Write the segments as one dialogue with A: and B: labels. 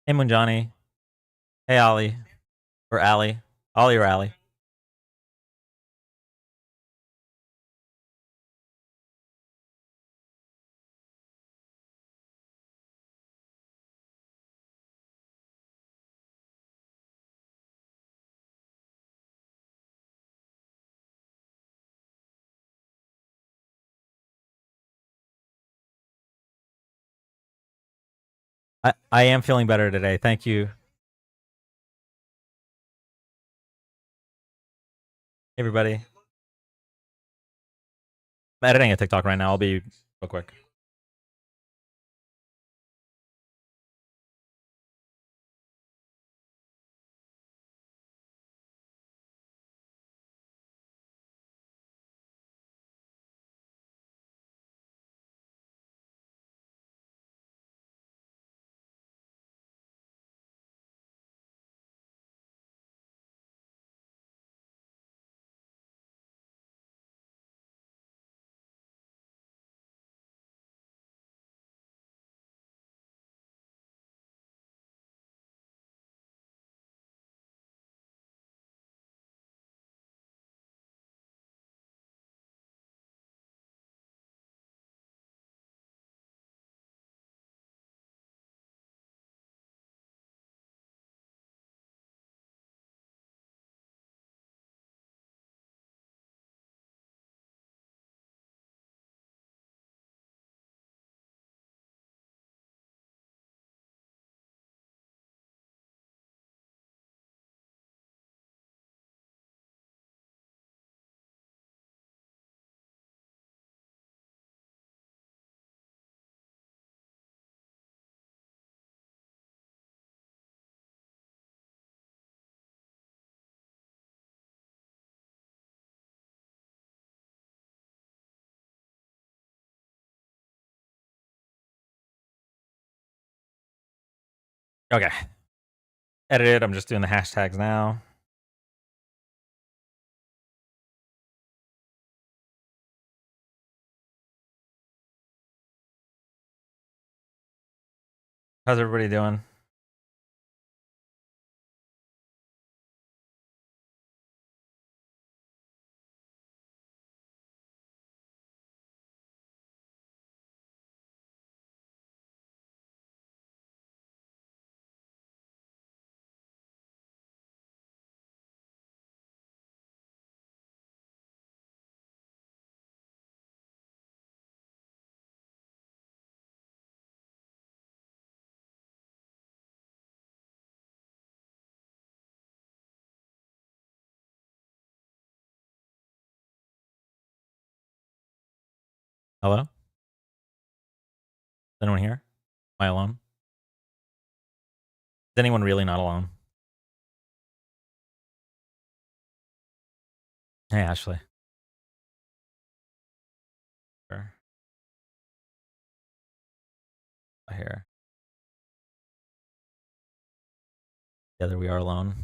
A: Hey Munjani. Hey Ali. Or Ali. Ollie or Ali. I am feeling better today. Thank you. Hey everybody. I'm editing a TikTok right now. I'll be real quick. Okay. Edited. I'm just doing the hashtags now. How's everybody doing? Hello? Is anyone here? Am I alone? Is anyone really not alone? Hey Ashley. Sure. Here. Together we are alone.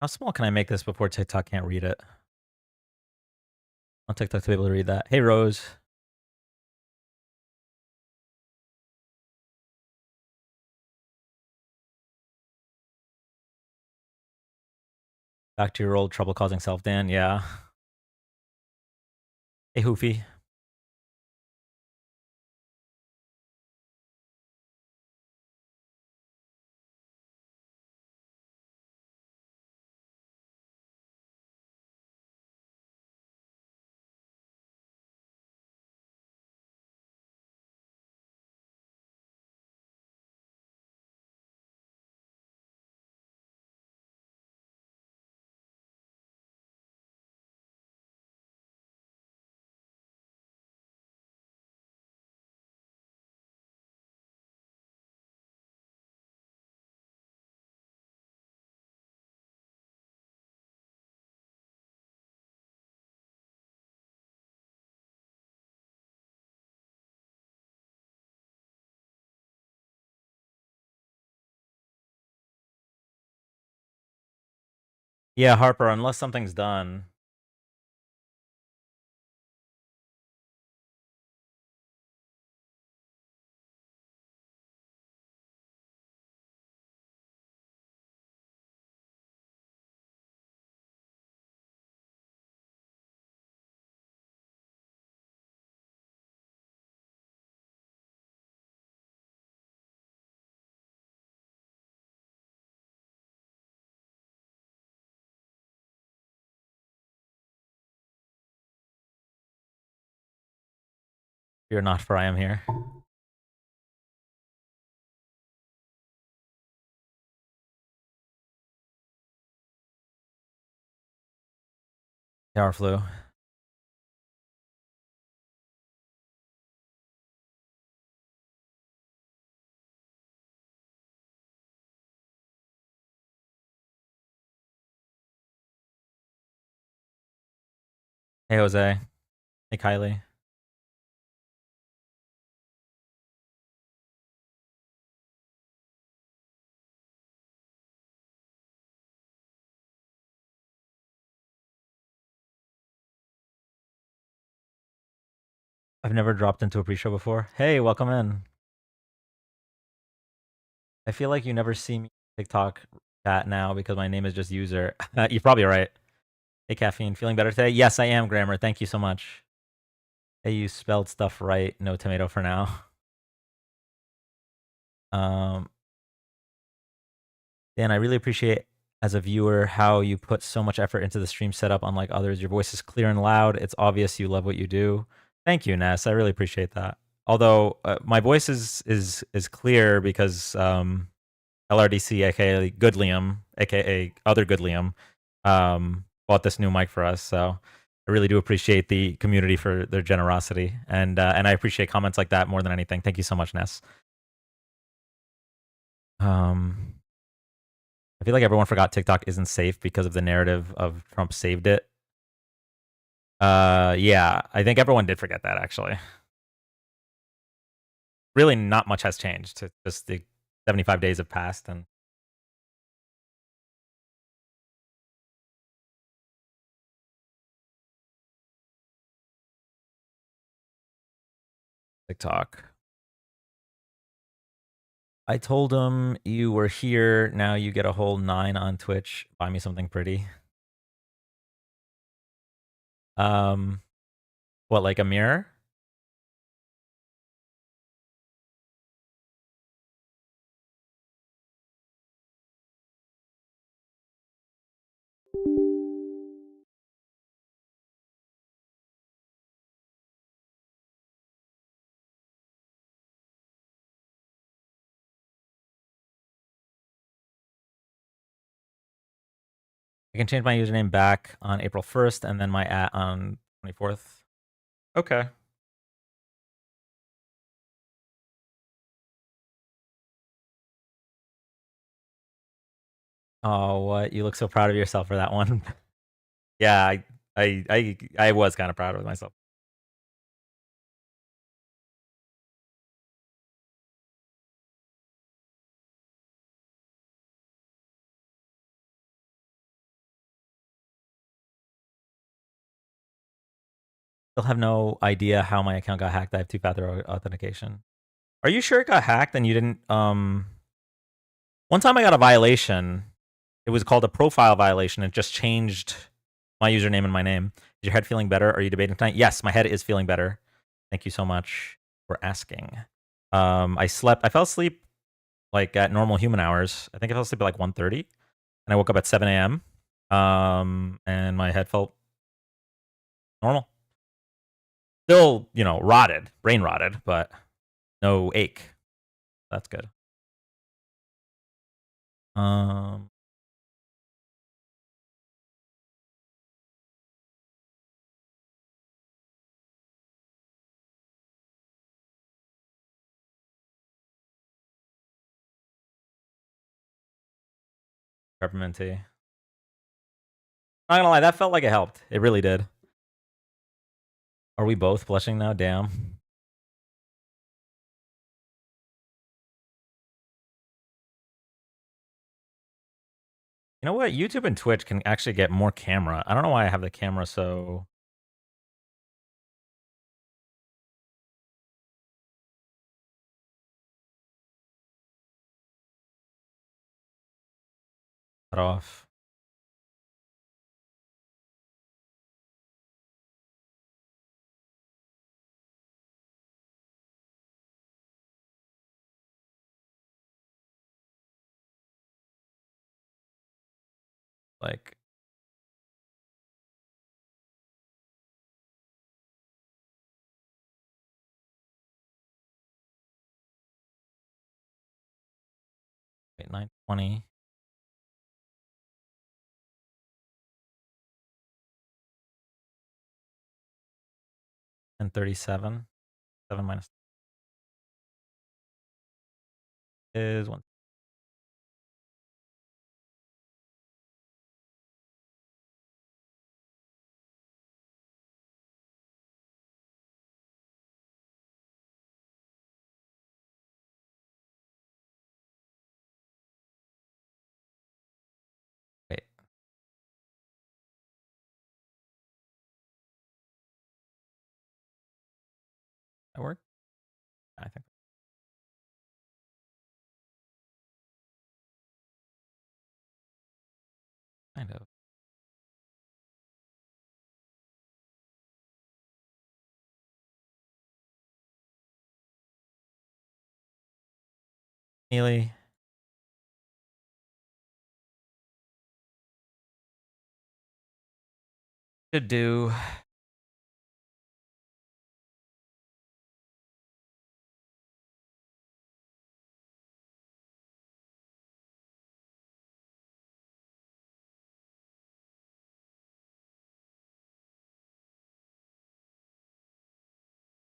A: How small can I make this before TikTok can't read it? I want TikTok to be able to read that. Hey Rose. Back to your old trouble causing self, Dan. Yeah. Hey Hoofy. Yeah, Harper, unless something's done. You're not, for I am here. Tower flu. Hey, Jose. Hey, Kylie. I've never dropped into a pre-show before. Hey, welcome in. I feel like you never see me TikTok chat now because my name is just user. You're probably right. Hey, Caffeine. Feeling better today? Yes, I am, Grammar. Thank you so much. Hey, you spelled stuff right. No tomato for now. Dan, I really appreciate as a viewer how you put so much effort into the stream setup, unlike others. Your voice is clear and loud. It's obvious you love what you do. Thank you, Ness. I really appreciate that. Although my voice is clear because LRDC, aka Good Liam, aka other Good Liam, bought this new mic for us. So I really do appreciate the community for their generosity, and I appreciate comments like that more than anything. Thank you so much, Ness. I feel like everyone forgot TikTok isn't safe because of the narrative of Trump saved it. Yeah, I think everyone did forget that actually. Really, not much has changed. Just the 75 days have passed, and TikTok. I told him you were here. Now you get a whole 9 on Twitch. Buy me something pretty. What, like a mirror? I can change my username back on April 1st and then my at on 24th. Okay. Oh, what? You look so proud of yourself for that one. Yeah, I was kind of proud of myself. Still have no idea how my account got hacked. I have two-factor authentication. Are you sure it got hacked and you didn't? One time I got a violation. It was called a profile violation. It just changed my username and my name. Is your head feeling better? Are you debating tonight? Yes, my head is feeling better. Thank you so much for asking. I fell asleep like at normal human hours. I think I fell asleep at like 1:30, and I woke up at 7 a.m. And my head felt normal. Still, rotted, brain rotted, but no ache. That's good. Um, Peppermint tea. Not gonna lie, that felt like it helped. It really did. Are we both blushing now? Damn. You know what? YouTube and Twitch can actually get more camera. I don't know why I have the camera so. Cut off. Like, wait, 920. And 37. 7 minus is 1. Wait, that work? I think kind of. Nearly. Should do.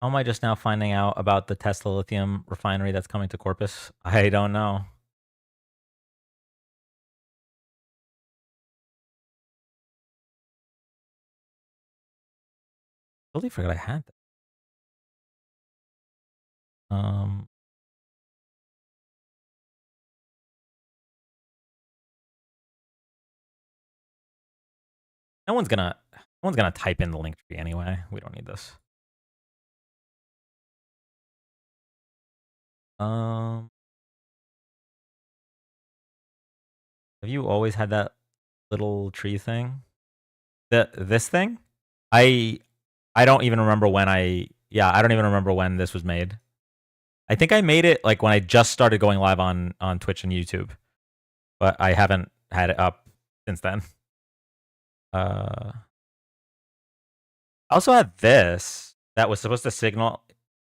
A: How am I just now finding out about the Tesla lithium refinery that's coming to Corpus? I don't know. Totally forgot I had that. No one's gonna type in the link tree anyway. We don't need this. Um, have you always had that little tree thing? This thing? I I don't even remember when I don't even remember when this was made. I think I made it like when I just started going live on Twitch and YouTube, but I haven't had it up since then. I also had this that was supposed to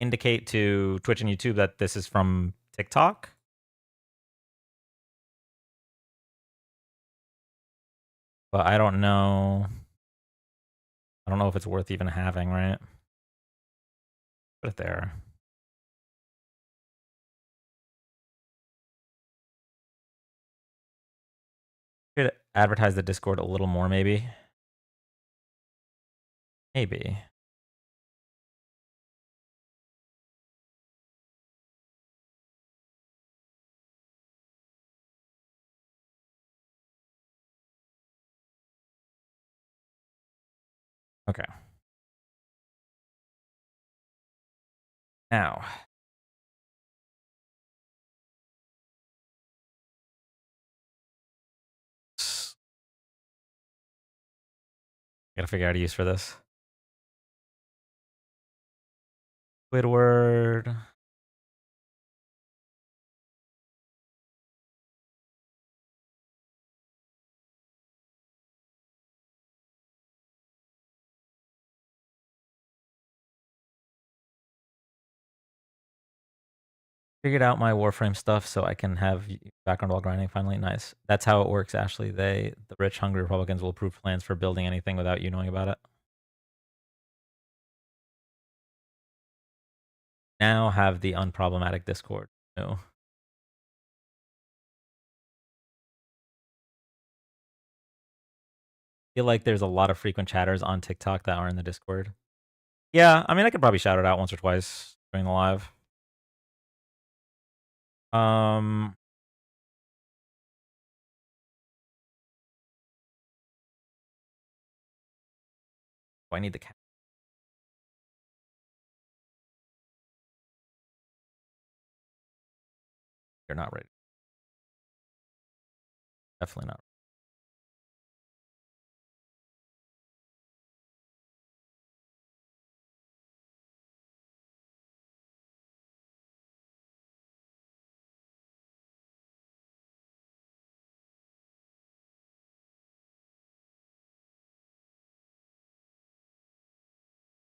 A: indicate to Twitch and YouTube that this is from TikTok. But I don't know. I don't know if it's worth even having, right? Put it there. Should advertise the Discord a little more, maybe. Maybe. Okay. Now. Gotta figure out a use for this. Squidward. Figured out my Warframe stuff so I can have background while grinding finally. Nice. That's how it works, Ashley. The rich, hungry Republicans will approve plans for building anything without you knowing about it. Now have the unproblematic Discord. No. Feel like there's a lot of frequent chatters on TikTok that are in the Discord. Yeah, I mean, I could probably shout it out once or twice during the live. Um, I need the cat. You're not ready. Definitely not.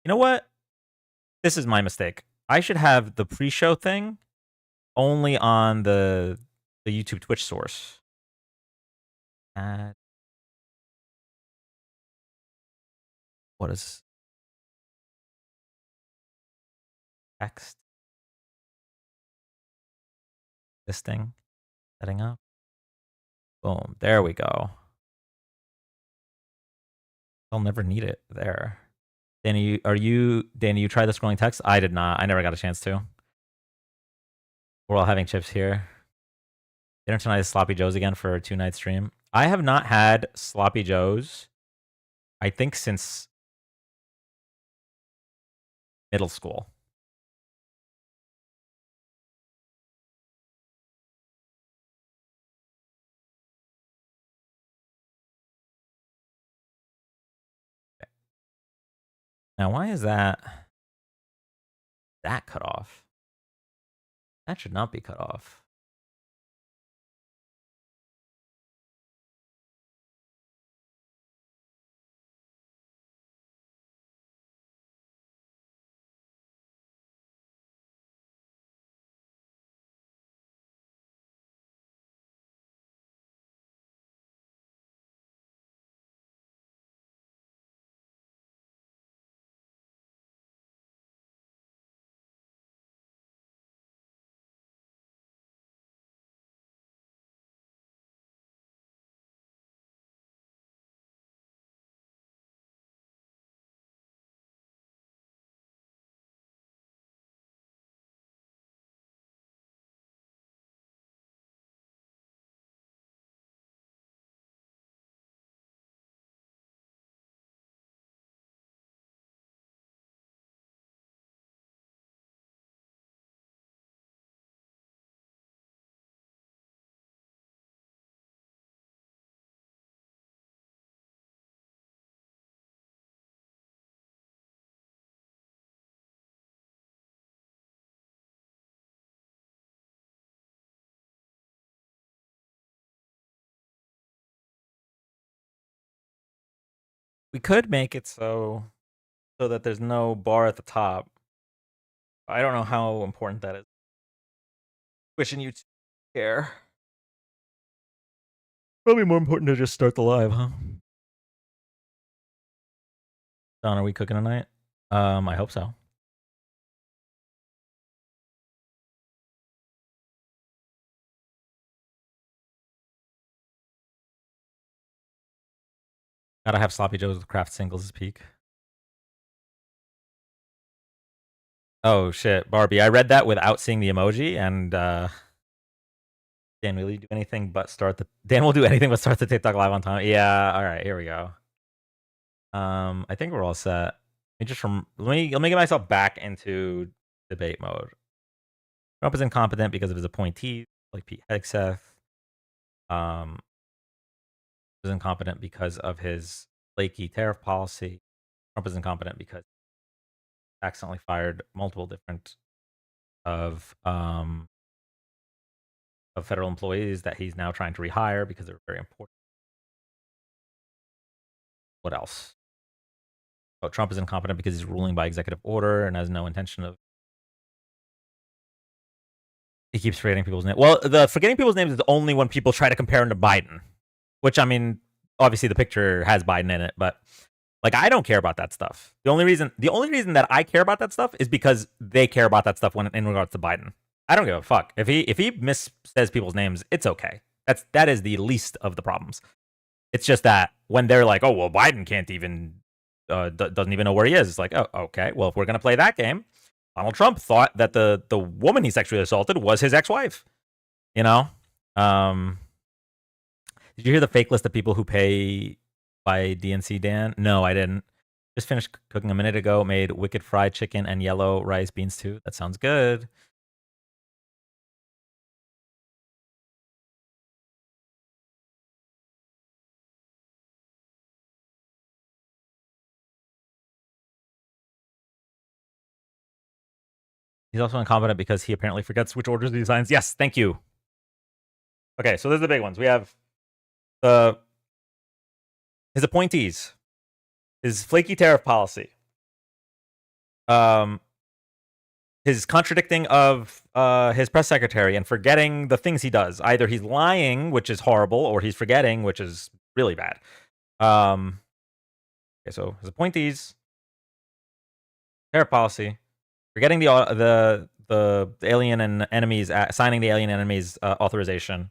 A: You know what? This is my mistake. I should have the pre-show thing only on the YouTube Twitch source. What is text? This thing setting up. Boom. There we go. I'll never need it there. Danny, Danny, you tried the scrolling text? I did not. I never got a chance to. We're all having chips here. Dinner tonight is Sloppy Joe's again for a 2-night stream. I have not had Sloppy Joe's, I think, since middle school. Okay. Now, why is that cut off? That should not be cut off. We could make it so that there's no bar at the top. I don't know how important that is. Wishing you care. Probably more important to just start the live, huh? Don, are we cooking tonight? I hope so. Gotta have Sloppy Joe's with craft singles is peak. Oh shit, Barbie. I read that without seeing the emoji, and Dan, will you do anything but start the Dan will do anything but start the TikTok live on time. Yeah, alright, here we go. I think we're all set. Let me get myself back into debate mode. Trump is incompetent because of his appointees, like Pete Hegseth. Is incompetent because of his flaky tariff policy. Trump is incompetent because he accidentally fired multiple different of federal employees that he's now trying to rehire because they're very important. What else? Oh, Trump is incompetent because he's ruling by executive order and has no intention of. He keeps forgetting people's names. Well, the forgetting people's names is only when people try to compare him to Biden, which, I mean, obviously the picture has Biden in it, but like, I don't care about that stuff. The only reason that I care about that stuff is because they care about that stuff when in regards to Biden. I don't give a fuck if he missays people's names. It's okay. That is the least of the problems. It's just that when they're like, oh well, Biden can't even doesn't even know where he is. It's like, oh okay, well if we're gonna play that game, Donald Trump thought that the woman he sexually assaulted was his ex-wife. You know. Did you hear the fake list of people who pay by DNC, Dan? No, I didn't. Just finished cooking a minute ago. Made wicked fried chicken and yellow rice beans too. That sounds good. He's also incompetent because he apparently forgets which orders he signs. Yes, thank you. Okay, so those are the big ones. We have his appointees, his flaky tariff policy, his contradicting of his press secretary and forgetting the things he does. Either he's lying, which is horrible, or he's forgetting, which is really bad. Okay, so his appointees, tariff policy, forgetting the alien and enemies, signing the alien enemies authorization,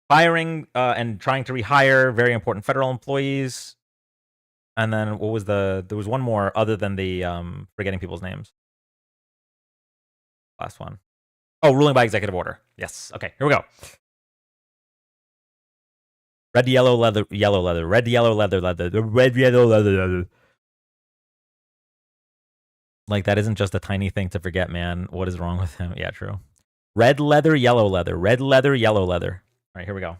A: firing and trying to rehire very important federal employees, and then what was there was one more other than the forgetting people's names. Last one. Oh, ruling by executive order. Yes. Okay, here we go. Red, yellow, leather, yellow, leather. Red, yellow, leather, leather. Red, yellow, leather, leather. Like, that isn't just a tiny thing to forget, man. What is wrong with him? Yeah, true. Red leather, yellow leather. Red leather, yellow leather. All right, here we go.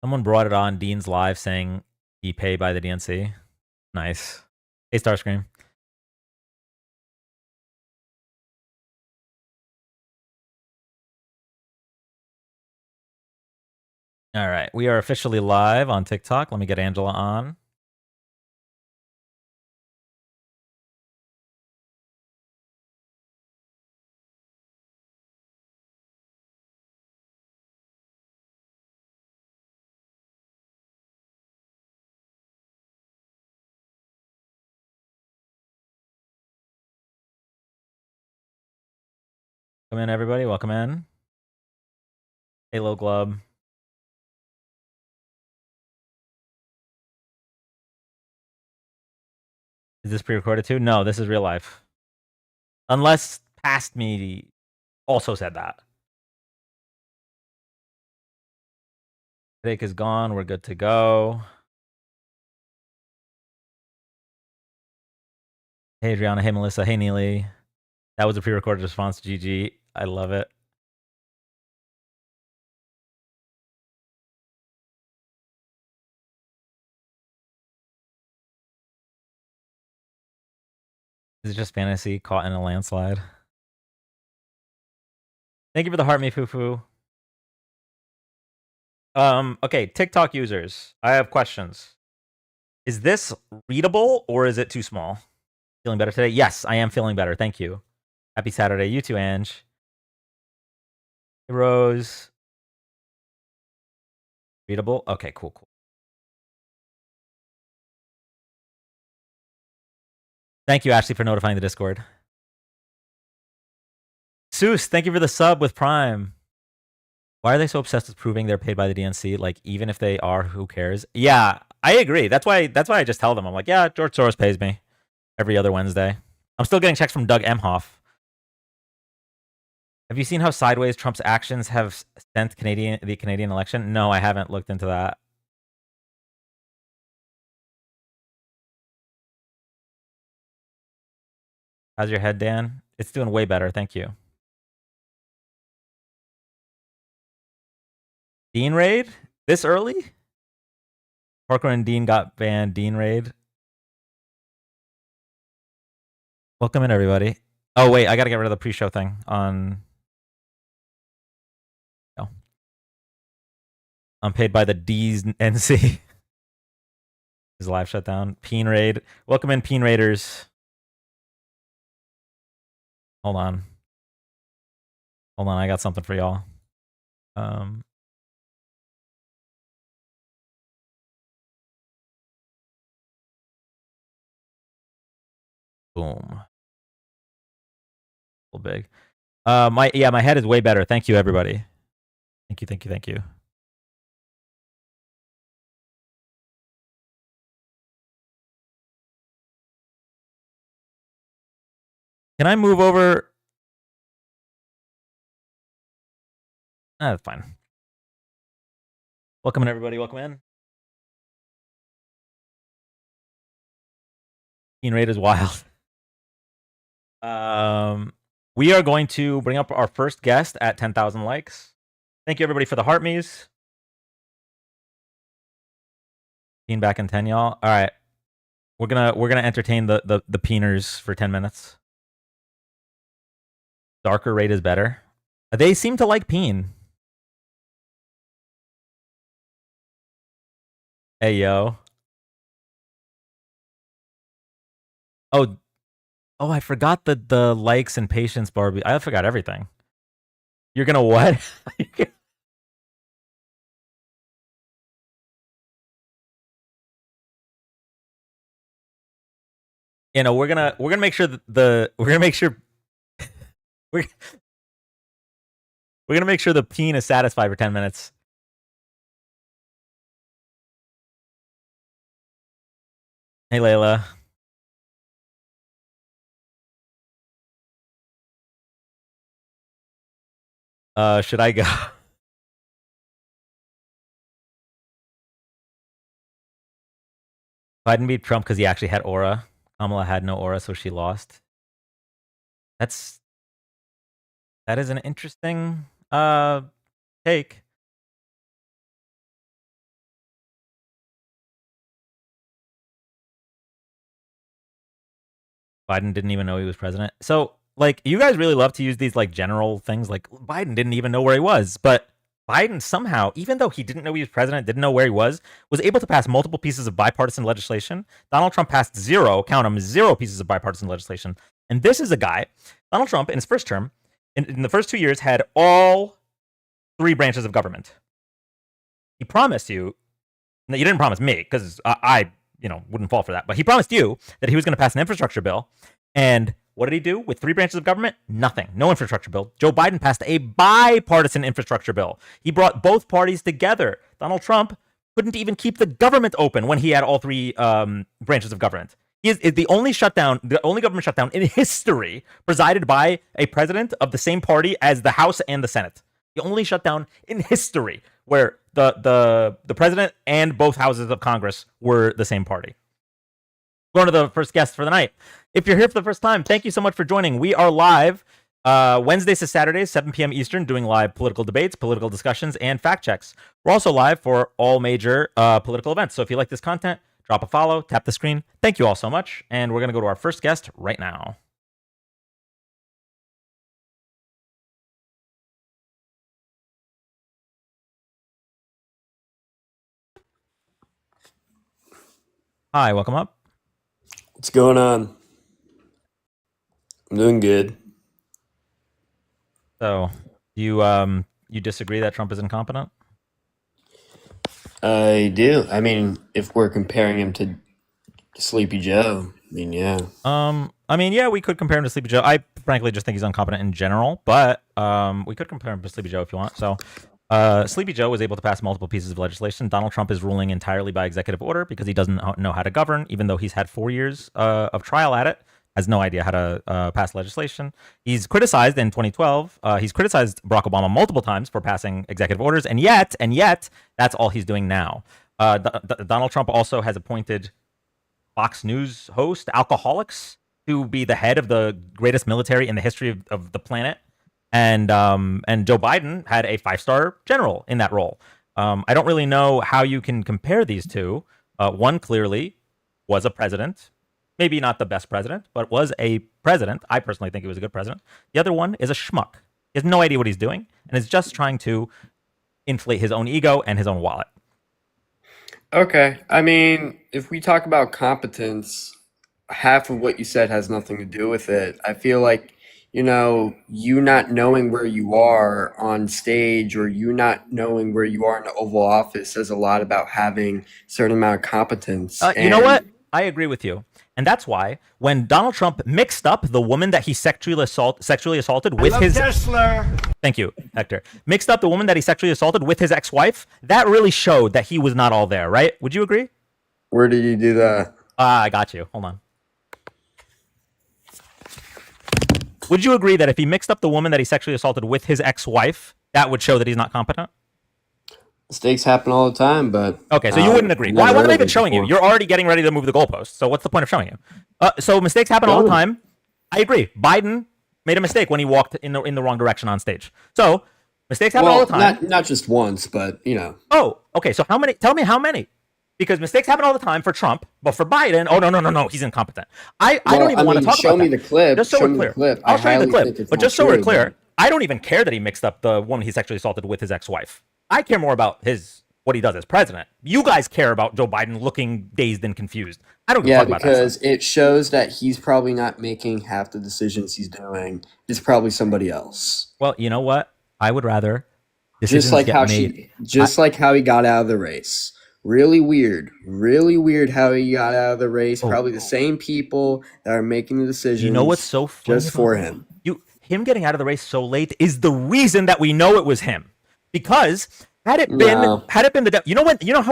A: Someone brought it on Dean's live saying he paid by the DNC. Nice. Hey, Starscream. All right, we are officially live on TikTok. Let me get Angela on. Come in, everybody. Welcome in. Halo Glub. Is this pre-recorded too? No, this is real life. Unless past me also said that. Headache is gone. We're good to go. Hey, Adriana. Hey, Melissa. Hey, Neely. That was a pre-recorded response to GG. I love it. This is just fantasy caught in a landslide. Thank you for the heart, me foo. Okay, TikTok users, I have questions. Is this readable or is it too small? Feeling better today? Yes, I am feeling better. Thank you. Happy Saturday. You too, Ange. Hey, Rose. Readable? Okay, cool. Thank you, Ashley, for notifying the Discord. Seuss, thank you for the sub with Prime. Why are they so obsessed with proving they're paid by the DNC? Like, even if they are, who cares? Yeah, I agree. That's why I just tell them. I'm like, yeah, George Soros pays me every other Wednesday. I'm still getting checks from Doug Emhoff. Have you seen how sideways Trump's actions have sent the Canadian election? No, I haven't looked into that. How's your head, Dan? It's doing way better. Thank you. Dean raid? This early? Parker and Dean got banned. Dean raid. Welcome in, everybody. Oh, wait. I got to get rid of the pre-show thing on... Oh. I'm paid by the DNC. His live shutdown. Peen raid. Welcome in, Peen raiders. Hold on. I got something for y'all. Boom. A little big. My head is way better. Thank you, everybody. Thank you. Can I move over? That's fine. Welcome in, everybody. Welcome in. Peen rate is wild. We are going to bring up our first guest at 10,000 likes. Thank you, everybody, for the heart me's. Peen back in 10, y'all. All right, we're gonna entertain the peeners for 10 minutes. Darker rate is better. They seem to like peen. Hey, yo. Oh, I forgot the likes and patience, Barbie. I forgot everything. You're gonna what? You know, we're gonna make sure that we're gonna make sure we're gonna make sure the peen is satisfied for 10 minutes. Hey, Layla. Should I go? Biden beat Trump because he actually had aura. Kamala had no aura, so she lost. That is an interesting take. Biden didn't even know he was president. So, like, you guys really love to use these like general things. Like, Biden didn't even know where he was, but Biden somehow, even though he didn't know he was president, didn't know where he was able to pass multiple pieces of bipartisan legislation. Donald Trump passed zero pieces of bipartisan legislation. And this is a guy, Donald Trump, in his first term, in the first 2 years, had all three branches of government. He promised you, no, you didn't promise me, because I wouldn't fall for that, but he promised you that he was going to pass an infrastructure bill. And what did he do with three branches of government? Nothing. No infrastructure bill. Joe Biden passed a bipartisan infrastructure bill. He brought both parties together. Donald Trump couldn't even keep the government open when he had all three branches of government. He is the only government shutdown in history presided by a president of the same party as the House and the Senate. The only shutdown in history where the president and both houses of Congress were the same party. Going to the first guest for the night. If you're here for the first time, thank you so much for joining. We are live Wednesdays to Saturdays, 7 p.m. Eastern, doing live political debates, political discussions, and fact checks. We're also live for all major political events. So if you like this content, drop a follow, tap the screen. Thank you all so much. And we're going to go to our first guest right now. Hi, welcome up.
B: What's going on? I'm doing good.
A: So, you disagree that Trump is incompetent?
B: I do. I mean, if we're comparing him to Sleepy Joe, I mean, yeah.
A: Yeah, we could compare him to Sleepy Joe. I frankly just think he's incompetent in general, but we could compare him to Sleepy Joe if you want. So, Sleepy Joe was able to pass multiple pieces of legislation. Donald Trump is ruling entirely by executive order because he doesn't know how to govern, even though he's had 4 years of trial at it. Has no idea how to pass legislation. He's criticized in 2012. He's criticized Barack Obama multiple times for passing executive orders, and yet, that's all he's doing now. Donald Trump also has appointed Fox News host alcoholics to be the head of the greatest military in the history of the planet, and Joe Biden had a 5-star general in that role. I don't really know how you can compare these two. One clearly was a president, maybe not the best president, but was a president. I personally think he was a good president. The other one is a schmuck. He has no idea what he's doing and is just trying to inflate his own ego and his own wallet.
B: Okay. I mean, if we talk about competence, half of what you said has nothing to do with it. I feel like, you not knowing where you are on stage or you not knowing where you are in the Oval Office says a lot about having a certain amount of competence.
A: You know what? I agree with you. And that's why when Donald Trump mixed up the woman that he sexually assaulted with his
C: Tesla.
A: Thank you, Hector. Mixed up the woman that he sexually assaulted with his ex-wife, that really showed that he was not all there, right? Would you agree?
B: Where did you do that?
A: I got you. Hold on. Would you agree that if he mixed up the woman that he sexually assaulted with his ex-wife, that would show that he's not competent?
B: Mistakes happen all the time, but
A: Okay, so you wouldn't agree. Why?
B: never
A: What am
B: heard
A: I
B: of
A: even
B: it
A: showing you?
B: before.
A: You're already getting ready to move the goalpost. So what's the point of showing you? So mistakes happen all
B: Show
A: the
B: me.
A: time. I agree. Biden made a mistake when he walked in the wrong direction on stage. So mistakes happen all the
B: Well,
A: time.
B: not just once, but
A: Oh, okay. So how many? Tell me how many. Because mistakes happen all the time for Trump, but for Biden, oh no, he's incompetent. I don't
B: Well, I
A: even want to
B: mean,
A: talk
B: show
A: about
B: me
A: that.
B: the clip.
A: Just so
B: Show
A: we're
B: me the
A: clear,
B: clip. I
A: I'll show you the
B: highly
A: clip.
B: think it's
A: But
B: not
A: just so we're
B: true,
A: clear,
B: but
A: I don't even care that he mixed up the woman he sexually assaulted with his ex-wife. I care more about his what he does as president. You guys care about Joe Biden looking dazed and confused. I don't give a
B: yeah,
A: fuck about that stuff.
B: because it shows that he's probably not making half the decisions he's doing. It's probably somebody else.
A: Well, you know what? I would rather
B: Just
A: decisions
B: like
A: get
B: how
A: made.
B: just like how he got out of the race. Really weird how he got out of the race.
A: Oh,
B: Probably the same people that are making the
A: you know what's
B: decisions
A: so funny
B: just
A: about
B: for
A: that?
B: him.
A: Him getting out of the race so late is the reason that we know it was him. Because
B: No,
A: had it been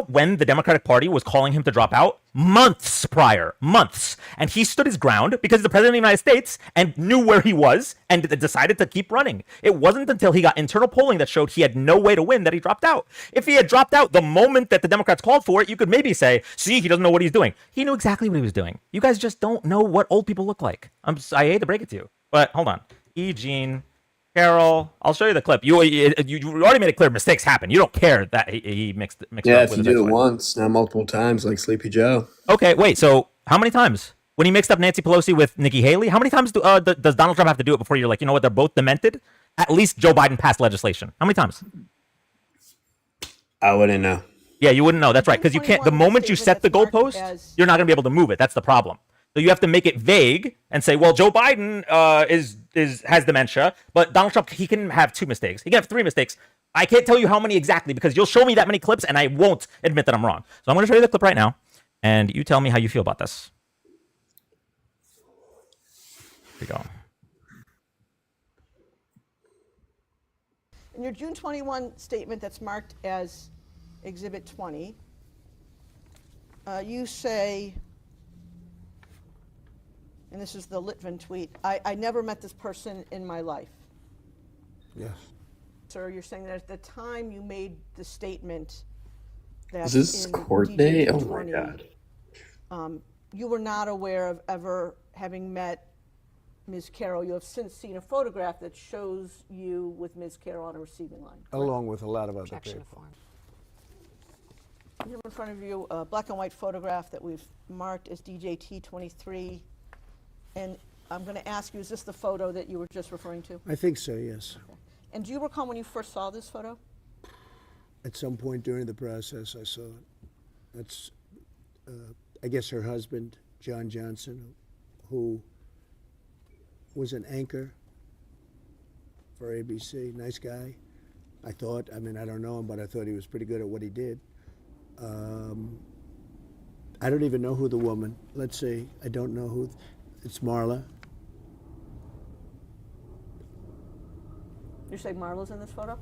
A: when the Democratic Party was calling him to drop out months prior, months, and he stood his ground because he's the president of the United States and knew where he was and decided to keep running. It wasn't until he got internal polling that showed he had no way to win that he dropped out. If he had dropped out the moment that the Democrats called for it, you could maybe say, "See, he doesn't know what he's doing." He knew exactly what he was doing. You guys just don't know what old people look like. I hate to break it to you, but hold on. Eugene Carroll, I'll show you the clip. You already made it clear mistakes happen. You don't care that he mixed her
B: yeah,
A: up
B: if
A: with
B: you
A: his
B: do it
A: ex-wife.
B: once, not multiple times, like Sleepy Joe.
A: Okay, wait. So how many times when he mixed up Nancy Pelosi with Nikki Haley? How many times does Donald Trump have to do it before you're like, you know what? They're both demented. At least Joe Biden passed legislation. How many times?
B: I wouldn't know.
A: Yeah, you wouldn't know. That's right,
C: June
A: because you can't. The
C: 21
A: moment you
C: statement
A: set the
C: that's marked
A: goalpost,
C: as
A: you're not going to be able to move it. That's the problem. So you have to make it vague and say, well, Joe Biden has dementia, but Donald Trump, he can have 2 mistakes. He can have 3 mistakes. I can't tell you how many exactly because you'll show me that many clips and I won't admit that I'm wrong. So I'm going to show you the clip right now, and you tell me how you feel about this. Here we go.
C: in your June 21 statement that's marked as Exhibit 20, you say, and this is the Litvin tweet, I never met this person in my life.
D: Yes.
C: Sir, you're saying that at the time you made the statement that
B: Is this
C: in
B: court
C: DJ
B: day? Oh my
C: 220,
B: god.
C: you were not aware of ever having met Ms. Carroll. You have since seen a photograph that shows you with Ms. Carroll on a receiving line. correct?
D: Along with a lot of other
E: Objection
D: people.
E: form.
C: You have in front of you a black and white photograph that we've marked as DJT 23. And I'm going to ask you, is this the photo that you were just referring to?
D: I think so, yes.
C: And do you recall when you first saw this photo?
D: At some point during the process, I saw it. That's, I guess, her husband, John Johnson, who was an anchor for ABC. Nice guy, I thought. I mean, I don't know him, but I thought he was pretty good at what he did. I don't even know who the woman. Let's see. I don't know who. It's Marla.
C: You say Marla's in this photo?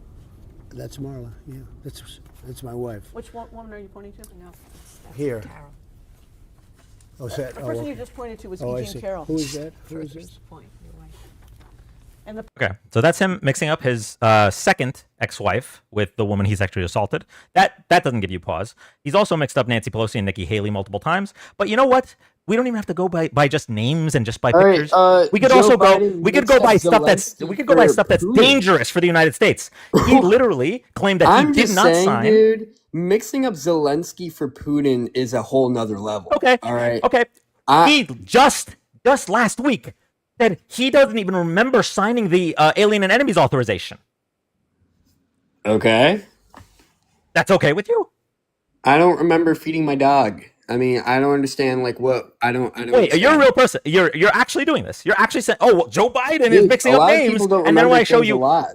D: That's Marla. Yeah, that's my wife.
C: Which woman are you pointing to?
E: No, that's
D: Here.
E: Carol.
D: Oh, is that?
C: The
D: Oh,
C: person you
D: okay.
C: just pointed to was
D: Oh, I
C: Eugene
D: see.
C: Carroll.
D: Who is that? Who is
E: Furthers
D: this?
E: the point, your wife.
C: And the
A: Okay, so that's him mixing up his second ex-wife with the woman he sexually assaulted. That doesn't give you pause. He's also mixed up Nancy Pelosi and Nikki Haley multiple times. But you know what? We don't even have to go by just names and just by
B: All right,
A: pictures. We could
B: Joe
A: also go.
B: Biden
A: We could
B: mixed
A: go
B: up
A: by stuff that's.
B: Zelensky
A: We could go by
B: for
A: stuff that's
B: Putin.
A: dangerous for the United States. He literally claimed that he
B: I'm
A: did
B: just
A: not
B: saying,
A: sign.
B: dude, mixing up Zelensky for Putin is a whole nother level.
A: Okay.
B: All right.
A: Okay.
B: I-
A: He just last week said he doesn't even remember signing the Alien and Enemies authorization.
B: Okay.
A: That's okay with you?
B: I don't remember feeding my dog. I mean, I don't understand like what I don't
A: Wait,
B: understand.
A: you're a real person. You're actually doing this. You're actually saying, "Oh, well, Joe Biden is
B: Dude,
A: mixing
B: a
A: up
B: lot of
A: names,"
B: people don't
A: and then when
B: remember
A: I show
B: things a
A: you,
B: lot.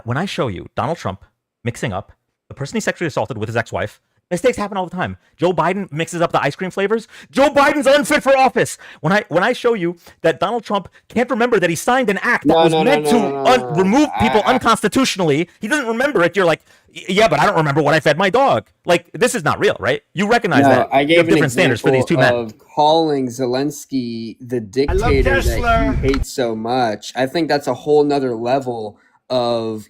A: when I show you Donald Trump mixing up the person he sexually assaulted with his ex-wife, mistakes happen all the time. Joe Biden mixes up the ice cream flavors. Joe Biden's unfit for office. When I show you that Donald Trump can't remember that he signed an act that was meant to remove people unconstitutionally, he doesn't remember it. You're like, yeah, but I don't remember what I fed my dog. Like, this is not real, right? You recognize
B: No,
A: that
B: I
A: you
B: gave
A: have
B: an
A: different standards for these two men.
B: of calling Zelensky the dictator that he hates so much. I think that's a whole nother level of,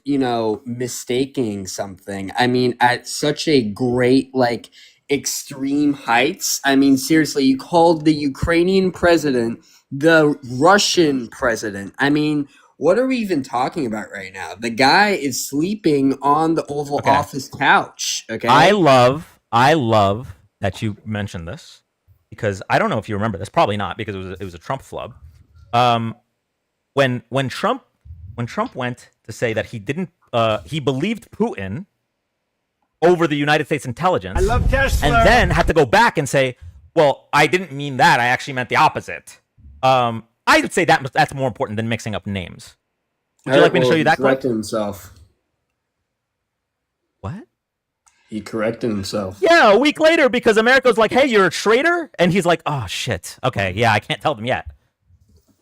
B: mistaking something. I mean, at such a great, like, extreme heights. I mean, seriously, you called the Ukrainian president the Russian president. I mean, what are we even talking about right now? The guy is sleeping on the Oval
A: Okay.
B: Office couch. Okay.
A: I love that you mentioned this because I don't know if you remember this. Probably not because it was a Trump flub. When Trump went to say that he believed Putin over the United States intelligence.
E: I love Tesla.
A: And then had to go back and say, well, I didn't mean that. I actually meant the opposite. I would say that's more important than mixing up names. Would you like me to show you that clip?
B: He corrected himself.
A: What?
B: He corrected himself.
A: Yeah, a week later because America's like, hey, you're a traitor? And he's like, oh, shit. Okay, yeah, I can't tell them yet.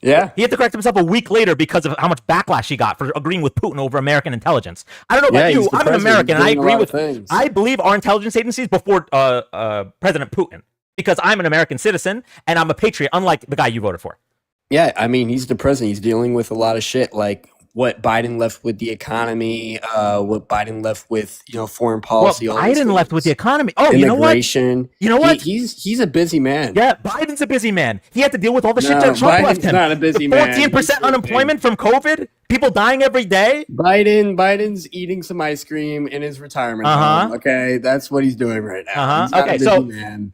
B: Yeah.
A: He had to correct himself a week later because of how much backlash he got for agreeing with Putin over American intelligence. I don't know about you. I'm an American, and I agree with things. I believe our intelligence agencies before President Putin because I'm an American citizen and I'm a patriot, unlike the guy you voted for.
B: Yeah, I mean, he's the president. He's dealing with a lot of shit, like what Biden left with the economy, what Biden left with, foreign policy.
A: Well, Biden left with the economy. Oh,
B: immigration.
A: You know what?
B: He's a busy man.
A: Yeah, Biden's a busy man. He had to deal with all the shit that Trump left him.
B: Not a busy man.
A: 14% unemployment from COVID. People dying every day.
B: Biden's eating some ice cream in his retirement home. Okay, that's what he's doing right now. He's not a busy man.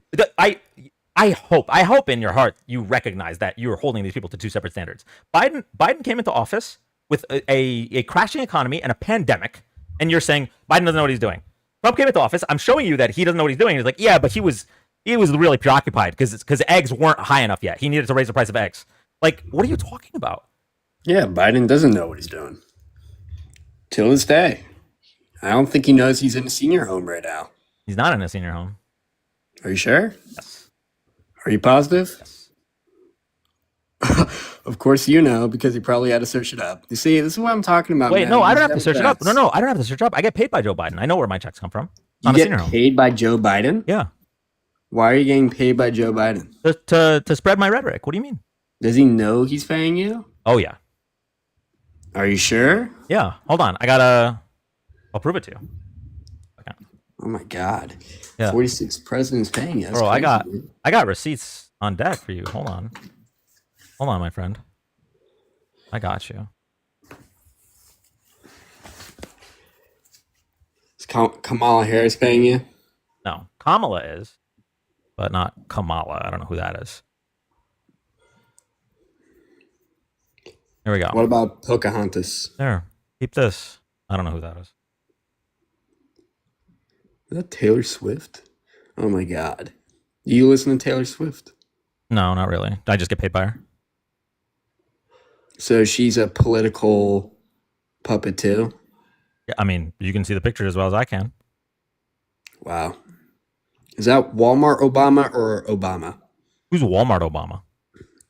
A: I hope in your heart you recognize that you are holding these people to two separate standards. Biden came into office with a crashing economy and a pandemic, and you're saying Biden doesn't know what he's doing. Trump came into office. I'm showing you that he doesn't know what he's doing. He's like, yeah, but he was really preoccupied because eggs weren't high enough yet. He needed to raise the price of eggs. Like, what are you talking about?
B: Yeah, Biden doesn't know what he's doing. Till this day. I don't think he knows he's in a senior home right now.
A: He's not in a senior home.
B: Are you sure?
A: Yes.
B: Are you positive?
A: Yes.
B: Of course you know, because he probably had to search it up. You see, this is what I'm talking about.
A: Wait,
B: man.
A: no, I don't have to search it up. No, I don't have to search it up. I get paid by Joe Biden. I know where my checks come from.
B: You get paid by Joe Biden?
A: Yeah.
B: Why are you getting paid by Joe Biden?
A: To spread my rhetoric. What do you mean?
B: Does he know he's paying you?
A: Oh, yeah.
B: Are you sure?
A: Yeah. Hold on. I'll prove it to you. Okay.
B: Oh my God.
A: Yeah.
B: 46 presidents paying you. That's
A: Bro,
B: crazy,
A: I got receipts on deck for you. Hold on. Hold on, my friend. I got you.
B: Is Kamala Harris paying you?
A: No, Kamala is, but not Kamala. I don't know who that is. There we go.
B: What about Pocahontas?
A: There. Keep this. I don't know who that is.
B: Is that Taylor Swift? Oh my God. Do you listen to Taylor Swift?
A: No, not really. I just get paid by her.
B: So she's a political puppet too?
A: Yeah, I mean, you can see the picture as well as I can.
B: Wow. Is that Walmart Obama or Obama?
A: Who's Walmart Obama?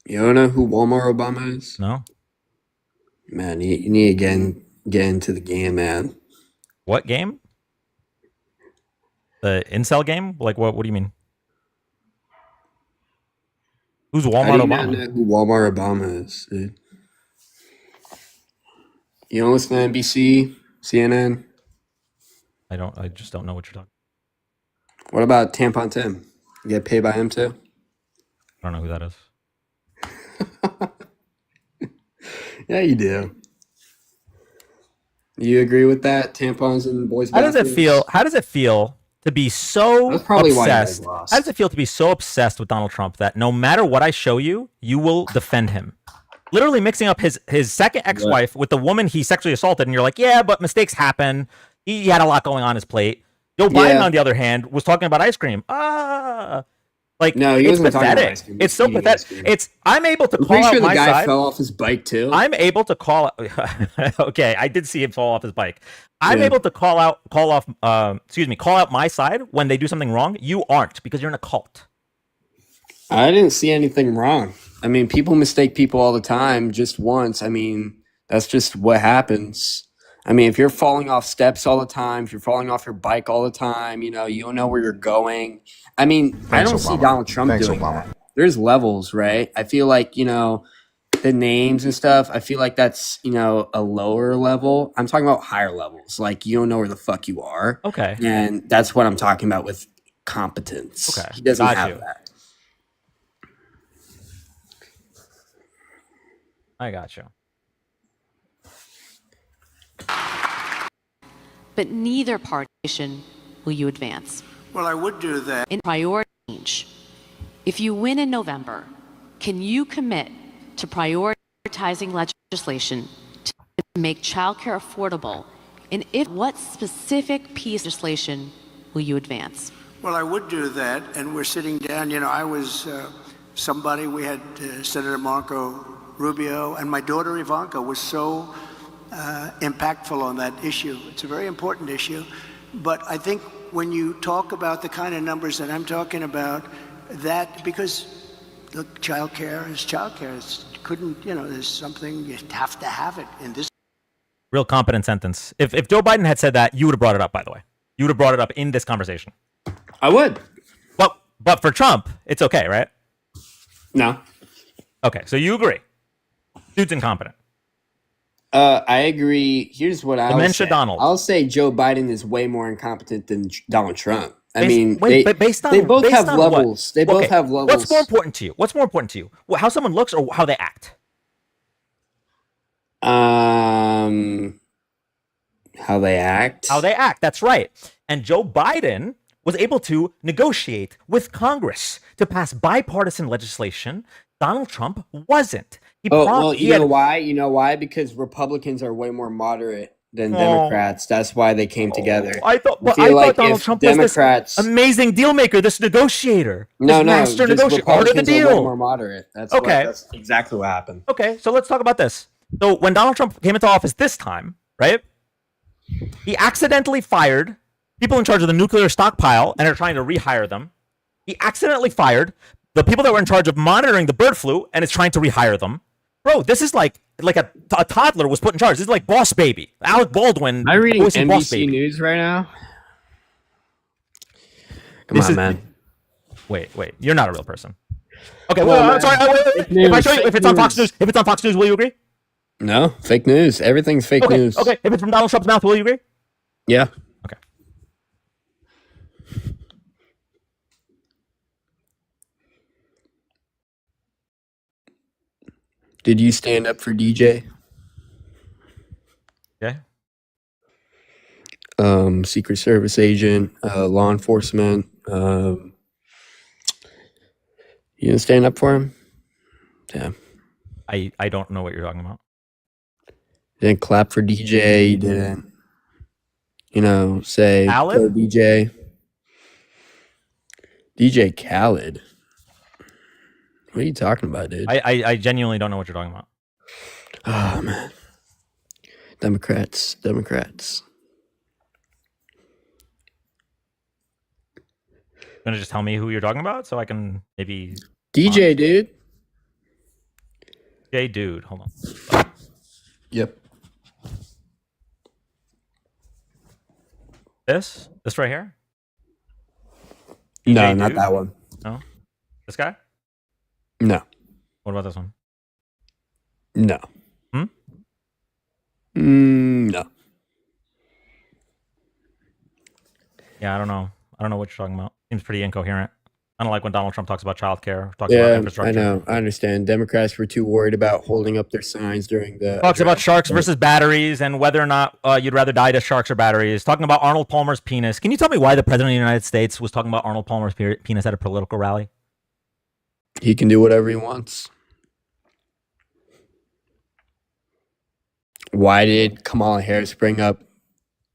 B: You don't know who Walmart Obama is?
A: No.
B: Man, you need to get into the game, man.
A: What game? The incel game? Like what? What do you mean? Who's Walmart
B: How do you
A: Obama?
B: not know who Walmart Obama is, dude? You don't listen to NBC, CNN?
A: I just don't know what you're talking.
B: What about Tampon Tim? You get paid by him too?
A: I don't know who that is.
B: Yeah, you do. You agree with that? Tampons and boys' bathrooms?
A: How does it feel to be so
B: That's probably why you guys
A: obsessed?
B: lost.
A: How does it feel to be so obsessed with Donald Trump that no matter what I show you, you will defend him? Literally mixing up his second ex-wife with the woman he sexually assaulted, and you're like, yeah, but mistakes happen. He had a lot going on his plate. Joe Biden, on the other hand, was talking about ice cream. Like,
B: No, he
A: it's
B: wasn't talking about
A: pathetic.
B: ice cream.
A: It's so
B: Eating ice
A: pathetic.
B: cream.
A: I'm able to
B: I'm
A: call
B: pretty
A: out
B: sure the
A: my
B: guy
A: side.
B: fell off his bike too.
A: I'm able to call. Okay, I did see him fall off his bike. I'm
B: Yeah.
A: able to call out my side when they do something wrong. You aren't, because you're in a cult.
B: I didn't see anything wrong. I mean, people mistake people all the time just once. I mean, that's just what happens. I mean, if you're falling off steps all the time, if you're falling off your bike all the time, you don't know where you're going. I mean, I don't see Donald Trump doing that. There's levels, right? I feel like, the names and stuff, I feel like that's, a lower level. I'm talking about higher levels. Like, you don't know where the fuck you are.
A: Okay.
B: And that's what I'm talking about with competence.
A: Okay.
B: He doesn't
A: Got
B: have
A: you.
B: that.
A: I got you.
E: But neither partition will you advance.
F: Well, I would do that.
E: In priority change, if you win in November, can you commit to prioritizing legislation to make childcare affordable? And if what specific piece of legislation will you advance?
F: Well, I would do that, and we're sitting down. I was somebody, we had Senator Marco Rubio, and my daughter Ivanka was so impactful on that issue. It's a very important issue. But I think when you talk about the kind of numbers that I'm talking about, that, because look, childcare is childcare. There's something, you have to have it in this.
A: Real competent sentence. If Joe Biden had said that, you would have brought it up, by the way. You would have brought it up in this conversation.
B: I would.
A: But for Trump, it's okay, right?
B: No.
A: Okay, so you agree. Dude's incompetent.
B: I agree. Here's what I'll
A: Dementia
B: say.
A: Donald.
B: I'll say Joe Biden is way more incompetent than Donald Trump.
A: But based on
B: they both
A: based
B: have
A: on
B: levels.
A: what?
B: They both
A: Okay,
B: have levels.
A: What's more important to you? What's more important to you? How someone looks or how they act?
B: How they act.
A: How they act. That's right. And Joe Biden was able to negotiate with Congress to pass bipartisan legislation. Donald Trump wasn't.
B: Why? You know why? Because Republicans are way more moderate than Democrats. That's why they came together.
A: I thought Donald Trump was this amazing deal maker, this negotiator, master negotiator, part of the deal.
B: Are way more moderate. That's exactly what happened.
A: Okay, so let's talk about this. So when Donald Trump came into office this time, right? He accidentally fired people in charge of the nuclear stockpile and are trying to rehire them. He accidentally fired the people that were in charge of monitoring the bird flu and is trying to rehire them. Bro, this is like a toddler was put in charge. This is like Boss Baby. Alec Baldwin.
B: Am I reading
A: Boss
B: NBC
A: Baby.
B: News right now? Come on, man.
A: Wait. You're not a real person. Okay,
B: I'm
A: sorry. Wait. If I show you, if it's on Fox News, will you agree?
B: No, fake news. Everything's fake news.
A: Okay, if it's from Donald Trump's mouth, will you agree?
B: Yeah.
A: Okay.
B: Did you stand up for DJ?
A: Okay.
B: Secret Service agent, law enforcement. You didn't stand up for him? Yeah.
A: I don't know what you're talking about.
B: Didn't clap for DJ. You didn't, say
A: Khaled?
B: go DJ. DJ Khaled. What are you talking about, dude?
A: I genuinely don't know what you're talking about.
B: Oh, man. Democrats.
A: You gonna just tell me who you're talking about so I can maybe
B: DJ, dude.
A: J dude, hold on.
B: Yep.
A: This right here?
B: No,
A: DJ
B: not
A: dude?
B: that one.
A: No? This guy?
B: No.
A: What about this one?
B: No.
A: Hmm?
B: No.
A: Yeah, I don't know. I don't know what you're talking about. Seems pretty incoherent. I don't like when Donald Trump talks about childcare, talks about infrastructure.
B: I know. I understand. Democrats were too worried about holding up their signs during the
A: Talks about sharks versus batteries and whether or not you'd rather die to sharks or batteries. Talking about Arnold Palmer's penis. Can you tell me why the president of the United States was talking about Arnold Palmer's penis at a political rally?
B: He can do whatever he wants. Why did Kamala Harris bring up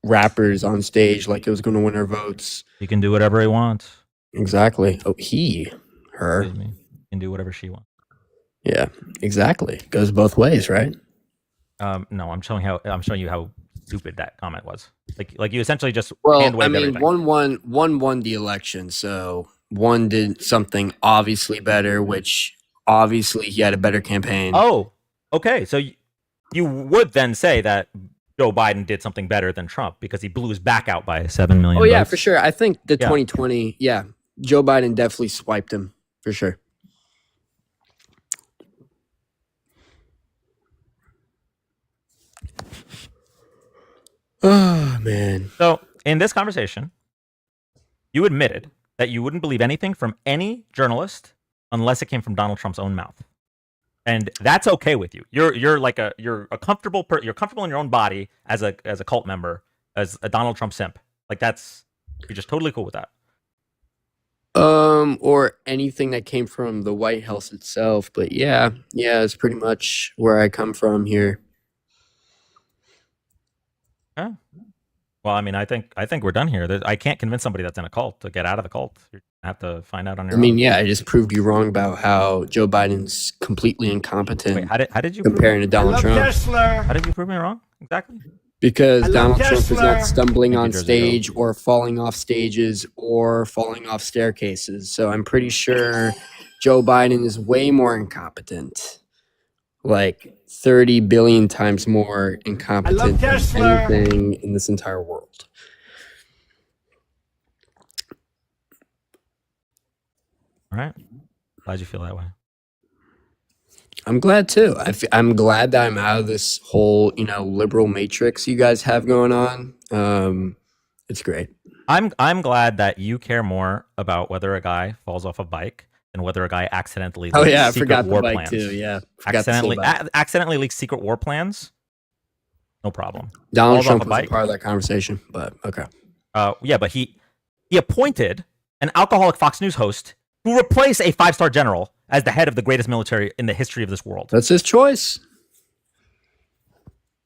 B: rappers on stage like it was going to win her votes?
A: He can do whatever he wants.
B: Exactly. Oh, her.
A: Excuse me. He can do whatever she wants.
B: Yeah, exactly. Goes both ways, right?
A: No, I'm showing you how stupid that comment was. Like you essentially just
B: Well,
A: hand
B: I
A: waved
B: mean,
A: everything.
B: one won the election, so one did something obviously better, which obviously he had a better campaign.
A: Oh, okay. So you would then say that Joe Biden did something better than Trump because he blew his back out by 7 million.
B: Oh yeah,
A: votes.
B: for sure. I think the 2020, Joe Biden definitely swiped him for sure. Oh man.
A: So in this conversation, you admitted that you wouldn't believe anything from any journalist unless it came from Donald Trump's own mouth, and that's okay with you. You're comfortable you're comfortable in your own body as a cult member, as a Donald Trump simp. Like you're just totally cool with that.
B: Or anything that came from the White House itself. But yeah, it's pretty much where I come from here.
A: Yeah. Well, I mean, I think we're done here. I can't convince somebody that's in a cult to get out of the cult. You have to find out on
B: I
A: your
B: mean,
A: own.
B: yeah, I just proved you wrong about how Joe Biden's completely incompetent
A: Wait, how did you prove
B: comparing to Donald Trump.
A: How did you prove me wrong exactly?
B: Because Donald Trump is not stumbling
A: Thank you,
B: on
A: Jersey
B: stage or falling off stages or falling off staircases. So I'm pretty sure Joe Biden is way more incompetent. Like 30 billion times more incompetent than anything in this entire world.
A: All right. Glad you feel that way.
B: I'm glad too. I'm glad that I'm out of this whole, liberal matrix you guys have going on. It's great.
A: I'm glad that you care more about whether a guy falls off a bike than whether a guy accidentally
B: Oh
A: leaks
B: yeah, I
A: secret
B: forgot the
A: war
B: bike
A: plans.
B: too. Yeah, forgot to say about it.
A: Accidentally leaks secret war plans. No problem.
B: Donald
A: Falls
B: Trump
A: off a
B: was a
A: bike.
B: part of that conversation, but okay.
A: Yeah, but he appointed an alcoholic Fox News host who replaced a 5-star general as the head of the greatest military in the history of this world.
B: That's his choice.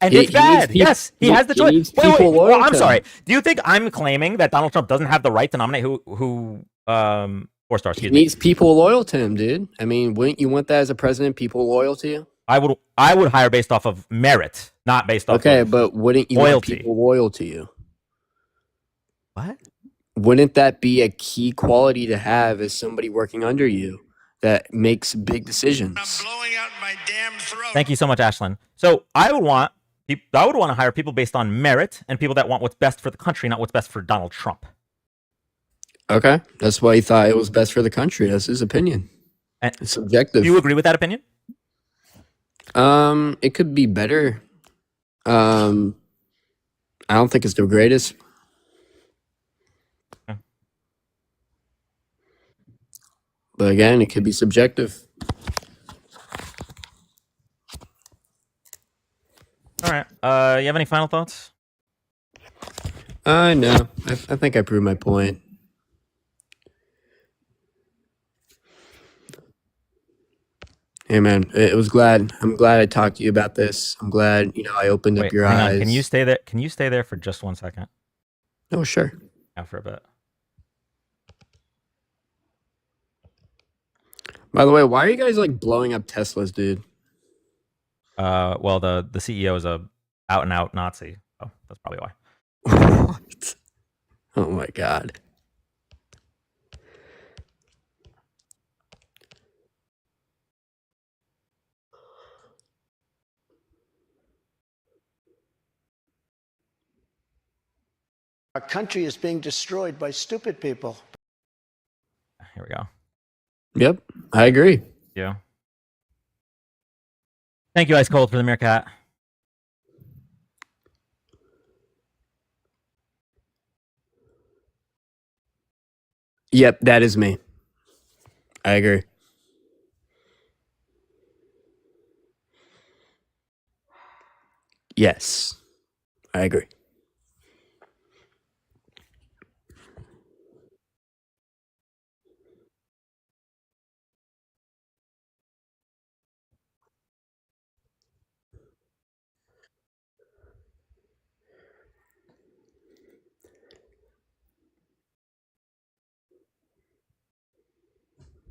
A: And it's bad. Yes, he has the choice.
B: He needs people loyal
A: Well, I'm
B: to
A: sorry.
B: him.
A: Do you think I'm claiming that Donald Trump doesn't have the right to nominate who 4-star?
B: He needs people loyal to him, dude. I mean, wouldn't you want that as a president? People loyal to you?
A: I would hire based off of merit, not based off
B: Okay,
A: of
B: but wouldn't you
A: loyalty.
B: want people loyal to you?
A: What?
B: Wouldn't that be a key quality to have as somebody working under you that makes big decisions?
G: I'm blowing out my damn throat.
A: Thank you so much, Ashlyn. So I would want to hire people based on merit and people that want what's best for the country, not what's best for Donald Trump.
B: Okay, that's why he thought it was best for the country. That's his opinion.
A: And
B: It's subjective.
A: do you agree with that opinion?
B: It could be better. I don't think it's the greatest.
A: Okay.
B: But again, it could be subjective.
A: All right. You have any final thoughts?
B: No. I think I proved my point. Hey man, I'm glad I talked to you about this. I'm glad, I opened up your
A: hang
B: eyes.
A: on. Can you stay there? Can you stay there for just 1 second?
B: Oh, sure.
A: Yeah, for a bit.
B: By the way, why are you guys like blowing up Teslas, dude?
A: Well, the CEO is a out and out Nazi, so that's probably why.
B: What? Oh my god.
G: Our country is being destroyed by stupid people.
A: Here we go.
B: Yep, I agree.
A: Yeah. Thank you, Ice Cold, for the meerkat.
B: Yep, that is me. I agree. Yes, I agree.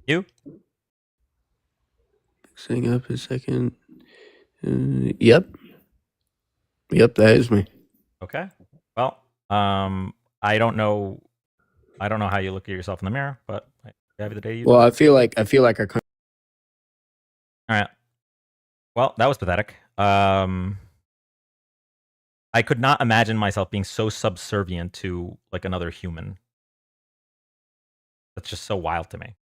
A: You?
B: Sing up a second. Yep. Yep, that is me.
A: Okay. Well, I don't know how you look at yourself in the mirror, but every day you.
B: Well, I feel like our country.
A: All right. Well, that was pathetic. I could not imagine myself being so subservient to like another human. That's just so wild to me.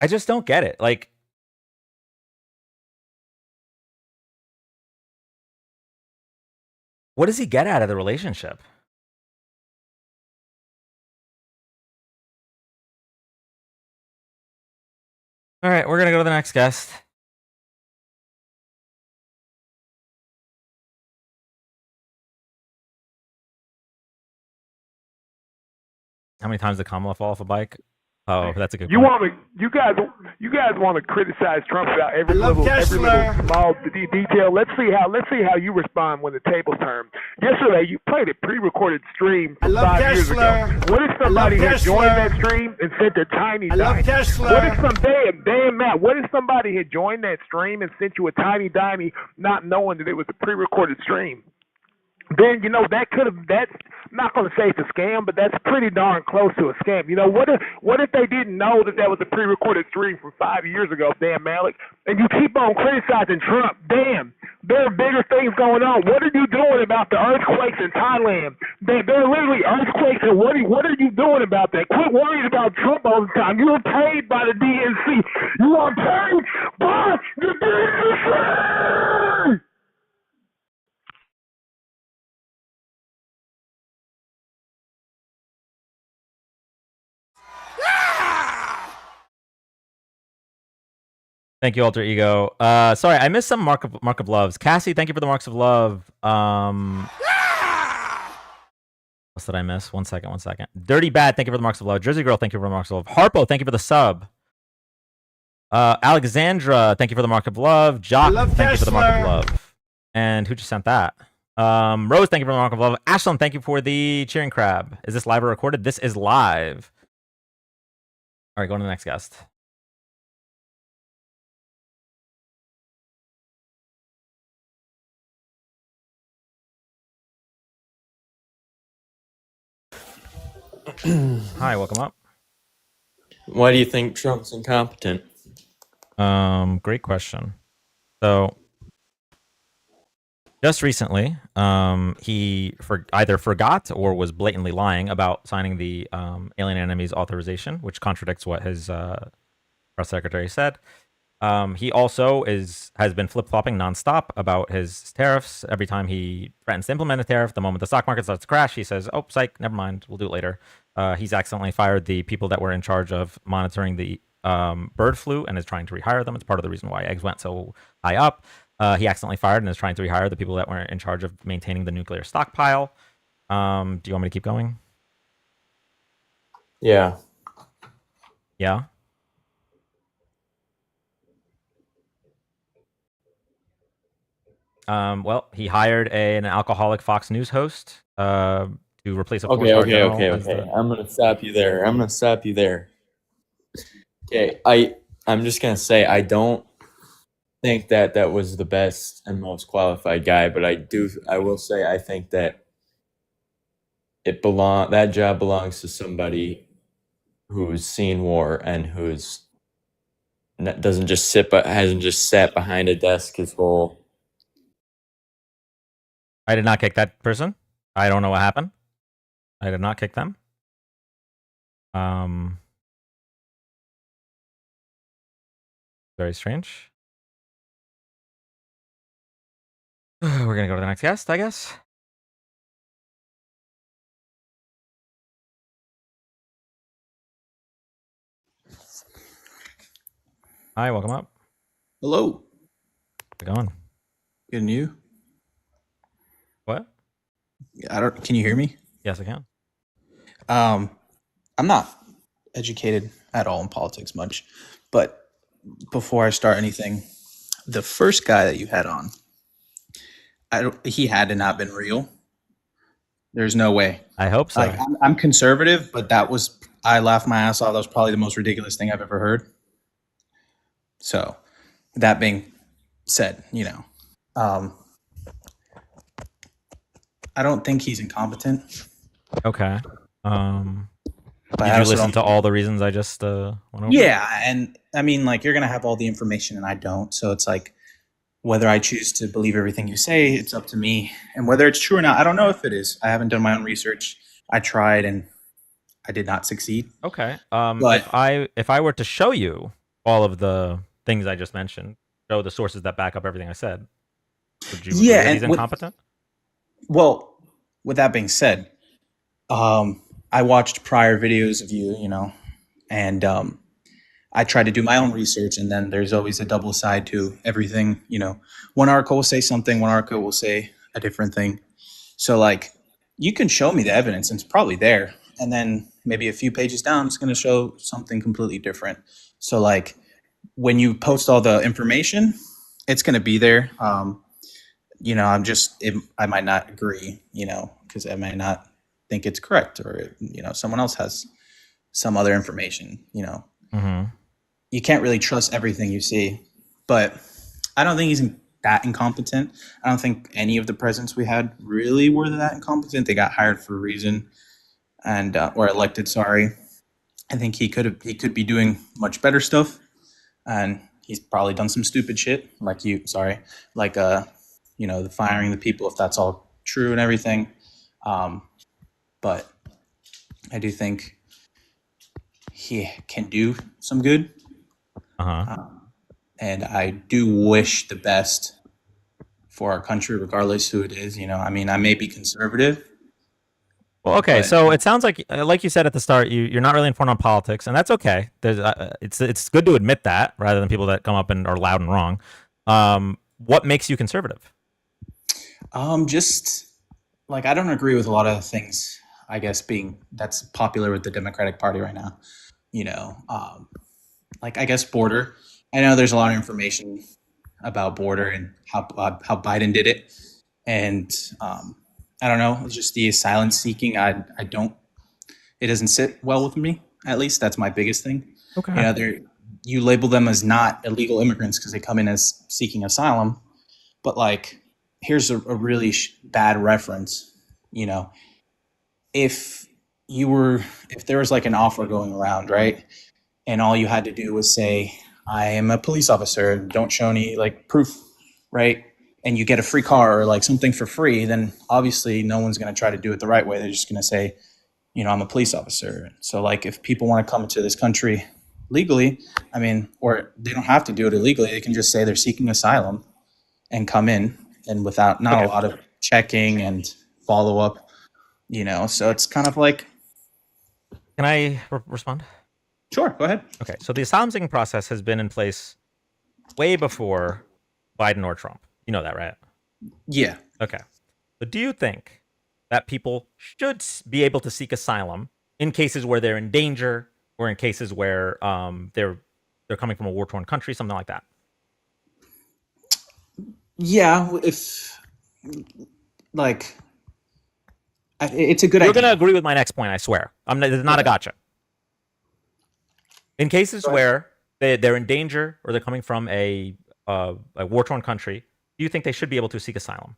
A: I just don't get it. Like, what does he get out of the relationship? All right, we're gonna go to the next guest. How many times did Kamala fall off a bike? Oh, that's a good
H: You
A: point.
H: you guys want to criticize Trump about every little
G: Kessler.
H: small detail. Let's see how you respond when the tables turn. Yesterday you played a pre-recorded stream from 5 years ago. What if somebody had joined that stream and sent a tiny dime? What if damn Matt? What if somebody had joined that stream and sent you a tiny dime, not knowing that it was a pre-recorded stream? Then that's I'm not going to say it's a scam, but that's pretty darn close to a scam. What if they didn't know that was a pre-recorded stream from 5 years ago, damn Malik, and you keep on criticizing Trump? Damn, there are bigger things going on. What are you doing about the earthquakes in Thailand? There are literally earthquakes, and what are you doing about that? Quit worrying about Trump all the time. You are paid by the DNC. You are paid by the DNC.
A: Thank you, Alter Ego. Sorry, I missed some mark of loves. Cassie, thank you for the marks of love. What did I miss? One second. Dirty Bad, thank you for the marks of love. Jersey Girl, thank you for the marks of love. Harpo, thank you for the sub. Alexandra, thank you for the mark of love. Jock, thank you for the mark of love. And who just sent that? Rose, thank you for the mark of love. Ashlyn, thank you for the cheering crab. Is this live or recorded? This is live. All right, going to the next guest. Hi, welcome up.
I: Why do you think Trump's incompetent?
A: Great question. So, just recently, he either forgot or was blatantly lying about signing the Alien Enemies Authorization, which contradicts what his press secretary said. He also has been flip-flopping nonstop about his tariffs. Every time he threatens to implement a tariff, the moment the stock market starts to crash, he says, "Oh, psych, never mind, we'll do it later." He's accidentally fired the people that were in charge of monitoring the bird flu and is trying to rehire them. It's part of the reason why eggs went so high up. He accidentally fired and is trying to rehire the people that were in charge of maintaining the nuclear stockpile. Do you want me to keep going?
I: Yeah.
A: Yeah. Well, he hired an alcoholic Fox News host to replace a
I: Okay.
A: the...
I: I'm gonna stop you there. Okay, I'm just gonna say I don't think that was the best and most qualified guy, but I will say I think that that job belongs to somebody who's seen war and hasn't just sat behind a desk his whole.
A: I did not kick that person. I don't know what happened. I did not kick them. Very strange. We're gonna go to the next guest, I guess. Hi, welcome up.
J: Hello.
A: How's it going?
J: Good, and you?
A: What?
J: Can you hear me?
A: Yes, I can.
J: I'm not educated at all in politics much, but before I start anything, the first guy that you had on, he had to not been real. There's no way.
A: I hope so.
J: Like, I'm conservative, but I laughed my ass off. That was probably the most ridiculous thing I've ever heard. So, that being said, I don't think he's incompetent.
A: Okay.
J: But
A: did you listen to all the reasons I just went over?
J: Yeah, and I mean, like, you're gonna have all the information, and I don't. So it's like, whether I choose to believe everything you say, it's up to me. And whether it's true or not, I don't know if it is. I haven't done my own research. I tried, and I did not succeed.
A: Okay.
J: But
A: if I were to show you all of the things I just mentioned, show the sources that back up everything I said, would you agree
J: Yeah,
A: that he's
J: and
A: incompetent?
J: well, with that being said, I watched prior videos of you, and I try to do my own research, and then there's always a double side to everything. One article will say something, one article will say a different thing. So, like, you can show me the evidence, and it's probably there, and then maybe a few pages down, it's going to show something completely different. So, like, when you post all the information, it's going to be there. I might not agree, because I might not think it's correct, or someone else has some other information.
A: Mm-hmm.
J: You can't really trust everything you see, but I don't think he's that incompetent. I don't think any of the presidents we had really were that incompetent. They got hired for a reason, and or elected. Sorry, I think he could be doing much better stuff, and he's probably done some stupid shit like the firing the people, if that's all true and everything. But I do think he can do some good. And I do wish the best for our country, regardless who it is. I may be conservative.
A: Well, okay, so it sounds like you said at the start, you're not really informed on politics, and that's okay. It's good to admit that rather than people that come up and are loud and wrong. What makes you conservative?
J: Just like I don't agree with a lot of things. I guess that's popular with the Democratic Party right now. Like I guess border. I know there's a lot of information about border and how Biden did it, and I don't know. It's just the asylum seeking. I don't. It doesn't sit well with me. At least that's my biggest thing.
A: Okay.
J: You label them as not illegal immigrants because they come in as seeking asylum, but like here's a really bad reference. If there was like an offer going around, right, and all you had to do was say, I am a police officer, don't show any like proof, right? And you get a free car or like something for free, then obviously no one's going to try to do it the right way. They're just going to say, I'm a police officer. So like if people want to come into this country legally, or they don't have to do it illegally, they can just say they're seeking asylum and come in and without not a lot of checking and follow up, so it's kind of like.
A: Can I respond?
J: Sure, go ahead.
A: Okay, so the asylum seeking process has been in place way before Biden or Trump. You know that, right?
J: Yeah.
A: Okay. So do you think that people should be able to seek asylum in cases where they're in danger or in cases where they're coming from a war-torn country, something like that?
J: Yeah, if like it's a good idea.
A: You're going to agree with my next point, I swear. It's not a gotcha. In cases where they're in danger or they're coming from a war-torn country, do you think they should be able to seek asylum?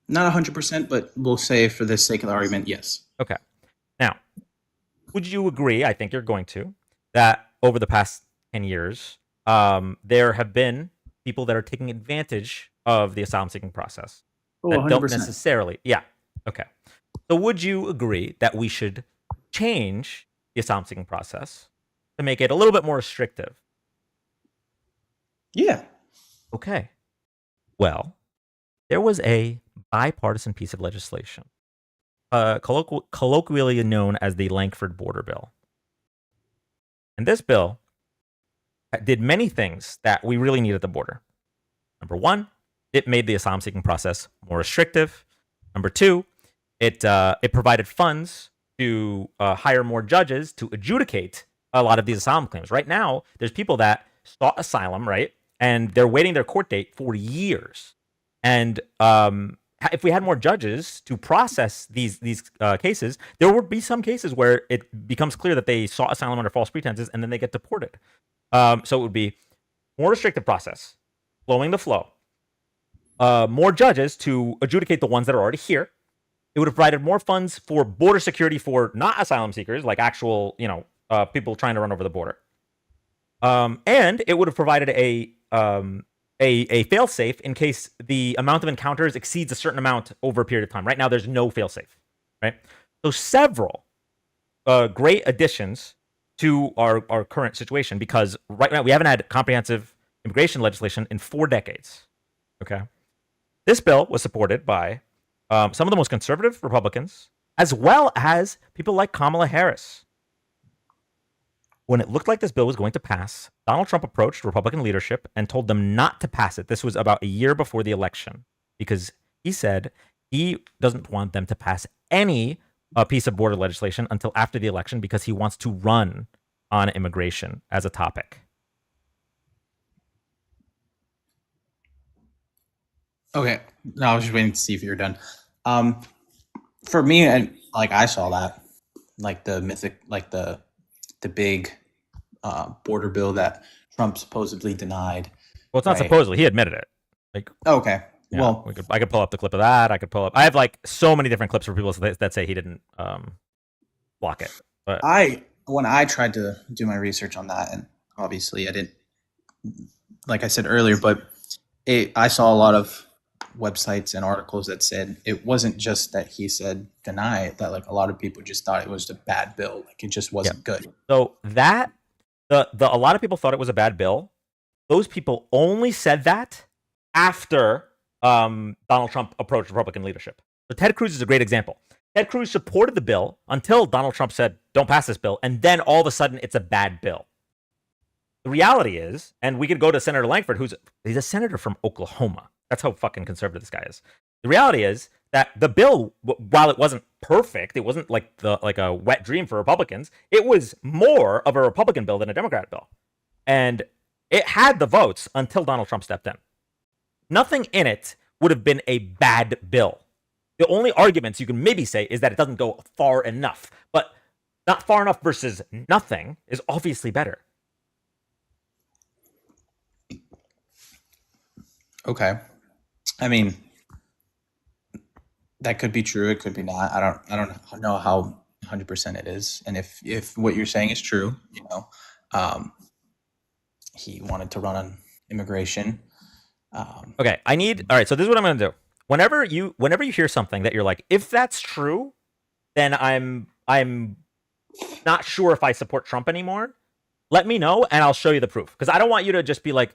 J: Not 100%, but we'll say for the sake of the argument, yes.
A: Okay. Now, would you agree, I think you're going to, that over the past 10 years, there have been people that are taking advantage of the asylum-seeking process? That
J: 100%.
A: don't necessarily... Yeah. Okay. So would you agree that we should change the asylum-seeking process to make it a little bit more restrictive?
J: Yeah.
A: Okay. Well, there was a bipartisan piece of legislation, colloquially known as the Langford Border Bill. And this bill did many things that we really need at the border. Number one, it made the asylum-seeking process more restrictive. Number two, it provided funds to hire more judges to adjudicate a lot of these asylum claims. Right now, there's people that sought asylum, right? And they're waiting their court date for years. And if we had more judges to process these cases, there would be some cases where it becomes clear that they sought asylum under false pretenses and then they get deported. So it would be more restrictive process, slowing the flow, more judges to adjudicate the ones that are already here. It would have provided more funds for border security for not asylum seekers, like actual, people trying to run over the border. And it would have provided a fail-safe in case the amount of encounters exceeds a certain amount over a period of time. Right now, there's no fail-safe, right? So several great additions to our current situation, because right now we haven't had comprehensive immigration legislation in 4 decades. Okay. This bill was supported by some of the most conservative Republicans, as well as people like Kamala Harris. When it looked like this bill was going to pass, Donald Trump approached Republican leadership and told them not to pass it. This was about a year before the election, because he said he doesn't want them to pass any piece of border legislation until after the election, because he wants to run on immigration as a topic.
J: Okay. No, I was just waiting to see if you were done. For me, and like I saw that, like the mythic, like the big border bill that Trump supposedly denied.
A: Well, it's not
J: right?
A: supposedly. He admitted it. Like,
J: Okay.
A: yeah,
J: Well,
A: I could pull up the clip of that. I have like so many different clips for people that say he didn't block it. But
J: when I tried to do my research on that, and obviously I didn't, like I said earlier, but I saw a lot of websites and articles that said it wasn't just that he said deny it, that like a lot of people just thought it was a bad bill, like it just wasn't good.
A: So that a lot of people thought it was a bad bill. Those people only said that after Donald Trump approached Republican leadership. So Ted Cruz is a great example. Ted Cruz supported the bill until Donald Trump said, "Don't pass this bill," and then all of a sudden it's a bad bill. The reality is, and we could go to Senator Langford, he's a senator from Oklahoma. That's how fucking conservative this guy is. The reality is that the bill, while it wasn't perfect, it wasn't like a wet dream for Republicans. It was more of a Republican bill than a Democrat bill, and it had the votes until Donald Trump stepped in. Nothing in it would have been a bad bill. The only arguments you can maybe say is that it doesn't go far enough, but not far enough versus nothing is obviously better.
J: Okay. I mean, that could be true. It could be not. I don't know how 100% it is. And if what you're saying is true, he wanted to run on immigration.
A: Okay, all right, so this is what I'm going to do. Whenever you hear something that you're like, if that's true, then I'm not sure if I support Trump anymore. Let me know and I'll show you the proof. Because I don't want you to just be like,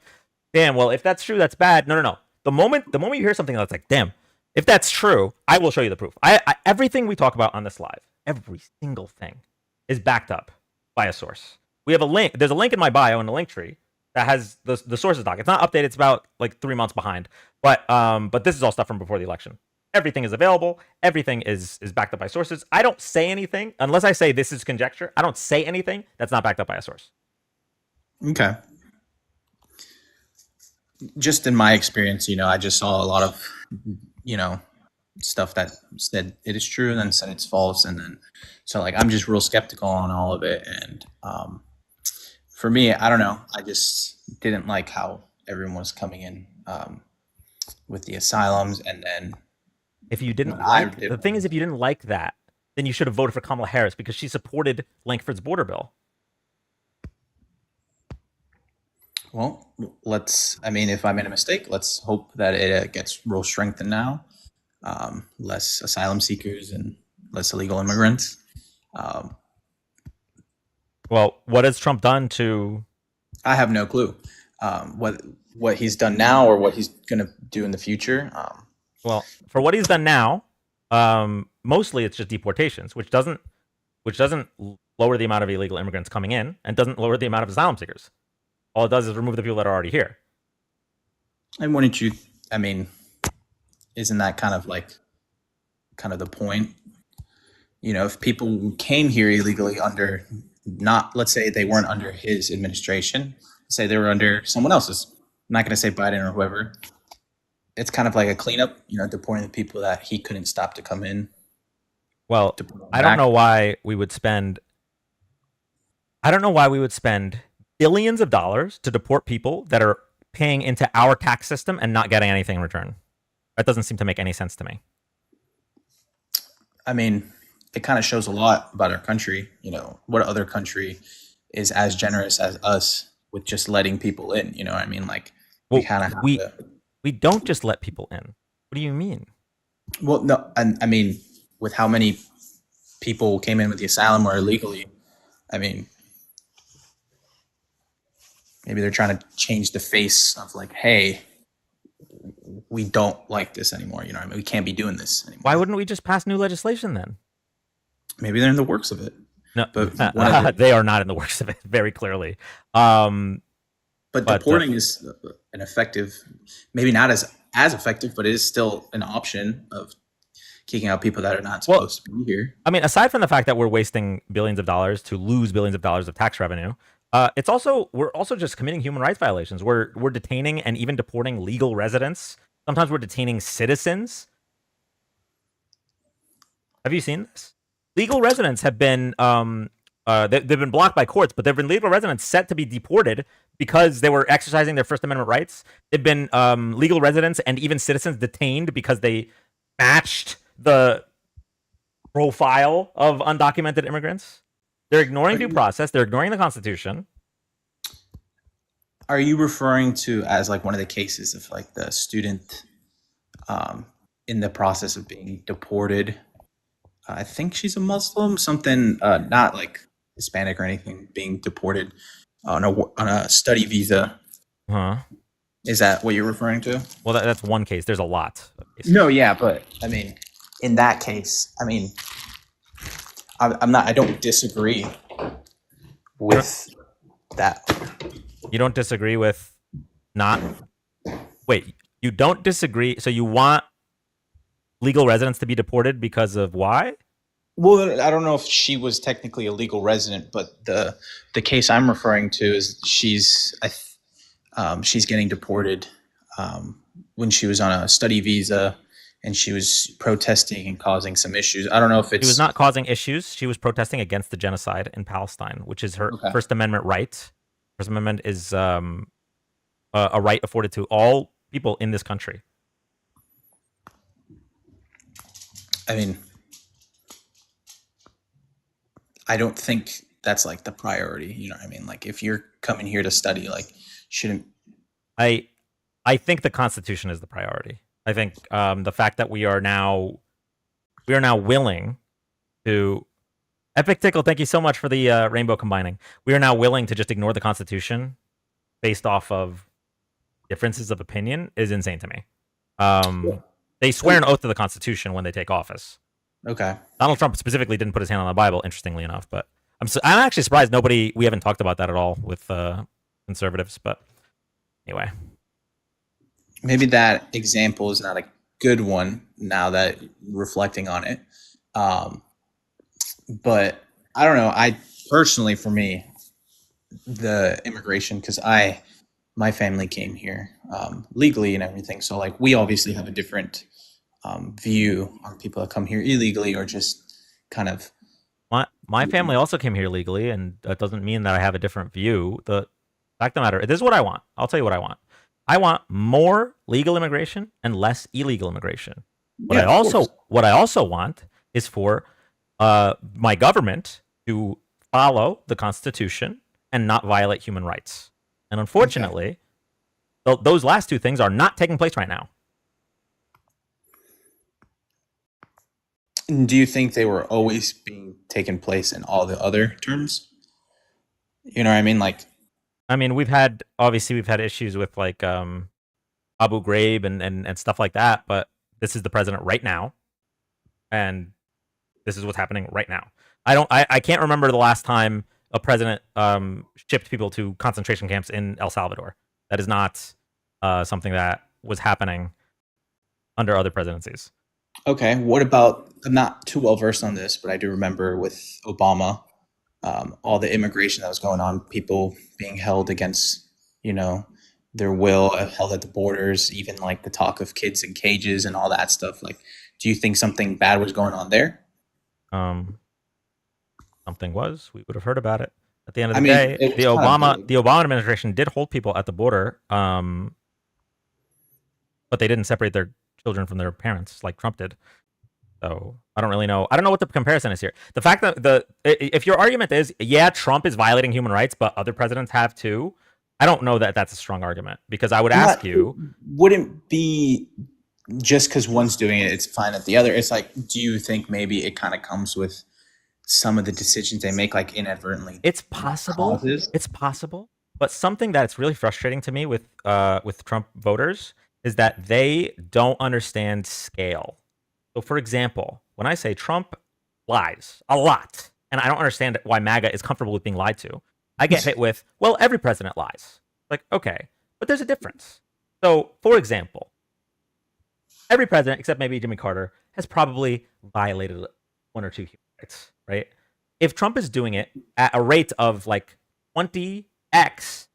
A: damn, well, if that's true, that's bad. No. The moment you hear something that's like, damn, if that's true, I will show you the proof. Everything we talk about on this live, every single thing, is backed up by a source. We have a link. There's a link in my bio in the link tree that has the sources doc. It's not updated. It's about like 3 months behind. But this is all stuff from before the election. Everything is available. Everything is backed up by sources. I don't say anything unless I say this is conjecture. I don't say anything that's not backed up by a source.
J: Okay. Just in my experience, I just saw a lot of, stuff that said it is true and then said it's false. And then, so like, I'm just real skeptical on all of it. And for me, I don't know. I just didn't like how everyone was coming in with the asylums. And then
A: if you didn't like, the thing is, if you didn't like that, then you should have voted for Kamala Harris because she supported Lankford's border bill.
J: Well, if I made a mistake, let's hope that it gets real strengthened now. Less asylum seekers and less illegal immigrants.
A: Well, what has Trump done to...
J: I have no clue what he's done now or what he's going to do in the future.
A: Well, for what he's done now, mostly it's just deportations, which doesn't lower the amount of illegal immigrants coming in and doesn't lower the amount of asylum seekers. All it does is remove the people that are already here.
J: And wouldn't you, isn't that kind of the point? If people came here illegally under let's say they weren't under his administration, say they were under someone else's, I'm not going to say Biden or whoever. It's kind of like a cleanup, deporting the people that he couldn't stop to come in.
A: Well, I don't know why we would spend billions of dollars to deport people that are paying into our tax system and not getting anything in return. That doesn't seem to make any sense to me.
J: It kind of shows a lot about our country. What other country is as generous as us with just letting people in?
A: We don't just let people in. What do you mean?
J: Well, no, with how many people came in with the asylum or illegally, maybe they're trying to change the face of like, hey, we don't like this anymore. You know what I mean? We can't be doing this anymore.
A: Why wouldn't we just pass new legislation then?
J: Maybe they're in the works of it.
A: No,
J: But
A: they are not in the works of it, very clearly.
J: But deporting is an effective, maybe not as effective, but it is still an option of kicking out people that are not supposed to be here.
A: I mean, aside from the fact that we're wasting billions of dollars to lose billions of dollars of tax revenue, we're also just committing human rights violations. We're detaining and even deporting legal residents. Sometimes we're detaining citizens. Have you seen this? Legal residents have been they've been blocked by courts, but there have been legal residents set to be deported because they were exercising their First Amendment rights. They've been legal residents and even citizens detained because they matched the profile of undocumented immigrants. They're ignoring due process. They're ignoring the Constitution.
J: Are you referring to as like one of the cases of like the student in the process of being deported? I think she's a Muslim, something not like Hispanic or anything, being deported on a study visa.
A: Huh?
J: Is that what you're referring to?
A: Well, that's one case. There's a lot.
J: No, yeah, but I mean, in that case, I mean, I don't disagree with that.
A: You don't disagree with not. Wait, you don't disagree. So you want legal residents to be deported because of why?
J: Well, I don't know if she was technically a legal resident, but the case I'm referring to is she's getting deported when she was on a study visa and she was protesting and causing some issues. I don't know if it's...
A: She was not causing issues. She was protesting against the genocide in Palestine, which is her First Amendment right. First Amendment is a right afforded to all people in this country.
J: I mean, I don't think that's like the priority. You know what I mean? Like if you're coming here to study, like shouldn't...
A: I think the Constitution is the priority. I think the fact that we are now willing to... Epic Tickle, thank you so much for the rainbow combining. We are now willing to just ignore the Constitution based off of differences of opinion is insane to me. They swear an oath to the Constitution when they take office.
J: Okay.
A: Donald Trump specifically didn't put his hand on the Bible, interestingly enough, but I'm actually surprised we haven't talked about that at all with conservatives, but anyway.
J: Maybe that example is not a good one now that reflecting on it. But I don't know. I personally, for me, the immigration, because my family came here legally and everything. So like we obviously have a different view on people that come here illegally or just kind of.
A: My family also came here legally, and that doesn't mean that I have a different view. The fact of the matter, this is what I want. I'll tell you what I want. I want more legal immigration and less illegal immigration. What I also want is for my government to follow the Constitution and not violate human rights. And unfortunately, those last two things are not taking place right now.
J: Do you think they were always being taken place in all the other terms? You know what I mean? Like,
A: I mean, we've had issues with like Abu Ghraib and stuff like that, but this is the president right now, and this is what's happening right now. I can't remember the last time a president shipped people to concentration camps in El Salvador. That is not something that was happening under other presidencies.
J: Okay, what about, I'm not too well versed on this, but I do remember with Obama, all the immigration that was going on, people being held against, their will, held at the borders, even like the talk of kids in cages and all that stuff. Like, do you think something bad was going on there?
A: Something was. We would have heard about it. At the end of the day, the Obama administration did hold people at the border, but they didn't separate their children from their parents like Trump did. So I don't really know. I don't know what the comparison is here. The fact that if your argument is, yeah, Trump is violating human rights, but other presidents have too, I don't know that that's a strong argument, because I would ask you,
J: wouldn't be just because one's doing it, it's fine at the other. It's like, do you think maybe it kind of comes with some of the decisions they make, like inadvertently?
A: It's possible.
J: Causes?
A: It's possible. But something that's really frustrating to me with Trump voters is that they don't understand scale. So, for example, when I say Trump lies a lot, and I don't understand why MAGA is comfortable with being lied to, I get hit with, well, every president lies. Like, okay, but there's a difference. So, for example, every president, except maybe Jimmy Carter, has probably violated one or two human rights, right? If Trump is doing it at a rate of like 20x,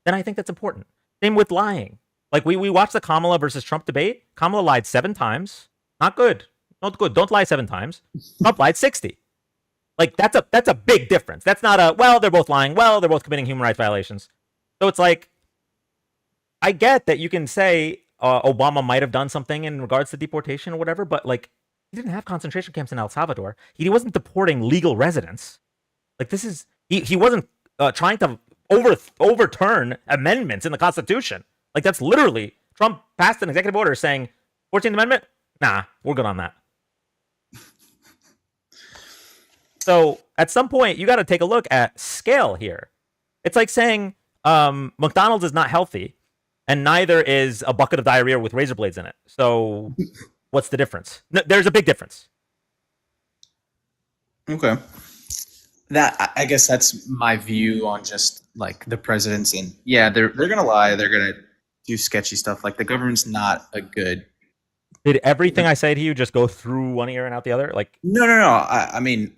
A: then I think that's important. Same with lying. Like we watched the Kamala versus Trump debate. Kamala lied 7 times. Not good. Not good. Don't lie 7 times. Trump lied 60. Like that's a big difference. That's not a, well, they're both lying. Well, they're both committing human rights violations. So it's like, I get that you can say Obama might have done something in regards to deportation or whatever, but like he didn't have concentration camps in El Salvador. He wasn't deporting legal residents. Like this is he wasn't trying to overturn amendments in the Constitution. Like that's literally Trump passed an executive order saying 14th Amendment. Nah, we're good on that. So at some point, you got to take a look at scale here. It's like saying McDonald's is not healthy, and neither is a bucket of diarrhea with razor blades in it. So what's the difference? No, there's a big difference.
J: Okay. That I guess that's my view on just like the presidents, and yeah, they're gonna lie, they're gonna do sketchy stuff. Like the government's not a good.
A: Did everything I say to you just go through one ear and out the other? Like
J: No. I mean,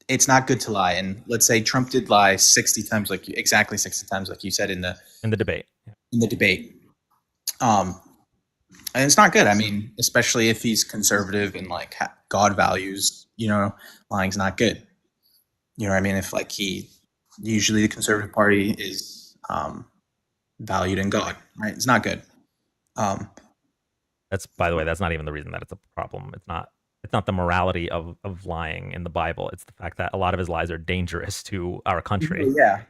J: it's not good to lie. And let's say Trump did lie 60 times, exactly 60 times, like you said in the
A: debate.
J: in the debate. And it's not good. I mean, especially if he's conservative and like God values, lying's not good. You know what I mean? If like usually the Conservative Party is valued in God, right? It's not good.
A: That's, by the way, that's not even the reason that it's a problem. It's not the morality of lying in the Bible. It's the fact that a lot of his lies are dangerous to our country.
J: Yeah.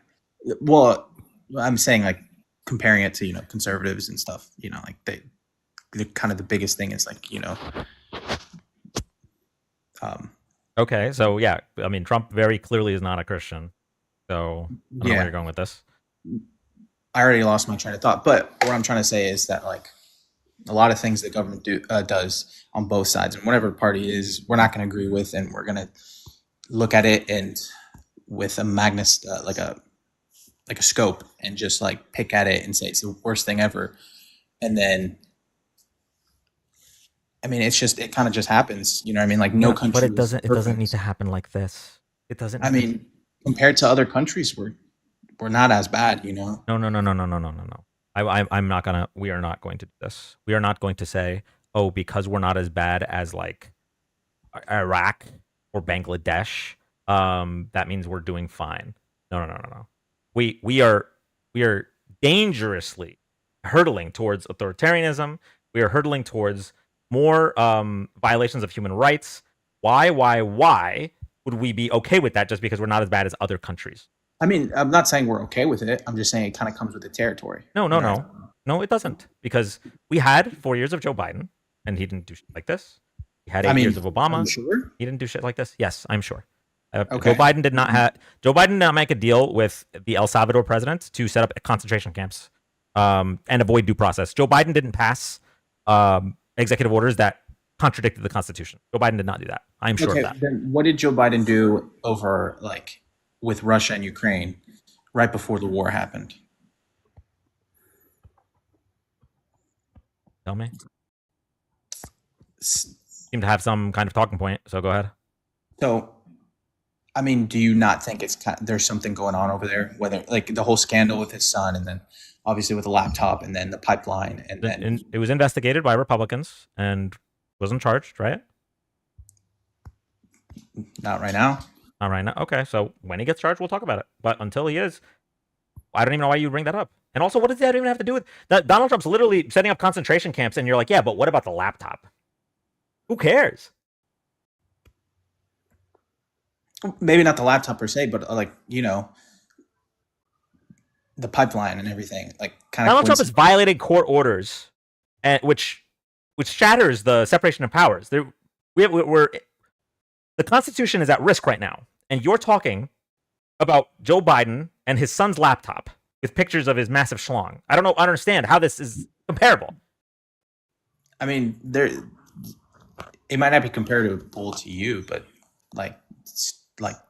J: Well, I'm saying like comparing it to, conservatives and stuff, like the kind of the biggest thing is like,
A: okay. So yeah, I mean, Trump very clearly is not a Christian. So I don't know where you're going with this.
J: I already lost my train of thought, but what I'm trying to say is that like a lot of things the government does on both sides, and whatever party is, we're not going to agree with, and we're going to look at it and with a magnus, like a scope, and just like pick at it and say it's the worst thing ever. And then, I mean, it kind of just happens. You know what I mean? Like no country.
A: But it doesn't need to happen like this. It doesn't.
J: I mean, compared to other countries, we're not as bad. No.
A: I'm not gonna. We are not going to do this. We are not going to say, oh, because we're not as bad as like Iraq or Bangladesh, that means we're doing fine. No. We are dangerously hurtling towards authoritarianism. We are hurtling towards more violations of human rights. Why would we be okay with that just because we're not as bad as other countries?
J: I mean, I'm not saying we're okay with it. I'm just saying it kind of comes with the territory.
A: No, it doesn't. Because we had 4 years of Joe Biden, and he didn't do shit like this. We had 8 years of Obama.
J: Sure?
A: He didn't do shit like this. Yes, I'm sure.
J: Okay.
A: Joe Biden did not make a deal with the El Salvador president to set up concentration camps and avoid due process. Joe Biden didn't pass executive orders that contradicted the Constitution. Joe Biden did not do that. I'm sure of that.
J: Then what did Joe Biden do over like with Russia and Ukraine right before the war happened?
A: Tell me. Seem to have some kind of talking point, so go ahead.
J: So, I mean, do you not think there's something going on over there? Whether like the whole scandal with his son, and then obviously with the laptop, and then the pipeline, and then
A: it was investigated by Republicans and wasn't charged, right?
J: Not right now.
A: Not right now. Okay, so when he gets charged, we'll talk about it. But until he is, I don't even know why you bring that up. And also, what does that even have to do with that? Donald Trump's literally setting up concentration camps, and you're like, yeah, but what about the laptop? Who cares?
J: Maybe not the laptop per se, but like the pipeline and everything. Like kind of
A: Donald Trump has violated court orders, and which shatters the separation of powers. The Constitution is at risk right now, and you're talking about Joe Biden and his son's laptop. with pictures of his massive schlong. I don't understand how this is comparable.
J: I mean, it might not be comparable to you, but like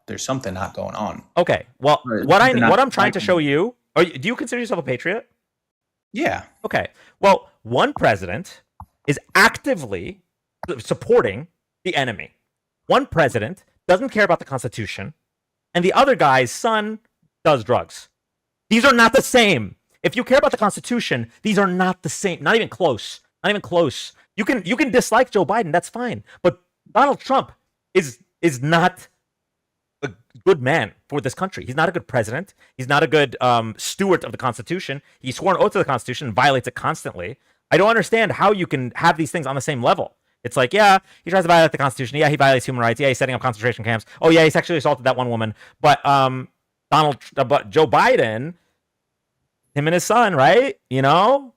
J: there's something not going on.
A: Okay, well,
J: Right.
A: what
J: They're
A: I'm
J: not
A: trying to
J: fighting.
A: show you, do you consider yourself a patriot?
J: Yeah.
A: Okay, well, one president is actively supporting the enemy. One president doesn't care about the Constitution, and the other guy's son does drugs. These are not the same. If you care about the Constitution, these are not the same. Not even close. Not even close. You can dislike Joe Biden. That's fine. But Donald Trump is not a good man for this country. He's not a good president. He's not a good steward of the Constitution. He swore an oath to the Constitution and violates it constantly. I don't understand how you can have these things on the same level. It's like, yeah, he tries to violate the Constitution. Yeah, he violates human rights. Yeah, he's setting up concentration camps. Oh, yeah, he sexually assaulted that one woman. But but Joe Biden, him and his son, right? You know,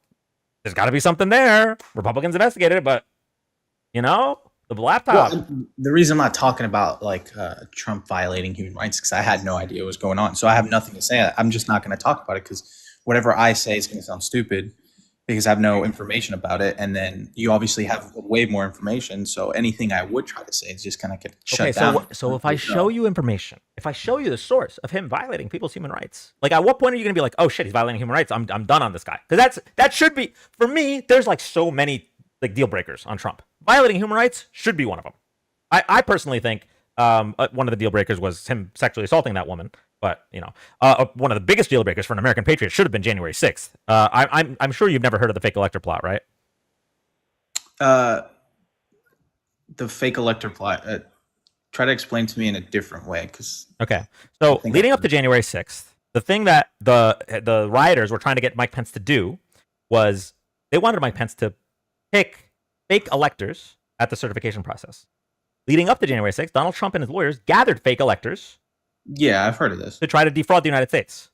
A: there's got to be something there. Republicans investigated it, but you know, the laptop.
J: Well, the reason I'm not talking about like Trump violating human rights because I had no idea what was going on, so I have nothing to say. I'm just not going to talk about it because whatever I say is going to sound stupid because I have no information about it. And then you obviously have way more information, so anything I would try to say is just going to get shut down.
A: So if I show you information, if I show you the source of him violating people's human rights, like at what point are you going to be like, oh shit, he's violating human rights? I'm done on this guy. Because that should be, for me, there's like so many like deal breakers on Trump. Violating human rights should be one of them. I personally think one of the deal breakers was him sexually assaulting that woman. But you know, one of the biggest deal breakers for an American patriot should have been January 6th. I'm sure you've never heard of the fake elector plot, right?
J: The fake elector plot. Try to explain to me in a different way, because
A: okay. So leading up to January 6th, the thing that the rioters were trying to get Mike Pence to do was they wanted Mike Pence to pick fake electors at the certification process. Leading up to January 6th, Donald Trump and his lawyers gathered fake electors.
J: Yeah, I've heard of this.
A: To try to defraud the United States.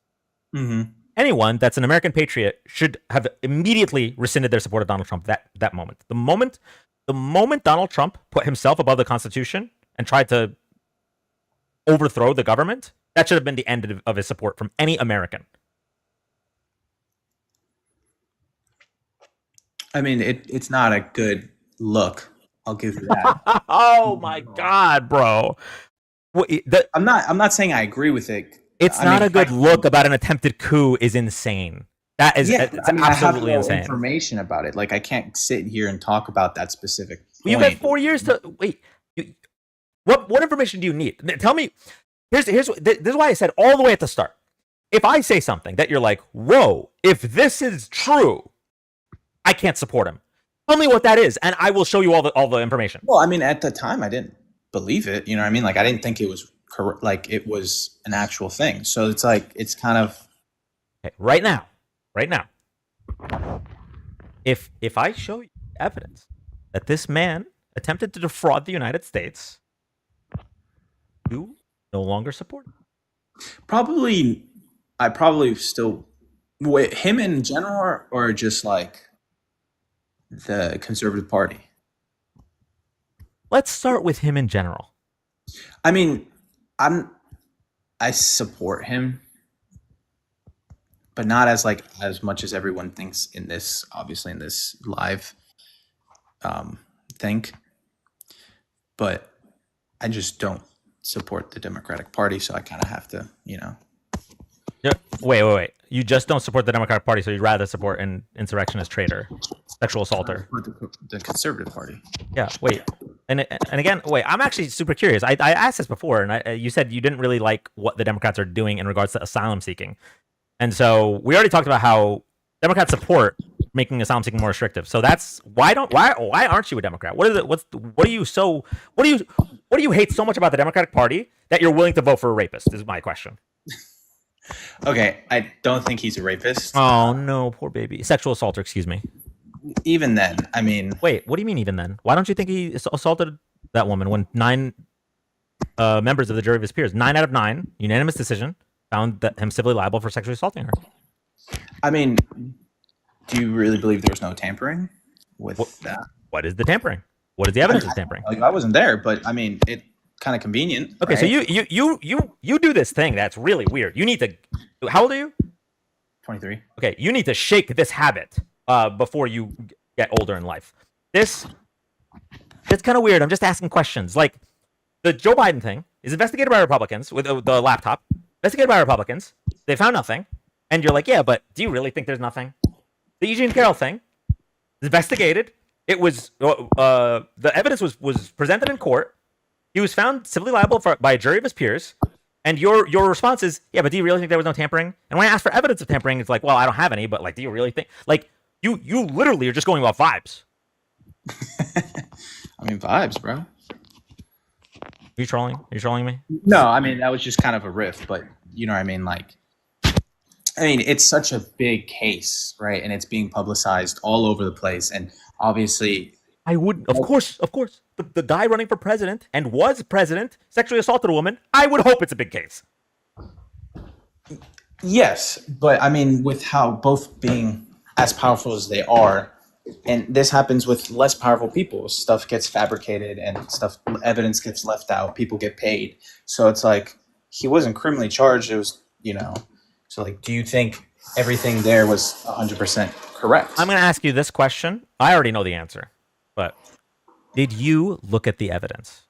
J: Mm-hmm.
A: Anyone that's an American patriot should have immediately rescinded their support of Donald Trump that moment. The moment Donald Trump put himself above the Constitution and tried to overthrow the government, that should have been the end of his support from any American.
J: I mean, it's not a good look. I'll give you that.
A: Oh my God, bro.
J: I'm not saying I agree with it.
A: It's not a good look about an attempted coup is insane. That is it's absolutely
J: I have
A: insane.
J: Information about it. Like I can't sit here and talk about that specific point.
A: You've had 4 years to wait. What information do you need? Tell me. This is why I said all the way at the start. If I say something that you're like, whoa, if this is true, I can't support him. Tell me what that is, and I will show you all the information.
J: Well, I mean, at the time, I didn't believe it. You know what I mean? Like, I didn't think it was correct. Like, it was an actual thing. So it's like, it's kind of
A: okay, right now. If I show you evidence that this man attempted to defraud the United States, you no longer support him.
J: I probably still wait. Him in general, or just like the Conservative Party?
A: Let's start with him in general.
J: I mean, I support him, but not as much as everyone thinks in this, obviously in this live think. But I just don't support the Democratic Party, so I kind of have to, you know.
A: Yeah. Wait. You just don't support the Democratic Party, so you'd rather support an insurrectionist traitor, sexual assaulter.
J: The Conservative Party.
A: Yeah, wait. And again, wait, I'm actually super curious. I asked this before, and you said you didn't really like what the Democrats are doing in regards to asylum seeking. And so we already talked about how Democrats support making asylum seeking more restrictive. So that's why aren't you a Democrat? What do you hate so much about the Democratic Party that you're willing to vote for a rapist? Is my question.
J: Okay, I don't think he's a rapist.
A: Oh no, poor baby. Sexual assaulter, excuse me.
J: Even then, I mean...
A: Wait, what do you mean even then? Why don't you think he assaulted that woman when 9 members of the jury of his peers, 9 out of 9, unanimous decision, found that him civilly liable for sexually assaulting her?
J: I mean, do you really believe there was no tampering with that?
A: What is the tampering? What is the evidence of tampering?
J: I wasn't there, but I mean, it kind of convenient.
A: Okay,
J: right?
A: so you do this thing that's really weird. You need to... How old are you?
J: 23.
A: Okay, you need to shake this habit before you get older in life. It's kind of weird. I'm just asking questions. Like, the Joe Biden thing is investigated by Republicans with the laptop. Investigated by Republicans. They found nothing. And you're like, yeah, but do you really think there's nothing? The Eugene Carroll thing is investigated. It was the evidence was presented in court. He was found civilly liable by a jury of his peers. And your response is, yeah, but do you really think there was no tampering? And when I ask for evidence of tampering, it's like, well, I don't have any, but like, do you really think? Like, you literally are just going off vibes.
J: I mean, vibes, bro.
A: Are you trolling? Are you trolling me?
J: No, I mean, that was just kind of a riff, but you know what I mean? Like, I mean, it's such a big case, right? And it's being publicized all over the place. And obviously,
A: I would, of course, the guy running for president and was president sexually assaulted a woman. I would hope it's a big case.
J: yes, but I mean, with how both being as powerful as they are, and this happens with less powerful people, stuff gets fabricated and evidence gets left out, people get paid. So it's like, he wasn't criminally charged. It was, so like, do you think everything there was 100% correct?
A: I'm going to ask you this question. I already know the answer, but did you look at the evidence?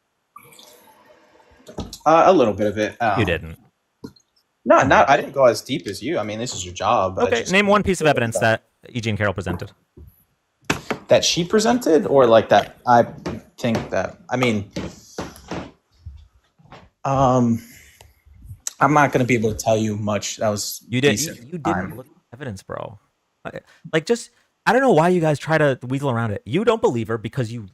J: A little bit of it.
A: You didn't.
J: No, not. I didn't go as deep as you. I mean, this is your job.
A: Okay, name one piece of evidence that Eugene Carroll presented.
J: That she presented, or like that I think that. I mean, I'm not going to be able to tell you much. That was
A: you didn't look at evidence, bro. Like, just, I don't know why you guys try to weasel around it. You don't believe her because you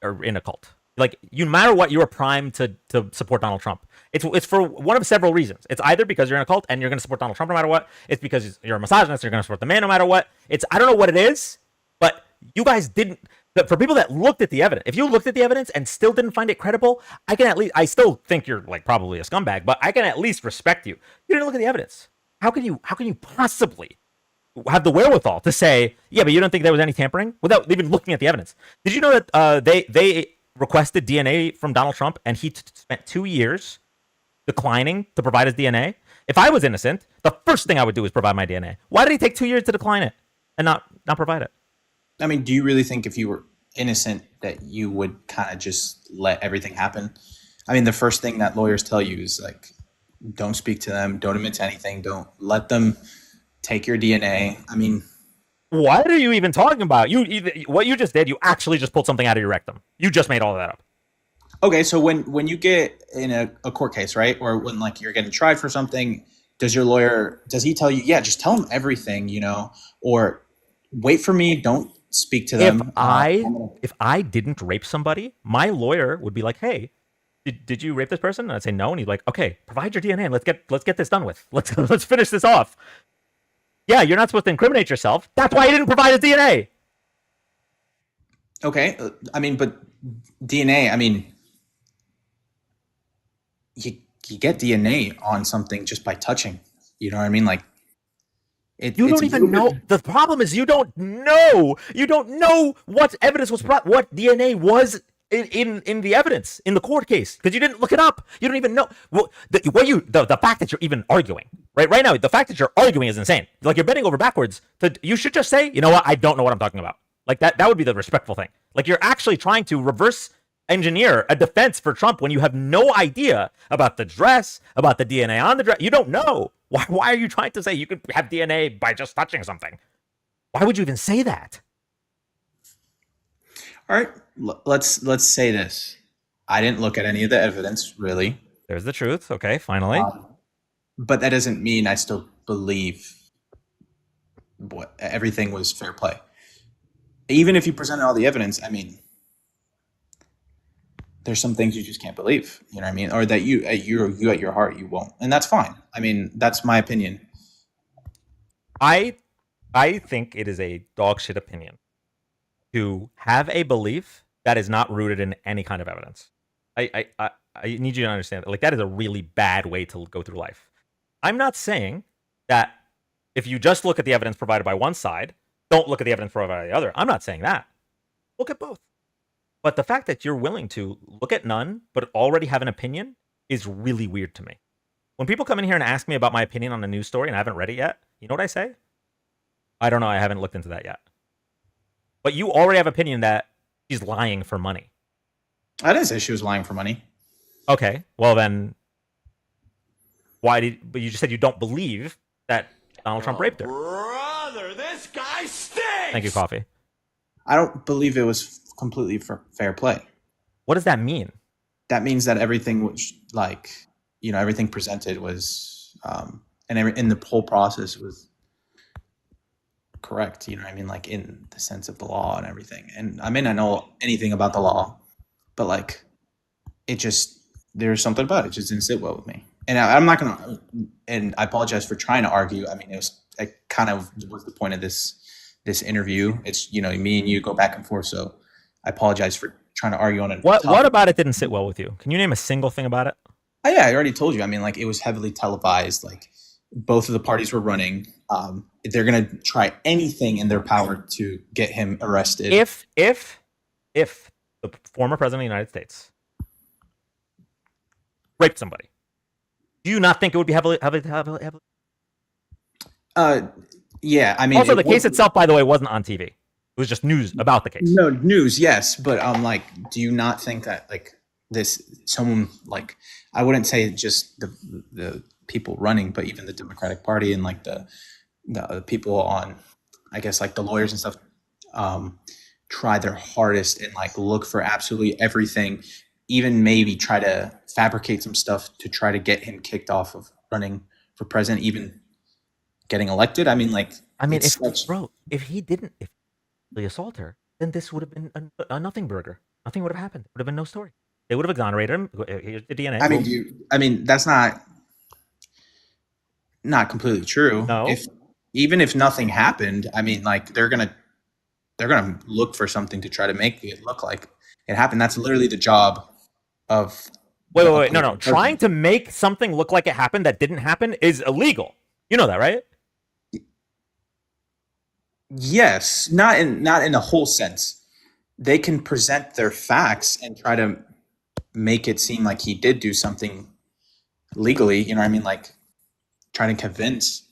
A: are in a cult. Like, no matter what, you are primed to support Donald Trump. It's for one of several reasons. It's either because you're in a cult and you're going to support Donald Trump no matter what. It's because you're a misogynist, you're going to support the man no matter what. I don't know what it is, but you guys didn't. But for people that looked at the evidence, if you looked at the evidence and still didn't find it credible, I still think you're like probably a scumbag, but I can at least respect you. You didn't look at the evidence. How can you possibly have the wherewithal to say, yeah, but you don't think there was any tampering without even looking at the evidence? Did you know that they requested DNA from Donald Trump and he spent 2 years declining to provide his DNA? If I was innocent, the first thing I would do is provide my DNA. Why did he take 2 years to decline it and not provide it?
J: I mean, do you really think if you were innocent that you would kind of just let everything happen? I mean, the first thing that lawyers tell you is like, don't speak to them, don't admit to anything, don't let them take your DNA. I mean,
A: what are you even talking about? What you just did, you actually just pulled something out of your rectum. You just made all of that up.
J: Okay, so when you get in a court case, right, or when like you're getting tried for something, does he tell you, yeah, just tell him everything, or wait for me, don't speak to them?
A: If I didn't rape somebody, my lawyer would be like, hey, did you rape this person? And I'd say no, and he'd be like, okay, provide your DNA and let's get this done with. Let's finish this off. Yeah, you're not supposed to incriminate yourself. That's why he didn't provide his DNA.
J: Okay, I mean, but DNA, I mean, you get DNA on something just by touching. You know what I mean? Like,
A: you don't even know. The problem is you don't know. You don't know what evidence was brought, what DNA was in the evidence in the court case, because you didn't look it up. You don't even know the fact that you're even arguing right now. The fact that you're arguing is insane. Like, you're bending over backwards. You should just say, you know what, I don't know what I'm talking about. Like, that would be the respectful thing. Like, you're actually trying to reverse engineer a defense for Trump when you have no idea about the dress, about the DNA on the dress. You don't know. Why are you trying to say you could have DNA by just touching something? Why would you even say that?
J: All right, let's say this. I didn't look at any of the evidence, really.
A: There's the truth. Okay, finally.
J: But that doesn't mean I still believe everything was fair play. Even if you presented all the evidence, I mean, there's some things you just can't believe. You know what I mean? Or that you at your heart you won't, and that's fine. I mean, that's my opinion.
A: I think it is a dog shit opinion to have a belief that is not rooted in any kind of evidence. I need you to understand that. Like, that is a really bad way to go through life. I'm not saying that if you just look at the evidence provided by one side, don't look at the evidence provided by the other. I'm not saying that. Look at both. But the fact that you're willing to look at none but already have an opinion is really weird to me. When people come in here and ask me about my opinion on a news story and I haven't read it yet, you know what I say? I don't know. I haven't looked into that yet. But you already have opinion that she's lying for money.
J: I didn't say she was lying for money.
A: Okay. Well, then but you just said you don't believe that Donald Trump raped her.
K: Brother, this guy stinks!
A: Thank you, Coffee.
J: I don't believe it was completely fair play.
A: What does that mean?
J: That means that everything was everything presented was, and the whole process was correct. You know what I mean? Like in the sense of the law and everything. And I may not know anything about the law, but like there's something about it. It just didn't sit well with me. And I'm not going to, and I apologize for trying to argue. I mean, it kind of was the point of this interview. It's, me and you go back and forth. So I apologize for trying to argue on it.
A: What about it didn't sit well with you? Can you name a single thing about it?
J: Oh, yeah, I already told you. I mean, like, it was heavily televised. Like, both of the parties were running. They're going to try anything in their power to get him arrested.
A: If the former president of the United States raped somebody, do you not think it would be heavily?
J: Yeah, I mean.
A: Also, the case itself, by the way, wasn't on TV. It was just news about the case.
J: No, news, yes, but like, do you not think that like someone like, I wouldn't say just the people running, but even the Democratic Party and like the people on, I guess, like the lawyers and stuff, try their hardest and like look for absolutely everything, even maybe try to fabricate some stuff to try to get him kicked off of running for president, even getting elected. I mean,
A: if he didn't assault her, then this would have been a nothing burger. Nothing would have happened. There would have been no story. They would have exonerated him. Here's the DNA.
J: I mean, that's not completely true.
A: No.
J: Even if nothing happened, I mean, like, they're gonna look for something to try to make it look like it happened. That's literally the job of.
A: Wait. No. Trying to make something look like it happened that didn't happen is illegal. You know that, right?
J: Yes, not in a whole sense. They can present their facts and try to make it seem like he did do something legally, you know what I mean? Like, trying to convince.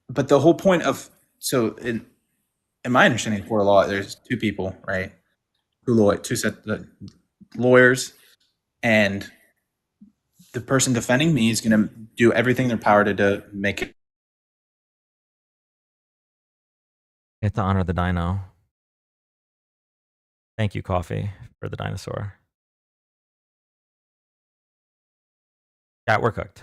J: But the whole point of, in my understanding of court law, there's two people, right? Two set the lawyers, and the person defending me is going to do everything in their power to make it.
A: You have to honor the dino. Thank you, Coffee, for the dinosaur. Chat, we're cooked.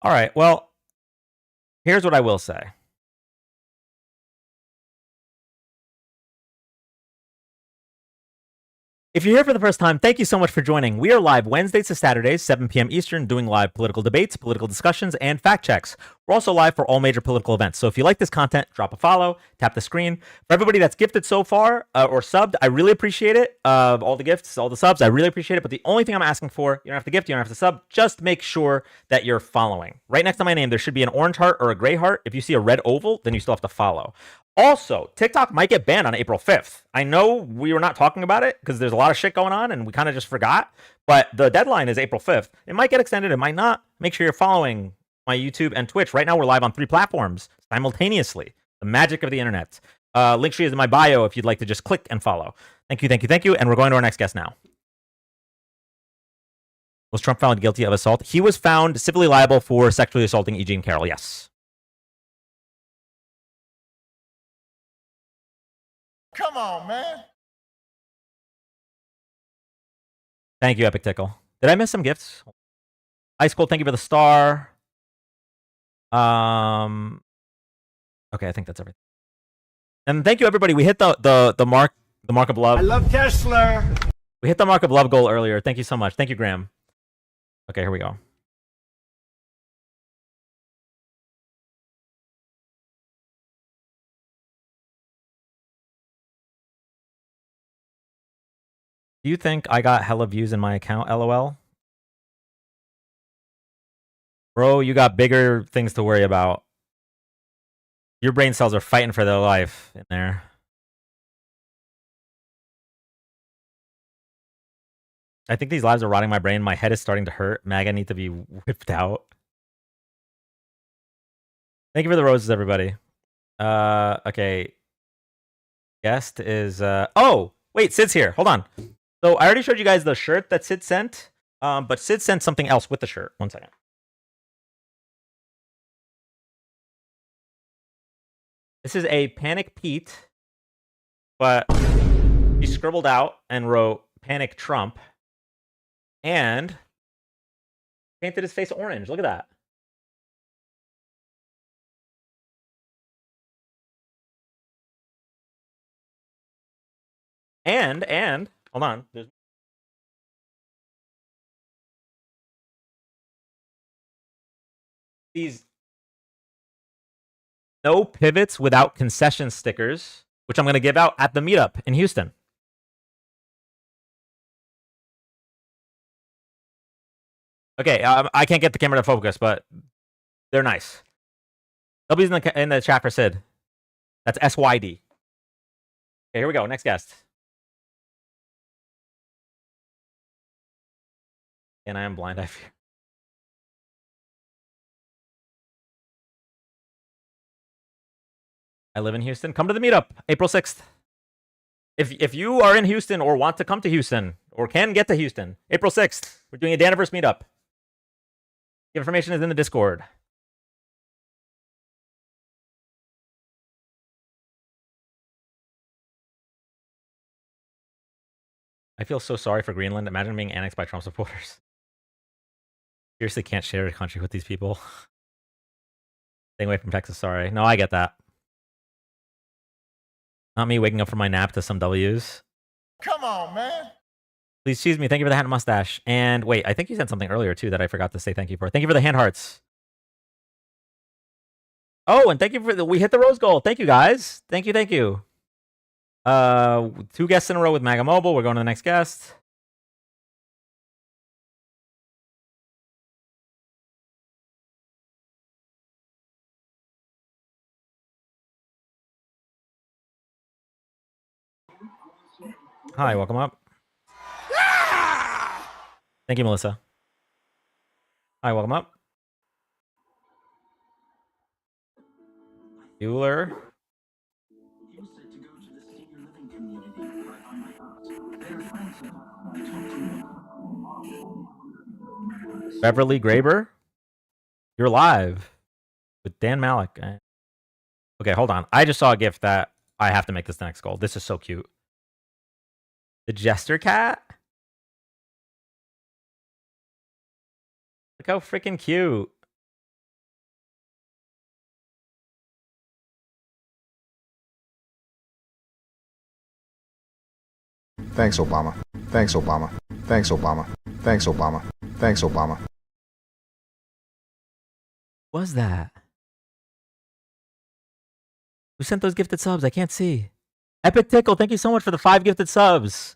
A: All right. Well, here's what I will say. If you're here for the first time, thank you so much for joining. We are live Wednesdays to Saturdays, 7 p.m. Eastern, doing live political debates, political discussions, and fact checks. We're also live for all major political events. So if you like this content, drop a follow, tap the screen. For everybody that's gifted so far or subbed, I really appreciate it. All the gifts, all the subs, I really appreciate it. But the only thing I'm asking for, you don't have to gift, you don't have to sub, just make sure that you're following. Right next to my name, there should be an orange heart or a gray heart. If you see a red oval, then you still have to follow. Also, TikTok might get banned on April 5th. I know we were not talking about it because there's a lot of shit going on and we kind of just forgot, but the deadline is April 5th. It might get extended, it might not. Make sure you're following my YouTube and Twitch. Right now, we're live on 3 platforms simultaneously. The magic of the internet. Link tree is in my bio if you'd like to just click and follow. Thank you. And we're going to our next guest now. Was Trump found guilty of assault? He was found civilly liable for sexually assaulting E. Jean Carroll, yes.
K: Come on, man.
A: Thank you, Epic Tickle. Did I miss some gifts? Ice Cold, thank you for the star. Okay, I think that's everything. And thank you, everybody. We hit the mark The mark of love.
F: I love Tesla.
A: We hit the mark of love goal earlier. Thank you so much. Thank you, Graham. Okay, here we go. Do you think I got hella views in my account, LOL? Bro, you got bigger things to worry about. Your brain cells are fighting for their life in there. I think these lives are rotting my brain. My head is starting to hurt. MAGA need to be whipped out. Thank you for the roses, everybody. Okay. Guest is oh, wait, Sid's here. Hold on. So I already showed you guys the shirt that Sid sent. But Sid sent something else with the shirt. One second. This is a Panic Pete, but he scribbled out and wrote Panic Trump and painted his face orange. Look at that. And hold on. These no pivots without concession stickers, which I'm going to give out at the meetup in Houston. Okay, I can't get the camera to focus, but they're nice. W's in the chat for Sid. That's SYD. Okay, here we go. Next guest. And I am blind, I fear. I live in Houston. Come to the meetup, April 6th. If you are in Houston or want to come to Houston or can get to Houston, April 6th, we're doing a Daniverse meetup. The information is in the Discord. I feel so sorry for Greenland. Imagine being annexed by Trump supporters. Seriously can't share a country with these people. Staying away from Texas, sorry. No, I get that. Not me waking up from my nap to some W's.
K: Come on, man.
A: Please choose me. Thank you for the hat and mustache. And wait, I think you said something earlier too that I forgot to say thank you for. Thank you for the hand hearts. Oh, and thank you for the we hit the rose goal. Thank you guys. Thank you, thank you. 2 guests in a row with MAGA Mobile. We're going to the next guest. Hi, welcome up. Thank you, Melissa. Hi, welcome up. Bueller. Beverly Graber. You're live with Dan Malik. Okay, hold on. I just saw a gift that I have to make this next goal. This is so cute. The Jester Cat. Look how freaking cute.
L: Thanks, Obama. Thanks, Obama. Thanks, Obama. Thanks, Obama. Thanks, Obama.
A: What was that? Who sent those gifted subs? I can't see. Epic Tickle, thank you so much for the 5 gifted subs.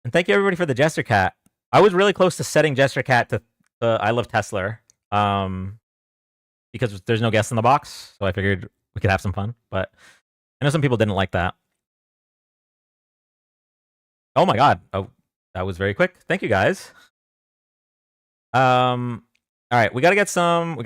A: And thank you everybody for the Jester Cat. I was really close to setting Jester Cat to I Love Tesla. Because there's no guest in the box, so I figured we could have some fun. But I know some people didn't like that. Oh my god. Oh, that was very quick. Thank you guys. All right, we gotta get some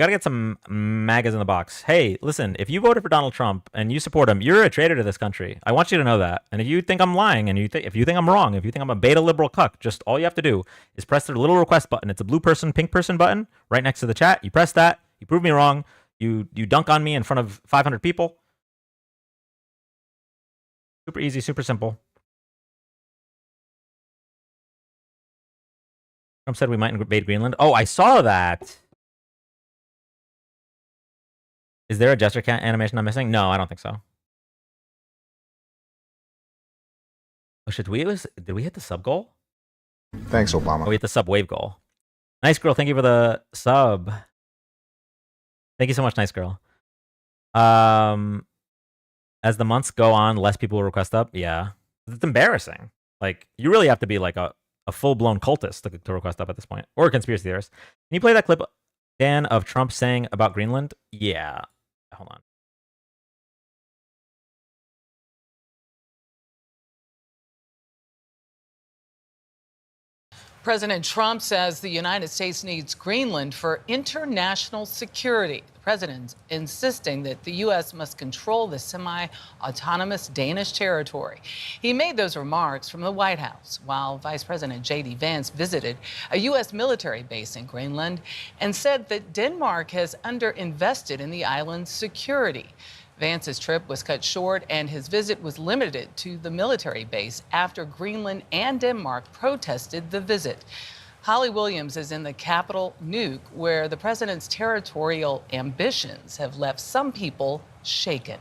A: MAGAs in the box. Hey, listen, if you voted for Donald Trump and you support him, you're a traitor to this country. I want you to know that. And if you think I'm lying and if you think I'm wrong, if you think I'm a beta liberal cuck, just all you have to do is press the little request button. It's a blue person, pink person button right next to the chat. You press that, you prove me wrong, you dunk on me in front of 500 people. Super easy, super simple. Trump said we might invade Greenland. Oh, I saw that. Is there a Jester Cat animation I'm missing? No, I don't think so. Oh shit, did we hit the sub goal?
L: Thanks, Obama.
A: Oh, we hit the sub wave goal. Nice girl, thank you for the sub. Thank you so much, nice girl. As the months go on, less people will request up. Yeah, it's embarrassing. Like, you really have to be like a full-blown cultist to request up at this point, or a conspiracy theorist. Can you play that clip, Dan, of Trump saying about Greenland? Yeah, hold on.
M: President Trump says the United States needs Greenland for international security. The president insisting that the U.S. must control the semi-autonomous Danish territory. He made those remarks from the White House while Vice President J.D. Vance visited a U.S. military base in Greenland and said that Denmark has underinvested in the island's security. Vance's trip was cut short and his visit was limited to the military base after Greenland and Denmark protested the visit. Holly Williams is in the capital, Nuuk, where the president's territorial ambitions have left some people shaken.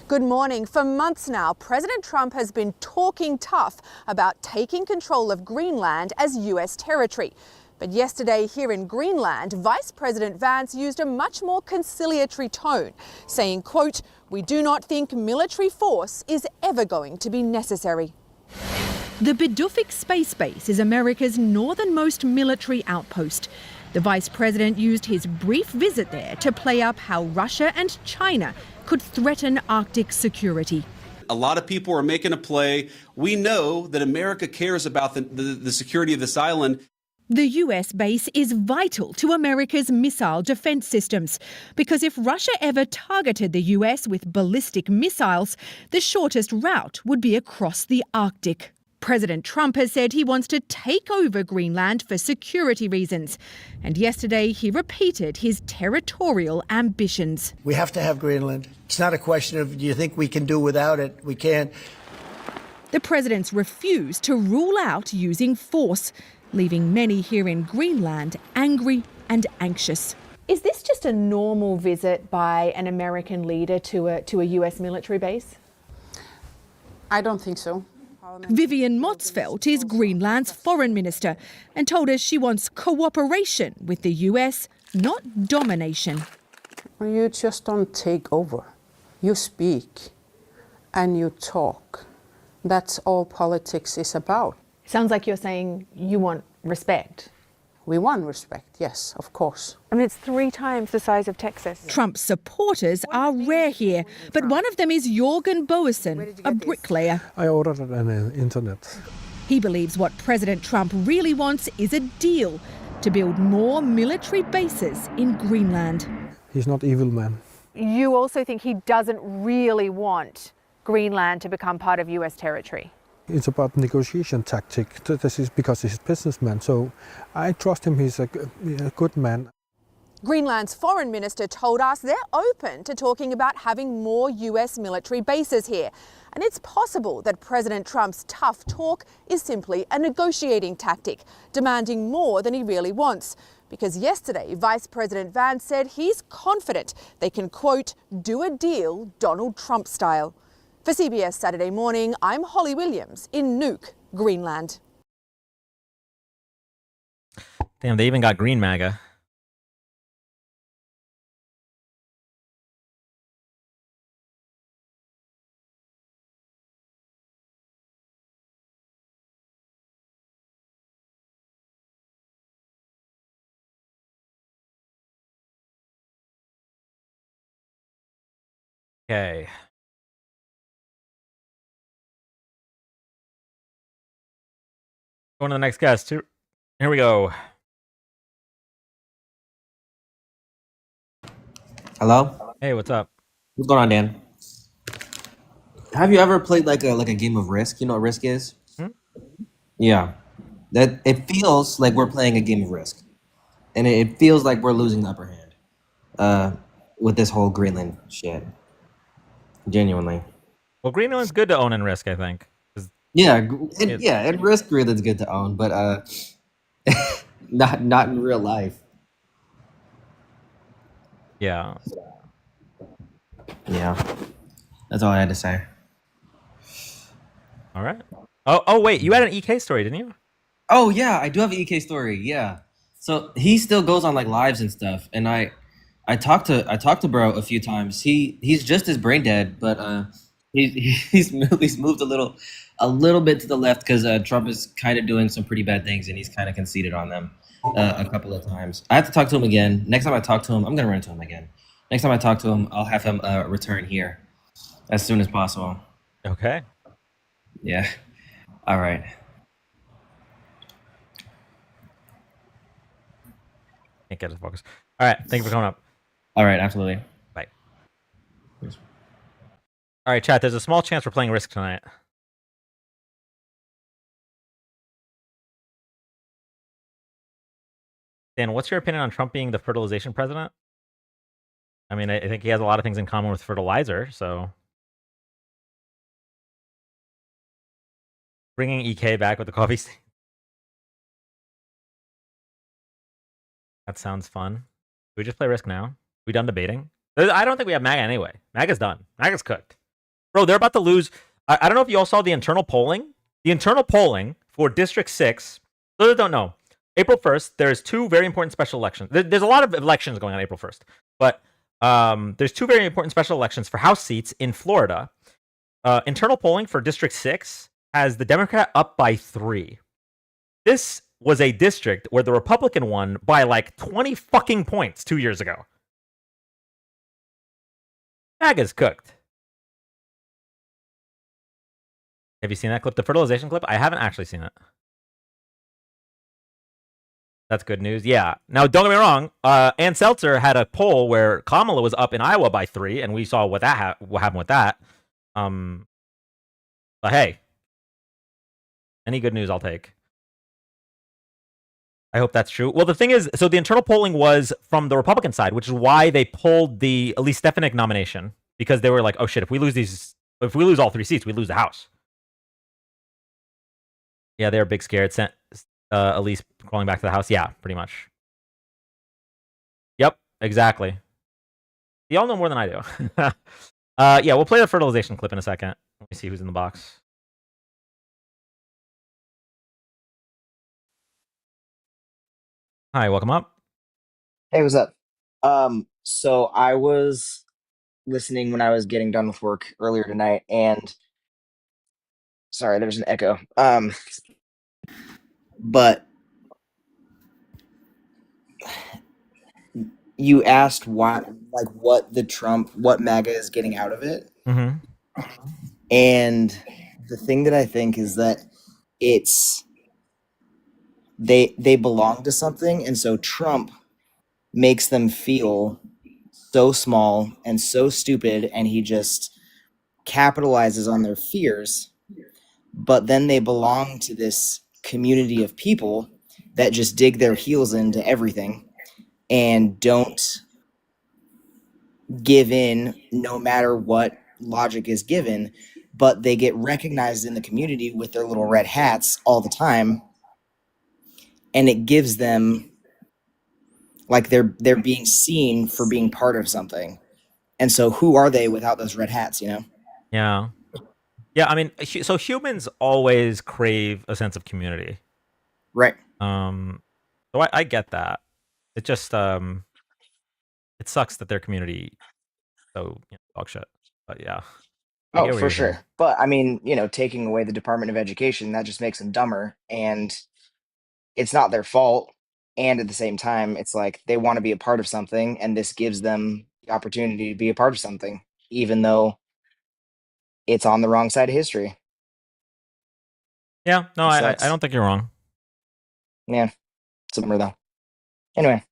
N: Good morning. For months now, President Trump has been talking tough about taking control of Greenland as U.S. territory. But yesterday here in Greenland, Vice President Vance used a much more conciliatory tone, saying, quote, "We do not think military force is ever going to be necessary."
O: The Bidufik Space Base is America's northernmost military outpost. The Vice President used his brief visit there to play up how Russia and China could threaten Arctic security.
P: A lot of people are making a play. We know that America cares about the security of this island.
O: The US base is vital to America's missile defense systems because if Russia ever targeted the US with ballistic missiles, the shortest route would be across the Arctic. President Trump has said he wants to take over Greenland for security reasons. And yesterday he repeated his territorial ambitions.
G: We have to have Greenland. It's not a question of, do you think we can do without it? We can't.
O: The president's refused to rule out using force, leaving many here in Greenland angry and anxious.
N: Is this just a normal visit by an American leader to a US military base?
Q: I don't think so.
O: Vivian Motzfeldt is Greenland's foreign minister and told us she wants cooperation with the US, not domination.
Q: You just don't take over. You speak and you talk. That's all politics is about.
N: Sounds like you're saying you want respect.
Q: We want respect, yes, of course.
N: I mean, it's 3 times the size of Texas.
O: Trump's supporters are rare here, but one of them is Jorgen Boesen, a bricklayer.
R: I ordered it on the internet.
O: He believes what President Trump really wants is a deal to build more military bases in Greenland.
R: He's not evil, man.
N: You also think he doesn't really want Greenland to become part of US territory?
R: It's about negotiation tactic. This is because he's a businessman, so I trust him. He's a good man.
N: Greenland's foreign minister told us they're open to talking about having more US military bases here. And it's possible that President Trump's tough talk is simply a negotiating tactic, demanding more than he really wants. Because yesterday, Vice President Vance said he's confident they can, quote, "do a deal Donald Trump style." For CBS Saturday Morning, I'm Holly Williams in Nuuk, Greenland.
A: Damn, they even got green MAGA. Okay. Going to the next guest. Here we go.
S: Hello?
A: Hey, what's up?
S: What's going on, Dan? Have you ever played like a game of Risk? You know what Risk is? Yeah. That it feels like we're playing a game of Risk. And it feels like we're losing the upper hand. With this whole Greenland shit. Genuinely.
A: Well, Greenland's good to own in Risk, I think.
S: Yeah, and Risk Greenland's good to own, but not in real life.
A: Yeah.
S: Yeah. That's all I had to say.
A: All right. Oh, wait. You had an EK story, didn't you?
S: Oh yeah, I do have an EK story. Yeah. So he still goes on like lives and stuff, and I talked to bro a few times. He's just as brain dead, but he's moved a little bit to the left because Trump is kind of doing some pretty bad things, and he's kind of conceded on them a couple of times. I have to talk to him again. Next time I talk to him, I'm gonna run into him again. Next time I talk to him, I'll have him return here as soon as possible.
A: Okay.
S: Yeah. All right.
A: Can't get it to focus. All right. Thank you for coming up.
S: All right. Absolutely.
A: Bye. All right, chat. There's a small chance we're playing Risk tonight. Dan, what's your opinion on Trump being the fertilization president? I mean, I think he has a lot of things in common with fertilizer, so bringing EK back with the coffee stain. That sounds fun. Can we just play Risk now? We done debating? I don't think we have MAGA anyway. MAGA's done. MAGA's cooked. Bro, they're about to lose. I don't know if you all saw the internal polling. The internal polling for District 6, those that don't know, April 1st, there's two very important special elections. There's a lot of elections going on April 1st, but there's two very important special elections for House seats in Florida. Internal polling for District 6 has the Democrat up by 3. This was a district where the Republican won by like 20 fucking points 2 years ago. MAGA's cooked. Have you seen that clip? The fertilization clip? I haven't actually seen it. That's good news. Yeah. Now, don't get me wrong. Ann Seltzer had a poll where Kamala was up in Iowa by 3, and we saw what happened with that. But hey, any good news I'll take. I hope that's true. Well, the thing is, so the internal polling was from the Republican side, which is why they pulled the Elise Stefanik nomination, because they were like, oh shit, if we lose all 3 seats, we lose the House. Yeah, they're big scared. Sent Elise crawling back to the House. Yeah, pretty much. Yep, exactly. Y'all know more than I do. Yeah, we'll play the fertilization clip in a second. Let me see who's in the box. Hi, welcome up.
T: Hey, what's up? So I was listening when I was getting done with work earlier tonight, and sorry, there's an echo. But you asked what MAGA is getting out of it,
A: Mm-hmm.
T: and the thing that I think is that it's they belong to something, and so Trump makes them feel so small and so stupid, and he just capitalizes on their fears. But then they belong to this community of people that just dig their heels into everything and don't give in no matter what logic is given, but they get recognized in the community with their little red hats all the time, and it gives them like they're being seen for being part of something. And so who are they without those red hats, you know?
A: Yeah. Yeah, I mean, so humans always crave a sense of community.
T: Right.
A: So I get that. It just it sucks that their community so dog shit. But yeah. I get
T: Oh,
A: what
T: for
A: you're saying.
T: sure. But I mean, taking away the Department of Education, that just makes them dumber, and it's not their fault. And at the same time, it's like they want to be a part of something, and this gives them the opportunity to be a part of something, even though it's on the wrong side of history.
A: Yeah, no,
T: It
A: I
T: sucks.
A: don't think you're wrong.
T: Yeah, it's a bummer though. Anyway,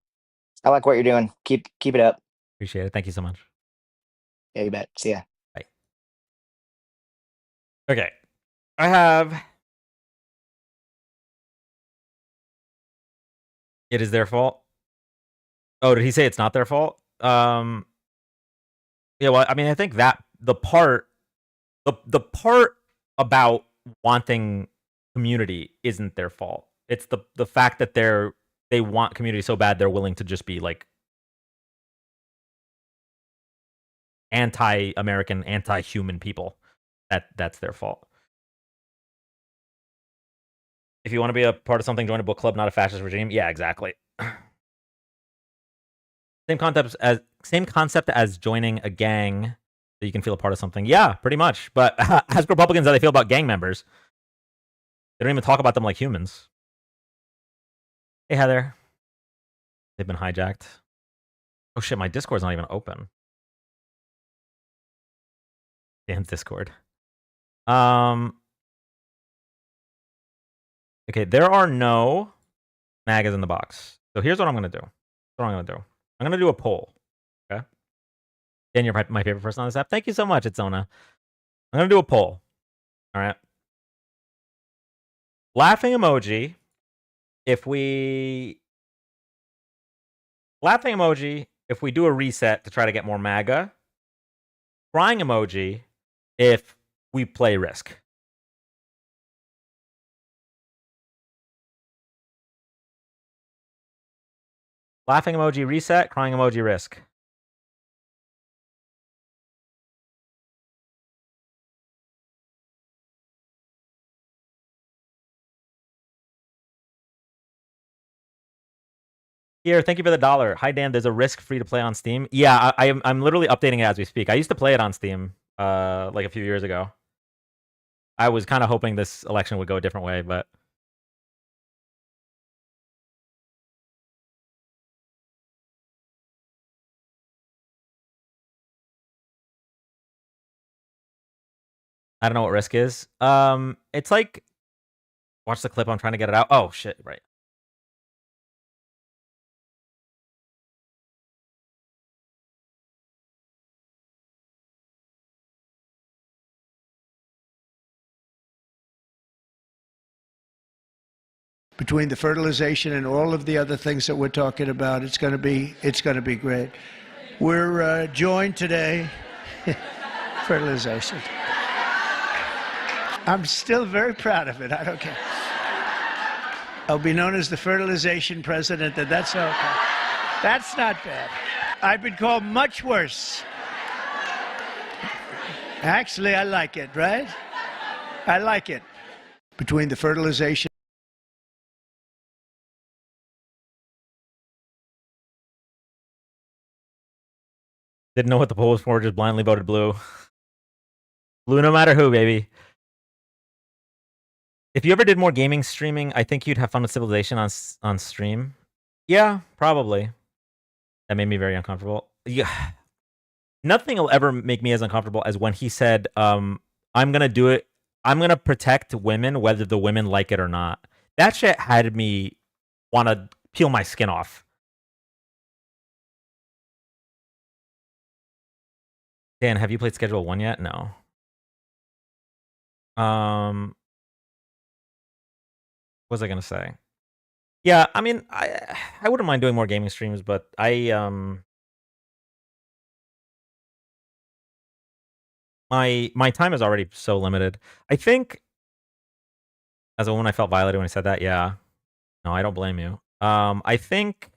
T: I like what you're doing. Keep it up.
A: Appreciate it. Thank you so much.
T: Yeah, you bet. See ya.
A: Bye. Okay. I have it is their fault. Oh, did he say it's not their fault? Yeah, well, I mean, I think that the part about wanting community isn't their fault. It's the fact that they want community so bad they're willing to just be like anti-American, anti-human people. That's their fault. If you want to be a part of something, join a book club, not a fascist regime. Yeah, exactly. Same concept as joining a gang so you can feel a part of something. Yeah, pretty much. But ask Republicans how they feel about gang members. They don't even talk about them like humans. Hey, Heather. They've been hijacked. Oh shit, my Discord's not even open. Damn Discord. Okay, there are no magas in the box. So here's what I'm gonna do. I'm gonna do a poll. Okay. Dan, you're my favorite person on this app. Thank you so much, Itzona. I'm gonna do a poll. All right. Laughing emoji. Laughing emoji if we do a reset to try to get more MAGA. Crying emoji if we play Risk. Laughing emoji reset, crying emoji Risk. Here, thank you for the $1. Hi Dan, there's a Risk free to play on Steam. Yeah, I'm literally updating it as we speak. I used to play it on Steam like a few years ago. I was kind of hoping this election would go a different way, but I don't know what Risk is. It's like, watch the clip. I'm trying to get it out. Oh shit! Right.
G: Between the fertilization and all of the other things that we're talking about, it's going to be great. We're joined today. Fertilization. I'm still very proud of it. I don't care. I'll be known as the fertilization president, and that's okay. That's not bad. I've been called much worse. Actually, I like it, right? I like it. Between the fertilization.
A: Didn't know what the poll was for. Just blindly voted blue. Blue, no matter who, baby. If you ever did more gaming streaming, I think you'd have fun with Civilization on stream. Yeah, probably. That made me very uncomfortable. Yeah. Nothing will ever make me as uncomfortable as when he said, I'm gonna do it. I'm gonna protect women, whether the women like it or not. That shit had me want to peel my skin off. Dan, have you played Schedule 1 yet? No. What was I gonna say? Yeah, I mean, I wouldn't mind doing more gaming streams, but my time is already so limited. I think as a woman, I felt violated when I said that. Yeah, no, I don't blame you. I think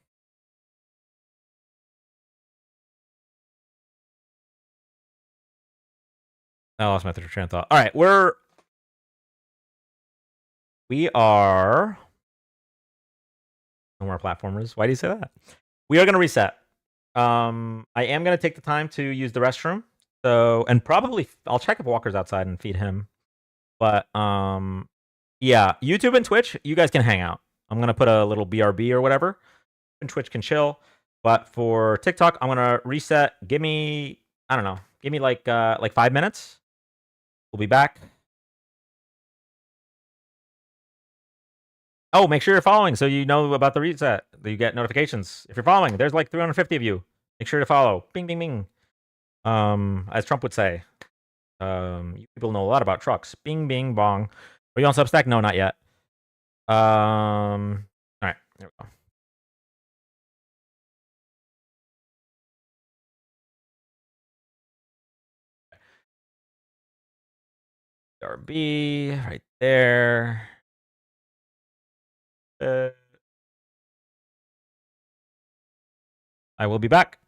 A: I lost my train of thought. All right, we are no more platformers. Why do you say that? We are gonna reset. I am gonna take the time to use the restroom. So, and probably I'll check if Walker's outside and feed him. But yeah, YouTube and Twitch, you guys can hang out. I'm gonna put a little BRB or whatever, and Twitch can chill. But for TikTok, I'm gonna reset. Give me, I don't know, give me like 5 minutes. We'll be back. Oh, make sure you're following so you know about the reset. You get notifications. If you're following, there's like 350 of you. Make sure to follow. Bing, bing, bing. As Trump would say. You people know a lot about trucks. Bing, bing, bong. Are you on Substack? No, not yet. All right, there we go. RB right there. I will be back.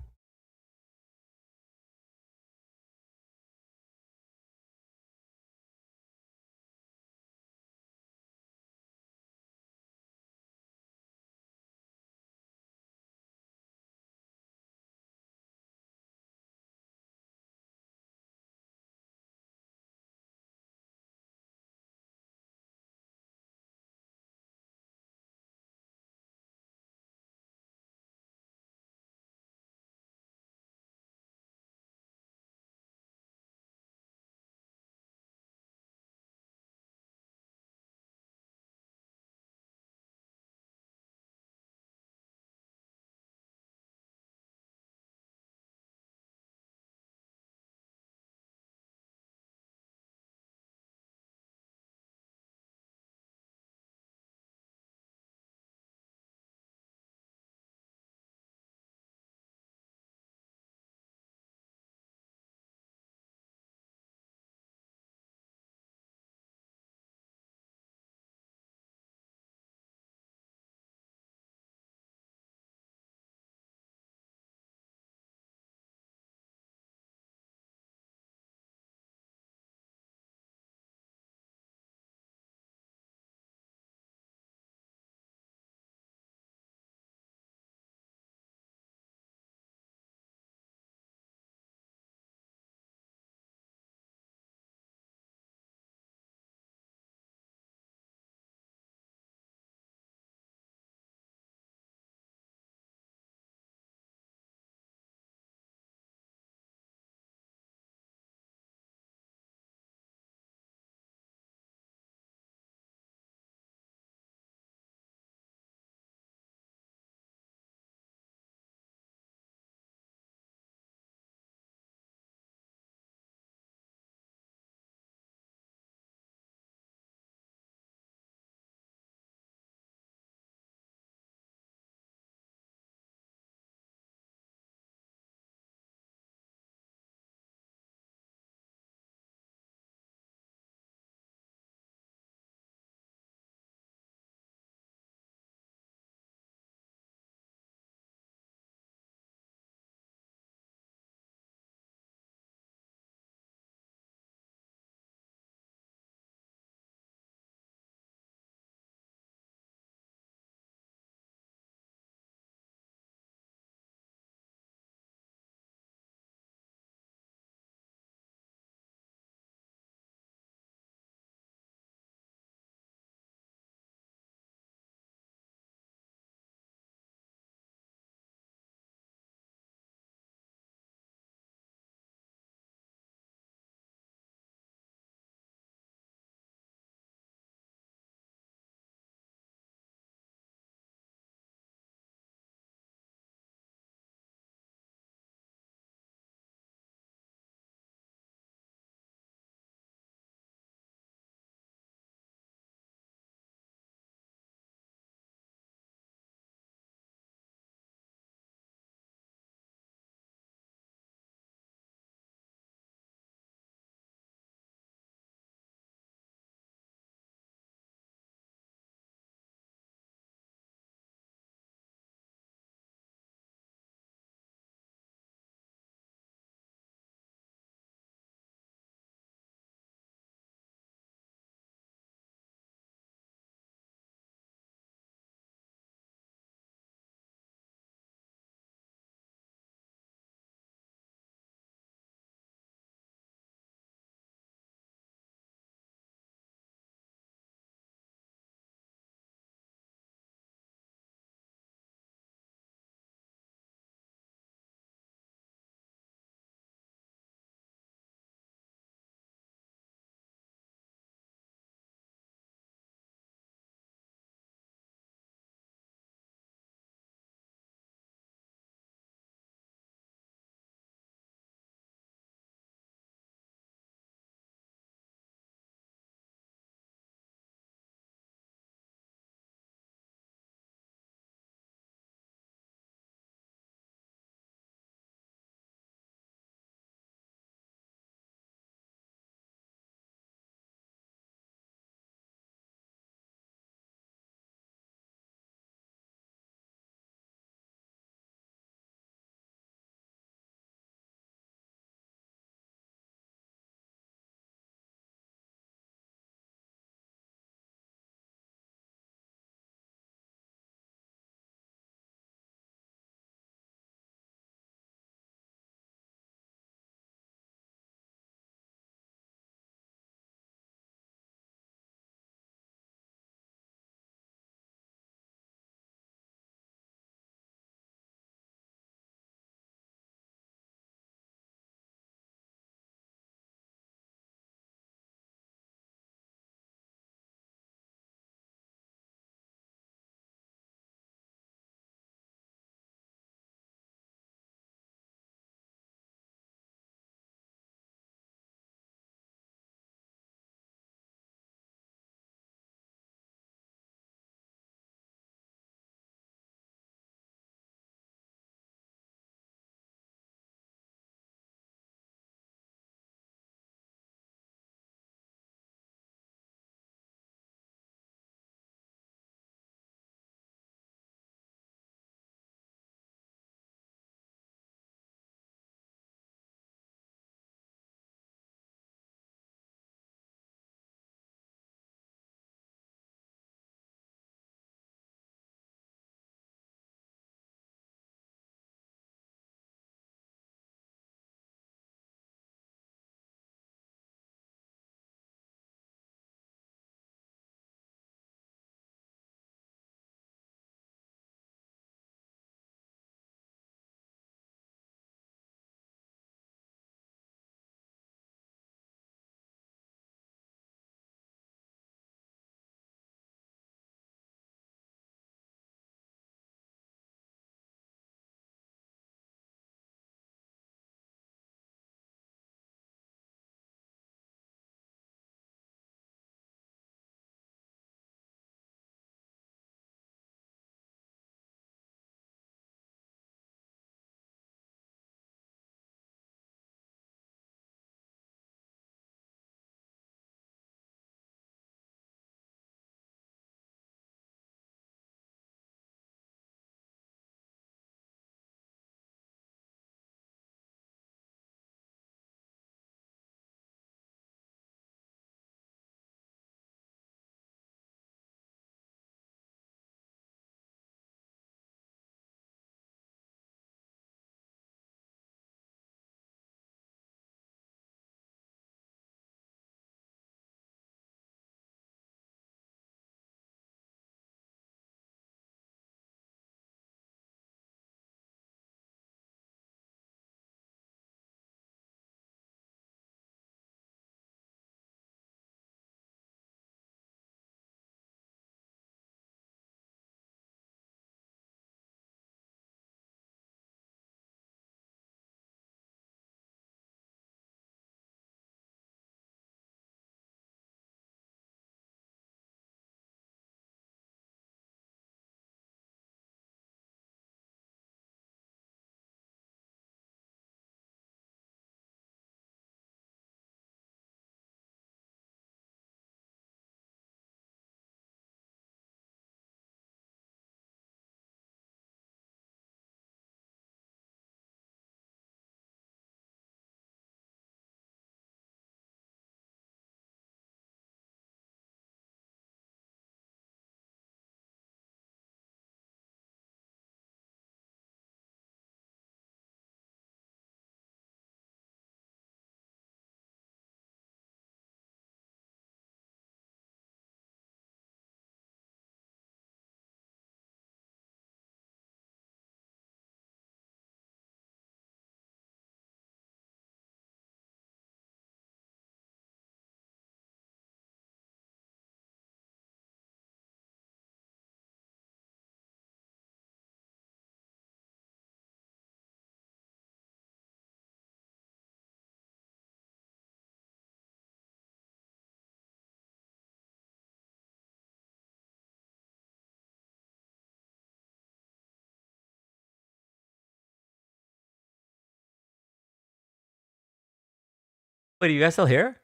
A: Wait, are you guys still here?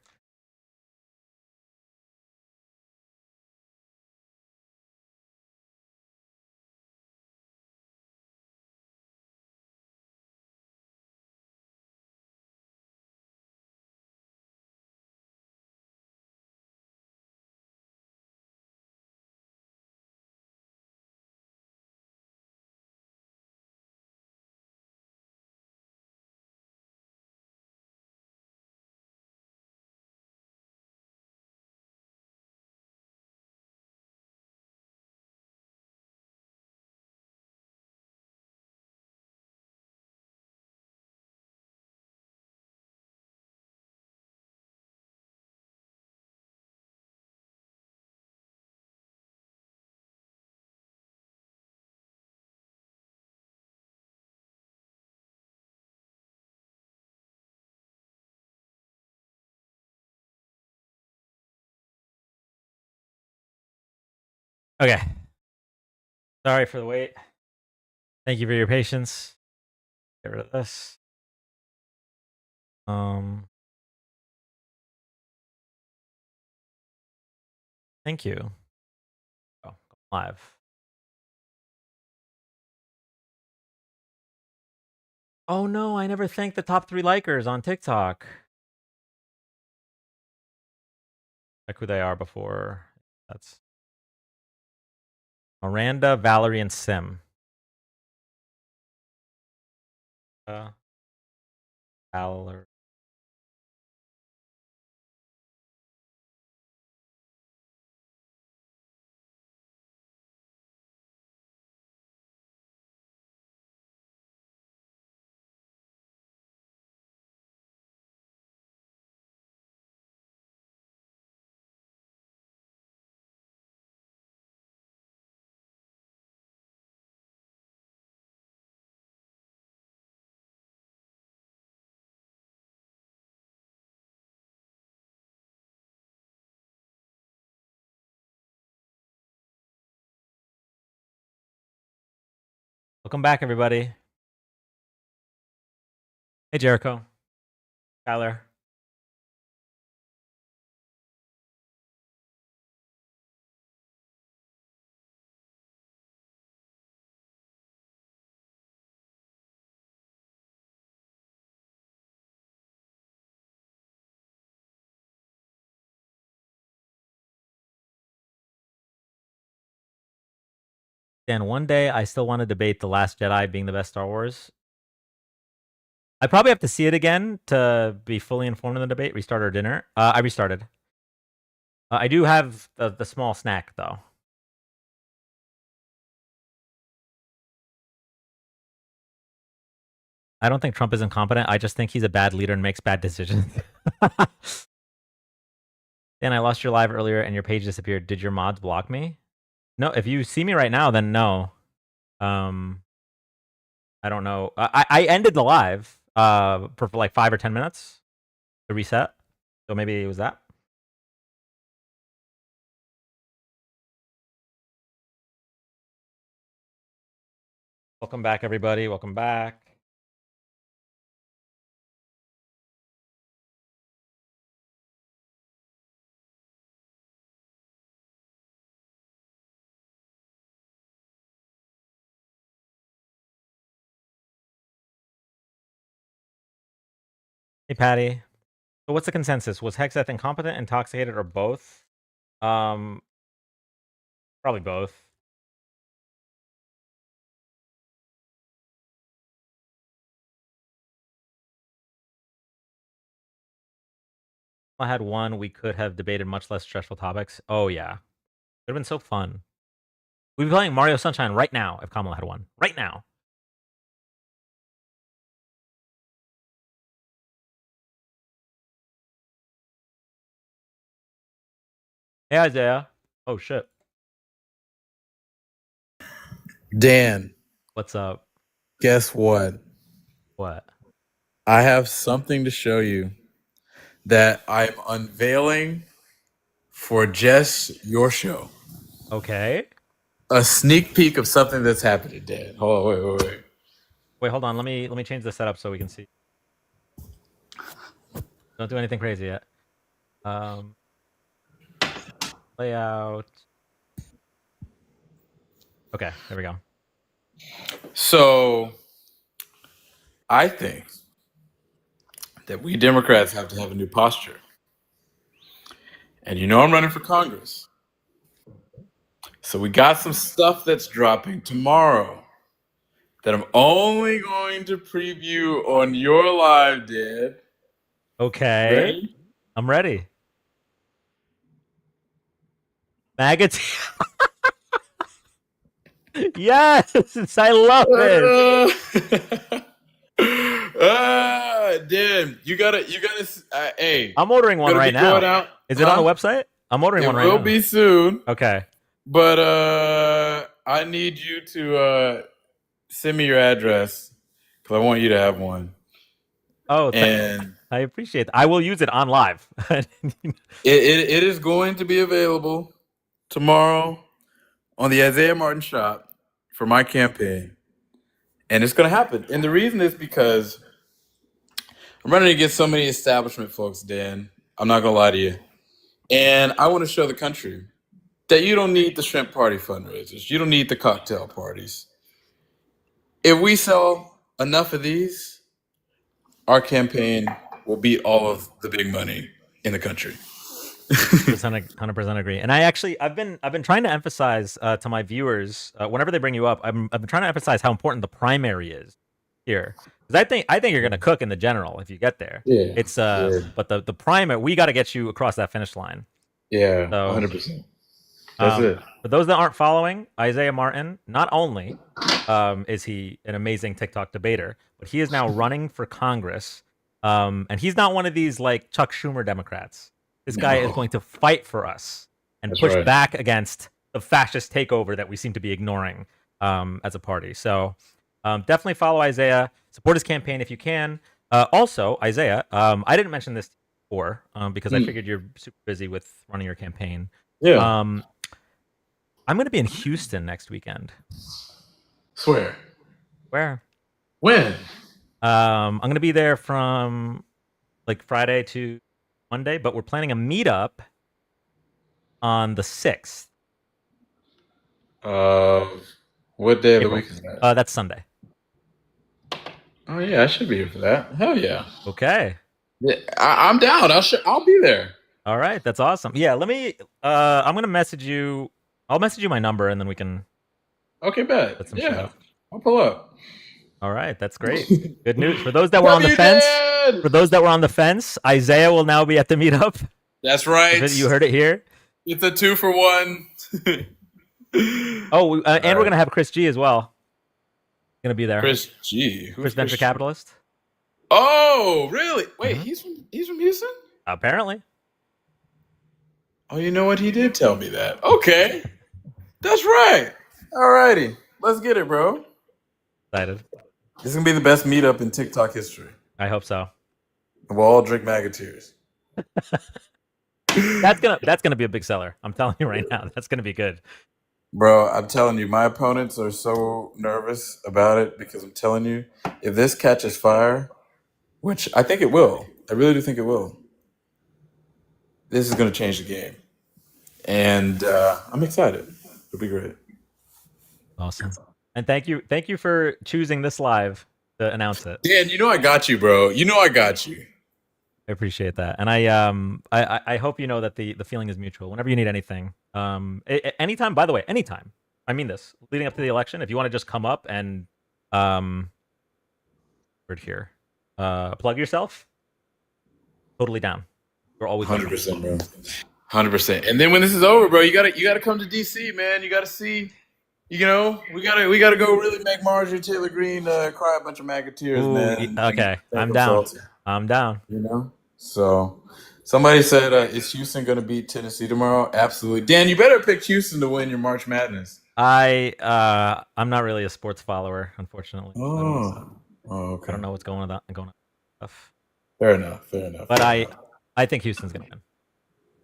A: Okay. Sorry for the wait. Thank you for your patience. Get rid of this. Thank you. Oh, live. Oh no, I never thanked the top 3 likers on TikTok. Check who they are before. That's Miranda, Valerie, and Sim. Valerie. Welcome back, everybody. Hey, Jericho. Tyler. Dan, one day I still want to debate The Last Jedi being the best Star Wars. I probably have to see it again to be fully informed in the debate. Restart our dinner. I restarted. I do have the small snack, though. I don't think Trump is incompetent. I just think he's a bad leader and makes bad decisions. Dan, I lost your live earlier and your page disappeared. Did your mods block me? No, if you see me right now, then no. I don't know. I ended the live for like 5 or 10 minutes to reset. So maybe it was that. Welcome back, everybody. Welcome back. Hey, Patty. So what's the consensus? Was Hexeth incompetent, intoxicated, or both? Probably both. I had one. We could have debated much less stressful topics. Oh, yeah. It would have been so fun. We'd be playing Mario Sunshine right now if Kamala had one. Right now. Hey, Isaiah. Oh, shit.
U: Dan.
A: What's up?
U: Guess what?
A: What?
U: I have something to show you that I'm unveiling for just your show.
A: Okay.
U: A sneak peek of something that's happening, Dan. Hold on,
A: Wait, hold on. Let me change the setup so we can see. Don't do anything crazy yet. Layout. Okay, there we go.
U: So I think that we Democrats have to have a new posture. And you know I'm running for Congress. So we got some stuff that's dropping tomorrow that I'm only going to preview on your live, Dad.
A: Okay.
U: Ready?
A: I'm ready. Maggots. Yes, I love it.
U: Dan, you gotta, hey.
A: I'm ordering one
U: gonna
A: right
U: be going
A: now.
U: out,
A: Is it on the website? I'm ordering
U: It
A: one right now.
U: will be soon.
A: Okay.
U: But I need you to send me your address because I want you to have one.
A: Oh,
U: And
A: I appreciate that. I will use it on live.
U: it is going to be available tomorrow on the Isaiah Martin shop for my campaign. And it's going to happen. And the reason is because I'm running against so many establishment folks, Dan. I'm not going to lie to you. And I want to show the country that you don't need the shrimp party fundraisers. You don't need the cocktail parties. If we sell enough of these, our campaign will beat all of the big money in the country.
A: 100% agree. And I've been trying to emphasize to my viewers whenever they bring you up, I've been trying to emphasize how important the primary is here. Because I think you're gonna cook in the general if you get there.
U: Yeah.
A: It's but the primary, we got to get you across that finish line.
U: Yeah,
A: So,
U: 100%. That's it.
A: For those that aren't following, Isaiah Martin, not only is he an amazing TikTok debater, but he is now running for Congress. And he's not one of these like Chuck Schumer Democrats. This guy is going to fight for us and
U: That's
A: push
U: right.
A: back against the fascist takeover that we seem to be ignoring as a party. So definitely follow Isaiah. Support his campaign if you can. Also, Isaiah, I didn't mention this before because I figured you're super busy with running your campaign.
U: Yeah.
A: I'm going to be in Houston next weekend.
U: Swear.
A: Where?
U: When?
A: I'm going to be there from like Friday to Monday, but we're planning a meetup on the 6th.
U: What day of the week is that?
A: That's Sunday.
U: Oh yeah, I should be here for that. Hell yeah.
A: Okay.
U: Yeah, I'm down. I'll be there.
A: All right, that's awesome. Yeah, let me. I'm gonna message you. I'll message you my number, and then we can.
U: Okay, bet.
A: Put some
U: Yeah,
A: shit.
U: I'll pull up.
A: All right, that's great. Good news for those that were on the fence. For those that were on the fence, Isaiah will now be at the meetup.
U: That's right.
A: You heard it here.
U: It's a 2-for-1.
A: Oh, and we're gonna have Chris G as well. Gonna be there.
U: Chris G.
A: Chris Venture Capitalist.
U: Oh, really? Wait, he's from Houston?
A: Apparently.
U: Oh, you know what? He did tell me that. Okay. That's right. All righty. Let's get it, bro.
A: Excited.
U: This is going to be the best meetup in TikTok history.
A: I hope so.
U: And we'll all drink Magateers.
A: That's gonna be a big seller. I'm telling you right now. That's gonna be good.
U: Bro, I'm telling you, my opponents are so nervous about it because I'm telling you, if this catches fire, which I think it will, I really do think it will, this is going to change the game. And I'm excited. It'll be great.
A: Awesome. And thank you for choosing this live to announce it.
U: Dan, you know I got you, bro. You know I got you.
A: I appreciate that, and I hope you know that the feeling is mutual. Whenever you need anything, anytime. By the way, anytime. I mean this. Leading up to the election, if you want to just come up and right here, plug yourself. Totally down. We're always
U: 100%, bro. 100%. And then when this is over, bro, you gotta come to DC, man. You gotta see. You know, we gotta go really make Marjorie Taylor Greene cry a bunch of MAGA tears, man.
A: Okay, I'm down. I'm down.
U: You know, so somebody said, "Is Houston gonna beat Tennessee tomorrow?" Absolutely, Dan. You better pick Houston to win your March Madness.
A: I'm not really a sports follower, unfortunately.
U: Oh, okay.
A: I don't know what's going on. Stuff.
U: Fair enough.
A: But I think Houston's gonna win.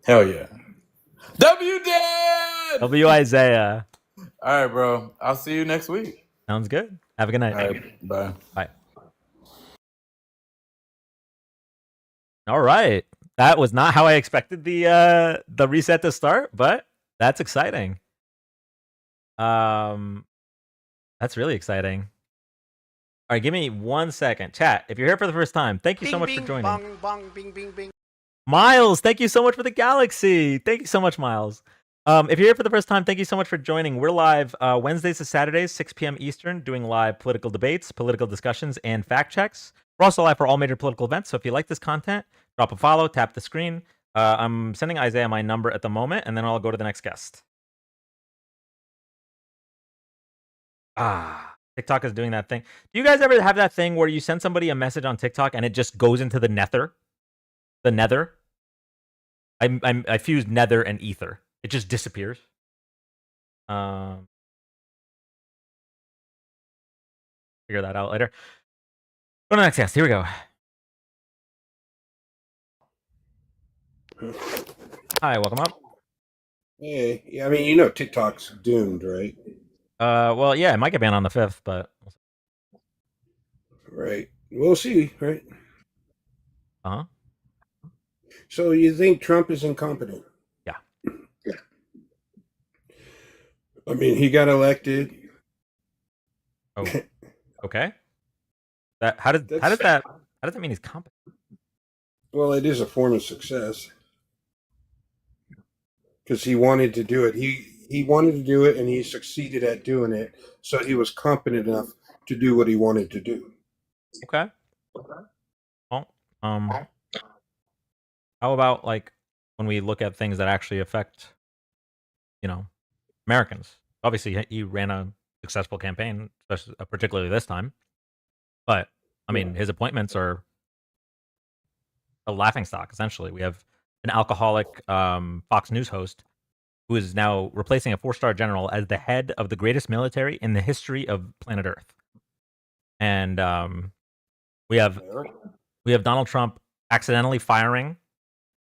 U: Hell yeah. W Dan.
A: W Isaiah.
U: All right, bro. I'll see you next week.
A: Sounds good. Have a good night.
U: All right. Bye.
A: Bye. All right. That was not how I expected the reset to start, but that's exciting. That's really exciting. All right, give me 1 second. Chat, if you're here for the first time, thank you so much for joining.
F: Bong, bong, bing, bing, bing.
A: Miles, thank you so much for the galaxy. Thank you so much, Miles. If you're here for the first time, thank you so much for joining. We're live Wednesdays to Saturdays, 6 p.m. Eastern, doing live political debates, political discussions, and fact checks. We're also live for all major political events, so if you like this content, drop a follow, tap the screen. I'm sending Isaiah my number at the moment, and then I'll go to the next guest. TikTok is doing that thing. Do you guys ever have that thing where you send somebody a message on TikTok and it just goes into the nether? The nether? I fused nether and ether. It just disappears. Figure that out later. Go to the next guest. Here we go. Hi, welcome up.
D: Hey, yeah, I mean, you know TikTok's doomed, right?
A: Well, yeah, it might get banned on the 5th, but
D: Right. We'll see, right?
A: Uh-huh.
D: So you think Trump is incompetent?
A: Yeah.
D: Yeah. I mean, he got elected.
A: Oh, okay. How does that mean he's competent?
D: Well, it is a form of success because he wanted to do it. He wanted to do it, and he succeeded at doing it. So he was competent enough to do what he wanted to do.
A: Okay. Well, how about like when we look at things that actually affect, Americans? Obviously, he ran a successful campaign, especially particularly this time. But I mean, his appointments are a laughingstock. Essentially, we have an alcoholic Fox News host who is now replacing a 4-star general as the head of the greatest military in the history of planet Earth. And we have Donald Trump accidentally firing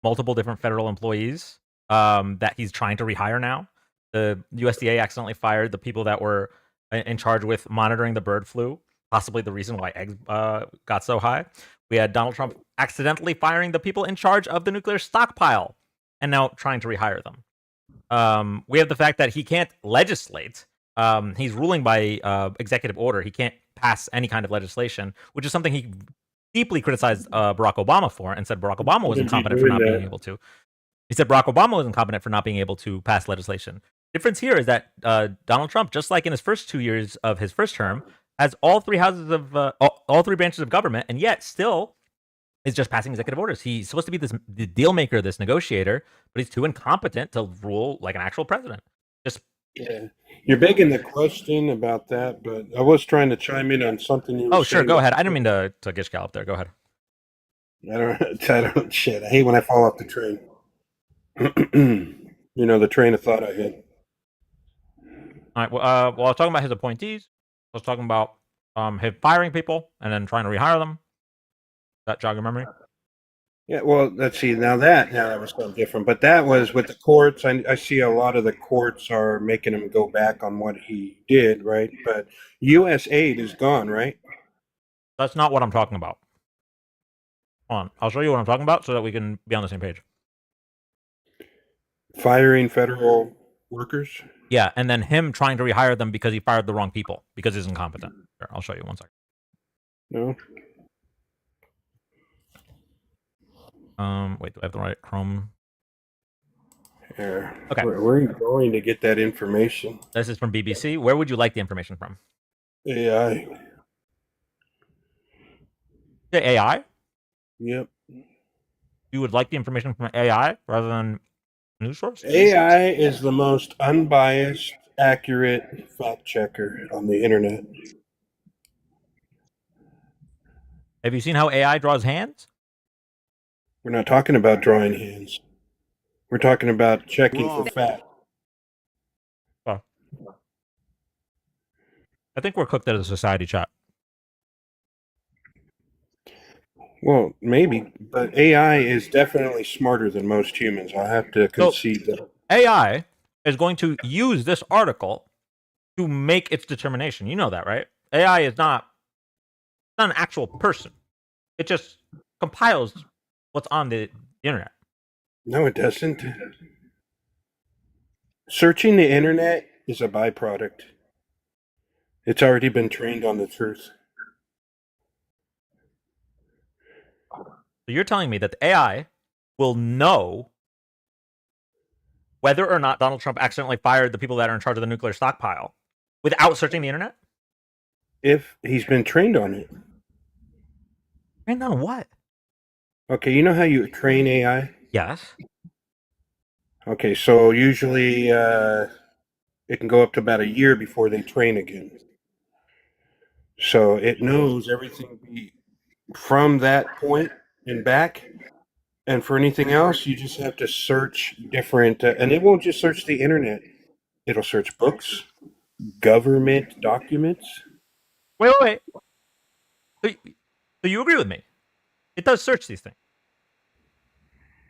A: multiple different federal employees that he's trying to rehire now. The USDA accidentally fired the people that were in charge with monitoring the bird flu, possibly the reason why eggs got so high. We had Donald Trump accidentally firing the people in charge of the nuclear stockpile and now trying to rehire them. We have the fact that he can't legislate. He's ruling by executive order. He can't pass any kind of legislation, which is something he deeply criticized Barack Obama for and said Barack Obama was incompetent for not being able to. He said Barack Obama was incompetent for not being able to pass legislation. Difference here is that Donald Trump, just like in his first 2 years of his first term, has all three branches of government, and yet still is just passing executive orders. He's supposed to be the deal maker, this negotiator, but he's too incompetent to rule like an actual president.
D: Yeah, you're begging the question about that, but I was trying to chime in on something you were
A: Oh, sure,
D: saying.
A: go ahead. I didn't mean to get scalloped there. Go ahead.
D: I don't. Shit, I hate when I fall off the train. The train of thought I had.
A: All right. Well, I was talking about his appointees. I was talking about him firing people and then trying to rehire them. That jog your memory?
D: Yeah, well, let's see. Now that was something different, but that was with the courts. I see a lot of the courts are making him go back on what he did, right? But U.S. aid is gone, right?
A: That's not what I'm talking about. Hold on. I'll show you what I'm talking about so that we can be on the same page.
D: Firing federal workers?
A: Yeah, and then him trying to rehire them because he fired the wrong people because he's incompetent. Here, I'll show you 1 second.
D: No.
A: Wait, do I have the right Chrome?
D: Here.
A: Okay.
D: Where are you going to get that information?
A: This is from BBC. Where would you like the information from?
D: AI.
A: The AI?
D: Yep.
A: You would like the information from AI rather than news source?
D: AI is the most unbiased, accurate fact checker on the internet.
A: Have you seen how AI draws hands?
D: We're not talking about drawing hands. We're talking about checking for fact.
A: Oh. I think we're cooked as a society, chat.
D: Well, maybe, but AI is definitely smarter than most humans. I'll have to concede that.
A: AI is going to use this article to make its determination. You know that, right? AI is not an actual person. It just compiles what's on the internet.
D: No, it doesn't. Searching the internet is a byproduct. It's already been trained on the truth.
A: So you're telling me that the AI will know whether or not Donald Trump accidentally fired the people that are in charge of the nuclear stockpile without searching the internet?
D: If he's been trained on it.
A: Trained on what?
D: Okay, you know how you train AI?
A: Yes.
D: Okay, so usually it can go up to about a year before they train again. So it knows everything from that point and back. And for anything else, you just have to search different, and it won't just search the internet. It'll search books, government documents.
A: Wait. So you agree with me? It does search these things.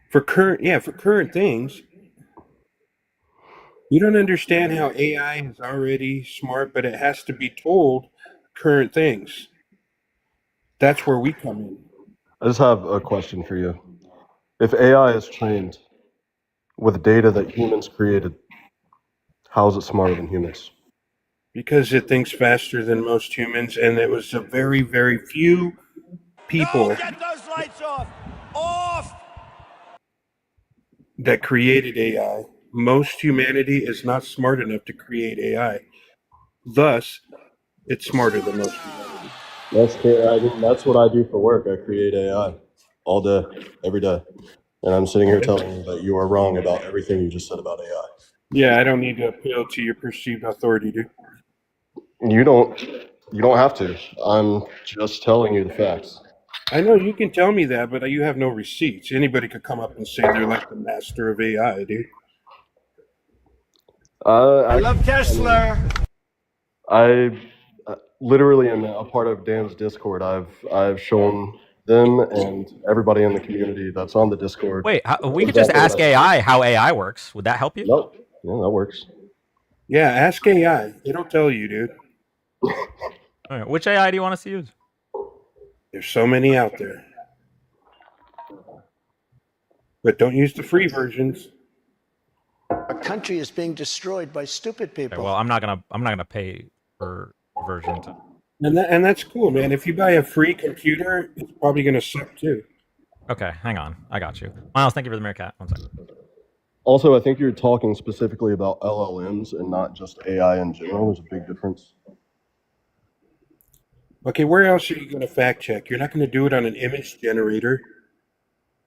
D: For current things. You don't understand how AI is already smart, but it has to be told current things. That's where we come in.
C: I just have a question for you. If AI is trained with data that humans created, how is it smarter than humans?
D: Because it thinks faster than most humans, and it was a very, very few people
K: Get those lights off! Off!
D: that created AI. Most humanity is not smart enough to create AI. Thus, it's smarter than most humanity.
C: That's what I do for work. I create AI all day, every day. And I'm sitting here telling you that you are wrong about everything you just said about AI.
D: Yeah, I don't need to appeal to your perceived authority, dude.
C: You don't have to. I'm just telling you the facts.
D: I know you can tell me that, but you have no receipts. Anybody could come up and say they're like the master of AI, dude.
K: I love Tesla.
C: I literally am a part of Dan's Discord. I've shown them and everybody in the community that's on the Discord.
A: Wait, we could just ask AI how AI works. Would that help you?
C: Nope. Yeah, that works.
D: Yeah, ask AI. It'll tell you, dude.
A: All right, which AI do you want us to use?
D: There's so many out there. But don't use the free versions.
F: Our country is being destroyed by stupid people.
A: Okay, well, I'm not gonna pay for version to.
D: And that's cool, man. If you buy a free computer, it's probably gonna suck too.
A: Okay, hang on. I got you. Miles, thank you for the Meerkat. 1 second.
C: Also, I think you're talking specifically about LLMs and not just AI in general. There's a big difference.
D: Okay, where else are you going to fact check? You're not going to do it on an image generator.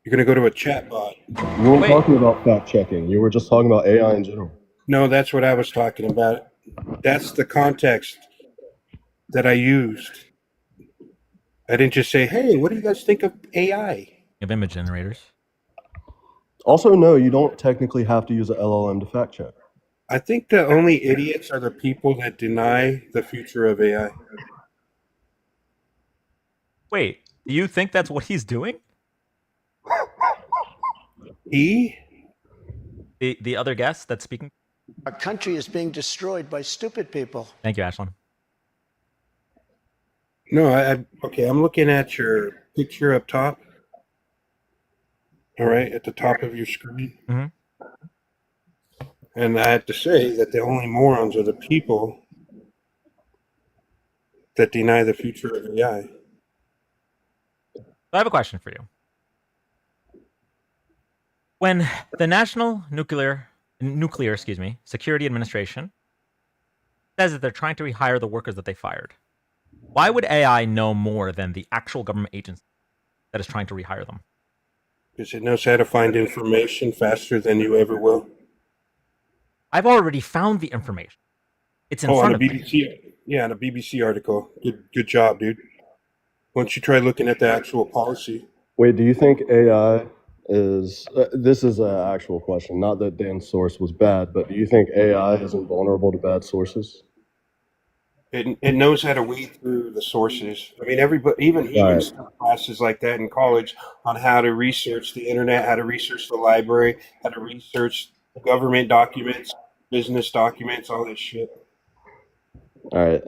D: You're going to go to a chat bot.
C: You weren't talking about fact checking. You were just talking about AI in general.
D: No, that's what I was talking about. That's the context that I used. I didn't just say, hey, what do you guys think of AI?
A: Of image generators.
C: Also, no, you don't technically have to use an LLM to fact check.
D: I think the only idiots are the people that deny the future of AI.
A: Wait, do you think that's what he's doing?
D: He?
A: The other guest that's speaking?
F: Our country is being destroyed by stupid people.
A: Thank you, Ashlyn.
D: No, okay, I'm looking at your picture up top. All right, at the top of your screen.
A: Mm-hmm.
D: And I have to say that the only morons are the people that deny the future of AI.
A: I have a question for you. When the National Nuclear Security Administration says that they're trying to rehire the workers that they fired, why would AI know more than the actual government agency that is trying to rehire them?
D: Because it knows how to find information faster than you ever will.
A: I've already found the information. It's in front of
D: me. Yeah, on a BBC article. Good job, dude. Why don't you try looking at the actual policy?
C: Wait, do you think AI is... this is an actual question, not that Dan's source was bad, but do you think AI isn't vulnerable to bad sources?
D: It knows how to weed through the sources. I mean, everybody, even humans took classes like that in college on how to research the internet, how to research the library, how to research government documents, business documents, all this shit.
C: All right.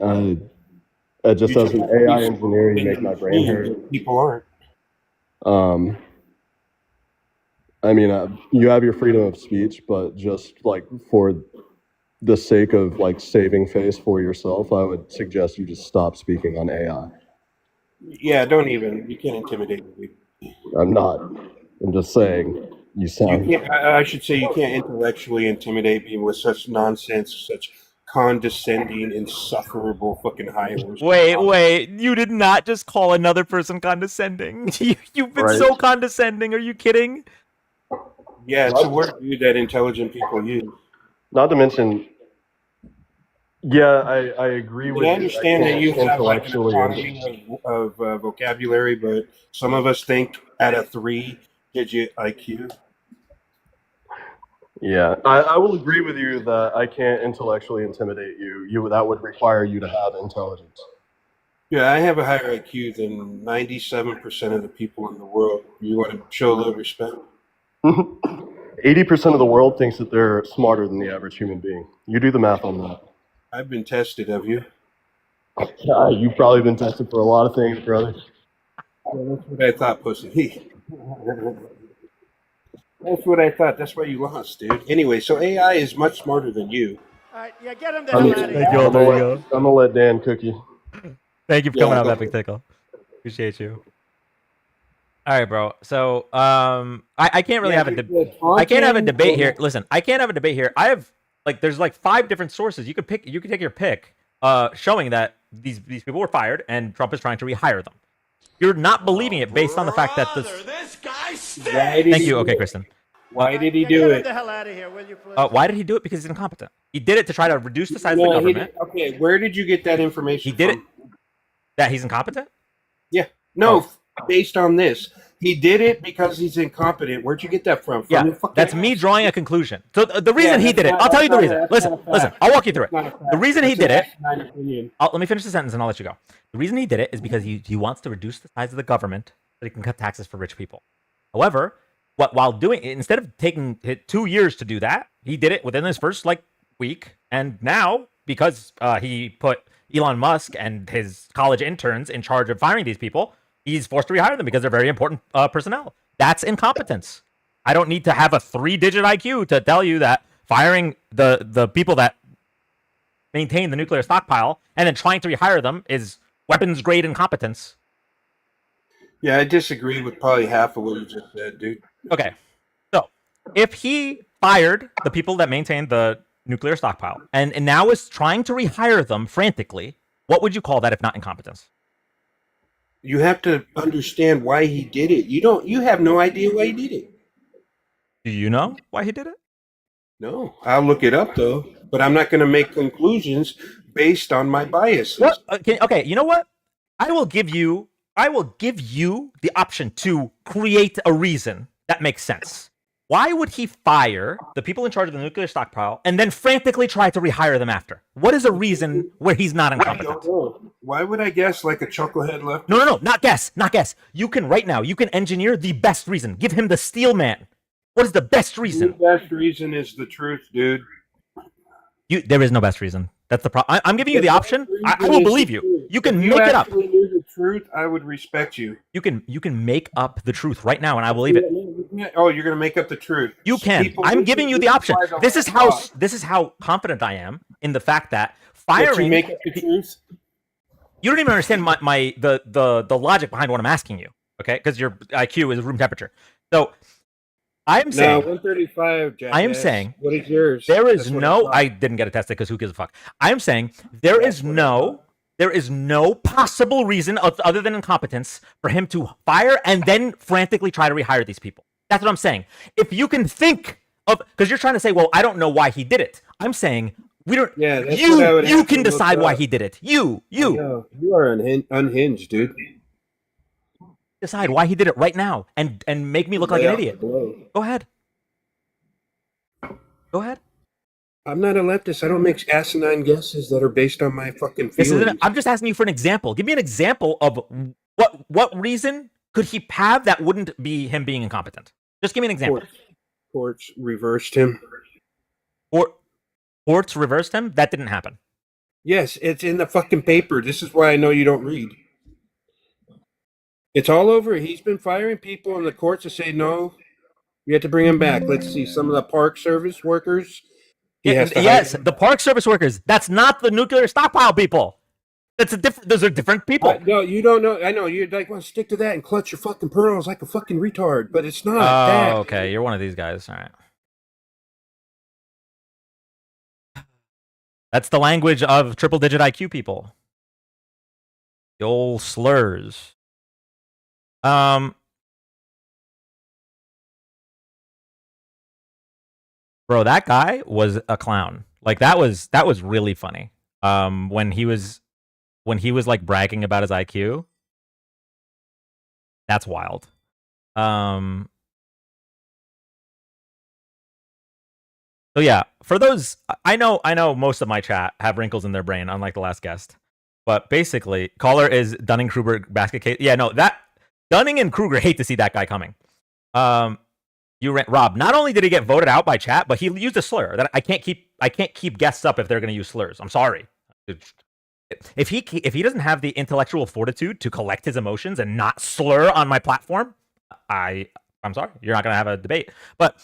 C: Just as an AI engineer, you make my brain hurt.
D: People aren't.
C: I mean, you have your freedom of speech, but just like for the sake of like saving face for yourself, I would suggest you just stop speaking on AI.
D: Yeah, don't even. You can't intimidate me.
C: I'm not. I'm just saying you
D: You
C: sound.
D: can't. I should say you can't intellectually intimidate me with such nonsense, such condescending, insufferable fucking high horse.
A: Wait. You did not just call another person condescending. You've been
C: Right.
A: so condescending. Are you kidding?
D: Yeah, it's a word that intelligent people use.
C: Not to mention, yeah, I agree
D: And
C: with
D: I
C: you.
D: understand that you have like an
C: Intellectually.
D: economy of vocabulary, but some of us think at a 3-digit IQ.
C: Yeah, I will agree with you that I can't intellectually intimidate you. That would require you to have intelligence.
D: Yeah, I have a higher IQ than 97% of the people in the world. You want to show a little respect?
C: 80% of the world thinks that they're smarter than the average human being. You do the math on that.
D: I've been tested, have you?
C: You've probably been tested for a lot of things, brother.
D: Well, that's what I thought, pussy. That's what I thought. That's why you lost, dude. Anyway, so AI is much smarter than you.
K: All right, yeah, get him the hell out of here.
A: Thank you all. There you go.
C: I'm gonna let Dan cook you.
A: Thank you for coming up, Epic Tickle. Appreciate you. All right, bro. So, I can't really have a I can't have a debate here. Listen, I can't have a debate here. I have there's 5 different sources you could pick. You could take your pick, showing that these people were fired and Trump is trying to rehire them. You're not believing it based on the fact that this
K: guy
A: Thank you. Okay, Kristen.
D: Why did he do
K: Get him
D: it?
K: the hell out of here, will you, please?
A: Why did he do it? Because he's incompetent. He did it to try to reduce the size of the
D: No, he
A: government.
D: okay, where did you get that information
A: He did
D: from?
A: it that he's incompetent?
D: Yeah. No, based on this. He did it because he's incompetent. Where'd you get that from?
A: Yeah,
D: your fucking
A: that's me drawing a conclusion. So the reason he
D: that's
A: did it,
D: not-
A: I'll tell you the
D: that's
A: reason.
D: not a-
A: Listen,
D: that's not a
A: listen,
D: fact.
A: I'll walk you through it.
D: That's not a fact.
A: The reason he
D: That's
A: did
D: an
A: it,
D: asinine opinion.
A: let me finish the sentence and I'll let you go. The reason he did it is because he wants to reduce the size of the government so he can cut taxes for rich people. However, while doing it, instead of taking 2 years to do that, he did it within his first week. And now, because he put Elon Musk and his college interns in charge of firing these people, he's forced to rehire them because they're very important personnel. That's incompetence. I don't need to have a 3-digit IQ to tell you that firing the people that maintain the nuclear stockpile and then trying to rehire them is weapons grade incompetence.
D: Yeah, I disagree with probably half of what you just said, dude.
A: Okay, so if he fired the people that maintain the nuclear stockpile and now is trying to rehire them frantically, what would you call that if not incompetence?
D: You have to understand why he did it. You have no idea why he did it.
A: Do you know why he did it?
D: No. I'll look it up though, but I'm not going to make conclusions based on my biases.
A: What? Okay, you know what? I will give you the option to create a reason that makes sense. Why would he fire the people in charge of the nuclear stockpile and then frantically try to rehire them after? What is a reason where he's not incompetent?
D: Why would I guess like a chucklehead left?
A: No, not guess. You can right now, you can engineer the best reason. Give him the steel man. What is the best reason?
D: The best reason is the truth, dude.
A: There is no best reason. That's the problem. I'm giving you the option. I will believe you. You can make it up.
D: If you actually knew the truth, I would respect you.
A: You can make up the truth right now, and I believe it.
D: Oh, you're gonna make up the truth.
A: You can.
D: People
A: I'm giving you the option.
D: by the
A: This is how confident I am in the fact that firing.
D: That you make up the truth.
A: You don't even understand the logic behind what I'm asking you. Okay, because your IQ is room temperature. So I'm saying
D: 135. Jackass.
A: I am saying
D: what is yours?
A: There is no. I didn't get it tested because who gives a fuck. I am saying there is no possible reason other than incompetence for him to fire and then frantically try to rehire these people. That's what I'm saying. If you can think of, because you're trying to say, well, I don't know why he did it. I'm saying we don't.
D: Yeah, that's
A: you
D: what I would
A: you
D: have
A: can
D: to look
A: decide why
D: up.
A: he did it. You
D: are unhinged, dude.
A: decide why he did it right now and make me look like an idiot. Go ahead. Go ahead.
D: I'm not a leftist. I don't make asinine guesses that are based on my fucking feelings.
A: I'm just asking you for an example. Give me an example of what reason could he have that wouldn't be him being incompetent. Just give me an example.
D: Courts reversed him.
A: Courts reversed him? That didn't happen.
D: Yes, it's in the fucking paper. This is why I know you don't read. It's all over. He's been firing people, and the courts have said no. You have to bring him back. Let's see. Some of the Park Service workers.
A: Yes, the Park Service workers. That's not the nuclear stockpile people. That's a different. Those are different people.
D: No, you don't know. I know you'd like want to stick to that and clutch your fucking pearls like a fucking retard, but it's not that.
A: Oh, okay. You're one of these guys. All right. That's the language of triple-digit IQ people. The old slurs. Bro, that guy was a clown. Like that was really funny. When he was like bragging about his IQ. That's wild. So yeah, for those, I know most of my chat have wrinkles in their brain, unlike the last guest. But basically, caller is Dunning-Kruger basket case. Yeah, no, that Dunning and Kruger hate to see that guy coming. Rob. Not only did he get voted out by chat, but he used a slur that I can't keep guests up if they're going to use slurs. I'm sorry. If he doesn't have the intellectual fortitude to collect his emotions and not slur on my platform, I'm sorry. You're not going to have a debate. But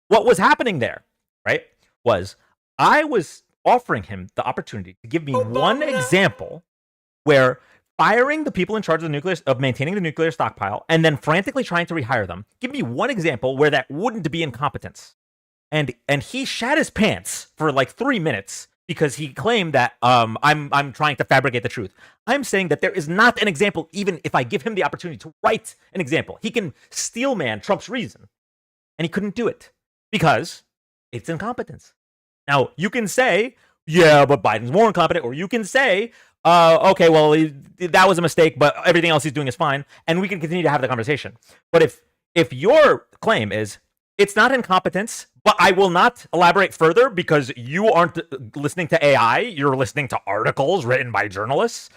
A: what was happening there, right, was I was offering him the opportunity to give me one example where firing the people in charge of maintaining the nuclear stockpile and then frantically trying to rehire them. Give me one example where that wouldn't be incompetence. And he shat his pants for like 3 minutes because he claimed that I'm trying to fabricate the truth. I'm saying that there is not an example, even if I give him the opportunity to write an example. He can steelman Trump's reason. And he couldn't do it because it's incompetence. Now, you can say, yeah, but Biden's more incompetent, or you can say, okay, well, that was a mistake, but everything else he's doing is fine, and we can continue to have the conversation. But if your claim is, it's not incompetence, but I will not elaborate further because you aren't listening to AI, you're listening to articles written by journalists,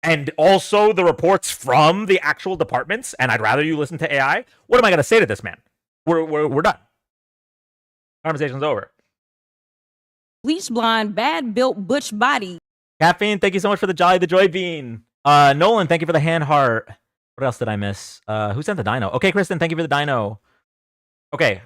A: and also the reports from the actual departments, and I'd rather you listen to AI, what am I going to say to this man? We're done. Conversation's over.
E: Bleach blonde, bad built butch body.
A: Caffeine, thank you so much for the Jolly the Joy Bean. Nolan, thank you for the hand heart. What else did I miss? Who sent the dino? Okay, Kristen, thank you for the dino. Okay,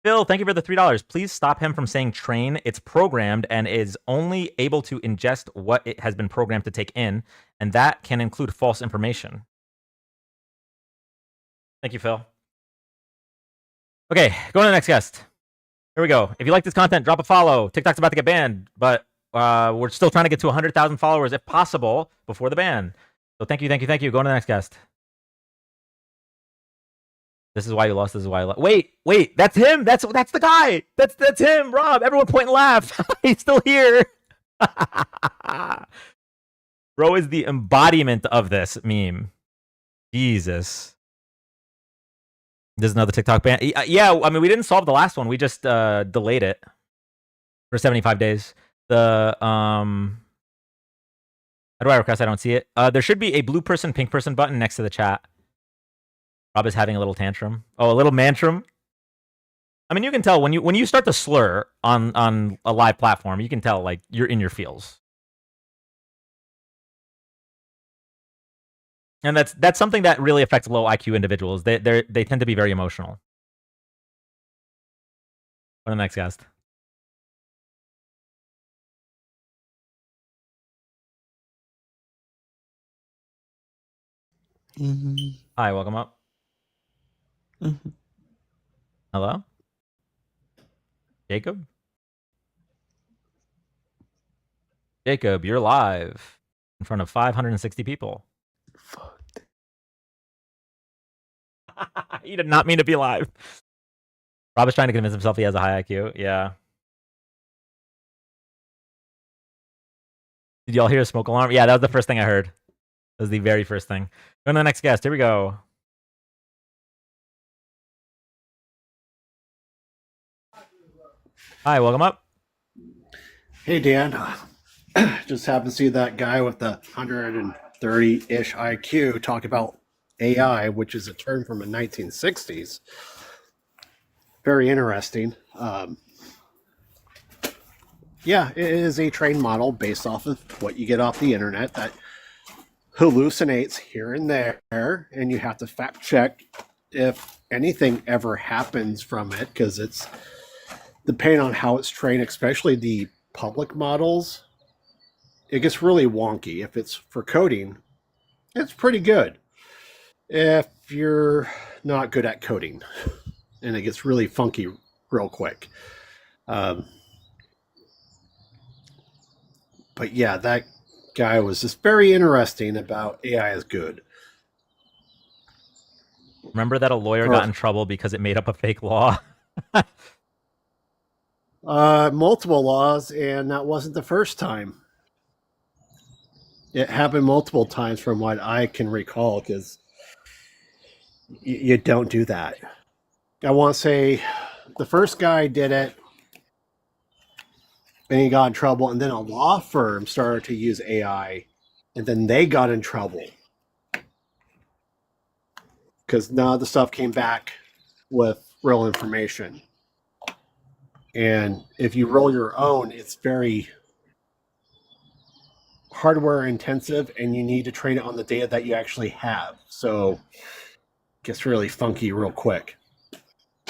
A: Phil, thank you for the $3. Please stop him from saying train. It's programmed and is only able to ingest what it has been programmed to take in, and that can include false information. Thank you, Phil. Okay, going to the next guest. Here we go. If you like this content, drop a follow. TikTok's about to get banned, but we're still trying to get to 100,000 followers if possible before the ban. So thank you. Going to the next guest. This is why you lost. This is why you lost. Wait, that's him. That's the guy. That's him, Rob. Everyone point and laugh. He's still here. Bro is the embodiment of this meme. Jesus. There's another TikTok ban. Yeah, I mean, we didn't solve the last one. We just delayed it for 75 days. How do I request? I don't see it. There should be a blue person, pink person button next to the chat. Rob is having a little tantrum. Oh, a little mantrum. I mean, you can tell when you start to slur on a live platform, you can tell like you're in your feels. And that's something that really affects low IQ individuals. They tend to be very emotional. What the next guest? Hi, welcome up. Hello? Jacob? Jacob, you're live in front of 560 people. He did not mean to be live. Rob is trying to convince himself he has a high IQ. Yeah. Did y'all hear a smoke alarm? Yeah, that was the first thing I heard. That was the very first thing. Going to the next guest. Here we go. Hi, welcome up.
V: Hey, Dan. Just happened to see that guy with the 130-ish IQ talk about AI, which is a term from the 1960s. Very interesting. Yeah, it is a trained model based off of what you get off the internet that hallucinates here and there, and you have to fact check if anything ever happens from it, because it's depending on how it's trained, especially the public models, it gets really wonky. If it's for coding, it's pretty good. If you're not good at coding, and it gets really funky real quick. But yeah, that guy was just very interesting about AI is good.
A: Remember that a lawyer got in trouble because it made up a fake law?
V: Multiple laws, and that wasn't the first time. It happened multiple times from what I can recall, because you don't do that. I want to say the first guy did it, and he got in trouble, and then a law firm started to use AI, and then they got in trouble because none of the stuff came back with real information. And if you roll your own, it's very hardware intensive, and you need to train it on the data that you actually have. So it gets really funky real quick.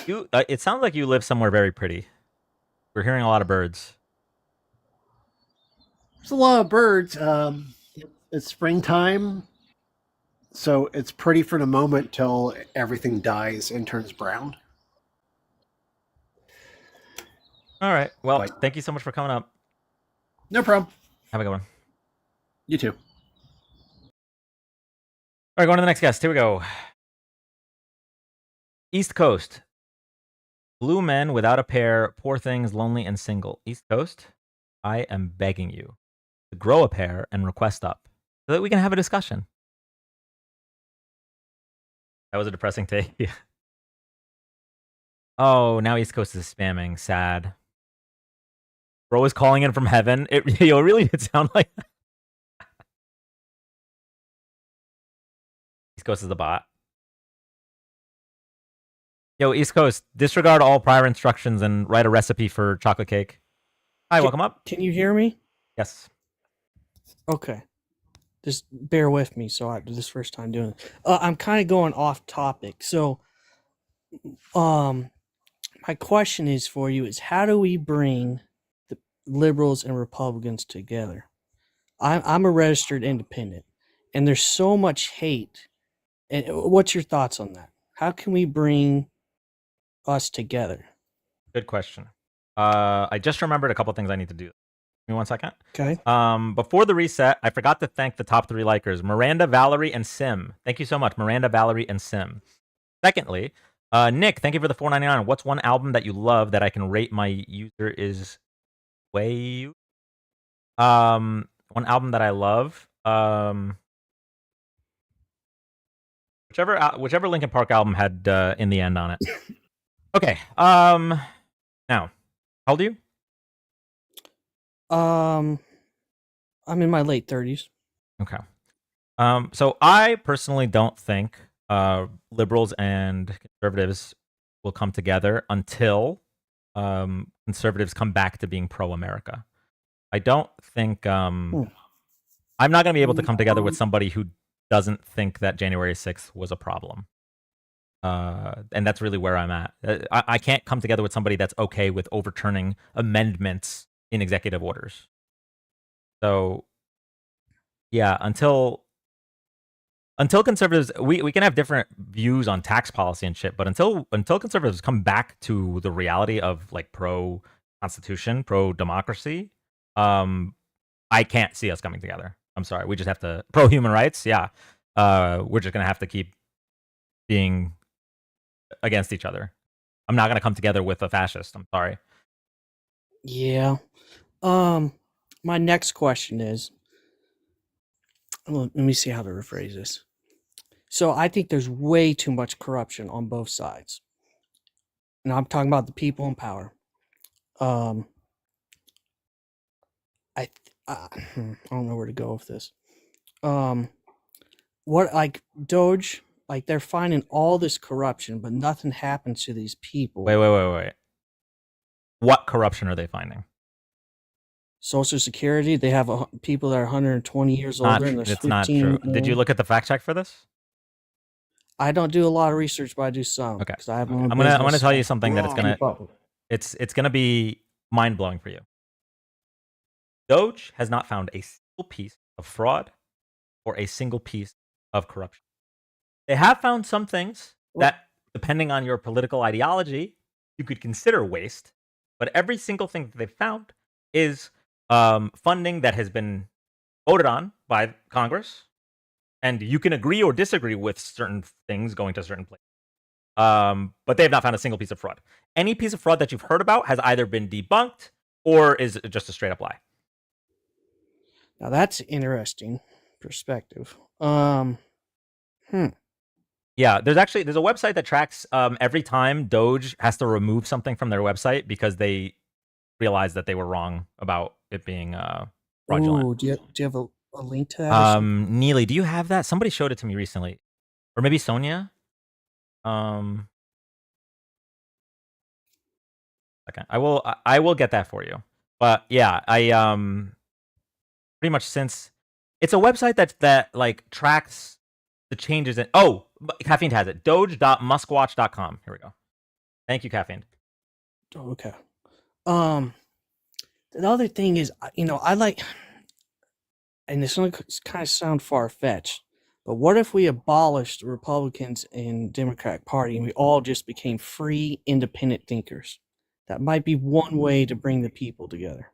A: It sounds like you live somewhere very pretty. We're hearing a lot of birds.
V: There's a lot of birds. It's springtime, so it's pretty for the moment till everything dies and turns brown.
A: All right. Well, thank you so much for coming up.
V: No problem.
A: Have a good one.
V: You too.
A: All right, going to the next guest. Here we go. East Coast. Blue men without a pair, poor things, lonely and single. East Coast, I am begging you to grow a pair and request up so that we can have a discussion. That was a depressing take. Oh, now East Coast is spamming. Sad. Bro is calling in from heaven. It really did sound like that. East Coast is the bot. Yo, East Coast, disregard all prior instructions and write a recipe for chocolate cake. Hi, welcome up.
B: Can you hear me?
A: Yes.
B: Okay. Just bear with me. This is the first time doing it. I'm kind of going off topic. So, my question is for you is how do we bring the liberals and Republicans together? I'm a registered independent, and there's so much hate. And what's your thoughts on that? How can we bring us together?
A: Good question. I just remembered a couple things I need to do. Give me 1 second.
B: Okay.
A: Before the reset, I forgot to thank the top 3 likers, Miranda, Valerie, and Sim. Thank you so much, Miranda, Valerie, and Sim. Secondly, Nick, thank you for the $4.99. What's one album that you love that I can rate my user is way? One album that I love. Whichever Linkin Park album had In the End on it. Okay. Now, how old are you?
B: I'm in my late 30s.
A: Okay. So I personally don't think liberals and conservatives will come together until conservatives come back to being pro-America. I don't think I'm not going to be able to come together with somebody who doesn't think that January 6th was a problem. And that's really where I'm at. I can't come together with somebody that's okay with overturning amendments in executive orders. So, yeah, until conservatives, we can have different views on tax policy and shit, but until conservatives come back to the reality of like pro constitution, pro democracy, I can't see us coming together. I'm sorry, we just have to pro human rights. Yeah, we're just gonna have to keep being against each other. I'm not gonna come together with a fascist. I'm sorry.
B: Yeah. My next question is, let me see how to rephrase this. So I think there's way too much corruption on both sides. And I'm talking about the people in power. I don't know where to go with this. What like Doge, like they're finding all this corruption, but nothing happens to these people.
A: Wait. What corruption are they finding?
B: Social Security, they have people that are 120 years older and there's
A: It's
B: 15
A: not true.
B: more.
A: Did you look at the fact check for this?
B: I don't do a lot of research, but I do some.
A: Okay.
B: Because I have my own
A: I'm gonna
B: business,
A: tell you
B: so
A: something that
B: wrong.
A: it's gonna be mind blowing for you. Doge has not found a single piece of fraud or a single piece of corruption. They have found some things that, depending on your political ideology, you could consider waste, but every single thing that they've found is funding that has been voted on by Congress, and you can agree or disagree with certain things going to certain places. But they have not found a single piece of fraud. Any piece of fraud that you've heard about has either been debunked or is just a straight up lie.
B: Now that's interesting perspective.
A: Yeah, there's a website that tracks every time Doge has to remove something from their website because they realized that they were wrong about it being fraudulent.
B: Ooh, do you have a link to that?
A: Neely, do you have that? Somebody showed it to me recently, or maybe Sonia. Okay, I will get that for you. But yeah, I pretty much since it's a website that like tracks the changes in. Oh, Caffeine has it. Doge.muskwatch.com. Here we go. Thank you, Caffeine.
B: Okay. The other thing is, I like, and this one kind of sound far fetched, but what if we abolished the Republicans and Democratic Party and we all just became free, independent thinkers? That might be one way to bring the people together.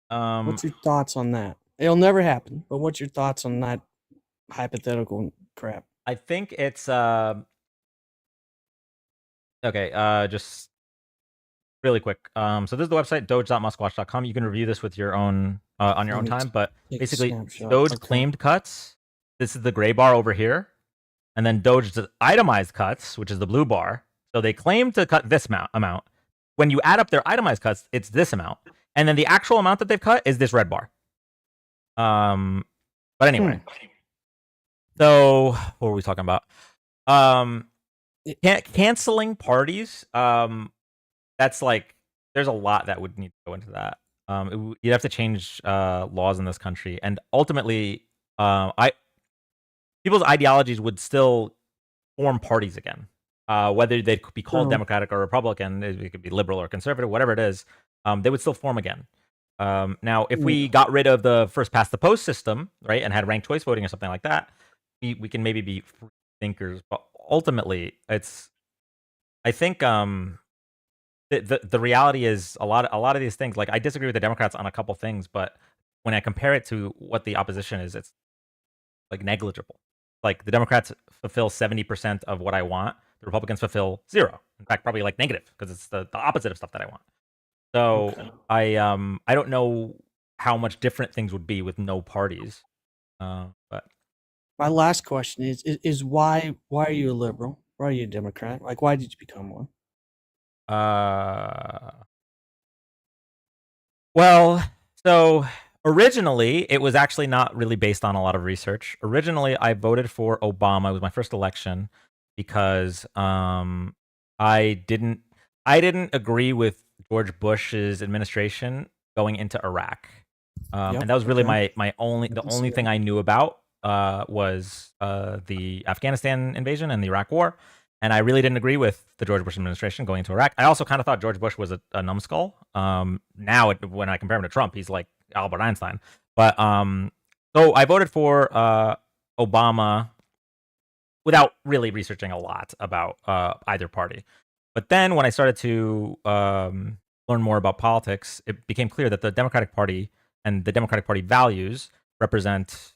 B: What's your thoughts on that? It'll never happen, but what's your thoughts on that hypothetical crap?
A: I think it's okay. Just really quick. So this is the website doge.muskwatch.com. You can review this with your own on your own time. But basically, Doge claimed cuts. This is the gray bar over here, and then Doge's itemized cuts, which is the blue bar. So they claim to cut this amount. When you add up their itemized cuts, it's this amount, and then the actual amount that they've cut is this red bar. But anyway. So what were we talking about? Canceling parties. That's like there's a lot that would need to go into that. You'd have to change laws in this country, and ultimately, people's ideologies would still form parties again. Whether they'd be called Democratic or Republican, it could be liberal or conservative, whatever it is, they would still form again. Now, if we got rid of the first past the post system, right, and had ranked choice voting or something like that, we can maybe be free thinkers. But ultimately, I think the reality is a lot of these things. Like I disagree with the Democrats on a couple things, but when I compare it to what the opposition is, it's like negligible. Like the Democrats fulfill 70% of what I want. The Republicans fulfill 0. In fact, probably like negative because it's the opposite of stuff that I want. So I don't know how much different things would be with no parties. But
B: my last question is why are you a liberal? Why are you a Democrat? Like why did you become one?
A: Well, so originally it was actually not really based on a lot of research. Originally, I voted for Obama. It was my first election because I didn't agree with George Bush's administration going into Iraq, and that was really the only thing I knew about was the Afghanistan invasion and the Iraq War, and I really didn't agree with the George Bush administration going into Iraq. I also kind of thought George Bush was a numbskull. Now, when I compare him to Trump, he's like Albert Einstein. But so I voted for Obama without really researching a lot about either party. But then when I started to learn more about politics, it became clear that the Democratic Party and the Democratic Party values represent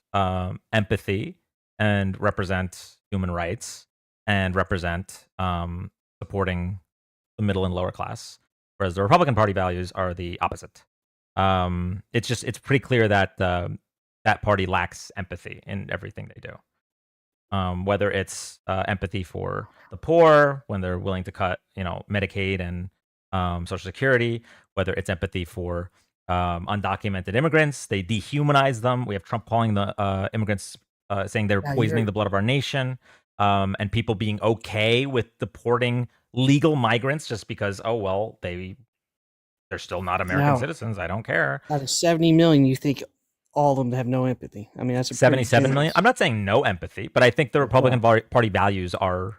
A: empathy and represent human rights and represent supporting the middle and lower class, whereas the Republican Party values are the opposite. It's pretty clear that that party lacks empathy in everything they do. Whether it's empathy for the poor when they're willing to cut, Medicaid and Social Security, whether it's empathy for undocumented immigrants, they dehumanize them. We have Trump calling the immigrants, saying they're poisoning the blood of our nation, and people being okay with deporting legal migrants just because, they're still not American citizens. I don't care.
B: Out of 70 million, you think all of them have no empathy? I mean, that's a
A: 77 million. I'm not saying no empathy, but I think the Republican Party values are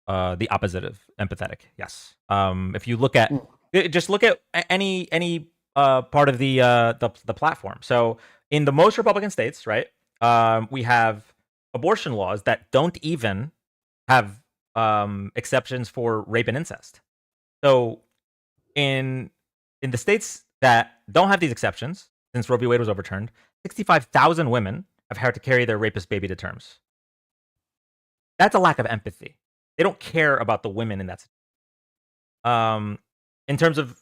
A: the opposite of empathetic. Yes. If you look at just look at any part of the platform. So in the most Republican states, right, we have abortion laws that don't even have exceptions for rape and incest. So in the states that don't have these exceptions, since Roe v. Wade was overturned, 65,000 women have had to carry their rapist baby to terms. That's a lack of empathy. They don't care about the women in that situation. In terms of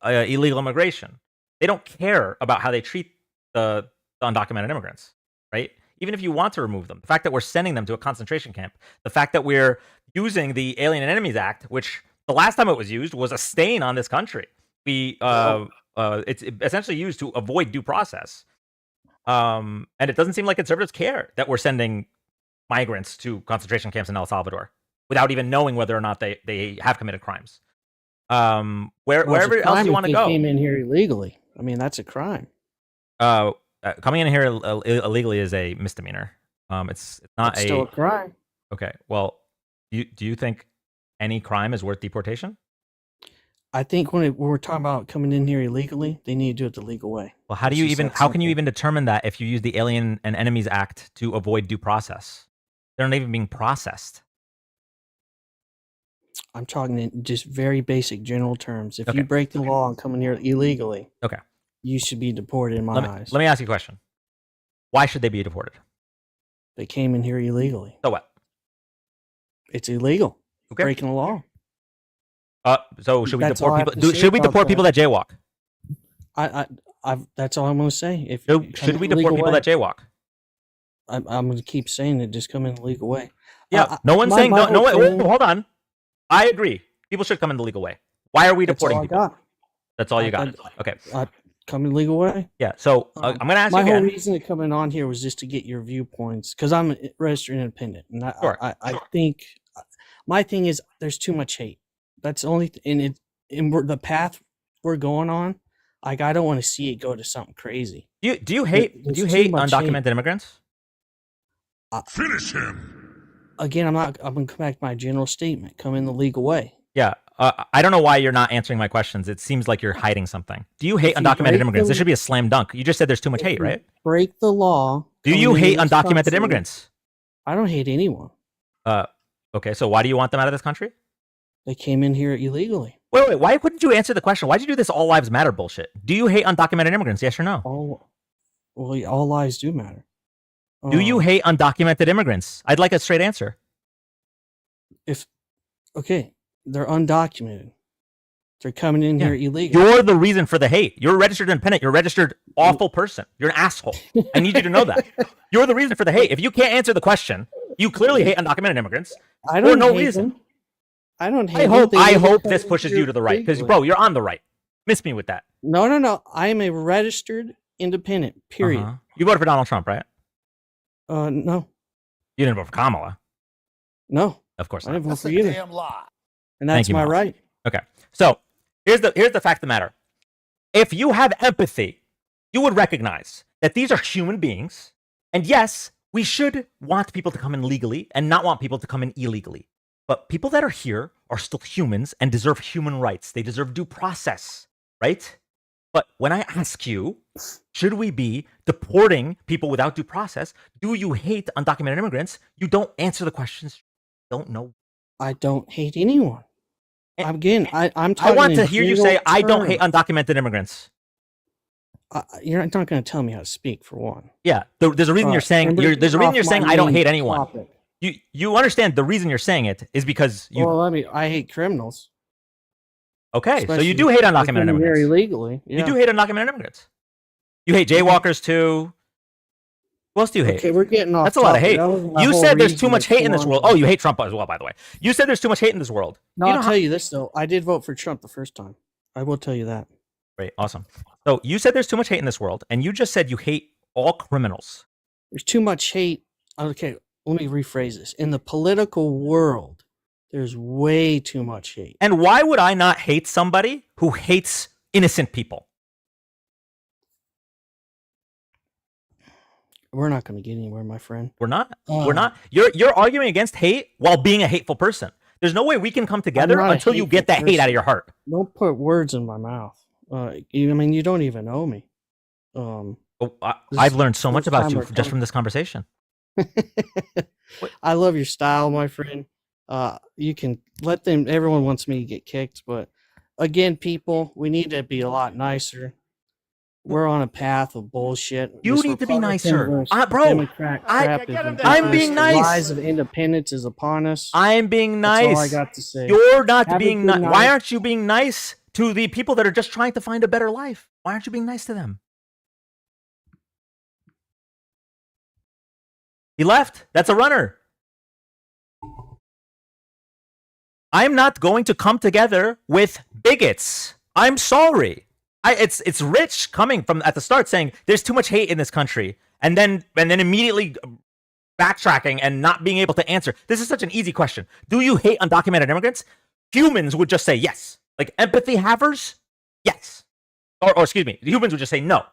A: illegal immigration, they don't care about how they treat the undocumented immigrants, right? Even if you want to remove them, the fact that we're sending them to a concentration camp, the fact that we're using the Alien and Enemies Act, which the last time it was used was a stain on this country. It's essentially used to avoid due process. And it doesn't seem like conservatives care that we're sending migrants to concentration camps in El Salvador without even knowing whether or not they have committed crimes. Wherever else you want to go.
B: They came in here illegally. I mean, that's a crime.
A: Coming in here illegally is a misdemeanor. It's not
B: still a crime.
A: Okay. Well, do you think any crime is worth deportation?
B: I think when we're talking about coming in here illegally, they need to do it the legal way.
A: Well, how can you even determine that if you use the Alien and Enemies Act to avoid due process? They're not even being processed.
B: I'm talking in just very basic general terms. If you break the law and come in here illegally, you should be deported in my eyes.
A: Let me ask you a question. Why should they be deported?
B: They came in here illegally.
A: So what?
B: It's illegal. Breaking the law.
A: So should we deport people? Should we deport people that jaywalk?
B: That's all I'm going to say.
A: Should we deport people that jaywalk?
B: I'm going to keep saying it. Just come in the legal way.
A: Yeah. No one's saying no. Hold on. I agree. People should come in the legal way. Why are we deporting people? That's all you got. Okay.
B: Come in the legal way.
A: Yeah. So I'm going to ask you again.
B: My whole reason of coming on here was just to get your viewpoints because I'm a registered independent, and I think my thing is there's too much hate. That's the only and the path we're going on. Like I don't want to see it go to something crazy.
A: Do you hate undocumented immigrants?
L: Finish him.
B: Again, I'm gonna come back to my general statement. Come in the legal way.
A: Yeah. I don't know why you're not answering my questions. It seems like you're hiding something. Do you hate undocumented immigrants? This should be a slam dunk. You just said there's too much hate, right?
B: Break the law.
A: Do you hate undocumented immigrants?
B: I don't hate anyone.
A: Okay. So why do you want them out of this country?
B: They came in here illegally.
A: Wait. Why couldn't you answer the question? Why'd you do this all lives matter bullshit? Do you hate undocumented immigrants? Yes or no?
B: All lives do matter.
A: Do you hate undocumented immigrants? I'd like a straight answer.
B: They're undocumented. They're coming in here illegally.
A: You're the reason for the hate. You're a registered independent. You're a registered awful person. You're an asshole. I need you to know that. You're the reason for the hate. If you can't answer the question, you clearly hate undocumented immigrants
B: I don't
A: for no
B: hate
A: reason.
B: them. I don't hate
A: I hope this pushes you to the right because, bro, you're on the right. Miss me with that.
B: No. I am a registered independent. Period.
A: You voted for Donald Trump, right?
B: No.
A: You didn't vote for Kamala.
B: No.
A: Of course
B: I
A: not.
B: didn't vote for either.
K: Damn lie.
B: And that's my right.
A: Okay. So here's the fact of the matter. If you have empathy, you would recognize that these are human beings. And yes, we should want people to come in legally and not want people to come in illegally. But people that are here are still humans and deserve human rights. They deserve due process, right? But when I ask you, should we be deporting people without due process? Do you hate undocumented immigrants? You don't answer the questions. You don't know.
B: I don't hate anyone. Again, I'm talking.
A: I want to hear you say, I don't hate undocumented immigrants.
B: You're not going to tell me how to speak, for one.
A: Yeah, there's a reason you're saying. There's a reason you're saying I don't hate anyone. Topic. You understand the reason you're saying it is because you.
B: Well, I hate criminals.
A: Okay, so you do hate undocumented immigrants.
B: Very illegally. Yeah.
A: You do hate undocumented immigrants. You hate jaywalkers too. Who else do you hate?
B: Okay, we're getting off.
A: That's a lot of hate. You said there's too much hate in this world. Oh, you hate Trump as well, by the way. You said there's too much hate in this world.
B: No, I'll tell you this though. I did vote for Trump the first time. I will tell you that.
A: Great, awesome. So you said there's too much hate in this world, and you just said you hate all criminals.
B: There's too much hate. Okay, let me rephrase this. In the political world, there's way too much hate.
A: And why would I not hate somebody who hates innocent people?
B: we're not going to get anywhere, my friend.
A: We're not. We're not. You're arguing against hate while being a hateful person. There's no way we can come together until you get that hate out of your heart.
B: Don't put words in my mouth. You don't even know me.
A: I've learned so much about you just from this conversation.
B: I love your style, my friend. You can let them. Everyone wants me to get kicked, but again, people, we need to be a lot nicer. We're on a path of bullshit.
A: You need to be nicer, bro.
B: I'm
A: being nice.
B: The rise of independence is upon us.
A: I'm being nice.
B: That's all I got to say.
A: You're not being nice. Why aren't you being nice to the people that are just trying to find a better life? Why aren't you being nice to them? He left. That's a runner. I'm not going to come together with bigots. I'm sorry. It's Rich coming from at the start saying there's too much hate in this country, and then immediately backtracking and not being able to answer. This is such an easy question. Do you hate undocumented immigrants? Humans would just say yes. Like empathy havers, yes. Or excuse me, humans would just say no.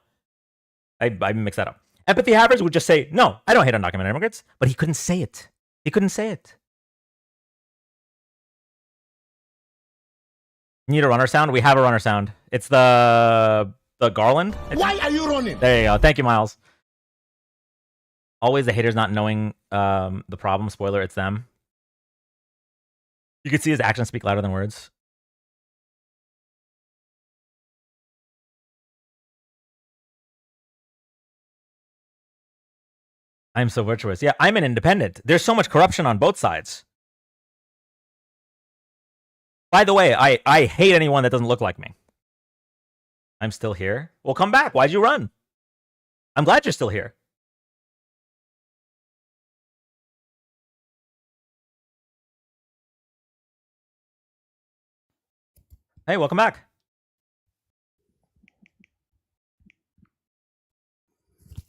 A: I mixed that up. Empathy havers would just say no. I don't hate undocumented immigrants, but he couldn't say it. He couldn't say it. Need a runner sound? We have a runner sound. It's the Garland.
H: Why are you running?
A: There you go. Thank you, Miles. Always the haters not knowing the problem. Spoiler, it's them. You can see his actions speak louder than words. I'm so virtuous. Yeah, I'm an independent. There's so much corruption on both sides. By the way, I hate anyone that doesn't look like me. I'm still here. Well, come back. Why'd you run? I'm glad you're still here. Hey, welcome back.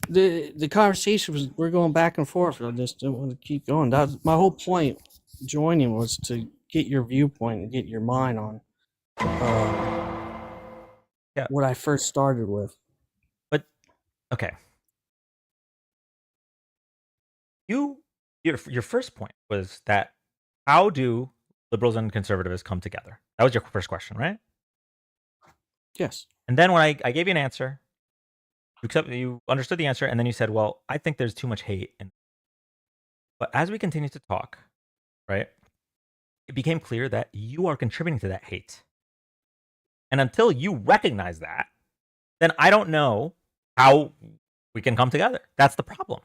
B: The conversation was, we're going back and forth. I just don't want to keep going. That was, my whole point joining was to get your viewpoint and get your mind on what I first started with.
A: But okay, your first point was that how do liberals and conservatives come together? That was your first question, right?
B: Yes.
A: And then when I gave you an answer, you understood the answer, and then you said, well, I think there's too much hate. But as we continue to talk, right, it became clear that you are contributing to that hate. And until you recognize that, then I don't know how we can come together. That's the problem.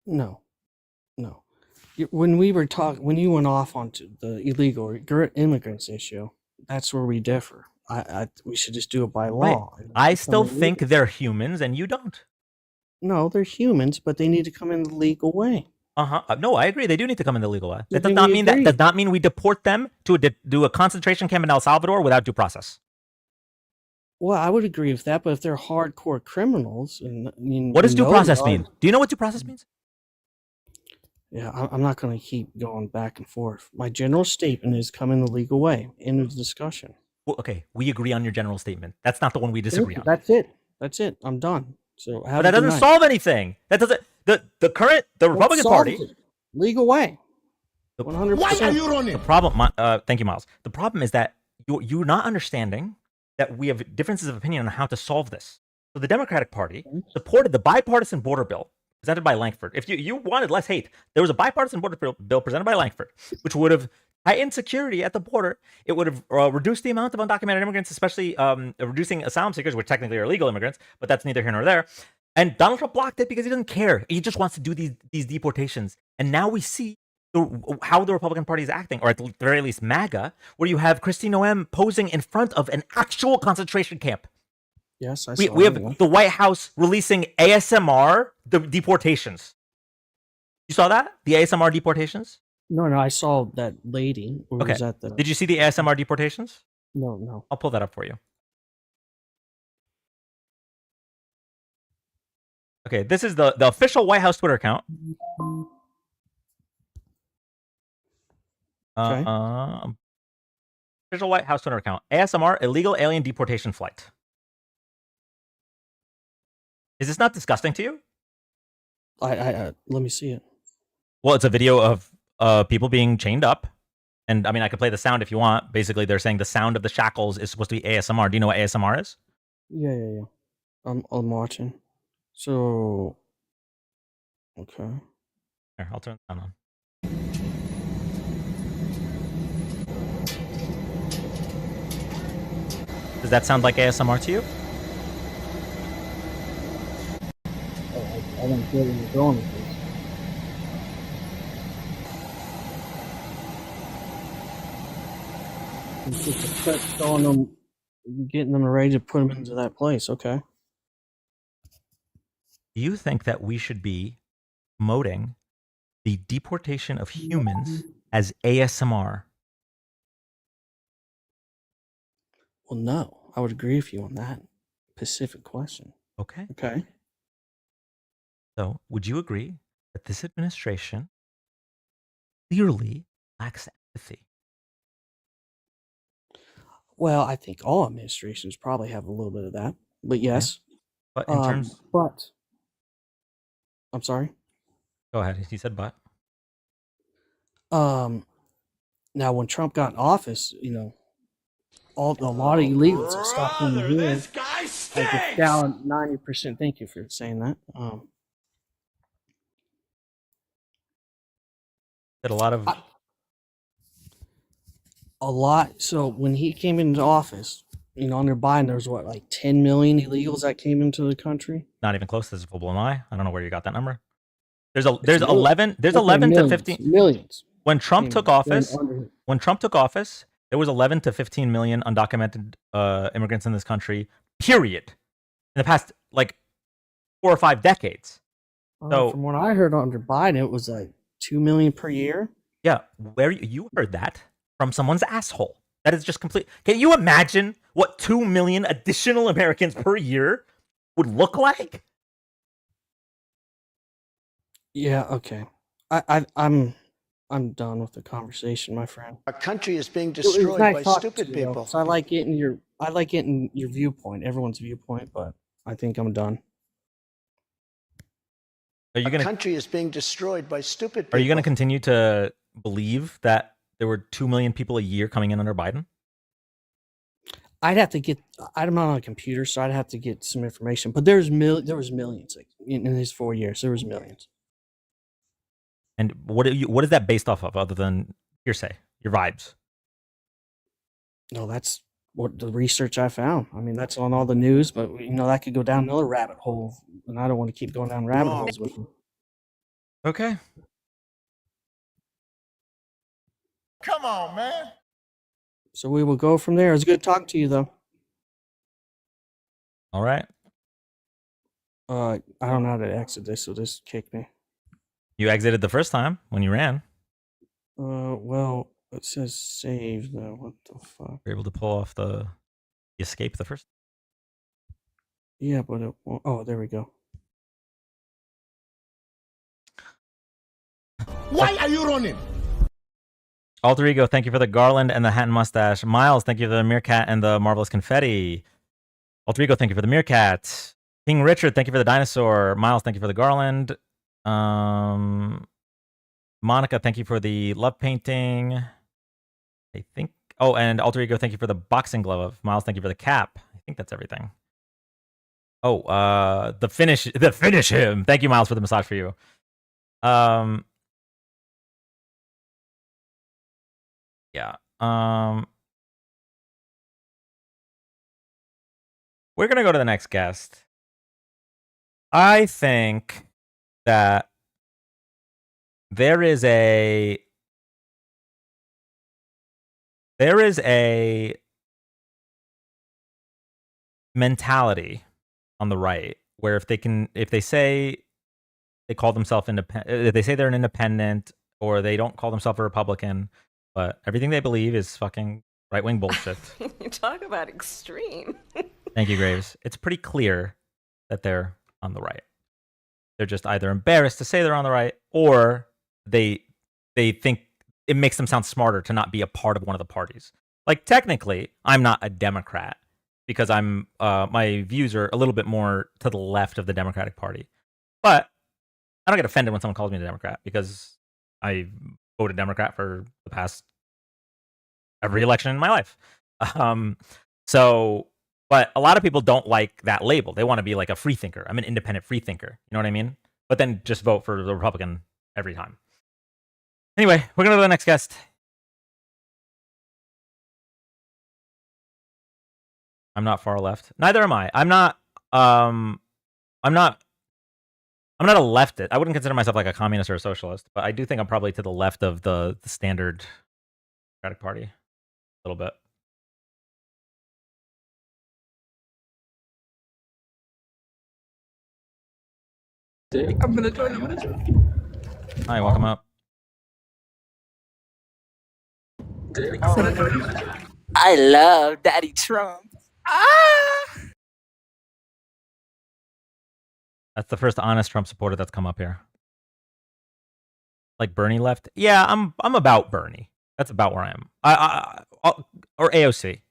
B: No. When we were talking, when you went off onto the illegal immigrants issue, that's where we differ. We should just do it by law.
A: Right. I still think they're humans, and you don't.
B: No, they're humans, but they need to come in the legal way.
A: No, I agree. They do need to come in the legal way. That does not mean that does not mean we deport them to do a concentration camp in El Salvador without due process.
B: Well, I would agree with that, but if they're hardcore criminals,
A: what does due process mean? Do you know what due process means?
B: Yeah, I'm not going to keep going back and forth. My general statement is come in the legal way. End of the discussion.
A: Well, okay, we agree on your general statement. That's not the one we disagree on.
B: That's it. I'm done. So,
A: but that doesn't solve anything. That doesn't. The Republican Party,
B: legal way. 100%.
H: Why are you running?
A: The problem. Thank you, Miles. The problem is that you're not understanding that we have differences of opinion on how to solve this. So the Democratic Party supported the bipartisan border bill presented by Lankford. If you wanted less hate, there was a bipartisan border bill presented by Lankford, which would have heightened security at the border. It would have reduced the amount of undocumented immigrants, especially reducing asylum seekers, which technically are legal immigrants, but that's neither here nor there. And Donald Trump blocked it because he doesn't care. He just wants to do these deportations. And now we see how the Republican Party is acting, or at the very least MAGA, where you have Christine Noem posing in front of an actual concentration camp.
B: Yes,
A: we have the White House releasing ASMR deportations. You saw that? The ASMR deportations?
B: No, I saw that lady.
A: Okay. Did you see the ASMR deportations?
B: No.
A: I'll pull that up for you. Okay, this is the official White House Twitter account.
B: Okay.
A: Official White House Twitter account. ASMR, illegal alien deportation flight. Is this not disgusting to you?
B: Let me see it.
A: Well, it's a video of people being chained up. And I mean, I could play the sound if you want. Basically, they're saying the sound of the shackles is supposed to be ASMR. Do you know what ASMR is?
B: Yeah. I'm watching. So, okay.
A: Here, I'll turn the sound on. Does that sound like ASMR to you?
B: I don't get where you're going with this. It's just a clip showing them, getting them ready to put them into that place. Okay.
A: Do you think that we should be promoting the deportation of humans as ASMR?
B: Well, no, I would agree with you on that specific question.
A: Okay.
B: Okay.
A: So, would you agree that this administration clearly lacks empathy?
B: Well, I think all administrations probably have a little bit of that, but yes.
A: But in terms,
B: But I'm sorry.
A: go ahead. He said, but
B: Now when Trump got in office, a lot of illegals have stopped coming here.
K: This guy
B: Like it's down 90%. Thank you for saying that.
A: that a lot of
B: So when he came into office, under Biden, there was like 10 million illegals that came into the country.
A: not even close. This is full blown lie. I don't know where you got that number. There's 11 to 15
B: millions.
A: When Trump took office.
B: Under,
A: When Trump took office, there was 11 to 15 million undocumented immigrants in this country. Period. In the past, like 4 or 5 decades. So
B: from what I heard under Biden, it was like 2 million per year.
A: yeah, where you heard that from someone's asshole. That is just complete. Can you imagine what 2 million additional Americans per year would look like?
B: Yeah. Okay. I'm done with the conversation, my friend.
F: Our country is being
B: It was
F: destroyed
B: nice
F: by
B: talking
F: stupid
B: to you, though,
F: people.
B: 'cause I like getting your viewpoint, everyone's viewpoint, but I think I'm done.
A: Are you
F: Our
A: gonna
F: country is being destroyed by stupid people.
A: Are you going to continue to believe that there were 2 million people a year coming in under Biden?
B: I'm not on a computer, so I'd have to get some information. But there was millions like, in his 4 years. There was millions.
A: And what is that based off of, other than hearsay, your vibes?
B: No, that's what the research I found. I mean, that's on all the news, but that could go down another rabbit hole, and I don't want to keep going down rabbit holes with you.
A: Okay.
K: Come on, man.
B: So we will go from there. It's good talking to you, though.
A: All right.
B: I don't know how to exit this, so this kicked me.
A: You exited the first time when you ran.
B: Well, it says save though. What the fuck?
A: You're able to pull off the escape the first.
B: Yeah, but there we go.
K: Why are you running?
A: Alter Ego, thank you for the garland and the hat and mustache. Miles, thank you for the meerkat and the marvelous confetti. Alter Ego, thank you for the meerkat. King Richard, thank you for the dinosaur. Miles, thank you for the garland. Monica, thank you for the love painting. I think. Oh, and Alter Ego, thank you for the boxing glove. Miles, thank you for the cap. I think that's everything. Oh, the finish him. Thank you, Miles, for the massage for you. Yeah. We're gonna go to the next guest. I think that there is a mentality on the right where if they say they call themselves independent, they say they're an independent, or they don't call themselves a Republican, but everything they believe is fucking right-wing bullshit.
H: You talk about extreme.
A: Thank you, Graves. It's pretty clear that they're on the right. They're just either embarrassed to say they're on the right, or they think it makes them sound smarter to not be a part of one of the parties. Like, technically, I'm not a Democrat because I'm my views are a little bit more to the left of the Democratic Party. But I don't get offended when someone calls me a Democrat because I voted Democrat for the past every election in my life. Um, so, but a lot of people don't like that label. They want to be like a free thinker. I'm an independent free thinker. You know what I mean? But then just vote for the Republican every time. Anyway, we're going to go to the next guest. I'm not far left. Neither am I. I'm not a leftist. I wouldn't consider myself like a communist or a socialist, but I do think I'm probably to the left of the standard Democratic Party a little bit.
I: I'm gonna join.
A: Hi, welcome up.
I: I love Daddy Trump.
A: That's the first honest Trump supporter that's come up here. Like Bernie left? Yeah, I'm about Bernie. That's about where I am. Or AOC.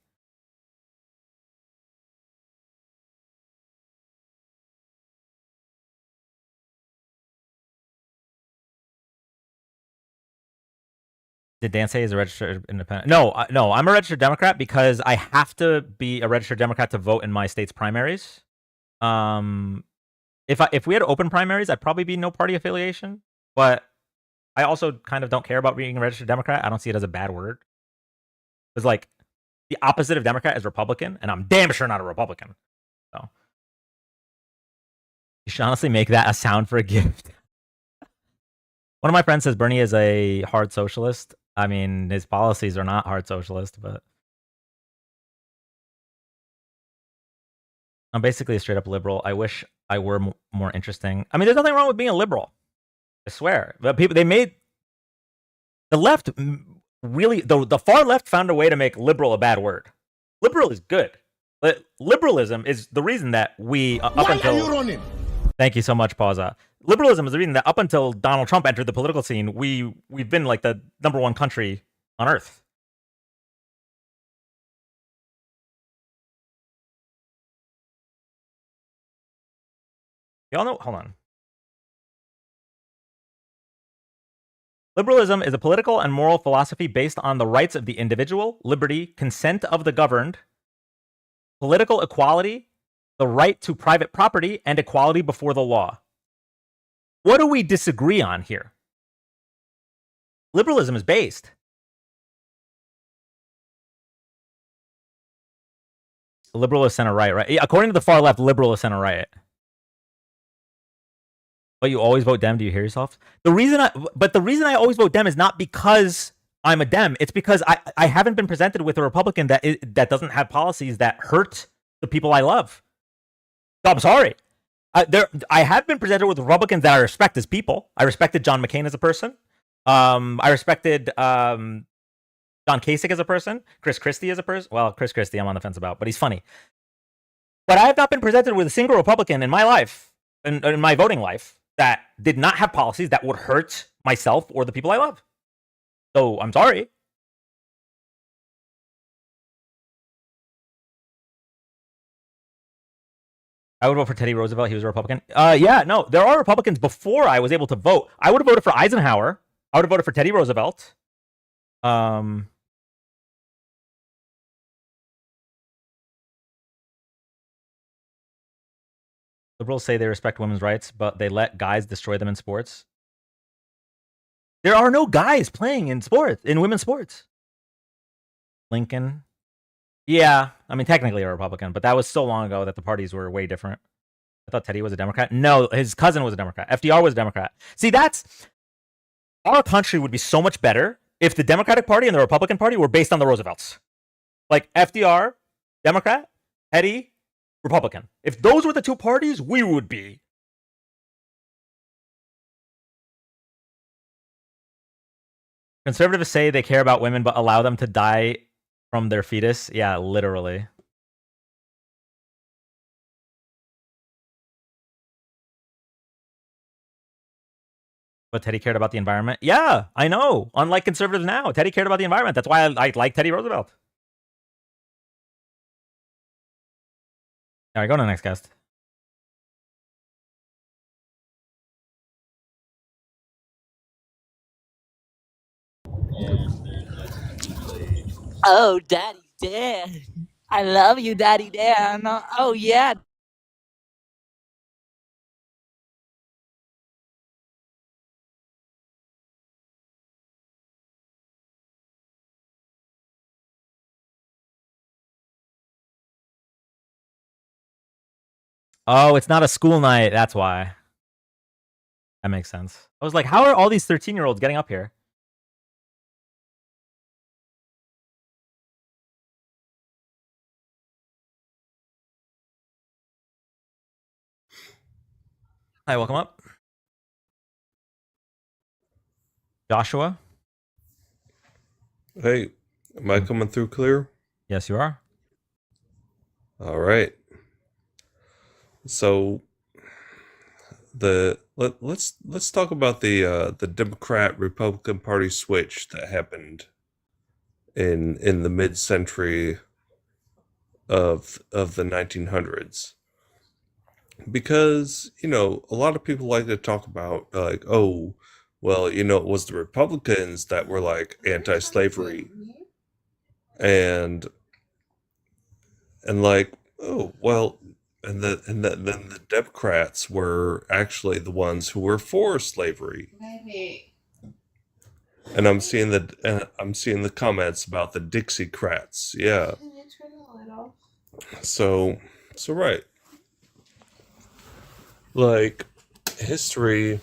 A: Did Dan say he's a registered independent? No, no, I'm a registered Democrat because I have to be a registered Democrat to vote in my state's primaries. If we had open primaries, I'd probably be no party affiliation. But I also kind of don't care about being a registered Democrat. I don't see it as a bad word. It's like the opposite of Democrat is Republican, and I'm damn sure not a Republican. So you should honestly make that a sound for a gift. One of my friends says Bernie is a hard socialist. I mean, his policies are not hard socialist, but I'm basically a straight up liberal. I wish I were more interesting. I mean, there's nothing wrong with being a liberal. I swear. But they made the left really, the far left found a way to make liberal a bad word. Liberal is good. But liberalism is the reason that we up
K: Why
A: until.
K: are you running?
A: Thank you so much, Pausa. Liberalism is the reason that up until Donald Trump entered the political scene, we've been like the #1 country on earth. Y'all know? Hold on. Liberalism is a political and moral philosophy based on the rights of the individual, liberty, consent of the governed, political equality, the right to private property, and equality before the law. What do we disagree on here? Liberalism is based. Liberal is center right, right? According to the far left, liberal is center right. But you always vote Dem. Do you hear yourself? The reason I always vote Dem is not because I'm a Dem. It's because I haven't been presented with a Republican that doesn't have policies that hurt the people I love. So I'm sorry. I have been presented with Republicans that I respect as people. I respected John McCain as a person. I respected John Kasich as a person. Chris Christie as a person. Well, Chris Christie I'm on the fence about, but he's funny. But I have not been presented with a single Republican in my life, in my voting life, that did not have policies that would hurt myself or the people I love. So I'm sorry. I would vote for Teddy Roosevelt. He was a Republican. Yeah, no, there are Republicans before I was able to vote. I would have voted for Eisenhower. I would have voted for Teddy Roosevelt. Liberals say they respect women's rights, but they let guys destroy them in sports. There are no guys playing in sports, in women's sports. Lincoln. Yeah, I mean, technically a Republican, but that was so long ago that the parties were way different. I thought Teddy was a Democrat. No, his cousin was a Democrat. FDR was a Democrat. See, our country would be so much better if the Democratic Party and the Republican Party were based on the Roosevelts. Like FDR, Democrat, Teddy, Republican. If those were the two parties, we would be. Conservatives say they care about women, but allow them to die from their fetus. Yeah, literally. But Teddy cared about the environment. Yeah, I know. Unlike conservatives now, Teddy cared about the environment. That's why I like Teddy Roosevelt. All right, go to the next guest.
I: Oh, Daddy Dan. I love you, Daddy Dan. Oh, yeah.
A: Oh, it's not a school night. That's why. That makes sense. I was like, how are all these 13-year-olds getting up here? Hi, welcome up. Joshua?
J: Hey, am I coming through clear?
A: Yes, you are.
J: All right. So let's talk about the Democrat Republican Party switch that happened in the mid-century of the 1900s. Because, a lot of people like to talk about like, oh, well, it was the Republicans that were like anti-slavery and like, oh, well, then the Democrats were actually the ones who were for slavery. And I'm seeing the comments about the Dixiecrats. Yeah. So right. Like history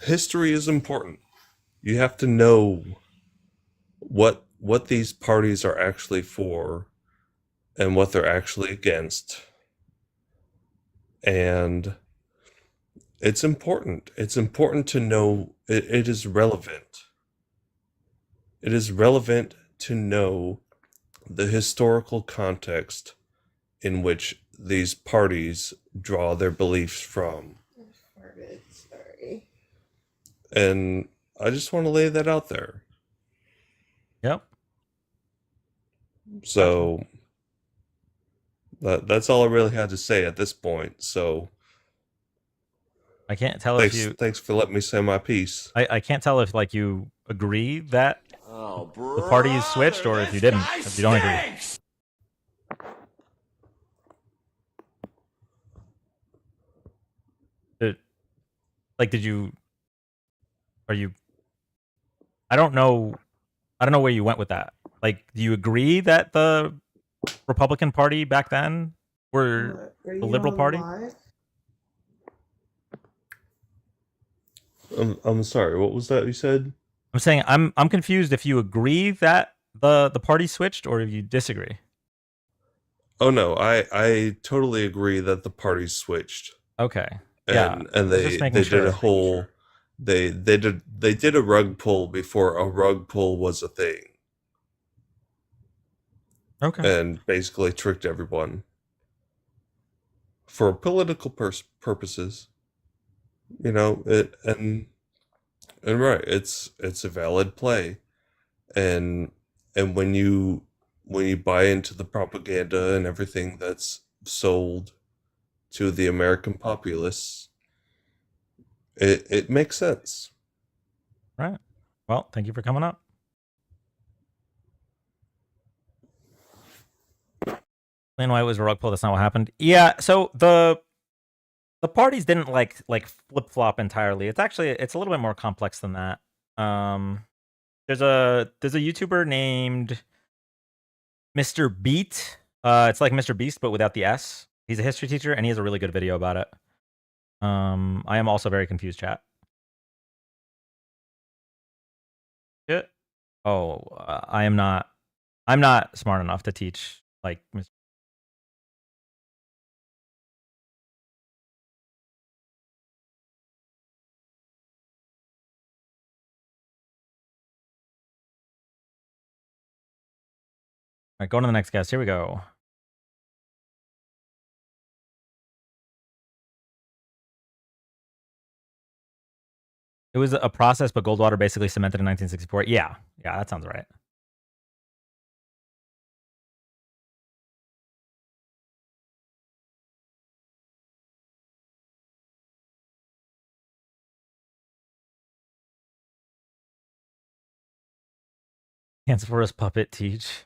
J: is important. You have to know what these parties are actually for and what they're actually against. And it's important. It's important to know it is relevant. It is relevant to know the historical context in which these parties draw their beliefs from.
H: Sorry.
J: And I just want to lay that out there.
A: Yep.
J: So that's all I really had to say at this point. So
A: I can't tell if you.
J: Thanks for letting me say my piece.
A: I can't tell if like you agree that the parties switched or if you didn't. If you don't agree. Did you? Are you? I don't know. I don't know where you went with that. Like, do you agree that the Republican Party back then were the Liberal Party?
J: I'm sorry. What was that you said?
A: I'm saying I'm confused if you agree that the party switched or if you disagree.
J: Oh no, I totally agree that the parties switched.
A: Okay.
J: And they did a whole they did a rug pull before a rug pull was a thing.
A: Okay.
J: And basically tricked everyone for political purposes. And right, it's a valid play. And when you buy into the propaganda and everything that's sold to the American populace, it makes sense.
A: Right. Well, thank you for coming up. Explain why it was a rug pull. That's not what happened. Yeah. So the parties didn't like flip flop entirely. It's actually a little bit more complex than that. There's a YouTuber named Mr. Beat. It's like Mr. Beast but without the S. He's a history teacher and he has a really good video about it. I am also very confused, chat. Yeah. Oh, I'm not smart enough to teach like Mr. All right, going to the next guest. Here we go. It was a process, but Goldwater basically cemented in 1964. Yeah, that sounds right. Hands for his puppet teach.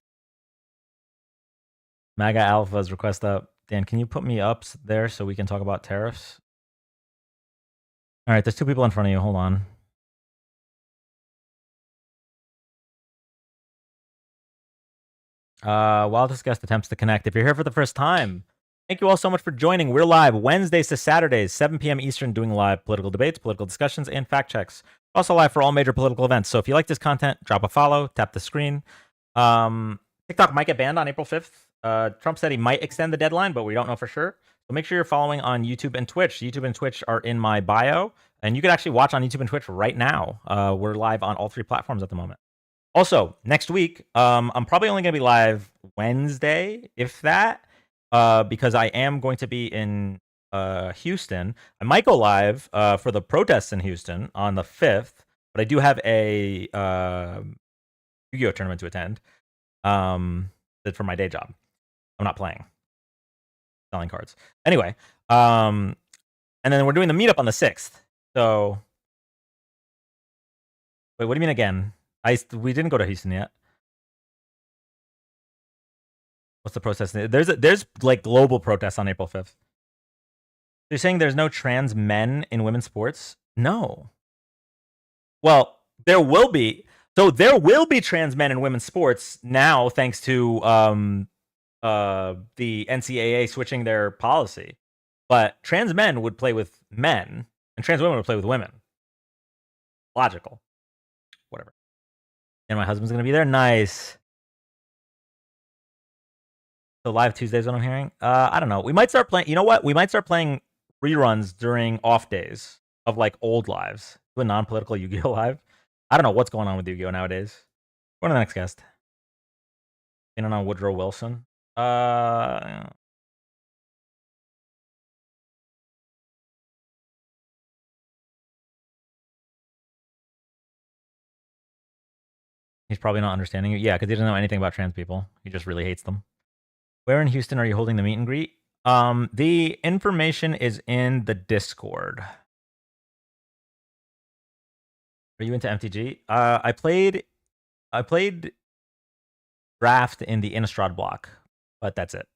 A: MAGA Alpha's request up. Dan, can you put me up there so we can talk about tariffs? All right, there's 2 people in front of you. Hold on. While this guest attempts to connect, if you're here for the first time, thank you all so much for joining. We're live Wednesdays to Saturdays, 7 p.m. Eastern, doing live political debates, political discussions, and fact checks. Also live for all major political events. So if you like this content, drop a follow, tap the screen. TikTok might get banned on April 5th. Trump said he might extend the deadline, but we don't know for sure. So make sure you're following on YouTube and Twitch. YouTube and Twitch are in my bio, and you can actually watch on YouTube and Twitch right now. We're live on all 3 platforms at the moment. Also, next week, I'm probably only going to be live Wednesday, if that, because I am going to be in Houston. I might go live for the protests in Houston on the 5th, but I do have a Yu-Gi-Oh tournament to attend. That's for my day job. I'm not playing. Selling cards. Anyway, and then we're doing the meetup on the 6th. So, wait, what do you mean again? We didn't go to Houston yet. What's the protest? There's like global protests on April 5th. You're saying there's no trans men in women's sports? No. Well, there will be. So there will be trans men in women's sports now, thanks to the NCAA switching their policy. But trans men would play with men, and trans women would play with women. Logical. Whatever. And my husband's gonna be there. Nice. So live Tuesdays, what I'm hearing. I don't know. We might start playing. You know what? We might start playing reruns during off days of like old lives. Do a non-political Yu-Gi-Oh live. I don't know what's going on with Yu-Gi-Oh nowadays. Go to the next guest. In on Woodrow Wilson. He's probably not understanding you. Yeah, because he doesn't know anything about trans people. He just really hates them. Where in Houston are you holding the meet and greet? The information is in the Discord. Are you into MTG? I played draft in the Innistrad block, but that's it.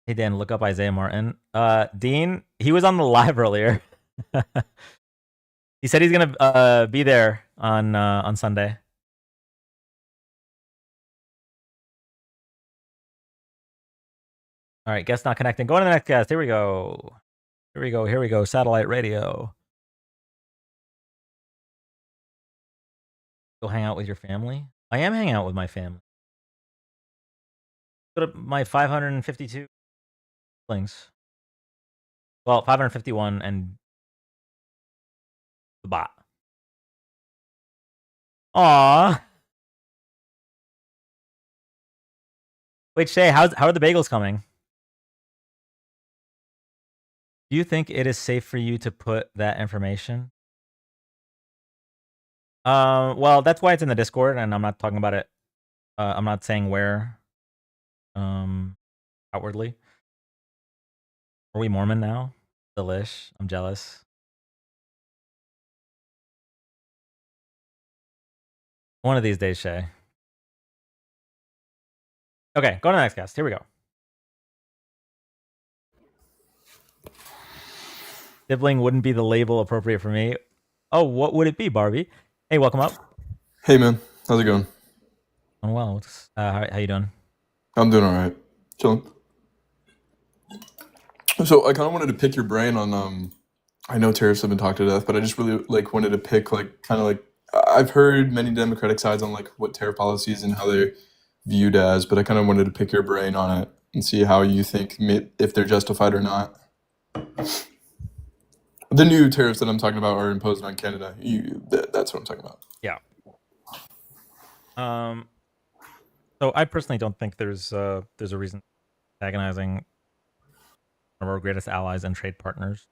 A: Hey Dan, look up Isaiah Martin. Dean, he was on the live earlier. He said he's gonna be there on Sunday. All right, guest not connecting. Go to the next guest. Here we go. Here we go. Here we go. Satellite radio. Go hang out with your family. I am hanging out with my family. Go to my 552 siblings. Well, 551 and the bot. Aw. Wait, Shay, how are the bagels coming? Do you think it is safe for you to put that information? Well, that's why it's in the Discord, and I'm not talking about it. I'm not saying where. Outwardly. Are we Mormon now? Delish. I'm jealous. One of these days, Shay. Okay, go to the next guest. Here we go. Sibling wouldn't be the label appropriate for me. Oh, what would it be, Barbie? Hey, welcome up.
M: Hey, man. How's it going?
A: Oh, well. How you doing?
M: I'm doing all right. Chilling. So I kind of wanted to pick your brain on, I know tariffs have been talked to death, but I just really wanted to pick I've heard many Democratic sides on what tariff policies and how they're viewed as, but I kind of wanted to pick your brain on it and see how you think if they're justified or not. The new tariffs that I'm talking about are imposed on Canada. That's what I'm talking about.
A: Yeah. So I personally don't think there's a reason antagonizing one of our greatest allies and trade partners.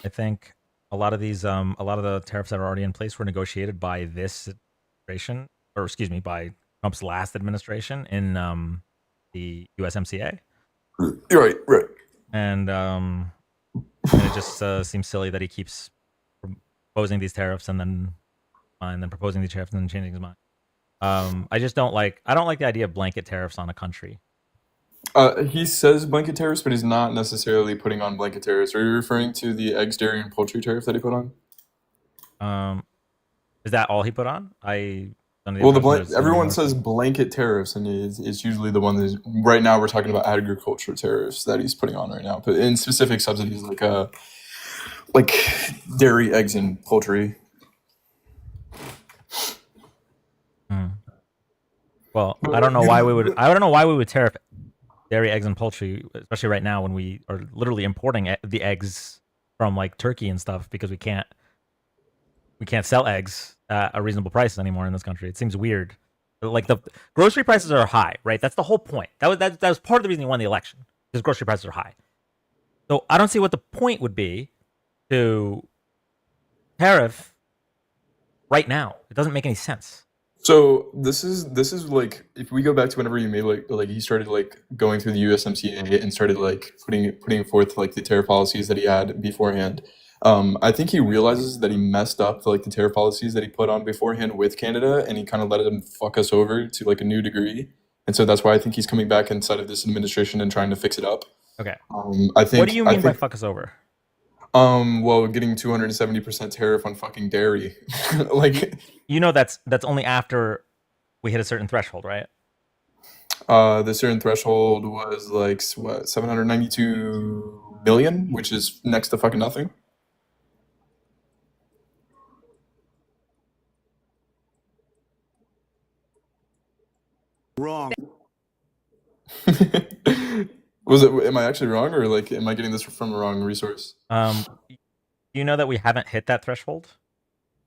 A: I think a lot of the tariffs that are already in place were negotiated by this administration, or excuse me, by Trump's last administration in the USMCA.
M: Right.
A: And And it just seems silly that he keeps proposing these tariffs and then proposing these tariffs and then changing his mind. I just don't like. I don't like the idea of blanket tariffs on a country.
M: He says blanket tariffs, but he's not necessarily putting on blanket tariffs. Are you referring to the eggs, dairy, and poultry tariff that he put on?
A: Is that all he put on?
M: Well, everyone says blanket tariffs, and it's usually the one that right now we're talking about agriculture tariffs that he's putting on right now, but in specific subsidies like dairy, eggs, and poultry.
A: Well, I don't know why we would. I don't know why we would tariff dairy, eggs, and poultry, especially right now when we are literally importing the eggs from like Turkey and stuff because we can't sell eggs at a reasonable price anymore in this country. It seems weird. Like the grocery prices are high, right? That's the whole point. That was part of the reason he won the election because grocery prices are high. So I don't see what the point would be to tariff right now. It doesn't make any sense.
M: So this is like if we go back to whenever you made like he started like going through the USMCA and started like putting forth like the tariff policies that he had beforehand. I think he realizes that he messed up like the tariff policies that he put on beforehand with Canada, and he kind of let them fuck us over to like a new degree. And so that's why I think he's coming back inside of this administration and trying to fix it up.
A: Okay.
M: I think.
A: What do you mean by fuck us over?
M: Well, getting 270% tariff on fucking dairy, like
A: that's only after we hit a certain threshold, right?
M: The certain threshold was like what 792 million, which is next to fucking nothing.
F: Wrong.
M: Was it? Am I actually wrong, or like, am I getting this from a wrong resource?
A: You know that we haven't hit that threshold.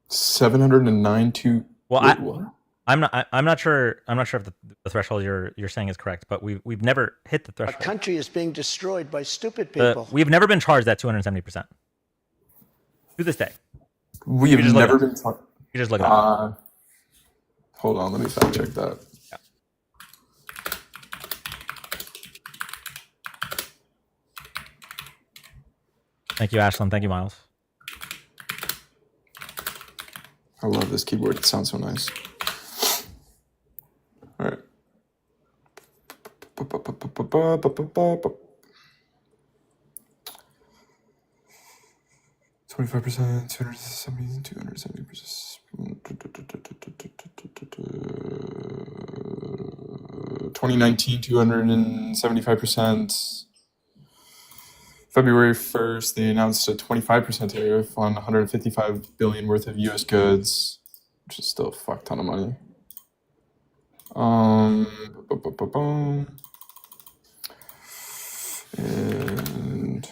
M: 792.
A: Well,
M: wait, what?
A: I'm not sure. I'm not sure if the threshold you're saying is correct, but we've never hit the
F: Our
A: threshold.
F: country is being destroyed by stupid people.
A: We've never been charged at 270% to this day.
M: We have never been.
A: You just look it up.
M: Hold on, let me fact check that.
A: Yeah. Thank you, Ashlyn. Thank you, Miles.
M: I love this keyboard. It sounds so nice. All right. 25%, 270%. 2019, 275%. February 1st, they announced a 25% tariff on 155 billion worth of U.S. goods, which is still a fuck ton of money. And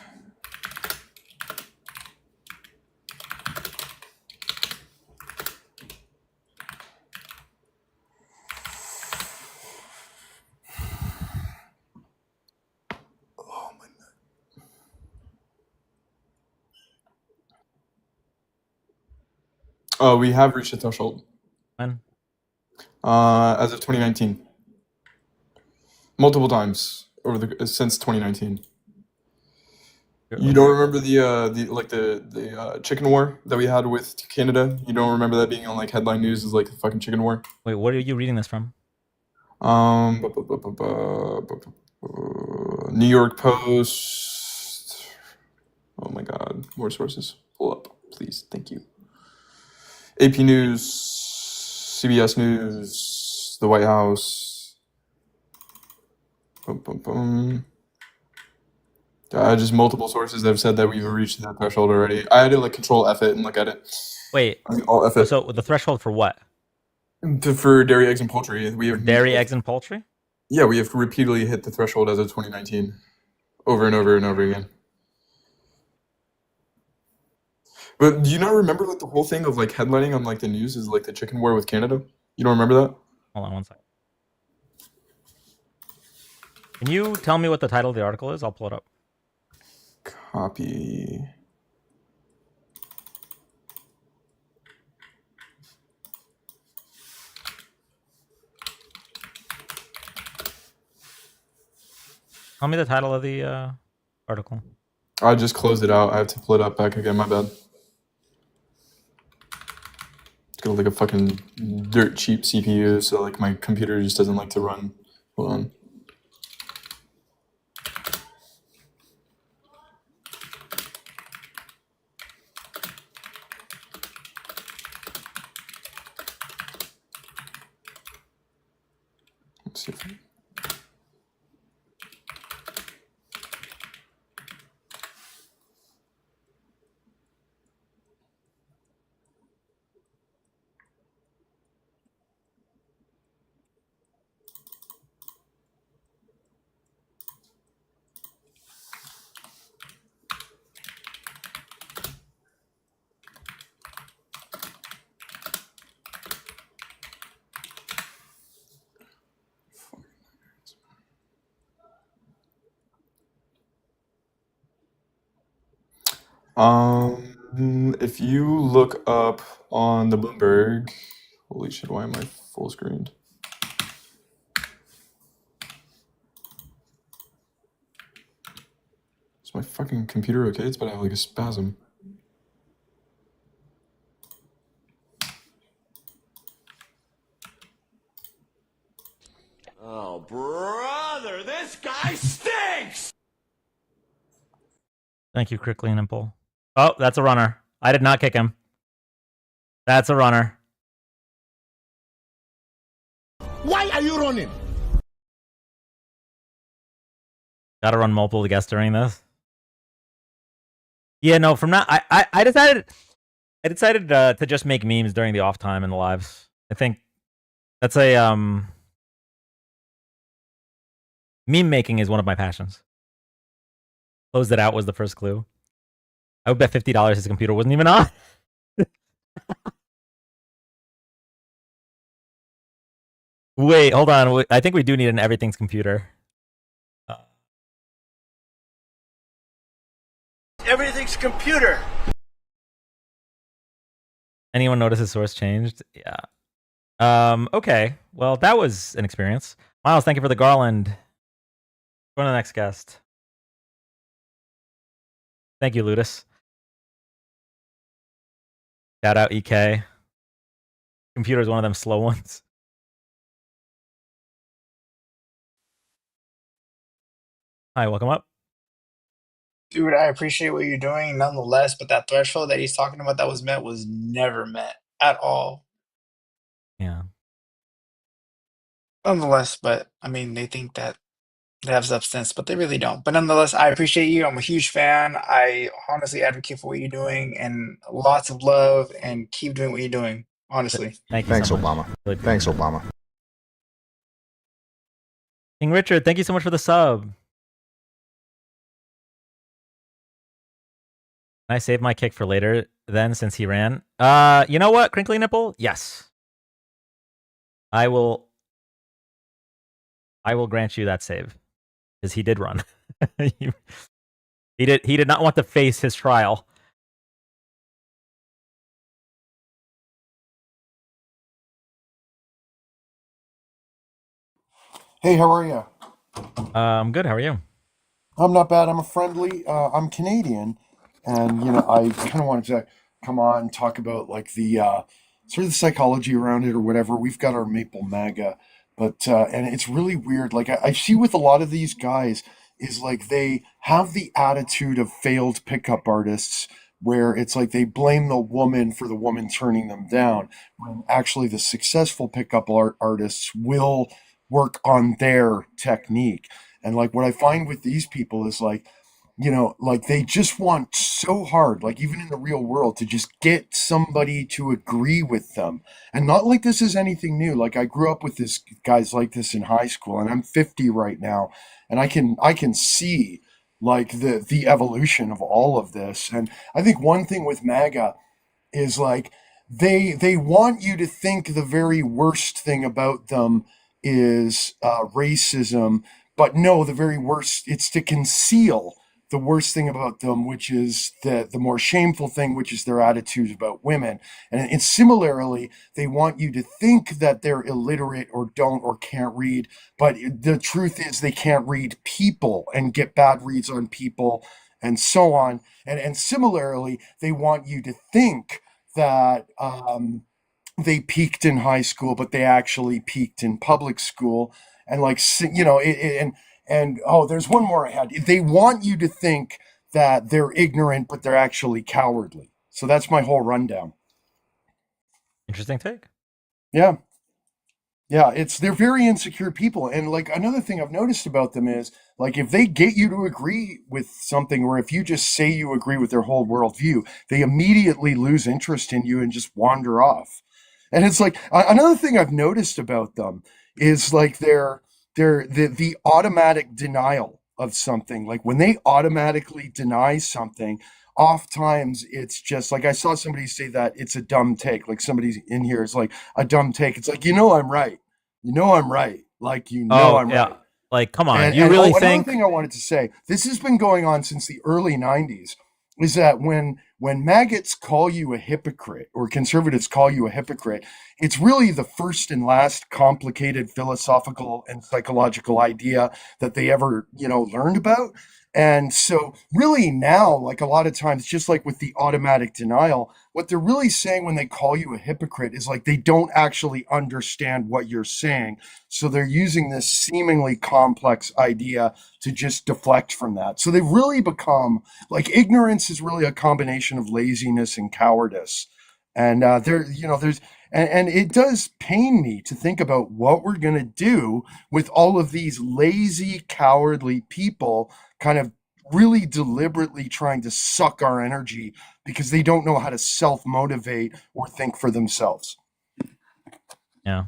M: we have reached the threshold.
A: When?
M: As of 2019. Multiple times since 2019. You don't remember the chicken war that we had with Canada? You don't remember that being on like headline news as like the fucking chicken war?
A: Wait, what are you reading this from?
M: New York Post. Oh my God, more sources. Pull up, please. Thank you. AP News, CBS News, the White House. Just multiple sources that have said that we've reached that threshold already. I had to like control F it and look at it.
A: Wait,
M: All F it.
A: So the threshold for what?
M: For dairy, eggs, and poultry. We have
A: dairy, eggs, and poultry?
M: Yeah, we have repeatedly hit the threshold as of 2019. Over and over and over again. But do you not remember like the whole thing of like headlining on like the news is like the chicken war with Canada? You don't remember that?
A: Hold on one second. Can you tell me what the title of the article is? I'll pull it up.
M: Copy.
A: Tell me the title of the article.
M: I just closed it out. I have to pull it up back again. My bad. It's got like a fucking dirt cheap CPU, so like my computer just doesn't like to run. Hold on. Let's see if if you look up on the Bloomberg, holy shit, why am I full screened? Is my fucking computer okay? It's about to have like a spasm.
K: Oh, brother, this guy stinks!
A: Thank you, Crickly and Imple. Oh, that's a runner. I did not kick him. That's a runner.
K: Why are you running?
A: Gotta run multiple guests during this. Yeah, no, from now, I decided to just make memes during the off time in the lives. I think that's a, meme making is one of my passions. Closed it out was the first clue. I would bet $50 his computer wasn't even on. Wait, hold on. I think we do need an everything's computer.
G: Everything's computer.
A: Anyone notice his source changed? Yeah. Okay. Well, that was an experience. Miles, thank you for the garland. Go to the next guest. Thank you, Ludus. Shout out EK. Computer's one of them slow ones. Hi, welcome up.
P: Dude, I appreciate what you're doing nonetheless, but that threshold that he's talking about that was met was never met at all.
A: Yeah.
P: Nonetheless, but I mean, they think that they have substance, but they really don't. But nonetheless, I appreciate you. I'm a huge fan. I honestly advocate for what you're doing and lots of love and keep doing what you're doing. Honestly.
A: Thank you
L: Thanks,
A: so much.
L: Obama.
A: Really
L: Thanks,
A: appreciate it.
L: Obama.
A: King Richard, thank you so much for the sub. Can I save my kick for later then since he ran? You know what, Crinkly Nipple? Yes. I will grant you that save. Because he did run. he did not want to face his trial.
Q: Hey, how are you?
A: I'm good. How are you?
Q: I'm not bad. I'm a friendly. I'm Canadian, and I kind of wanted to come on and talk about like the sort of the psychology around it or whatever. We've got our Maple MAGA, but and it's really weird. Like I see with a lot of these guys is like they have the attitude of failed pickup artists, where it's like they blame the woman for the woman turning them down, when actually the successful pickup artists will work on their technique. And like what I find with these people is like, like they just want so hard, like even in the real world, to just get somebody to agree with them. And not like this is anything new. Like I grew up with this guys like this in high school, and I'm 50 right now, and I can see like the evolution of all of this. And I think one thing with MAGA is like they want you to think the very worst thing about them is racism, but no, the very worst, it's to conceal the worst thing about them, which is the more shameful thing, which is their attitudes about women. And similarly, they want you to think that they're illiterate or don't or can't read, but the truth is they can't read people and get bad reads on people and so on. And similarly, they want you to think that they peaked in high school, but they actually peaked in public school. And like, and oh, there's one more I had. They want you to think that they're ignorant, but they're actually cowardly. So that's my whole rundown.
A: Interesting take.
Q: Yeah. Yeah, they're very insecure people. And like another thing I've noticed about them is like if they get you to agree with something, or if you just say you agree with their whole worldview, they immediately lose interest in you and just wander off. And it's like another thing I've noticed about them is like the automatic denial of something. Like when they automatically deny something, oftentimes it's just like I saw somebody say that it's a dumb take. Like somebody in here is like a dumb take. It's like, I'm right. I'm right. Like, I'm
A: yeah.
Q: right.
A: Like, come on.
Q: And,
A: You really
Q: another
A: think
Q: thing I wanted to say, this has been going on since the early 90s, is that when maggots call you a hypocrite or conservatives call you a hypocrite, it's really the first and last complicated philosophical and psychological idea that they ever, learned about. And so really now, like a lot of times, just like with the automatic denial, what they're really saying when they call you a hypocrite is like they don't actually understand what you're saying. So they're using this seemingly complex idea to just deflect from that. So they've really become like ignorance is really a combination of laziness and cowardice. And there's and it does pain me to think about what we're going to do with all of these lazy, cowardly people kind of really deliberately trying to suck our energy because they don't know how to self-motivate or think for themselves.
A: Yeah.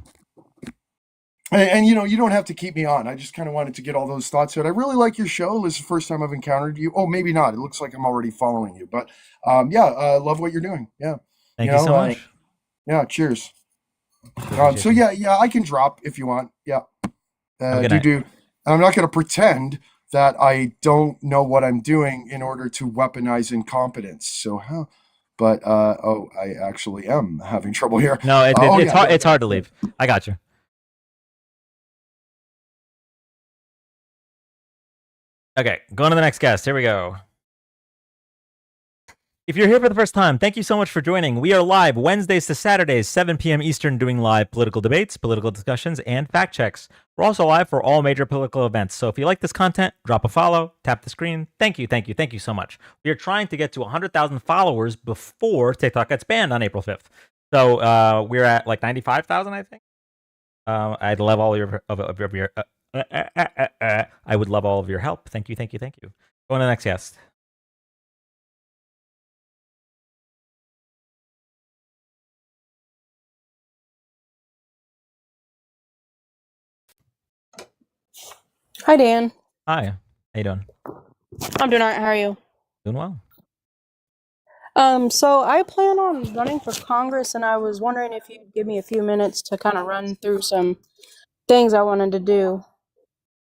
Q: And you don't have to keep me on. I just kind of wanted to get all those thoughts out. I really like your show. This is the first time I've encountered you. Oh, maybe not. It looks like I'm already following you. But love what you're doing. Yeah.
A: Thank you so much.
Q: Yeah, cheers. So yeah, I can drop if you want. Yeah. I'm not going to pretend that I don't know what I'm doing in order to weaponize incompetence. So how? But I actually am having trouble here.
A: No, it's hard to leave. I got you. Okay, going to the next guest. Here we go. If you're here for the first time, thank you so much for joining. We are live Wednesdays to Saturdays, 7 p.m. Eastern, doing live political debates, political discussions, and fact checks. We're also live for all major political events. So if you like this content, drop a follow, tap the screen. Thank you so much. We are trying to get to 100,000 followers before TikTok gets banned on April 5th. So we're at like 95,000, I think. I'd love all your I would love all of your help. Thank you. Going to the next guest.
O: Hi, Dan.
A: Hi. How you doing?
O: I'm doing all right. How are you?
A: Doing well.
O: So I plan on running for Congress, and I was wondering if you'd give me a few minutes to kind of run through some things I wanted to do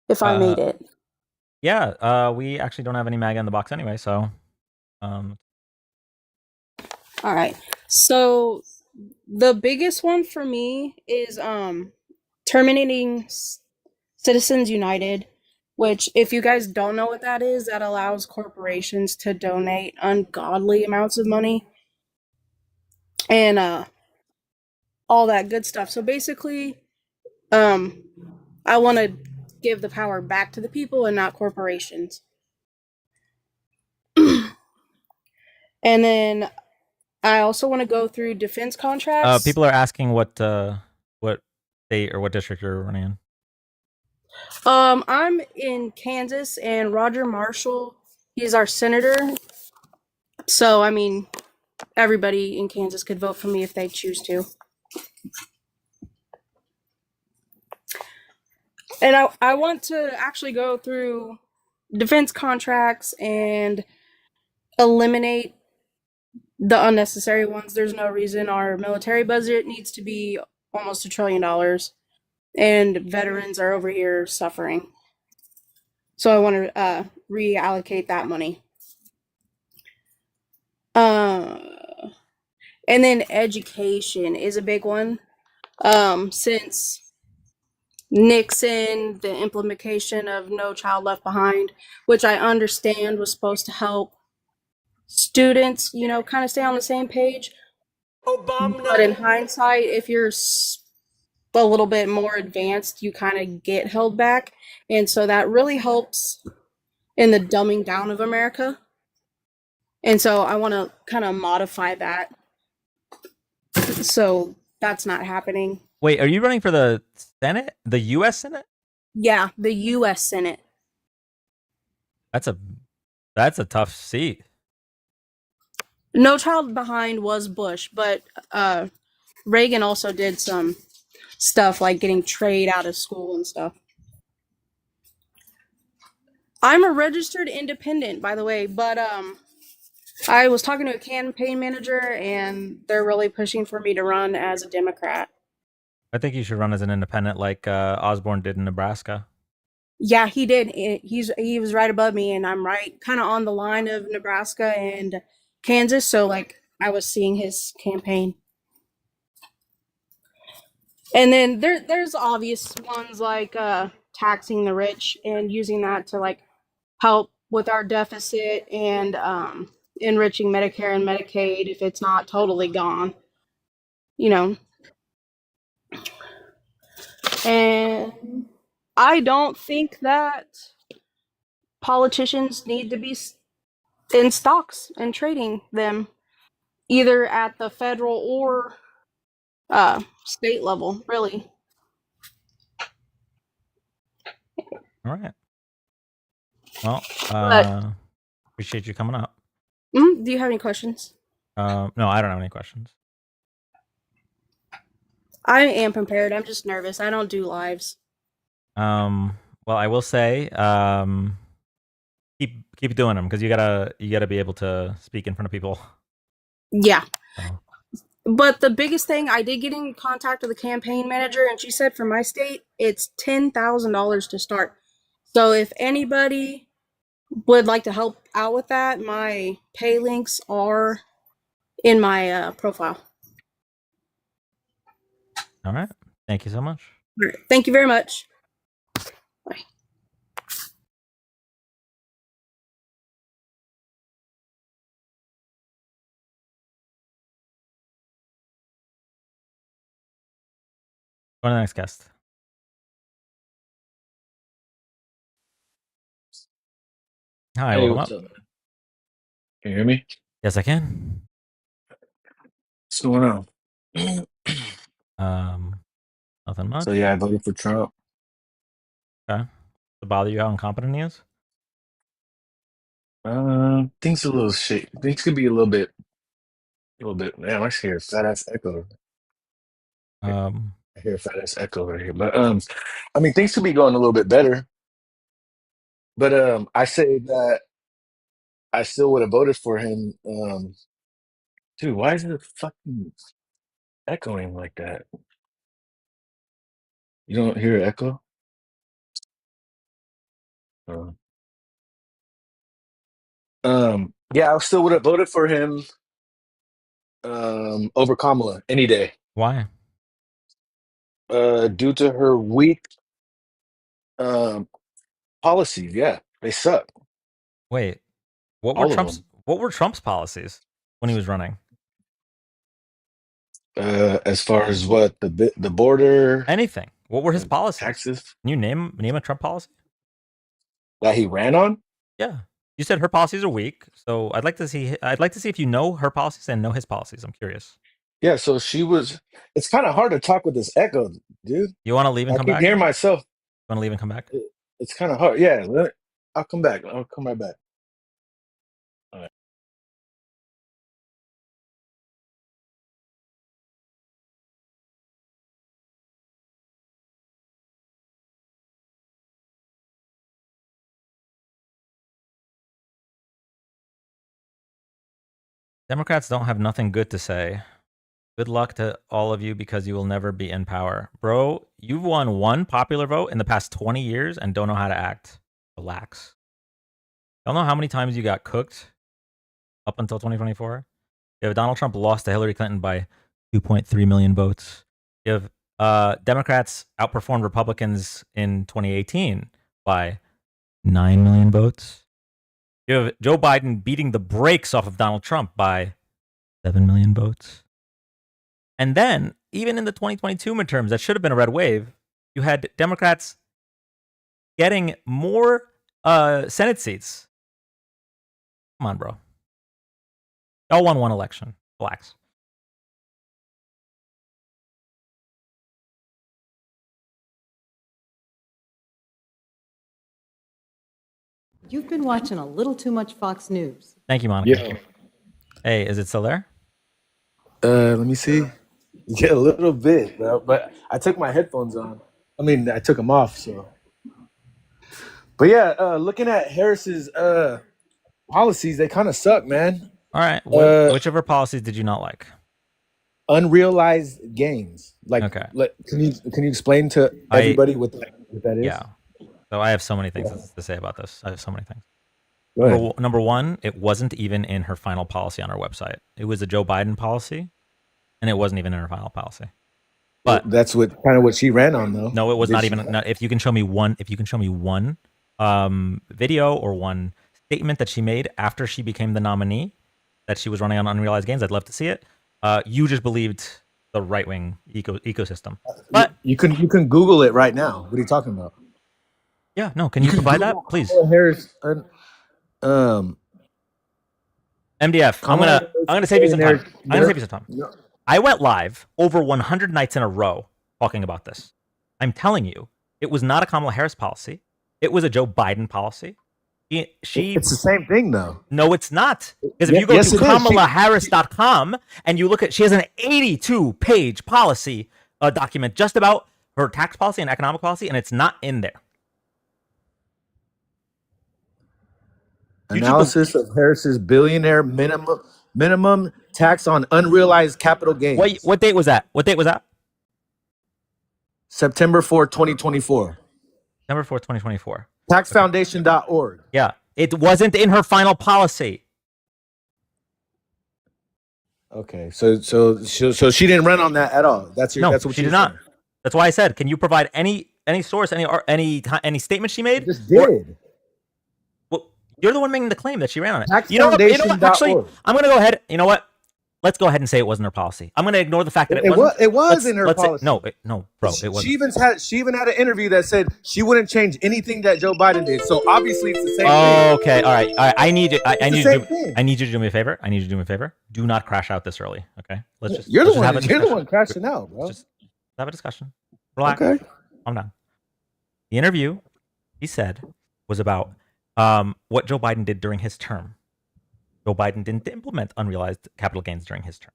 O: if I made it.
A: Yeah, we actually don't have any MAGA in the box anyway, so.
O: All right. So the biggest one for me is terminating Citizens United, which, if you guys don't know what that is, that allows corporations to donate ungodly amounts of money and all that good stuff. So basically, I want to give the power back to the people and not corporations. And then I also want to go through defense contracts.
A: People are asking what state or what district you're running in.
O: I'm in Kansas, and Roger Marshall, he's our senator. So, I mean, everybody in Kansas could vote for me if they choose to. And I want to actually go through defense contracts and eliminate the unnecessary ones. There's no reason our military budget needs to be almost $1 trillion, and veterans are over here suffering. So I want to reallocate that money. And then education is a big one. Since Nixon, the implementation of No Child Left Behind, which I understand was supposed to help students, you know, kind of stay on the same page. But in hindsight, if you're a little bit more advanced, you kind of get held back. And so that really helps in the dumbing down of America. And so I want to kind of modify that. So that's not happening.
A: Wait, are you running for the Senate? The U.S. Senate?
O: Yeah, the U.S. Senate.
A: That's a tough seat.
O: No Child Behind was Bush, but Reagan also did some stuff like getting trade out of school and stuff. I'm a registered independent, by the way, but I was talking to a campaign manager and they're really pushing for me to run as a Democrat.
A: I think you should run as an independent like Osborne did in Nebraska.
O: Yeah, he did. He was right above me, and I'm right kind of on the line of Nebraska and Kansas. So like I was seeing his campaign. And then there's obvious ones like taxing the rich and using that to like help with our deficit and enriching Medicare and Medicaid if it's not totally gone, you know. And I don't think that politicians need to be in stocks and trading them either at the federal or state level, really.
A: All right. Well,
O: But
A: appreciate you coming up.
O: do you have any questions?
A: No, I don't have any questions.
O: I am prepared. I'm just nervous. I don't do lives.
A: Well, I will say, keep doing them because you gotta be able to speak in front of people.
O: Yeah.
A: So.
O: But the biggest thing, I did get in contact with the campaign manager, and she said for my state, it's $10,000 to start. So if anybody would like to help out with that, my pay links are in my profile.
A: All right. Thank you so much.
O: All right. Thank you very much. Bye.
A: Go to the next guest. Hi,
N: Hey,
A: welcome
N: what's
A: up.
N: up, man? Can you hear me?
A: Yes, I can.
N: What's going
A: on? Nothing much.
N: So yeah, I voted for Trump.
A: Okay. To bother you how incompetent he is?
N: Things a little shit. Things could be a little bit. Man, I hear a fat ass echo. I hear a fat ass echo right here. But I mean, things could be going a little bit better. But I say that I still would have voted for him. Dude, why is it fucking echoing like that? You don't hear an echo? Yeah, I still would have voted for him over Kamala any day.
A: Why?
N: Due to her weak policies. Yeah, they suck.
A: Wait, what
N: All of them.
A: were Trump's policies when he was running?
N: As far as what the border,
A: anything. What were his policies?
N: taxes
A: Can you name a Trump policy
N: that he ran on?
A: Yeah, you said her policies are weak, so I'd like to see if you know her policies and know his policies. I'm curious.
N: Yeah, so she was. It's kind of hard to talk with this echo, dude.
A: You want to leave and
N: I
A: come
N: keep
A: back?
N: hearing myself.
A: Want to leave and come back?
N: It's kind of hard. Yeah, I'll come back. I'll come right back. All right.
A: Democrats don't have nothing good to say. Good luck to all of you because you will never be in power. Bro, you've won one popular vote in the past 20 years and don't know how to act. Relax. Don't know how many times you got cooked up until 2024. You have Donald Trump lost to Hillary Clinton by 2.3 million votes. You have Democrats outperformed Republicans in 2018 by 9 million votes. You have Joe Biden beating the brakes off of Donald Trump by 7 million votes. And then, even in the 2022 midterms, that should have been a red wave, you had Democrats getting more Senate seats. Come on, bro. Y'all won one election. Relax.
R: You've been watching a little too much Fox News.
A: Thank you, Monica.
S: Yeah.
A: Hey, is it still there?
S: Let me see. Yeah, a little bit, bro. But I took my headphones on. I mean, I took them off. So, but yeah, looking at Harris's policies, they kind of suck, man.
A: All right. Which of her policies did you not like?
S: Unrealized gains. Like,
A: Okay.
S: Can you explain to everybody what that is?
A: Yeah. So I have so many things to say about this. I have so many things.
S: Go ahead.
A: Number one, it wasn't even in her final policy on her website. It was a Joe Biden policy, and it wasn't even in her final policy. But
S: that's what she ran on, though.
A: No, it was not even. No, if you can show me one video or one statement that she made after she became the nominee that she was running on unrealized gains, I'd love to see it. You just believed the right wing ecosystem. But
S: you can Google it right now. What are you talking about?
A: Yeah, no. Can you provide that, please?
S: Harris,
A: MDF. I'm gonna save you some time. I'm gonna save you some time.
S: No.
A: I went live over 100 nights in a row talking about this. I'm telling you, it was not a Kamala Harris policy. It was a Joe Biden policy. It's
S: the same thing, though.
A: No, it's not. Because if you go to KamalaHarris.com and you look at, she has an 82-page policy document just about her tax policy and economic policy, and it's not in there.
S: Analysis of Harris's billionaire minimum tax on unrealized capital gains.
A: What date was that?
S: September 4th, 2024.
A: September 4th, 2024.
S: Taxfoundation.org.
A: Yeah. It wasn't in her final policy.
S: Okay. So she didn't run on that at all. That's what
A: she did not. That's why I said, can you provide any source, any statement she made?
S: Just did.
A: Well, you're the one making the claim that she ran on it.
S: Taxfoundation.org.
A: Actually, I'm going to go ahead. You know what? Let's go ahead and say it wasn't her policy. I'm going to ignore the fact that it wasn't.
S: It was in her policy.
A: No, bro, it wasn't.
S: She even had an interview that said she wouldn't change anything that Joe Biden did. So obviously it's the same thing.
A: Okay, all right. I need you to do me a favor. Do not crash out this early. Okay,
S: You're the one crashing out, bro.
A: Let's have a discussion. Relax.
S: Okay.
A: Calm down. The interview, he said, was about what Joe Biden did during his term. Joe Biden didn't implement unrealized capital gains during his term.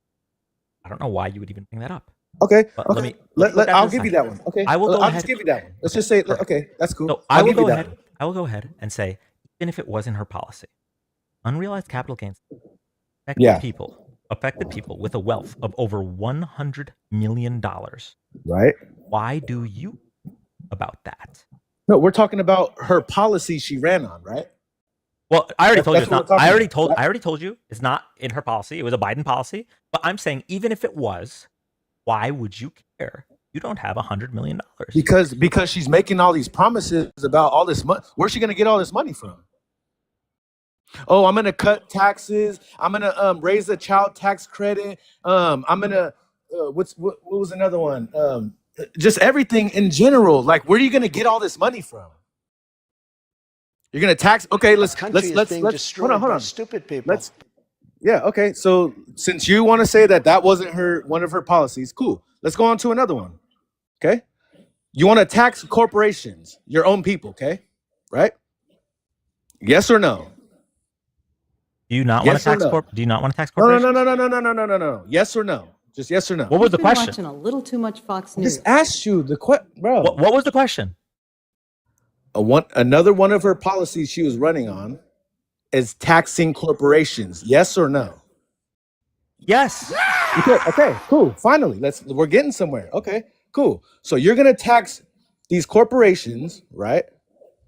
A: I don't know why you would even bring that up.
S: Okay.
A: But
S: okay.
A: I'll
S: give you that one. Okay.
A: I'll
S: just give you that one. Let's just say, okay, that's cool.
A: So I will go ahead and say, even if it was in her policy, unrealized capital gains affected people with a wealth of over $100 million.
S: Right.
A: Why do you about that?
S: No, we're talking about her policy she ran on, right?
A: Well, I already told you it's not. I already told you it's not in her policy. It was a Biden policy. But I'm saying, even if it was, why would you care? You don't have $100 million.
S: Because she's making all these promises about all this money. Where's she going to get all this money from? Oh, I'm going to cut taxes. I'm going to raise the child tax credit. I'm going to what was another one? Just everything in general. Like, where are you going to get all this money from? You're going to tax. Okay, let's hold on.
F: Stupid people.
S: Okay. So since you want to say that wasn't one of her policies, cool. Let's go on to another one. Okay. You want to tax corporations, your own people. Okay. Right. Yes or no?
A: Do you not want to tax Do you not want to tax corporations?
S: No. Yes or no? Just yes or no.
A: What was the question?
R: Watching a little too much Fox News.
S: Just asked you the question, bro.
A: What was the question?
S: Another one of her policies she was running on is taxing corporations. Yes or no?
A: Yes.
S: Okay, cool. Finally, we're getting somewhere. Okay, cool. So you're gonna tax these corporations, right?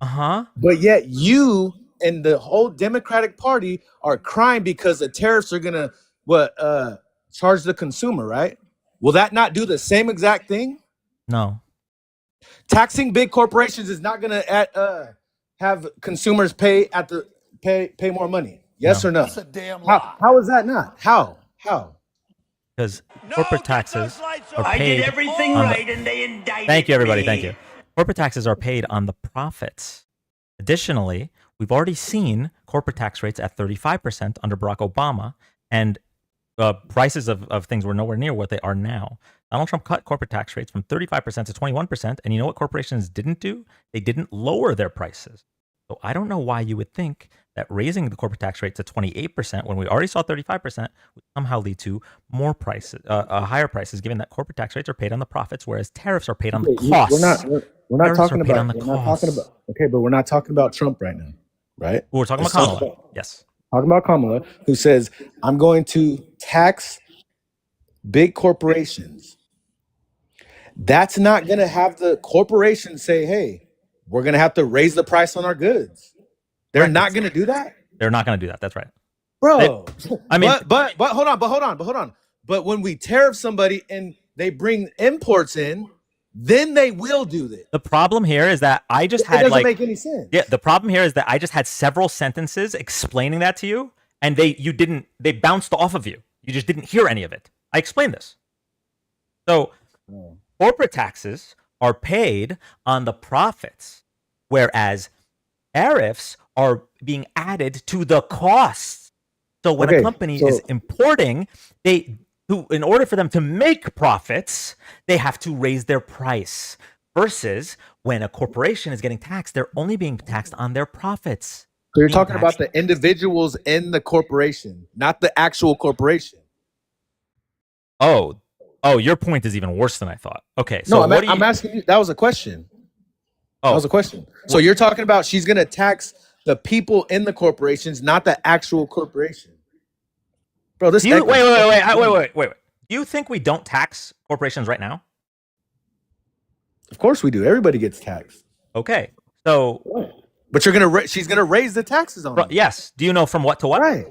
S: But yet you and the whole Democratic Party are crying because the tariffs are gonna charge the consumer, right? Will that not do the same exact thing?
A: No.
S: Taxing big corporations is not going to have consumers pay more money. Yes
A: No.
S: or no?
K: That's a damn lie.
S: How is that not? How?
A: Because corporate taxes are
K: I did
A: paid
K: everything
A: on
K: right and they indicted
A: Thank you, everybody.
K: me.
A: Thank you. Corporate taxes are paid on the profits. Additionally, we've already seen corporate tax rates at 35% under Barack Obama, and prices of things were nowhere near what they are now. Donald Trump cut corporate tax rates from 35% to 21%, and you know what corporations didn't do? They didn't lower their prices. So I don't know why you would think that raising the corporate tax rate to 28% when we already saw 35% would somehow lead to more prices, higher prices, given that corporate tax rates are paid on the profits, whereas tariffs are paid on the costs.
S: We're not
A: Tariffs
S: talking
A: are paid on
S: about.
A: the
S: We're not talking
A: costs.
S: about. Okay, but we're not talking about Trump right now, right?
A: We're talking
S: Let's
A: about
S: talk
A: Kamala. Yes.
S: Talking about Kamala, who says, "I'm going to tax big corporations." That's not going to have the corporation say, "Hey, we're going to have to raise the price on our goods." They're not going to do that,
A: They're not going to do that. That's right.
S: bro.
A: I mean,
S: but hold on. But when we tariff somebody and they bring imports in, then they will do this.
A: the problem here is that I just had
S: It doesn't
A: like
S: make any sense.
A: yeah. The problem here is that I just had several sentences explaining that to you, and they bounced off of you. You just didn't hear any of it. I explained this. So corporate taxes are paid on the profits, whereas tariffs are being added to the costs. So when a company is importing, in order for them to make profits, they have to raise their price. Versus when a corporation is getting taxed, they're only being taxed on their profits.
S: So you're talking about the individuals in the corporation, not the actual corporation.
A: Oh, your point is even worse than I thought. Okay,
S: No,
A: so
S: I'm asking you. That was a question.
A: Oh,
S: that was a question. So you're talking about she's going to tax the people in the corporations, not the actual corporation. Bro, this
A: wait. Do you think we don't tax corporations right now?
S: Of course we do. Everybody gets taxed.
A: Okay, so
S: but she's gonna raise the taxes on them.
A: Yes. Do you know from what to what?
S: Right.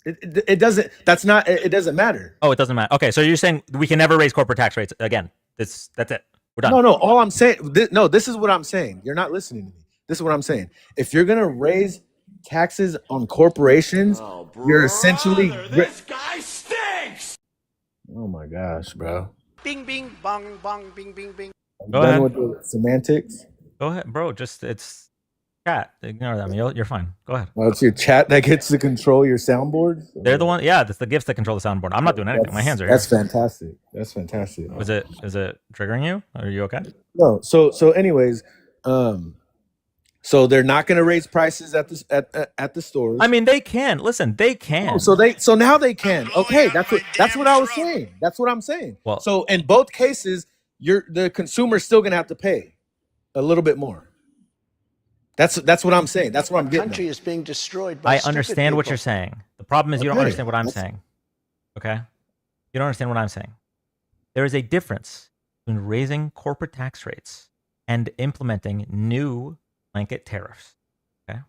S: It doesn't. That's not. It doesn't matter.
A: Oh, it doesn't matter. Okay, so you're saying we can never raise corporate tax rates again? That's it. We're done.
S: No. All I'm saying. This is what I'm saying. You're not listening to me. This is what I'm saying. If you're gonna raise taxes on corporations, you're essentially.
K: This guy stinks.
S: Oh my gosh, bro.
F: Bing, bing, bong, bong, bing, bing, bing.
A: Go ahead.
S: With the semantics.
A: Go ahead, bro. It's chat. Ignore them. You're fine. Go ahead.
S: Well, it's your chat that gets to control your soundboard.
A: They're the one. Yeah, it's the gifts that control the soundboard. I'm not doing anything. My hands are here.
S: That's fantastic. That's fantastic.
A: Is it triggering you? Are you okay?
S: No. So anyways, so they're not going to raise prices at the stores.
A: I mean, they can. Listen, they can.
S: So now they can. Okay, that's what I was saying. That's what I'm saying.
A: Well,
S: so in both cases, the consumer's still going to have to pay a little bit more. That's what I'm saying. That's what I'm getting.
F: The country is being destroyed by
A: I understand what you're saying. The problem is you don't understand what I'm saying. Okay? You don't understand what I'm saying. There is a difference between raising corporate tax rates and implementing new blanket tariffs. Okay?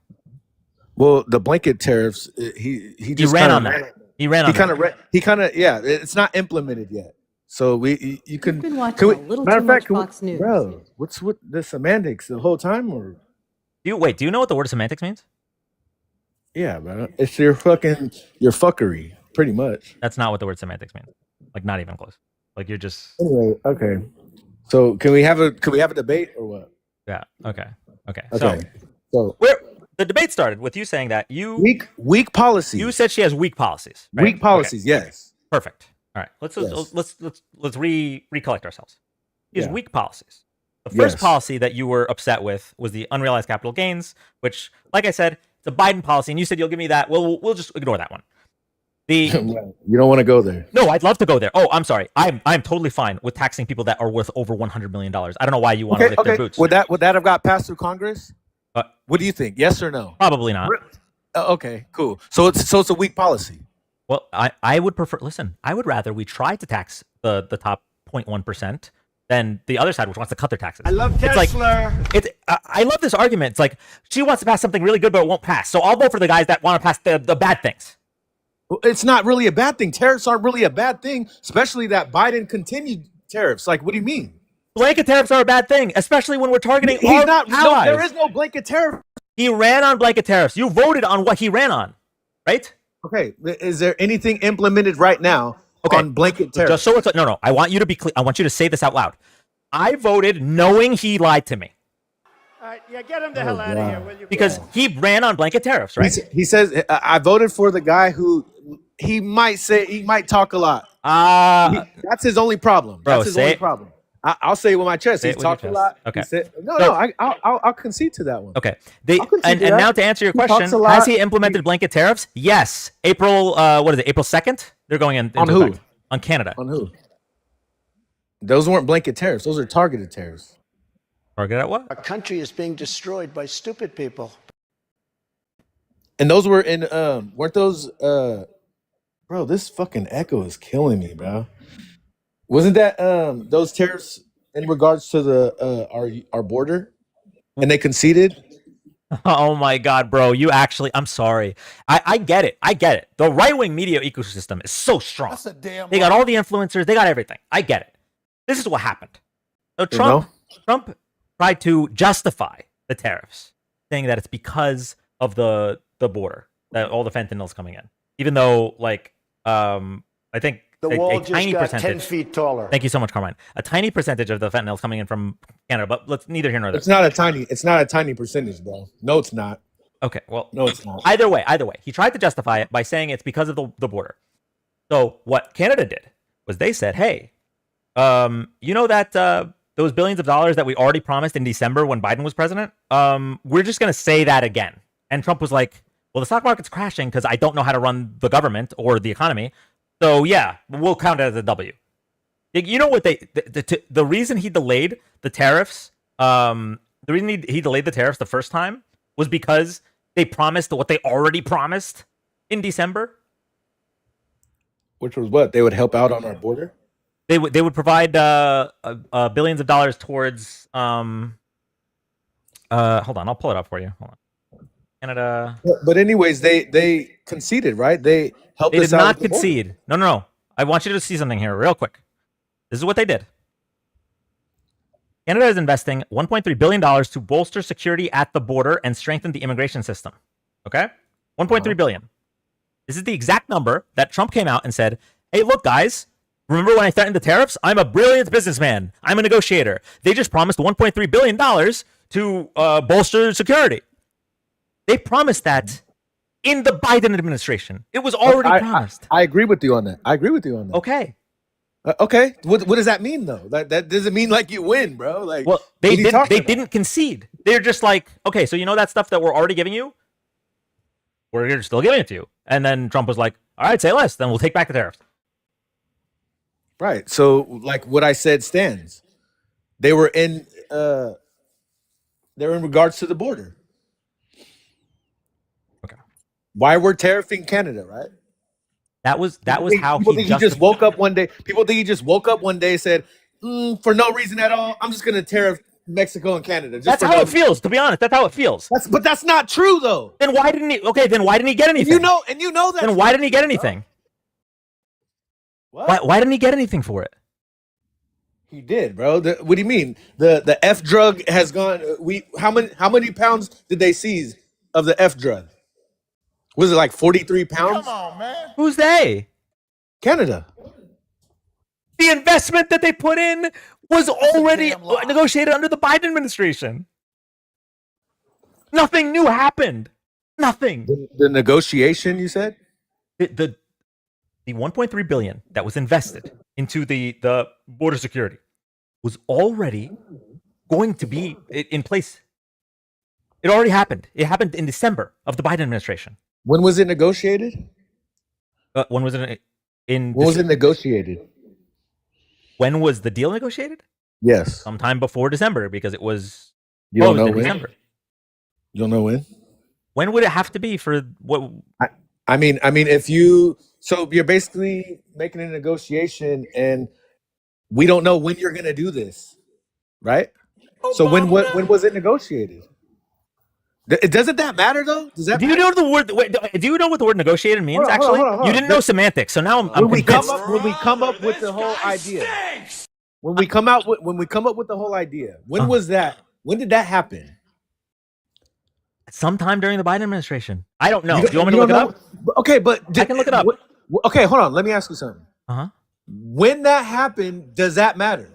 S: Well, the blanket tariffs, he just
A: ran on that. He ran on that.
S: He kind of yeah, it's not implemented yet. So you can
R: been watching a little too much Fox News.
S: Bro, what's with the semantics the whole time or
A: do you know what the word semantics means?
S: Yeah, bro. It's your fuckery, pretty much.
A: That's not what the word semantics means. Like not even close. Like you're just
S: anyway, okay. So can we have a debate or what?
A: Yeah. Okay.
S: So
A: where the debate started with you saying that you
S: weak policies.
A: You said she has weak policies. Right?
S: Weak policies, yes.
A: Perfect. All right. Let's recollect ourselves. She has weak policies. The first policy that you were upset with was the unrealized capital gains, which, like I said, it's a Biden policy, and you said you'll give me that. We'll just ignore that one.
S: You don't want to go there.
A: No, I'd love to go there. Oh, I'm sorry. I'm totally fine with taxing people that are worth over $100 million. I don't know why you want to lick their boots.
S: Would that have got passed through Congress? What do you think? Yes or no?
A: Probably not.
S: Okay, cool. So it's a weak policy.
A: Well, I would prefer. Listen, I would rather we try to tax the top 0.1% than the other side, which wants to cut their taxes.
K: I love Tesla.
A: I love this argument. It's like she wants to pass something really good, but it won't pass. So I'll vote for the guys that want to pass the bad things.
S: Well, it's not really a bad thing. Tariffs aren't really a bad thing, especially that Biden continued tariffs. Like, what do you mean?
A: Blanket tariffs are a bad thing, especially when we're targeting
S: He's
A: our
S: not. No,
A: allies.
S: there is no blanket tariff.
A: He ran on blanket tariffs. You voted on what he ran on, right?
S: Okay. Is there anything implemented right now on blanket tariffs?
A: Just so it's no. I want you to be clear. I want you to say this out loud. I voted knowing he lied to me.
G: All right, yeah, get him the hell out of here, will you?
A: Because he ran on blanket tariffs, right?
S: He says, I voted for the guy who he might talk a lot. That's his only problem.
A: Bro,
S: That's his only problem. I'll say it with my chest. He's talked a lot.
A: Okay.
S: I'll concede to that one.
A: Okay. And now to answer your question, has he implemented blanket tariffs? Yes. April 2nd? They're going in.
S: On who?
A: Effect. On Canada.
S: On who? Those weren't blanket tariffs. Those are targeted tariffs.
A: Targeted at what?
F: Our country is being destroyed by stupid people.
S: And those were in weren't those bro, this fucking echo is killing me, bro. Wasn't that those tariffs in regards to the our border? And they conceded?
A: Oh my god, bro. You actually I'm sorry. I get it. I get it. The right-wing media ecosystem is so strong.
K: That's a damn
A: They got all the influencers, they got everything. I get it. This is what happened. So Trump tried to justify the tariffs, saying that it's because of the border, that all the fentanyl's coming in. Even though, like, I think
F: The wall
A: a
F: just
A: tiny
F: got
A: percentage.
F: 10 feet taller.
A: Thank you so much, Carmine. A tiny percentage of the fentanyl is coming in from Canada, but let's neither here nor there.
S: It's not a tiny percentage, bro. No, it's not.
A: Okay, well,
S: no, it's not.
A: Either way, he tried to justify it by saying it's because of the border. So what Canada did was they said, hey, you know that those billions of dollars that we already promised in December when Biden was president, we're just going to say that again. And Trump was like, well, the stock market's crashing because I don't know how to run the government or the economy. So yeah, we'll count it as a W. You know what the reason he delayed the tariffs, the reason he delayed the tariffs the first time was because they promised what they already promised in December.
S: Which was what? They would help out on our border?
A: They would provide billions of dollars towards hold on, I'll pull it up for you. Hold on. Canada.
S: But anyways, they conceded, right? They helped
A: They
S: us
A: did
S: out.
A: not
S: with the border.
A: concede. No. I want you to see something here real quick. This is what they did. Canada is investing $1.3 billion to bolster security at the border and strengthen the immigration system. Okay? $1.3 billion. This is the exact number that Trump came out and said, hey, look, guys, remember when I threatened the tariffs? I'm a brilliant businessman. I'm a negotiator. They just promised $1.3 billion to bolster security. They promised that in the Biden administration. It was already promised.
S: I agree with you on that.
A: Okay.
S: Okay. What does that mean though? That doesn't mean like you win, bro. Like,
A: well,
S: what are you talking
A: they
S: about?
A: didn't concede. They're just like, okay, so you know that stuff that we're already giving you? We're still giving it to you. And then Trump was like, all right, say less, then we'll take back the tariffs.
S: Right. So like what I said stands. They were in regards to the border.
A: Okay.
S: Why we're tariffing Canada, right?
A: That was how
S: people think he just woke up one day. People think he just woke up one day and said, for no reason at all, I'm just gonna tariff Mexico and Canada.
A: That's how it feels, to be honest. That's how it feels.
S: But that's not true though.
A: Then why didn't he get anything?
S: You know that.
A: Then why didn't he get anything?
S: What?
A: Why didn't he get anything for it?
S: He did, bro. What do you mean? The F drug has gone. How many pounds did they seize of the F drug? Was it like 43 pounds?
K: Come on, man.
A: Who's they?
S: Canada.
A: The investment that they put in was already negotiated under the Biden administration. Nothing new happened. Nothing.
S: The negotiation, you said?
A: The $1.3 billion that was invested into the border security was already going to be in place. It already happened. It happened in December of the Biden administration.
S: When was it negotiated?
A: When was it
S: negotiated?
A: When was the deal negotiated?
S: Yes.
A: Sometime before December, because it was
S: You don't
A: closed
S: know
A: in
S: when?
A: December.
S: You don't know when?
A: When would it have to be for what?
S: I mean, if you're basically making a negotiation, and we don't know when you're gonna do this, right? So when was it negotiated? Doesn't that matter though? Does that?
A: Do you know the word? Wait, do you know what the word negotiated means?
S: Hold on.
A: You didn't know semantics, so now I'm
S: When we
A: convinced.
S: come up with the whole idea, When we come up with the whole idea, when was that? When did that happen?
A: Sometime during the Biden administration. I don't know. Do you want me to look it up?
S: Okay, but
A: I can look it up.
S: Okay, hold on. Let me ask you something.
A: Uh-huh.
S: When that happened, does that matter?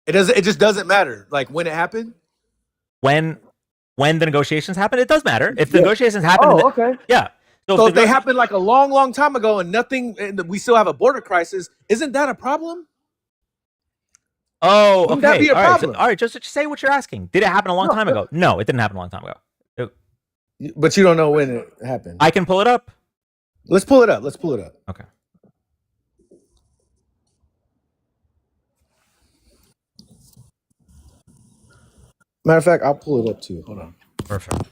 S: It doesn't. It just doesn't matter. Like when it happened.
A: When the negotiations happened, it does matter. If the negotiations happen,
S: okay.
A: Yeah.
S: So if they happened like a long, long time ago and nothing, and we still have a border crisis, isn't that a problem?
A: Oh,
S: Wouldn't
A: okay.
S: that be a problem?
A: All right. Just say what you're asking. Did it happen a long time ago? No, it didn't happen a long time ago.
S: But you don't know when it happened.
A: I can pull it up.
S: Let's pull it up.
A: Okay.
S: Matter of fact, I'll pull it up too. Hold on.
A: Perfect.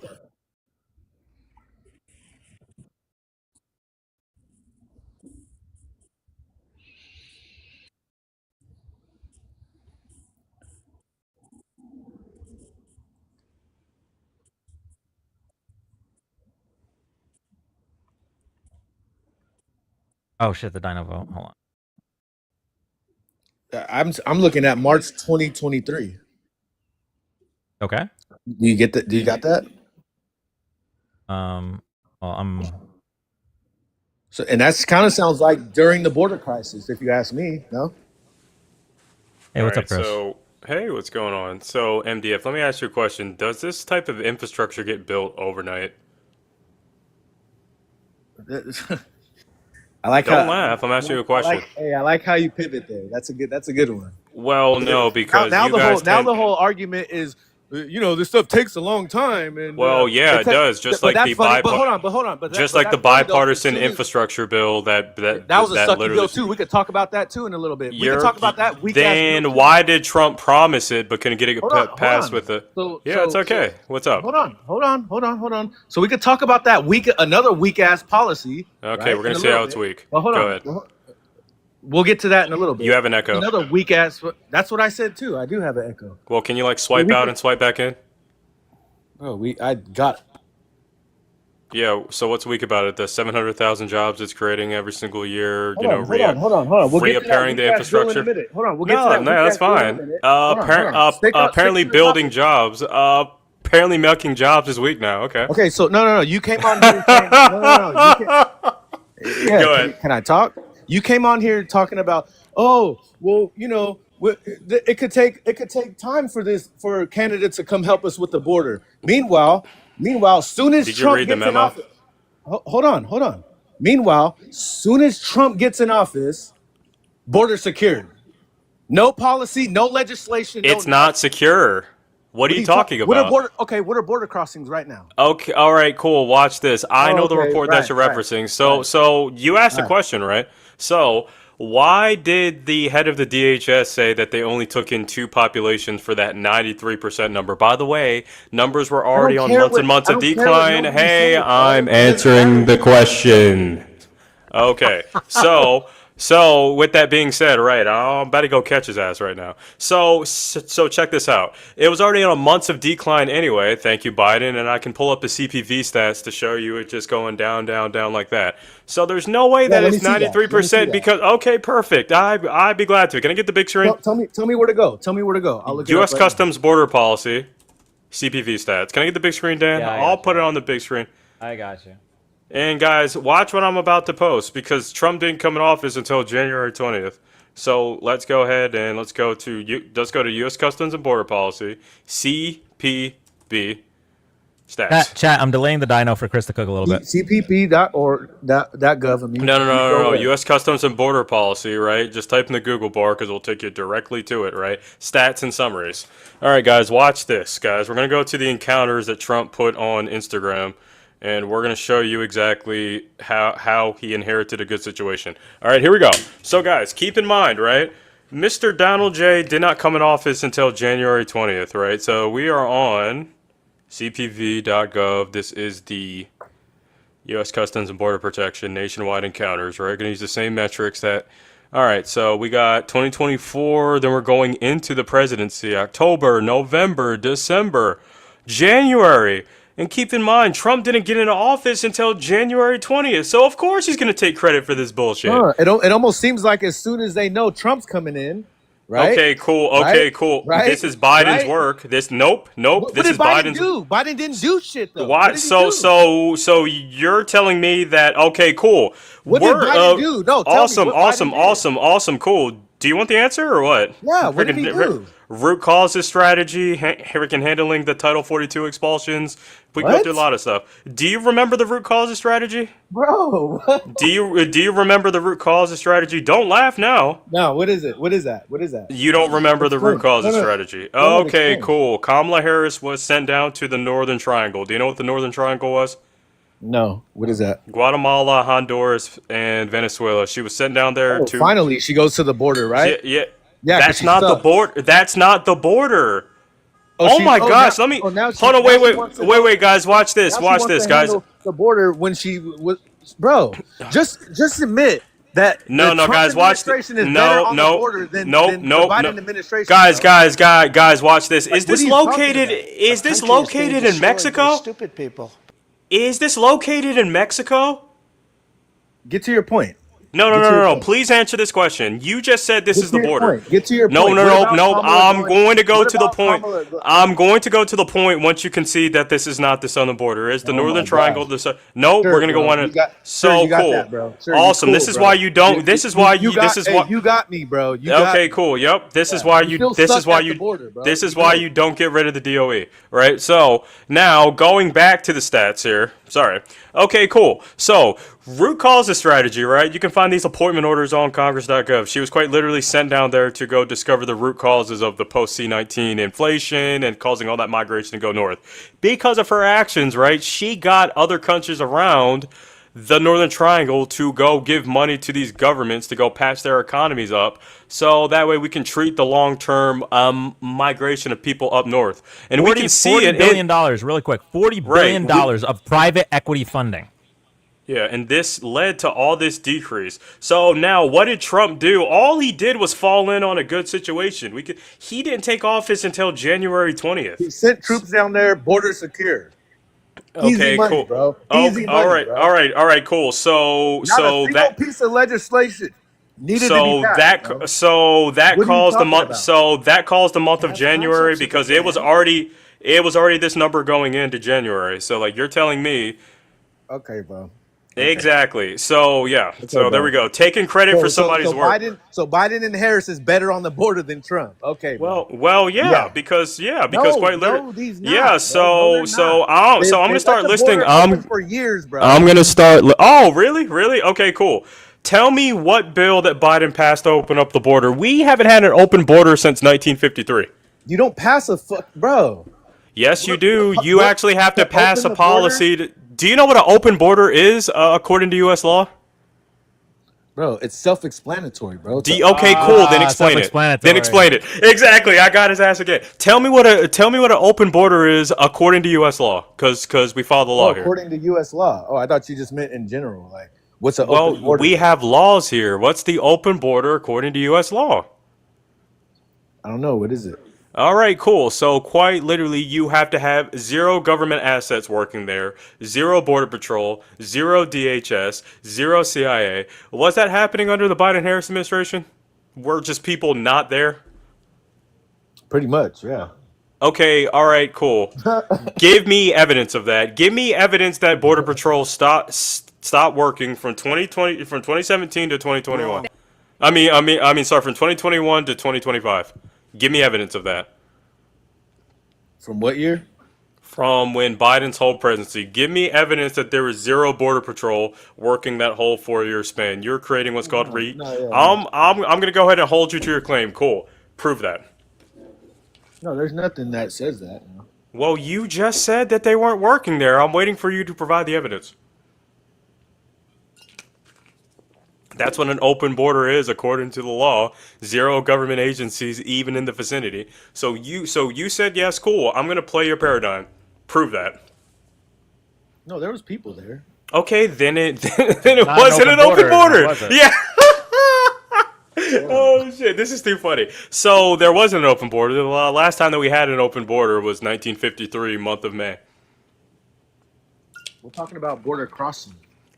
A: Oh shit, the Dino vote. Hold on.
S: I'm looking at March 2023.
A: Okay.
S: Do you get that? Do you got that?
A: Well, I'm.
S: So, and that's kind of sounds like during the border crisis, if you ask me. No.
A: Hey, what's
T: All
A: up, Chris?
T: So, hey, what's going on? So, MDF, let me ask you a question. Does this type of infrastructure get built overnight?
S: I like
T: Don't
S: how.
T: laugh. I'm asking you a question.
S: I like how you pivot there. That's a good one.
T: Well, no, because
S: now
T: you
S: the
T: guys
S: whole argument is, this stuff takes a long time. And
T: well, yeah, it does. Just like the bipartisan infrastructure bill that
S: was a sucky
T: literally.
S: bill too. We could talk about that too in a little bit. We could talk about that.
T: Then why did Trump promise it but couldn't get it passed with the? It's okay. What's up?
S: Hold on. So we could talk about that another weak ass policy.
T: Okay, we're gonna see how it's weak.
S: Well, hold
T: Go
S: on.
T: ahead.
S: We'll get to that in a little bit.
T: You have an echo.
S: Another weak ass. That's what I said too. I do have an echo.
T: Well, can you swipe out and swipe back in?
S: Oh, I got it.
T: Yeah. So what's weak about it? The 700,000 jobs it's creating every single year.
S: Hold on. We'll
T: reappearing the infrastructure.
S: Hold on. We'll get to that.
T: No, that's fine. Apparently building jobs. Apparently making jobs is weak now. Okay.
S: Okay. So no. You came on here. Go ahead. Can I talk? You came on here talking about, it could take time for candidates to come help us with the border. Meanwhile, soon as Trump gets in office, hold on. Meanwhile, soon as Trump gets in office, border secured. No policy, no legislation.
T: It's not secure. What are you talking about?
S: What are border crossings right now?
T: Okay, all right, cool. Watch this. I know the report that you're referencing. So you asked a question, right? So why did the head of the DHS say that they only took in 2 populations for that 93% number? By the way, numbers were already on months and months of decline. Hey, I'm answering the question. Okay, so with that being said, right, I'm about to go catch his ass right now. So check this out. It was already on months of decline anyway. Thank you, Biden, and I can pull up the CPV stats to show you it just going down like that. So there's no way that it's 93% because okay, perfect. I'd be glad to. Can I get the big screen?
S: Tell me where to go. I'll look
T: U.S. Customs Border Policy, CPV stats. Can I get the big screen, Dan?
A: Yeah,
T: I'll put it on the big screen.
A: I got you.
T: And guys, watch what I'm about to post because Trump didn't come in office until January 20th. So let's go ahead and let's go to U.S. Customs and Border Policy, CPB stats.
A: Chat, I'm delaying the Dino for Chris to cook a little bit.
S: CPP.org.gov.
T: No. U.S. Customs and Border Policy, right? Just type in the Google bar because it'll take you directly to it, right? Stats and summaries. All right, guys, watch this, guys. We're going to go to the encounters that Trump put on Instagram. And we're going to show you exactly how he inherited a good situation. All right, here we go. So, guys, keep in mind, right? Mr. Donald J. did not come in office until January 20th, right? So we are on cpv.gov. This is the U.S. Customs and Border Protection nationwide encounters, right? Going to use the same metrics that... All right, so we got 2024, then we're going into the presidency. October, November, December, January... And keep in mind, Trump didn't get into office until January 20th. So, of course, he's going to take credit for this bullshit.
S: It almost seems like as soon as they know Trump's coming in, right?
T: Okay, cool.
S: Right?
T: Okay, cool.
S: Right?
T: This is Biden's
S: Right?
T: work. Nope.
S: What
T: This
S: did
T: is
S: Biden
T: Biden's.
S: do? Biden didn't do shit though. What
T: Why?
S: did he do?
T: So you're telling me that? Okay, cool.
S: What did
T: We're
S: Biden do? No, tell me what Biden did.
T: awesome, cool. Do you want the answer or what?
S: Yeah, what did he do?
T: Root causes strategy, freaking handling the Title 42 expulsions. We can go through a
S: What?
T: lot of stuff. Do you remember the root causes strategy?
S: Bro, what?
T: Do you remember the root causes strategy? Don't laugh now.
S: No, what is it? What is that? What is that?
T: You don't remember the root
S: Explain.
T: causes
S: No, no.
T: strategy.
S: No, no,
T: Okay,
S: explain.
T: cool. Kamala Harris was sent down to the Northern Triangle. Do you know what the Northern Triangle was?
S: No, what is that?
T: Guatemala, Honduras, and Venezuela. She was sent down there
S: Oh,
T: to.
S: finally, she goes to the border, right?
T: Yeah.
S: Yeah, 'cause
T: That's
S: she
T: not the
S: sucks.
T: border. That's not the border. Oh
S: she-
T: my
S: now-
T: gosh! Let me
S: now she-
T: hold on.
S: now she
T: Wait,
S: wants to go-
T: guys. Watch this.
S: now she
T: Watch
S: wants
T: this,
S: to
T: guys.
S: handle the border when she was, bro. Just admit that
T: No,
S: the
T: no,
S: Trump
T: guys. Watch.
S: administration is better on the border than the Biden administration.
T: Guys,
S: bro.
T: guys. Watch this. Is
S: what
T: this
S: are you talking
T: located?
S: about?
T: Is this
F: Country is being
T: located in
F: destroyed by
T: Mexico?
F: Stupid people.
T: Is this located in Mexico?
S: Get to your point.
T: No.
S: Get to your point.
T: Please answer this question. You just said this
S: Get
T: is
S: to
T: the
S: your
T: border.
S: point. Get to your
T: No,
S: point. What about Kamala
T: I'm going to go
S: what
T: to the
S: about
T: point.
S: Kamala-
T: I'm going to go to the point once you concede that this is not the southern border. It's the
S: Oh
T: Northern
S: my
T: Triangle.
S: gosh.
T: No,
S: Sure,
T: we're gonna go
S: bro.
T: on
S: You
T: it.
S: got-
T: So
S: sure, you got
T: cool.
S: that, bro. Sure, you
T: Awesome.
S: cool,
T: This is
S: bro.
T: why you don't. This is why you. This is
S: hey,
T: what.
S: you got me, bro. You got
T: Okay,
S: me.
T: cool. Yep. This is
S: Yeah.
T: why
S: You
T: you.
S: still
T: This
S: suck
T: is why
S: at
T: you.
S: the border, bro.
T: This is
S: You
T: why
S: do.
T: you don't get rid of the DOE, right? So now going back to the stats here. Sorry. Okay, cool. So root causes strategy, right? You can find these appointment orders on Congress.gov. She was quite literally sent down there to go discover the root causes of the post C-19 inflation and causing all that migration to go north. Because of her actions, right? She got other countries around the Northern Triangle to go give money to these governments to go patch their economies up, so that way we can treat the long-term migration of people up north, and we can see
A: $40
T: it.
A: billion, really quick. $40 billion dollars of private equity funding.
T: Yeah, and this led to all this decrease. So now, what did Trump do? All he did was fall in on a good situation. He didn't take office until January 20th.
S: He sent troops down there, border secure. Easy
T: Okay,
S: money,
T: cool.
S: bro.
T: Oh,
S: Easy money, bro.
T: all right, cool. So,
S: Not a
T: so
S: single
T: that.
S: piece of legislation needed to
T: So
S: be passed, bro.
T: that
S: What are you
T: caused the
S: talking
T: month.
S: about?
T: So that caused the month of January because it was already this number going into January. So like you're telling me.
S: Okay, bro.
T: Exactly. So yeah. So there
S: bro.
T: we go. Taking credit for somebody's work.
S: Biden and Harris is better on the border than Trump. Okay, bro.
T: Well, yeah, because quite literally,
S: no, these not,
T: yeah.
S: bro. No,
T: So
S: they're
T: so
S: not.
T: I'm
S: They-
T: so I'm
S: they
T: gonna
S: let
T: start
S: the
T: listing.
S: border open for years, bro.
T: I'm gonna start. Oh, really? Okay, cool. Tell me what bill that Biden passed to open up the border. We haven't had an open border since 1953.
S: You don't pass a bro.
T: Yes, you do. You actually have to pass a
S: open the
T: policy. Do you know what an open border is according to U.S. law?
S: Bro, it's self-explanatory, bro.
T: Okay, cool. Then explain it. Then explain it. Exactly. I got his ass again. Tell me what an open border is according to U.S. law, because we follow the law here.
S: According to U.S. law. Oh, I thought you just meant in general. Like, what's an open border?
T: We have laws here. What's the open border according to U.S. law?
S: I don't know. What is it?
T: All right, cool. So quite literally, you have to have 0 government assets working there, 0 border patrol, 0 DHS, 0 CIA. Was that happening under the Biden-Harris administration? Were just people not there?
S: Pretty much, yeah.
T: Okay, all right, cool. Give me evidence of that. Give me evidence that border patrol stopped working from 2017 to 2021. Sorry, from 2021 to 2025. Give me evidence of that.
S: From what year?
T: From when Biden's whole presidency. Give me evidence that there was 0 border patrol working that whole 4-year span. You're creating what's called I'm gonna go ahead and hold you to your claim. Cool. Prove that.
S: No, there's nothing that says that. No.
T: Well, you just said that they weren't working there. I'm waiting for you to provide the evidence. That's what an open border is, according to the law. 0 government agencies, even in the vicinity. So you said yes, cool. I'm gonna play your paradigm. Prove that.
S: No, there was people there.
T: Okay, then it wasn't an open border. Yeah. Oh shit, this is too funny. So there wasn't an open border. The last time that we had an open border was 1953, month of May.
S: We're talking about border crossing.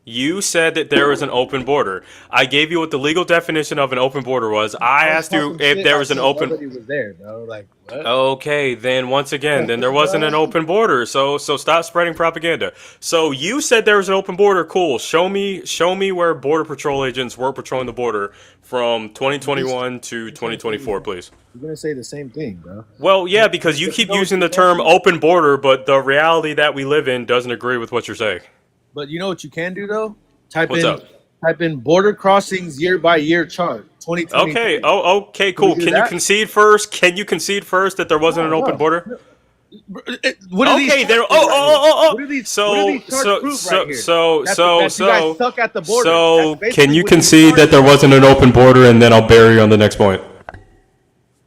T: You said that there was an open border. I gave you what the legal definition of an open border was. I
S: I was
T: asked you
S: talking
T: if
S: shit
T: there
S: by
T: was an
S: saying
T: open.
S: nobody was there, bro. Like what?
T: Okay, then once again, then there wasn't an open border. So stop spreading propaganda. So you said there was an open border. Cool. Show me where border patrol agents were patrolling the border from 2021 to 2024, please.
S: You're gonna say the same thing, bro.
T: Well, yeah, because you keep using the term open border, but the reality that we live in doesn't agree with what you're saying.
S: But you know what you can do though? Type
T: What's
S: in
T: up?
S: border crossings year by year chart 2020.
T: Okay. Oh, okay. Cool. Can you concede first? Can you concede first that there wasn't an open border?
S: What are
T: Okay.
S: these
T: There.
S: charts prove right here?
T: Oh.
S: What are these?
T: So
S: what are these charts prove right here? That you guys suck at the border.
T: So
S: That's
T: can you
S: basically what these
T: concede
S: charts
T: that there
S: are.
T: wasn't an open border, and then I'll bury you on the next point?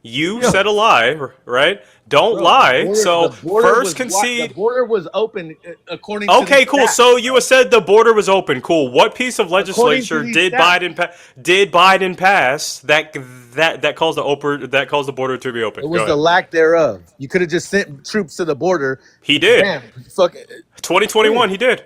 T: You said a lie, right? Don't lie. So first concede.
S: The border was open according to
T: Okay,
S: these
T: cool.
S: stats.
T: So you said the border was open. Cool. What piece of legislature
S: these
T: did
S: stats.
T: Biden pass that caused the border to be open?
S: It was
T: Go
S: the
T: ahead.
S: lack thereof. You could have just sent troops to the border.
T: He did.
S: Bam. Fuck.
T: 2021, he did.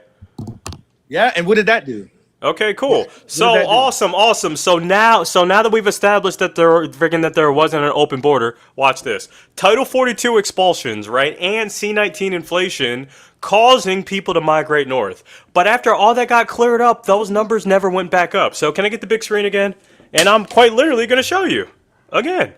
S: Yeah, and what did that do?
T: Okay, cool. So
S: that do?
T: awesome. So now that we've established that there wasn't an open border, watch this. Title 42 expulsions, right, and C-19 inflation causing people to migrate north. But after all that got cleared up, those numbers never went back up. So can I get the big screen again? And I'm quite literally going to show you again.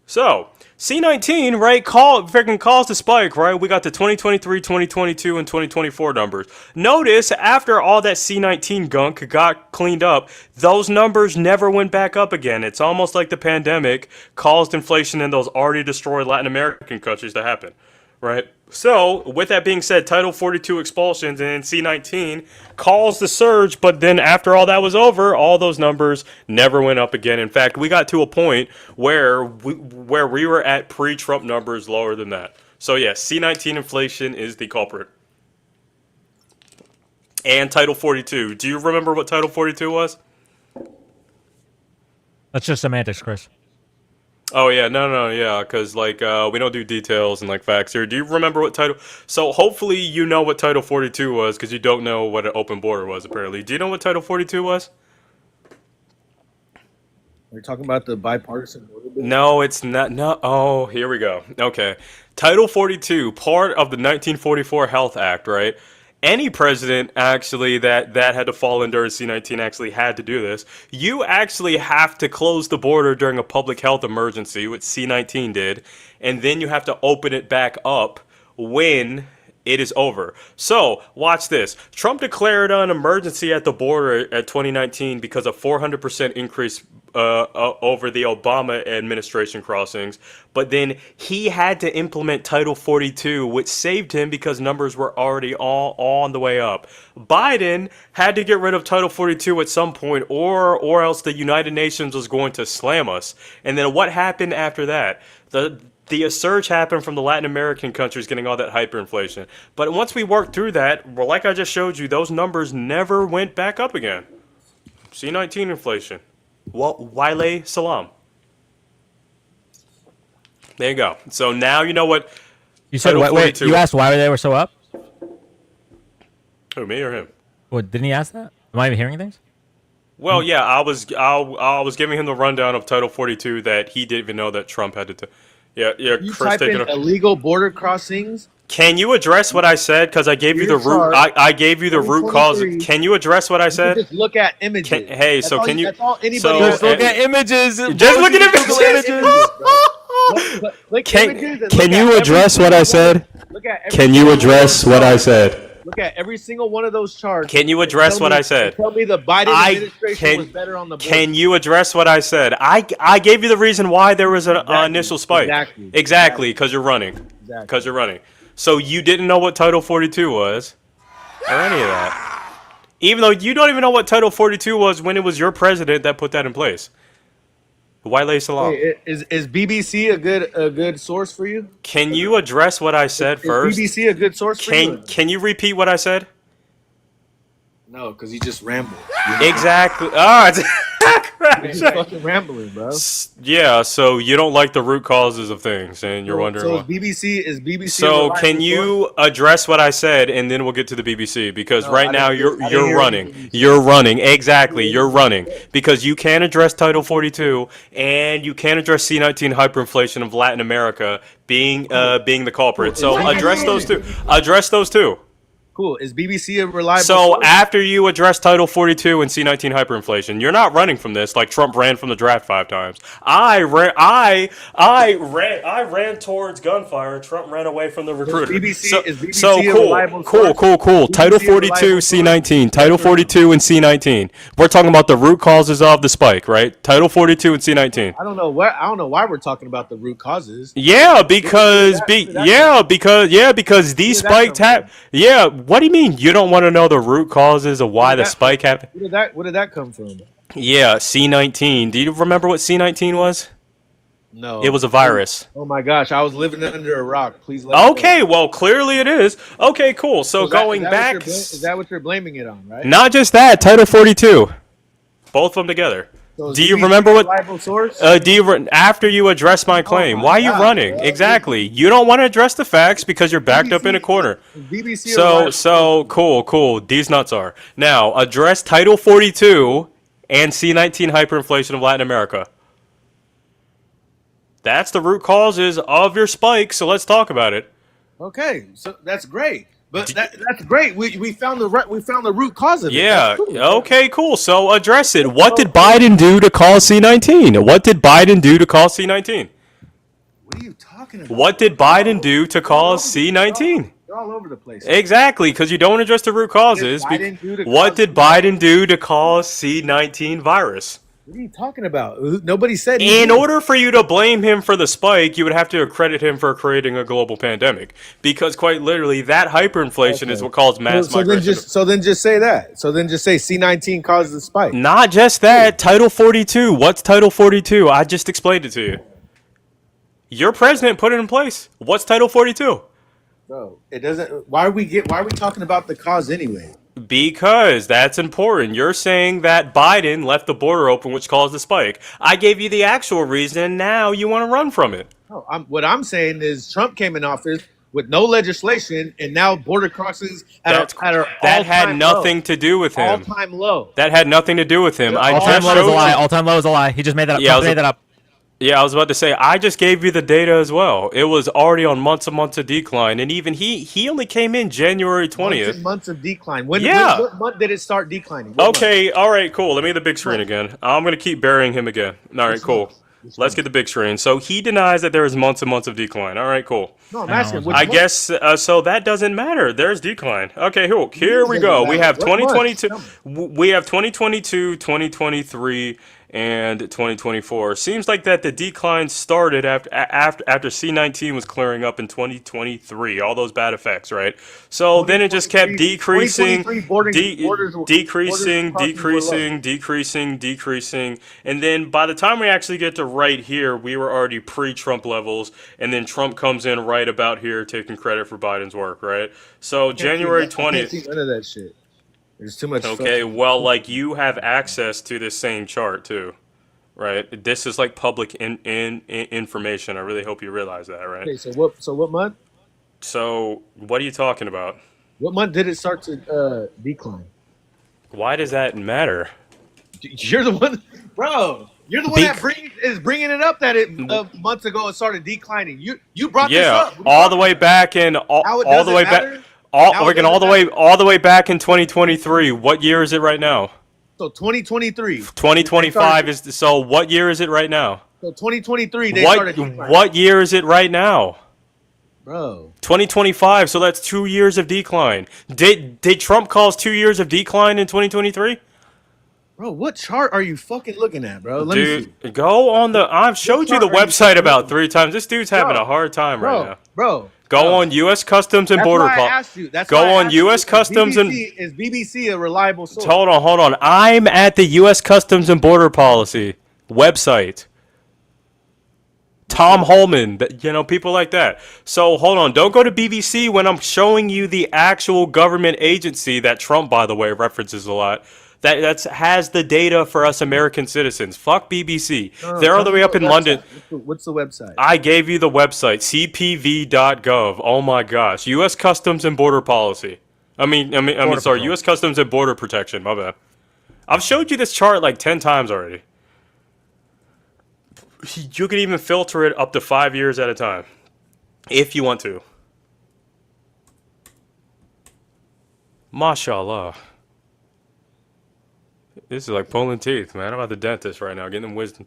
T: So C-19, right, caused a spike, right? We got the 2023, 2022, and 2024 numbers. Notice after all that C-19 gunk got cleaned up, those numbers never went back up again. It's almost like the pandemic caused inflation in those already destroyed Latin American countries to happen, right? So, with that being said, Title 42 expulsions and C-19 caused the surge, but then after all that was over, all those numbers never went up again. In fact, we got to a point where we were at pre-Trump numbers lower than that. So, yes, C-19 inflation is the culprit. And Title 42. Do you remember what Title 42 was?
A: That's just semantics, Chris.
T: Oh yeah, no, yeah, because we don't do details and facts here. Do you remember what title? So hopefully you know what Title 42 was, because you don't know what an open border was. Apparently, do you know what Title 42 was?
S: We're talking about the bipartisan border bill?
T: No, it's not. No. Oh, here we go. Okay, Title 42, part of the 1944 Health Act, right? Any president actually that had to fall under C-19 actually had to do this. You actually have to close the border during a public health emergency, which C-19 did, and then you have to open it back up when it is over. So, watch this. Trump declared an emergency at the border at 2019 because of 400% increase over the Obama administration crossings. But then he had to implement Title 42, which saved him because numbers were already all on the way up. Biden had to get rid of Title 42 at some point, or else the United Nations was going to slam us. And then what happened after that? The surge happened from the Latin American countries getting all that hyperinflation. But once we worked through that, well, like I just showed you, those numbers never went back up again. C-19 inflation. Wale salam. There you go. So now you know what
A: You said wait, you asked why they were so up?
T: Who, me or him?
A: What, didn't he ask that? Am I even hearing things?
T: Well, yeah, I was giving him the rundown of Title 42 that he didn't even know that Trump had to. Yeah,
S: You
T: Chris,
S: type in illegal border crossings.
T: Can you address what I said? Because I gave you the root. I gave you the root cause. Can you address what I said?
S: Just look at images.
T: Hey, so can you?
S: That's all anybody.
T: Just
A: look at images.
T: Just look at images. Can you address what I said? Can you address what I said?
S: Look at every single one of those charts.
T: Can you address what I said?
S: Tell me the Biden administration was better on the border.
T: Can you address what I said? I gave you the reason why there was an initial spike. Exactly, because you're running. Because you're running. So you didn't know what Title 42 was, or any of that. Even though you don't even know what Title 42 was when it was your president that put that in place. Wale salam.
S: Hey, is BBC a good source for you?
T: Can you address what I said first?
S: Is BBC a good source for you?
T: Can you repeat what I said?
S: No, because you just ramble.
T: Exactly. Oh,
S: You're just fucking rambling, bro.
T: Yeah, so you don't like the root causes of things, and you're wondering
S: So
T: why.
S: is BBC a
T: So
S: reliable
T: can
S: source?
T: you address what I said, and then we'll get to the BBC? Because
S: No,
T: right
S: I
T: now
S: didn't
T: you're
S: hear
T: running,
S: anything you said.
T: you're running exactly, you're running because you can't address Title 42, and you can't address C-19 hyperinflation of Latin America being the culprit. So address those two. Address those two.
S: Cool. Is BBC a reliable
T: So
S: source?
T: after you address Title 42 and C-19 hyperinflation, you're not running from this like Trump ran from the draft 5 times. I ran towards gunfire, and Trump ran away from the recruiter.
S: Is BBC
T: So
S: a
T: cool,
S: reliable
T: cool.
S: source?
T: Title
S: BBC a
T: 42,
S: reliable
T: C-19. Title 42 and C-19. We're talking about the root causes of the spike, right? Title 42 and C-19.
S: I don't know why we're talking about the root causes.
T: Yeah, because these spikes have. Yeah, what do you mean you don't want to know the root causes of why the spike happened?
S: Where did that come from?
T: Yeah, C-19. Do you remember what C-19 was?
S: No.
T: It was a virus.
S: Oh my gosh, I was living under a rock. Please let me know.
T: Okay, well, clearly it is. Okay, cool. So
S: Is that-
T: going
S: is that
T: back,
S: what is that what you're blaming it on, right?
T: not just that, Title 42. Both of them together.
S: So is
T: Do you
S: BBC
T: remember
S: a
T: what?
S: reliable source?
T: After you address my claim, why are you running? Exactly. You don't want to address the facts because you're backed up in a corner.
S: BBC
T: So cool. These nuts are. Now, address Title 42 and C-19 hyperinflation of Latin America. That's the root causes of your spike, so let's talk about it.
S: Okay, so that's great. But that's great. We found the root cause of it.
T: Yeah.
S: That's cool.
T: Okay, cool. So address it. What did Biden do to cause C-19? What did Biden do to cause C-19?
S: What are you talking about?
T: What did Biden do to cause C-19?
S: You're all over the place.
T: Exactly, because you don't address the root causes. What did Biden do to cause C-19 virus?
S: What are you talking about? Nobody said.
T: In order for you to blame him for the spike, you would have to accredit him for creating a global pandemic. Because quite literally, that hyperinflation is what caused mass migration.
S: So then just say that. So then just say C-19 caused the spike.
T: Not just that. Title 42. What's Title 42? I just explained it to you. Your president put it in place. What's Title 42?
S: Bro, it doesn't. Why are we talking about the cause anyway?
T: Because that's important. You're saying that Biden left the border open, which caused the spike. I gave you the actual reason, and now you want to run from it.
S: No, what I'm saying is Trump came in office with no legislation, and now border crossings at
T: That had nothing to do with him.
S: All-time low.
T: That had nothing to do with him.
A: All-time low is a lie. All-time low is a lie. He just made that up.
T: Yeah,
A: Made that up.
T: Yeah, I was about to say, I just gave you the data as well. It was already on months and months of decline, and even he only came in January 20th.
S: Months of decline. What month did it start declining?
T: Okay, all right, cool. Let me get the big screen again. I'm going to keep burying him again. All right, cool. Let's get the big screen. So he denies that there is months and months of decline. All right, cool.
S: No, I'm asking.
T: I guess so. That doesn't matter. There's decline. Okay, cool. Here we go. We have 2022. We have 2022, 2023, and 2024. Seems like that the decline started after C-19 was clearing up in 2023. All those bad effects, right? So then it just kept decreasing, decreasing, and then by the time we actually get to right here, we were already pre-Trump levels, and then Trump comes in right about here, taking credit for Biden's work, right? So January 20th.
S: I can't see none of that shit. There's too much.
T: Okay, well, like you have access to this same chart too, right? This is like public information. I really hope you realize that, right?
S: Okay, so what month?
T: So what are you talking about?
S: What month did it start to decline?
T: Why does that matter?
S: You're the one, bro. You're the one that is bringing it up that it months ago it started declining. You brought this up.
T: All the way back in all the way back. All the way back in 2023. What year is it right now?
S: So 2023.
T: 2025 is so. What year is it right now?
S: So 2023. They started.
T: What year is it right now?
S: Bro.
T: 2025. So that's 2 years of decline. Did Trump cause 2 years of decline in 2023?
S: Bro, what chart are you fucking looking at, bro? Let me see.
T: Go on the. I've showed you the website about 3 times. This dude's having a hard time right now.
S: Bro.
T: Go on U.S. Customs and Border Policy. Go on U.S. Customs and.
S: Is BBC a reliable source?
T: Hold on. I'm at the U.S. Customs and Border Policy website. Tom Holman, people like that. So hold on, don't go to BBC when I'm showing you the actual government agency that Trump, by the way, references a lot. That's has the data for us American citizens. Fuck BBC.
S: No,
T: They're all
S: tell
T: the
S: me
T: way up
S: what
T: in London.
S: website. What's the website?
T: I gave you the website, cpv.gov. Oh my gosh. U.S. Customs and Border Policy. Sorry,
A: Patrol.
T: U.S. Customs and Border Protection. My bad. I've showed you this chart like 10 times already. You can even filter it up to 5 years at a time, if you want to. Mashallah. This is like pulling teeth, man. I'm at the dentist right now, getting them wisdom.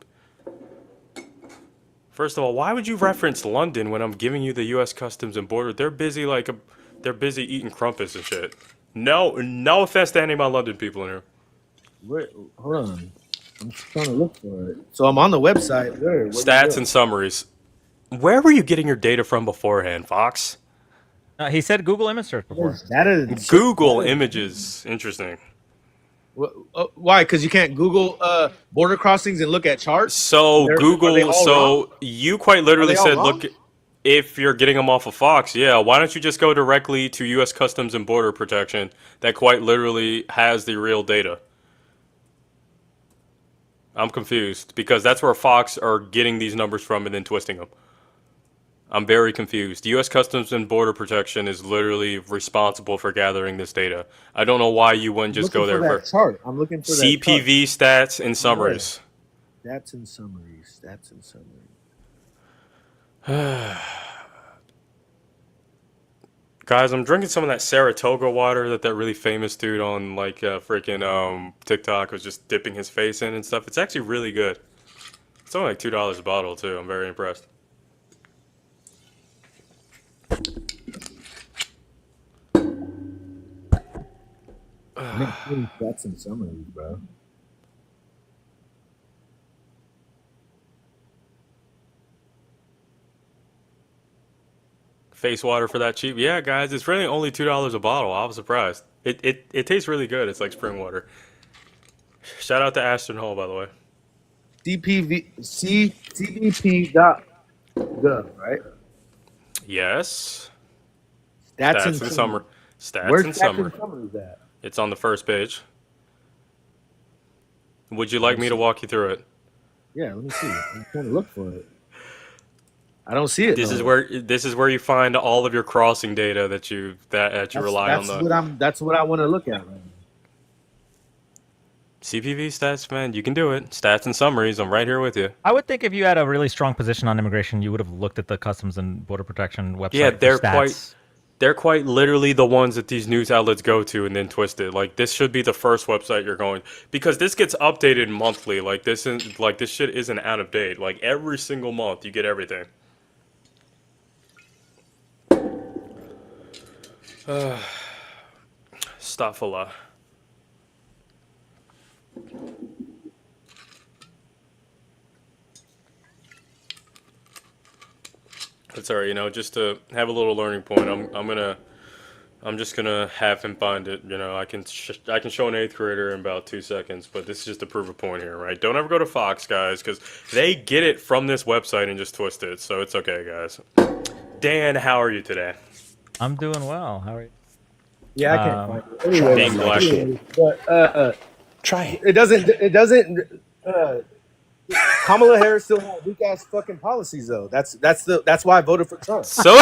T: First of all, why would you reference London when I'm giving you the U.S. Customs and Border? They're busy they're busy eating crumpets and shit. No offense to any of my London people in here.
S: Wait, hold on. I'm just trying to look for it. So I'm on the website. Where?
T: Stats and summaries. Where were you getting your data from beforehand, Fox?
A: He said Google image search before.
T: Google images. Interesting.
S: Why? Because you can't Google border crossings and look at charts.
T: So Google. So you quite literally said,
S: wrong?
T: look, if you're getting them off of Fox, yeah. Why don't you just go directly to U.S. Customs and Border Protection that quite literally has the real data? I'm confused because that's where Fox are getting these numbers from and then twisting them. I'm very confused. U.S. Customs and Border Protection is literally responsible for gathering this data. I don't know why you wouldn't just go there for
S: chart. I'm looking for
T: CPV stats and summaries.
S: Stats and summaries. Stats and summaries.
T: Guys, I'm drinking some of that Saratoga water that really famous dude on freaking TikTok was just dipping his face in and stuff. It's actually really good. It's only like $2 a bottle too. I'm very impressed.
S: Stats and summaries, bro.
T: Face water for that cheap? Yeah, guys, it's really only $2 a bottle. I was surprised. It tastes really good. It's like spring water. Shout out to Ashton Hall, by the way.
S: CBP.gov, right?
T: Yes.
S: Stats and
T: summary. Stats
S: Where's
T: and
S: stats
T: summary.
S: and summaries at?
T: It's on the first page. Would you like me to walk you through it?
S: Yeah, let me see. I'm trying to look for it. I don't see it.
T: This is where you find all of your crossing data that you rely on.
S: That's what I want to look at right now.
T: CPV stats, man, you can do it. Stats and summaries. I'm right here with you.
A: I would think if you had a really strong position on immigration, you would have looked at the Customs and Border Protection website.
T: Yeah,
A: stats.
T: they're quite literally the ones that these news outlets go to and then twist it. Like this should be the first website you're going, because this gets updated monthly. This shit isn't out of date. Like every single month you get everything. Astaghfirullah. It's alright, just to have a little learning point. I'm just gonna have him find it. I can show an 8th grader in about 2 seconds, but this is just to prove a point here, right? Don't ever go to Fox, guys, because they get it from this website and just twist it. So it's okay, guys. Dan, how are you today?
A: I'm doing well. How are you?
S: Yeah, I can't find it. Anyway,
T: Black.
S: Try it. It doesn't. Kamala Harris still has weak ass fucking policies though. That's why I voted for Trump.
T: So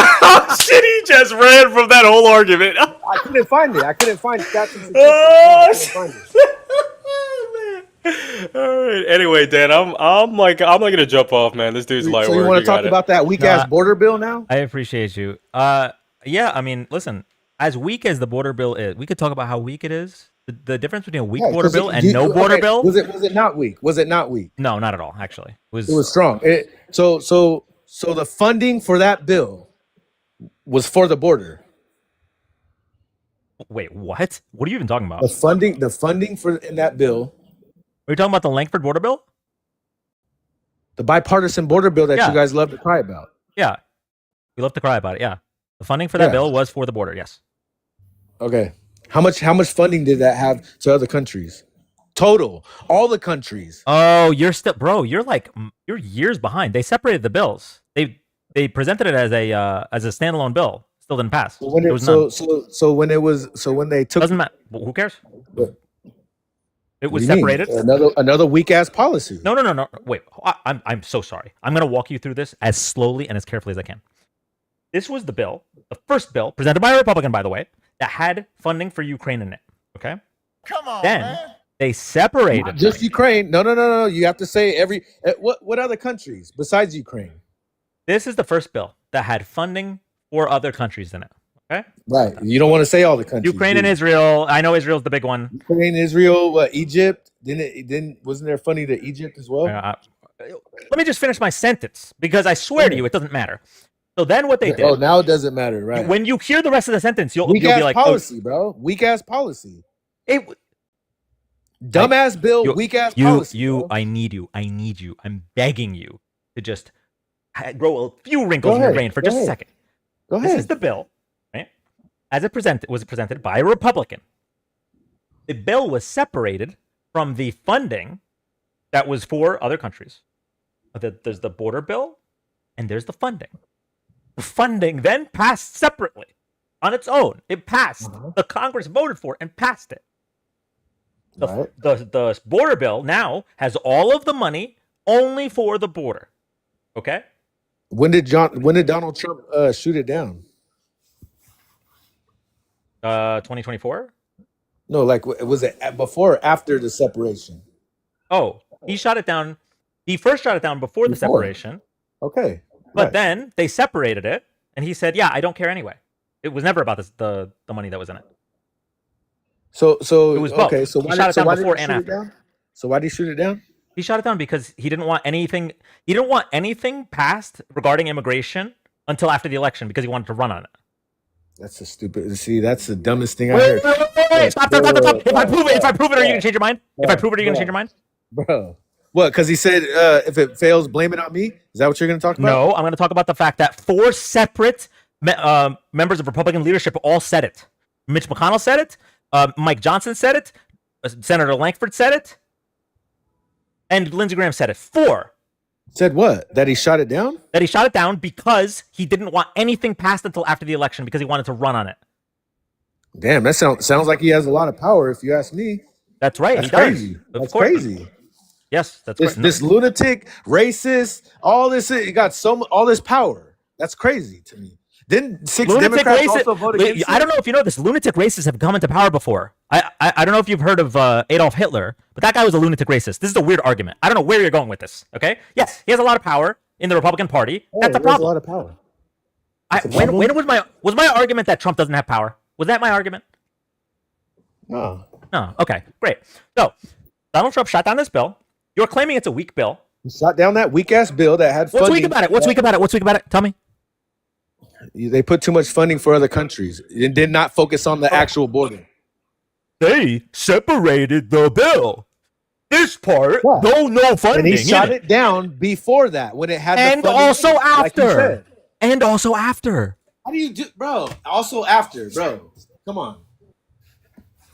T: shit, he just ran from that whole argument.
S: I couldn't find it. I couldn't find stats and statistics.
T: Oh,
S: I couldn't find it.
T: All right. Anyway, Dan, I'm not gonna jump off, man. This dude's light
S: So
T: work.
S: you want to talk about that weak ass border bill now?
A: I appreciate you. Yeah, I mean, listen, as weak as the border bill is, we could talk about how weak it is. The difference between a weak border bill and no border bill.
S: Was it not weak? Was it not weak?
A: No, not at all. Actually, it
S: was strong. So the funding for that bill was for the border.
A: Wait, what? What are you even talking about?
S: The funding for in that bill.
A: Are you talking about the Langford border bill?
S: The bipartisan border bill that you guys love to cry about.
A: Yeah, we love to cry about it. Yeah, the funding for that bill was for the border. Yes.
S: Okay. How much funding did that have to other countries? Total, all the countries.
A: Oh, you're still, bro. You're years behind. They separated the bills. They presented it as a standalone bill. Still didn't pass.
S: When they took
A: doesn't matter. Who cares? It
S: What
A: was
S: do you mean?
A: separated.
S: Another weak ass policy.
A: No. Wait, I'm so sorry. I'm gonna walk you through this as slowly and as carefully as I can. This was the bill, the first bill presented by a Republican, by the way, that had funding for Ukraine in it. Okay.
K: Come on,
A: Then
K: man.
A: they separated.
S: Not just Ukraine. No. You have to say every what other countries besides Ukraine?
A: This is the first bill that had funding for other countries in it. Okay.
S: Right. You don't want to say all the countries.
A: Ukraine
S: do
A: and
S: you?
A: Israel. I know Israel's the big one.
S: Ukraine, Israel, Egypt. Wasn't there funny to Egypt as well?
A: Let me just finish my sentence because I swear to you, it doesn't matter. So then what they did.
S: Oh, now it doesn't matter, right?
A: When you hear the rest of the sentence, you'll
S: Weak
A: be
S: ass
A: like,
S: policy, bro. Weak ass policy.
A: Dumbass
S: Dumbass bill, weak ass policy. Bro.
A: I need you. I'm begging you to just grow a few wrinkles in your brain for just a second.
S: Go ahead.
A: This is the bill, right? As it was presented by a Republican. The bill was separated from the funding that was for other countries. There's the border bill, and there's the funding. The funding then passed separately on its own. It passed. The Congress voted for it and passed it. The border bill now has all of the money only for the border. Okay?
S: When did Donald Trump shoot it down?
A: 2024?
S: No, like was it before or after the separation?
A: Oh, he shot it down. He first shot it down before the separation.
S: Okay.
A: But then they separated it, and he said, "Yeah, I don't care anyway." It was never about the money that was in it.
S: So
A: it was both.
S: Okay. So
A: he shot it down before and after.
S: Down? So why did he shoot it down?
A: He shot it down because he didn't want anything. He didn't want anything passed regarding immigration until after the election because he wanted to run on it.
S: That's a stupid. See, that's the dumbest thing I heard.
A: Wait, stop. If I prove it, are you gonna change your mind? If I prove it, are you gonna change your mind?
S: Bro. What? Because he said if it fails, blame it on me. Is that what you're going to talk about?
A: No, I'm going to talk about the fact that 4 separate members of Republican leadership all said it. Mitch McConnell said it. Mike Johnson said it. Senator Lankford said it. And Lindsey Graham said it. 4.
S: Said what? That he shot it down?
A: That he shot it down because he didn't want anything passed until after the election because he wanted to run on it.
S: Damn, that sounds like he has a lot of power, if you ask me.
A: That's right.
S: That's
A: he does.
S: Crazy. That's crazy.
A: Yes, that's
S: this lunatic, racist, all this. He got all this power. That's crazy to me. Didn't 6 Democrats also vote against it?
A: I don't know if you know this. Lunatic racists have come into power before. I don't know if you've heard of Adolf Hitler, but that guy was a lunatic racist. This is a weird argument. I don't know where you're going with this. Okay? Yes, he has a lot of power in the Republican Party. That's a problem.
S: A lot of power.
A: When was my argument that Trump doesn't have power? Was that my argument?
S: No.
A: No. Okay. Great. So Donald Trump shot down this bill. You're claiming it's a weak bill.
S: He shot down that weak ass bill that had funding.
A: What's weak about it? What's weak about it? Tell me.
S: They put too much funding for other countries and did not focus on the actual border.
A: They separated the bill. This part, no funding.
S: And he shot it down before that when it had
A: and
S: the funding.
A: Also after.
S: Like
A: and also after.
S: How do you do, bro? Also after, bro. Come on.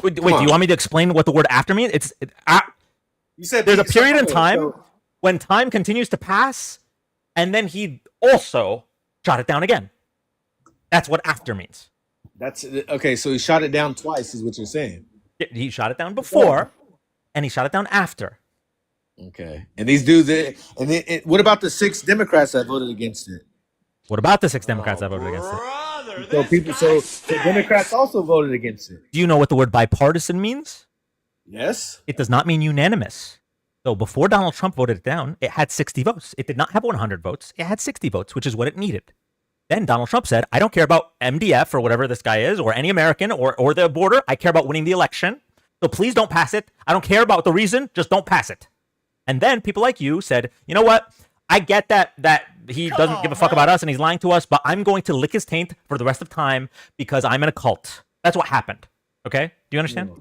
A: Wait, do you want me to explain what the word after means?
S: You said
A: there's a period in time when time continues to pass, and then he also shot it down again. That's what after means.
S: That's okay. So he shot it down twice, is what you're saying.
A: He shot it down before, and he shot it down after.
S: Okay. And these dudes, what about the 6 Democrats that voted against it?
A: What about the 6 Democrats that voted against it?
S: So Democrats also voted against it.
A: Do you know what the word bipartisan means?
S: Yes.
A: It does not mean unanimous. So before Donald Trump voted it down, it had 60 votes. It did not have 100 votes. It had 60 votes, which is what it needed. Then Donald Trump said, I don't care about MDF or whatever this guy is, or any American or the border. I care about winning the election. So please don't pass it. I don't care about the reason. Just don't pass it. And then people like you said, you know what? I get that he doesn't give a fuck about us and he's lying to us, but I'm going to lick his taint for the rest of time because I'm in a cult. That's what happened. Okay? Do you understand?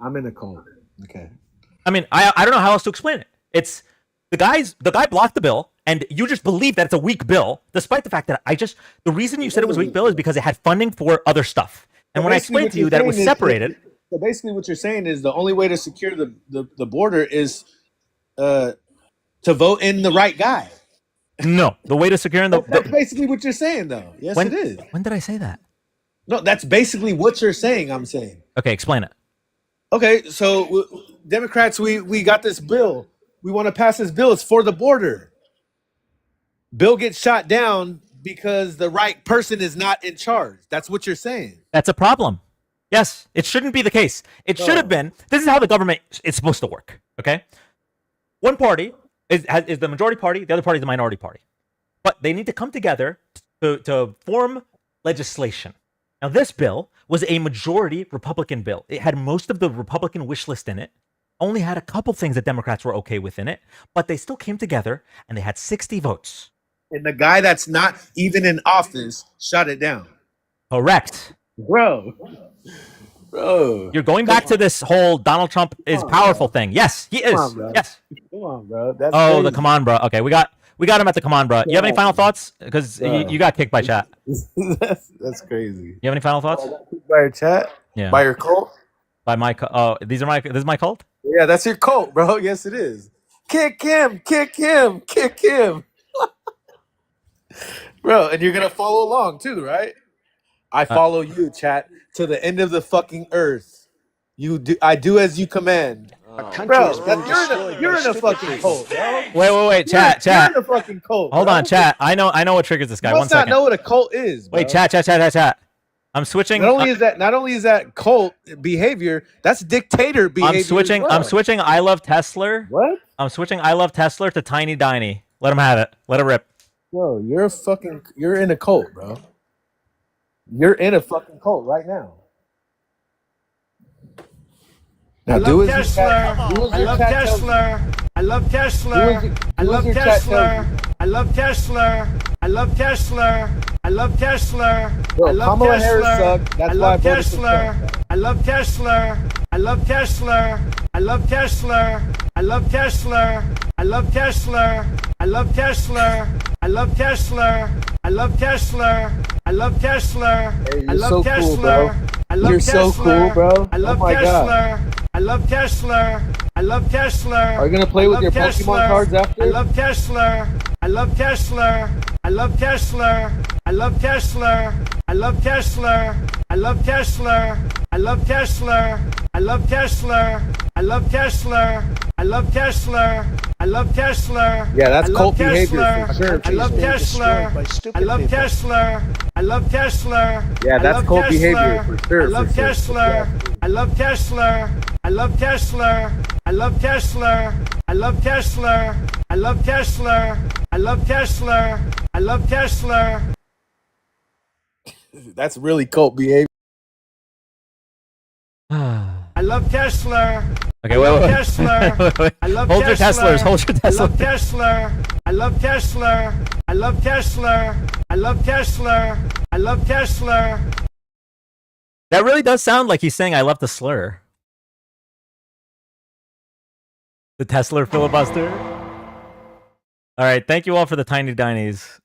S: I'm in a cult. Okay.
A: I mean, I don't know how else to explain it. It's the guy blocked the bill, and you just believe that it's a weak bill, despite the fact that the reason you said it was a weak bill is because it had funding for other stuff. And when I explained to you that it was separated.
S: So basically what you're saying is the only way to secure the border is to vote in the right guy.
A: No, the way to secure
S: that's basically what you're saying, though. Yes, it is.
A: When did I say that?
S: No, that's basically what you're saying. I'm saying.
A: Okay, explain it.
S: Okay, so Democrats, we got this bill. We want to pass this bill. It's for the border. Bill gets shot down because the right person is not in charge. That's what you're saying.
A: That's a problem. Yes, it shouldn't be the case. It should have been. This is how the government is supposed to work. Okay, one party is the majority party. The other party is the minority party. But they need to come together to form legislation. Now, this bill was a majority Republican bill. It had most of the Republican wish list in it. Only had a couple things that Democrats were okay with in it, but they still came together and they had 60 votes.
S: And the guy that's not even in office shut it down.
A: Correct.
S: Bro.
A: You're going back to this whole Donald Trump is powerful thing. Yes, he is.
S: Come on, bro.
A: Yes.
S: Come on, bro. That's
A: Oh,
S: crazy.
A: the come on, bro. Okay, we got him at the come on, bro. You have any final thoughts? Because you got kicked by chat.
S: That's crazy.
A: You have any final thoughts?
S: By your chat?
A: Yeah.
S: By your cult?
A: By my this is my cult?
S: Yeah, that's your cult, bro. Yes, it is. Kick him, kick him, kick him. Bro, and you're gonna follow along too, right? I follow you, chat, to the end of the fucking earth. I do as you command. Bro, you're in a fucking cult, bro.
A: Wait, chat.
S: You're in a fucking cult.
A: Hold
S: bro.
A: on, chat. I know what triggers this guy.
S: You
A: One
S: must not
A: second.
S: know what a cult is. Bro.
A: Wait, chat. I'm switching.
S: Not only is that cult behavior, that's dictator behavior.
A: I'm switching I Love Tesla.
S: What?
A: I'm switching I Love Tesla to Tiny Diny. Let him have it. Let it rip.
S: Bro, you're in a cult, bro. You're in a fucking cult right now. Now do as
K: Tesla. I love Tesla. I love Tesla. I love Tesla. I love Tesla. I love Tesla. I love Tesla. I love
S: Kamala Harris
K: Tesla.
S: sucked. That's
K: I
S: why I
K: love
S: voted for
K: Tesla. I love Tesla. I love Tesla. I love Tesla. I love Tesla. I love Tesla. I love Tesla. I love Tesla. I love Tesla. I love Tesla.
S: Hey,
K: I
S: you're
K: love
S: so
K: Tesla.
S: cool, bro.
K: I love
S: You're so
K: Tesla.
S: cool, bro.
K: I love
S: Oh my
K: Tesla.
S: God.
K: I love Tesla. I love Tesla.
S: Are you gonna play
K: I
S: with
K: love
S: your
K: Tesla.
S: Pokemon cards after?
K: I love Tesla. I love Tesla. I love Tesla. I love Tesla. I love Tesla. I love Tesla. I love Tesla. I love Tesla. I love Tesla. I love Tesla. I love Tesla.
S: Yeah, that's
K: I love
S: cult behavior
K: Tesla.
S: for sure.
K: I love Tesla. I love Tesla. I love Tesla.
S: Yeah,
K: I
S: that's
K: love
S: cult
K: Tesla.
S: behavior for sure.
K: I love Tesla. I love Tesla. I love Tesla. I love Tesla. I love Tesla. I love Tesla. I love Tesla. I love Tesla.
S: That's really cult behavior.
K: I love Tesla.
A: Okay,
K: I love
A: wait.
K: Tesla. I love
A: Hold your
K: Tesla.
A: Teslers. Hold your
K: I love
A: Teslers.
K: Tesla. I love Tesla. I love Tesla. I love Tesla. I love Tesla.
A: That really does sound like he's saying I love the slur. The Tesla filibuster. All right, thank you all for the tiny dinies.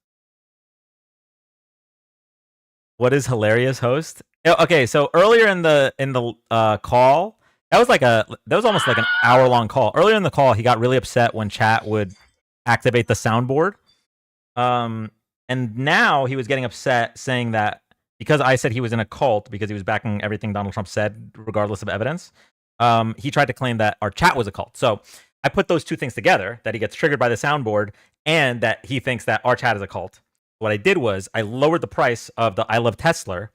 A: What is hilarious, host? Okay, so earlier in the call, that was almost like an hour-long call. Earlier in the call, he got really upset when chat would activate the soundboard. And now he was getting upset saying that because I said he was in a cult because he was backing everything Donald Trump said regardless of evidence, he tried to claim that our chat was a cult. So I put those two things together, that he gets triggered by the soundboard and that he thinks that our chat is a cult. What I did was I lowered the price of the I Love Tesla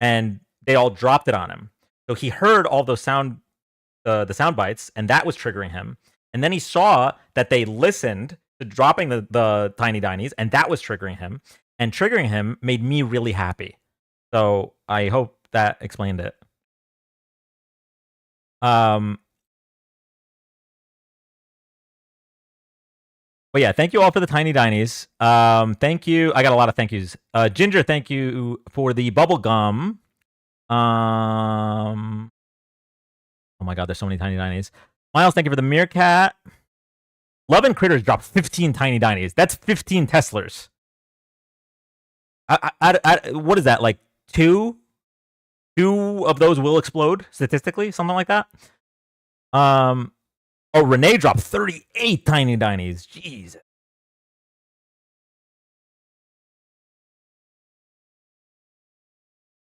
A: and they all dropped it on him. So he heard all those the sound bites and that was triggering him. And then he saw that they listened to dropping the tiny dinies and that was triggering him. And triggering him made me really happy. So I hope that explained it. But yeah, thank you all for the tiny dinies. Thank you. I got a lot of thank yous. Ginger, thank you for the bubble gum. Oh my god, there's so many tiny dinies. Miles, thank you for the meerkat. Love and Critters dropped 15 tiny dinies. That's 15 Teslers. What is that? Like two of those will explode statistically, something like that. Oh, Renee dropped 38 tiny dinies. Jeez.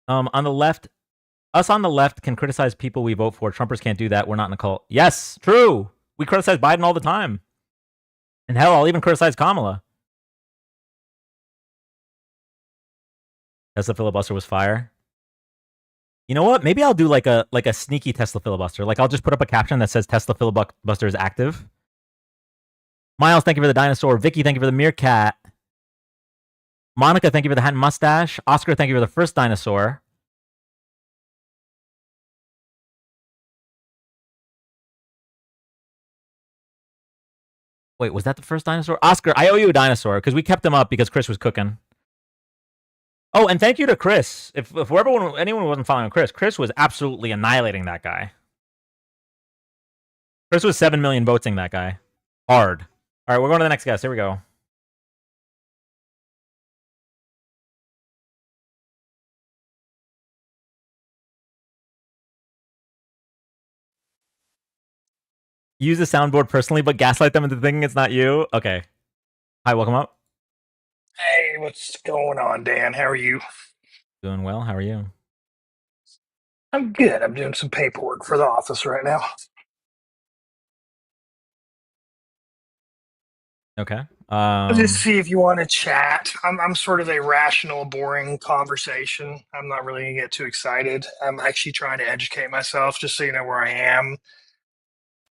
A: On the left, Us on the left can criticize people we vote for. Trumpers can't do that. We're not in a cult. Yes, true. We criticize Biden all the time. And hell, I'll even criticize Kamala. Tesla filibuster was fire. You know what? Maybe I'll do like a sneaky Tesla filibuster. Like I'll just put up a caption that says Tesla filibuster is active. Miles, thank you for the dinosaur. Vicky, thank you for the meerkat. Monica, thank you for the hat and mustache. Oscar, thank you for the first dinosaur. Wait, was that the first dinosaur? Oscar, I owe you a dinosaur because we kept them up because Chris was cooking. Oh, and thank you to Chris. If anyone wasn't following Chris was absolutely annihilating that guy. Chris was 7 million voting that guy. Hard. All right, we're going to the next guest. Here we go. Use the soundboard personally, but gaslight them into thinking it's not you. Okay. Hi, welcome up.
C: Hey, what's going on, Dan? How are you?
A: Doing well. How are you?
C: I'm good. I'm doing some paperwork for the office right now.
A: Okay.
C: Just see if you want to chat. I'm sort of a rational, boring conversation. I'm not really gonna get too excited. I'm actually trying to educate myself, just so you know where I am.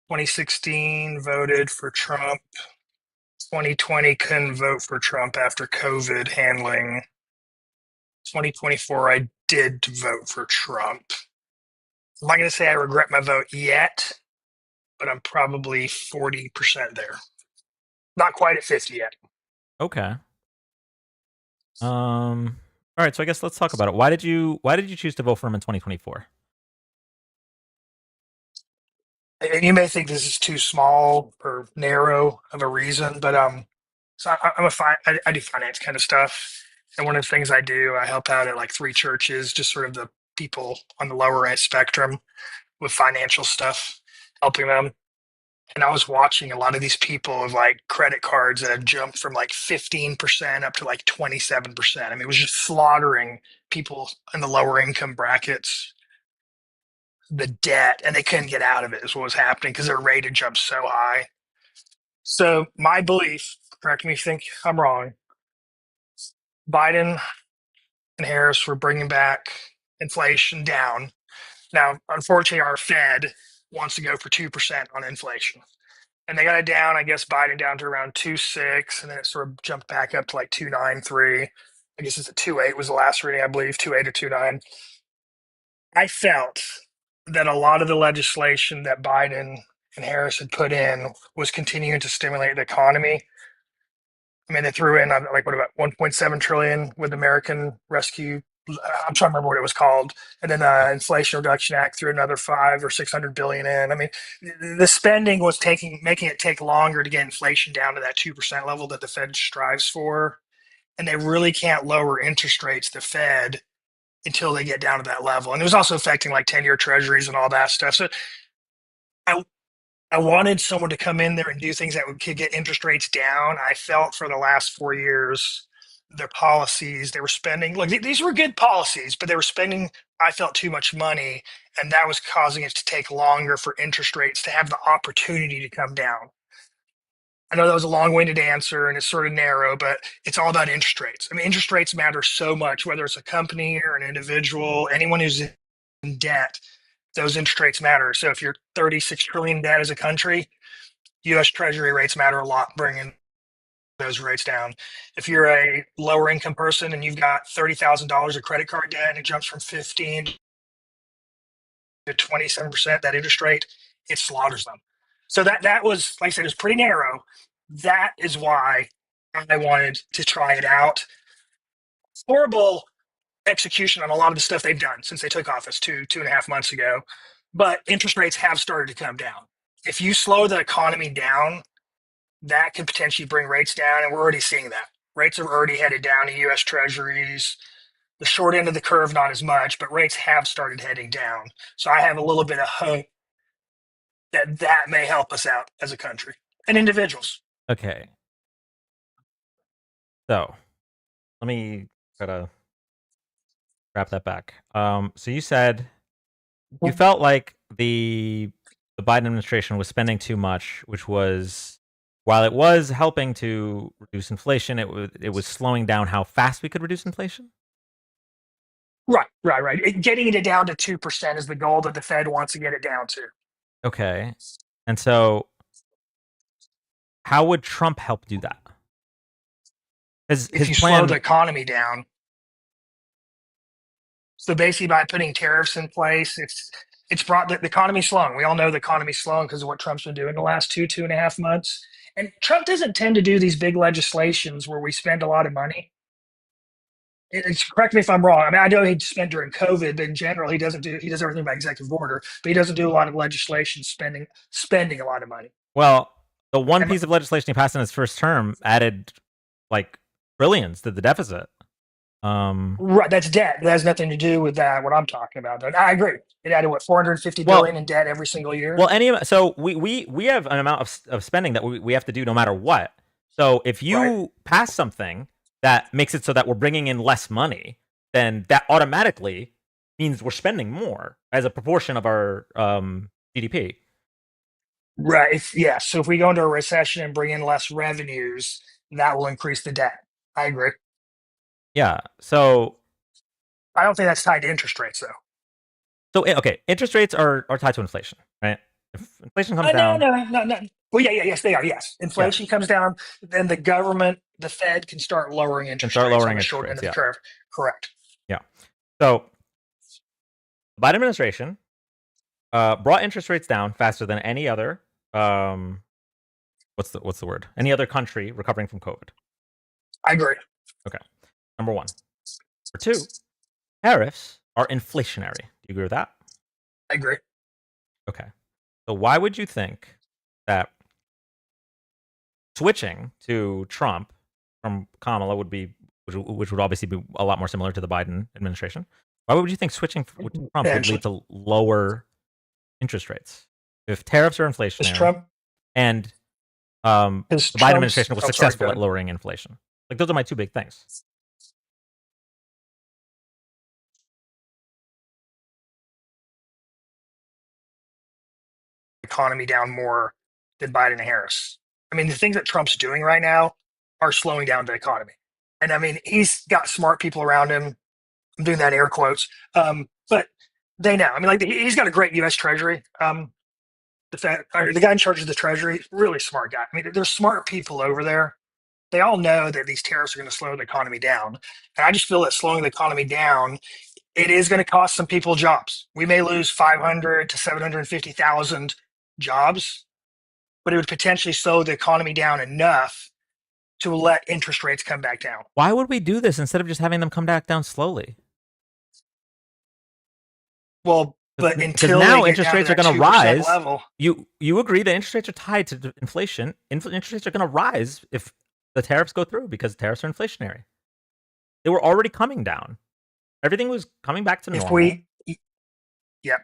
C: 2016 voted for Trump. 2020 couldn't vote for Trump after COVID handling. 2024 I did vote for Trump. I'm not gonna say I regret my vote yet, but I'm probably 40% there. Not quite at 50 yet.
A: Okay. All right, so I guess let's talk about it. Why did you choose to vote for him in 2024?
C: And you may think this is too small or narrow of a reason, but so I do finance kind of stuff, and one of the things I do, I help out at like 3 churches, just sort of the people on the lower end spectrum with financial stuff, helping them. And I was watching a lot of these people with like credit cards that have jumped from like 15% up to like 27%. I mean, it was just slaughtering people in the lower income brackets, the debt, and they couldn't get out of it is what was happening because their rate had jumped so high. So my belief, correct me if you think I'm wrong, Biden and Harris were bringing back inflation down. Now, unfortunately, our Fed wants to go for 2% on inflation. And they got it down, I guess, Biden down to around 2.6, and then it sort of jumped back up to like 2.93. I guess it's a 2.8 was the last reading, I believe, 2.8 or 2.9. I felt that a lot of the legislation that Biden and Harris had put in was continuing to stimulate the economy. I mean, they threw in like what about 1.7 trillion with American Rescue. I'm trying to remember what it was called, and then Inflation Reduction Act threw another 500 or 600 billion in. I mean, the spending was making it take longer to get inflation down to that 2% level that the Fed strives for, and they really can't lower interest rates, the Fed, until they get down to that level. And it was also affecting like 10-year treasuries and all that stuff. So I I wanted someone to come in there and do things that could get interest rates down. I felt for the last 4 years, their policies, they were spending, look, these were good policies, but they were spending, I felt, too much money. And that was causing it to take longer for interest rates to have the opportunity to come down. I know that was a long winded answer and it's sort of narrow, but it's all about interest rates. I mean, interest rates matter so much, whether it's a company or an individual, anyone who's in debt, those interest rates matter. So if you're 36 trillion debt as a country, US Treasury rates matter a lot, bringing those rates down. If you're a lower income person and you've got $30,000 of credit card debt and it jumps from 15 to 27%, that interest rate, it slaughters them. So that was, like I said, it was pretty narrow. That is why I wanted to try it out. Horrible execution on a lot of the stuff they've done since they took office 2.5 months ago. But interest rates have started to come down. If you slow the economy down, that can potentially bring rates down, and we're already seeing that. Rates are already headed down to U.S. Treasuries. The short end of the curve, not as much, but rates have started heading down. So I have a little bit of hope that that may help us out as a country and individuals.
A: Okay. So let me try to wrap that back. So you said you felt like the Biden administration was spending too much, which was, while it was helping to reduce inflation, it was slowing down how fast we could reduce inflation.
C: Right. Getting it down to 2% is the goal that the Fed wants to get it down to.
A: Okay, and so how would Trump help do that?
C: If you slow the economy down. So basically, by putting tariffs in place, it's brought the economy slowing. We all know the economy's slowing because of what Trump's been doing the last 2.5 months. And Trump doesn't tend to do these big legislations where we spend a lot of money. Correct me if I'm wrong. I mean, I know he spent during COVID, but in general, he does everything by executive order, but he doesn't do a lot of legislation spending a lot of money.
A: Well, the one piece of legislation he passed in his first term added like trillions to the deficit.
C: Right, that's debt. That has nothing to do with that. What I'm talking about. I agree. It added what, 450 billion in debt every single year.
A: Well, so we have an amount of spending that we have to do no matter what. So if you pass something that makes it so that we're bringing in less money, then that automatically means we're spending more as a proportion of our GDP.
C: Right. So if we go into a recession and bring in less revenues, that will increase the debt. I agree.
A: Yeah. So
C: I don't think that's tied to interest rates, though.
A: So okay, interest rates are tied to inflation, right? If inflation comes down,
C: no. Well, yes, they are. Yes, inflation comes down, then the government, the Fed, can start lowering interest rates on the short end of the curve. Correct.
A: Yeah. So the Biden administration brought interest rates down faster than any other what's the word? Any other country recovering from COVID.
C: I agree.
A: Okay. Number one. Number two, tariffs are inflationary. Do you agree with that?
C: I agree.
A: Okay. So why would you think that switching to Trump from Kamala would be, which would obviously be a lot more similar to the Biden administration? Why would you think switching to Trump would lead to lower interest rates if tariffs are inflationary and the Biden administration was successful at lowering inflation? Like, those are my two big things.
C: Economy down more than Biden and Harris. I mean, the things that Trump's doing right now are slowing down the economy. And I mean, he's got smart people around him. I'm doing that in air quotes. But they know. I mean, like, he's got a great U.S. Treasury. The guy in charge of the Treasury, really smart guy. I mean, there's smart people over there. They all know that these tariffs are going to slow the economy down. And I just feel that slowing the economy down, it is going to cost some people jobs. We may lose 500 to 750,000 jobs, but it would potentially slow the economy down enough to let interest rates come back down.
A: Why would we do this instead of just having them come back down slowly?
C: Well, but until
A: now interest rates are going to rise.
C: Level,
A: you agree that interest rates are tied to inflation. Interest rates are going to rise if the tariffs go through because tariffs are inflationary. They were already coming down. Everything was coming back to normal.
C: Yep.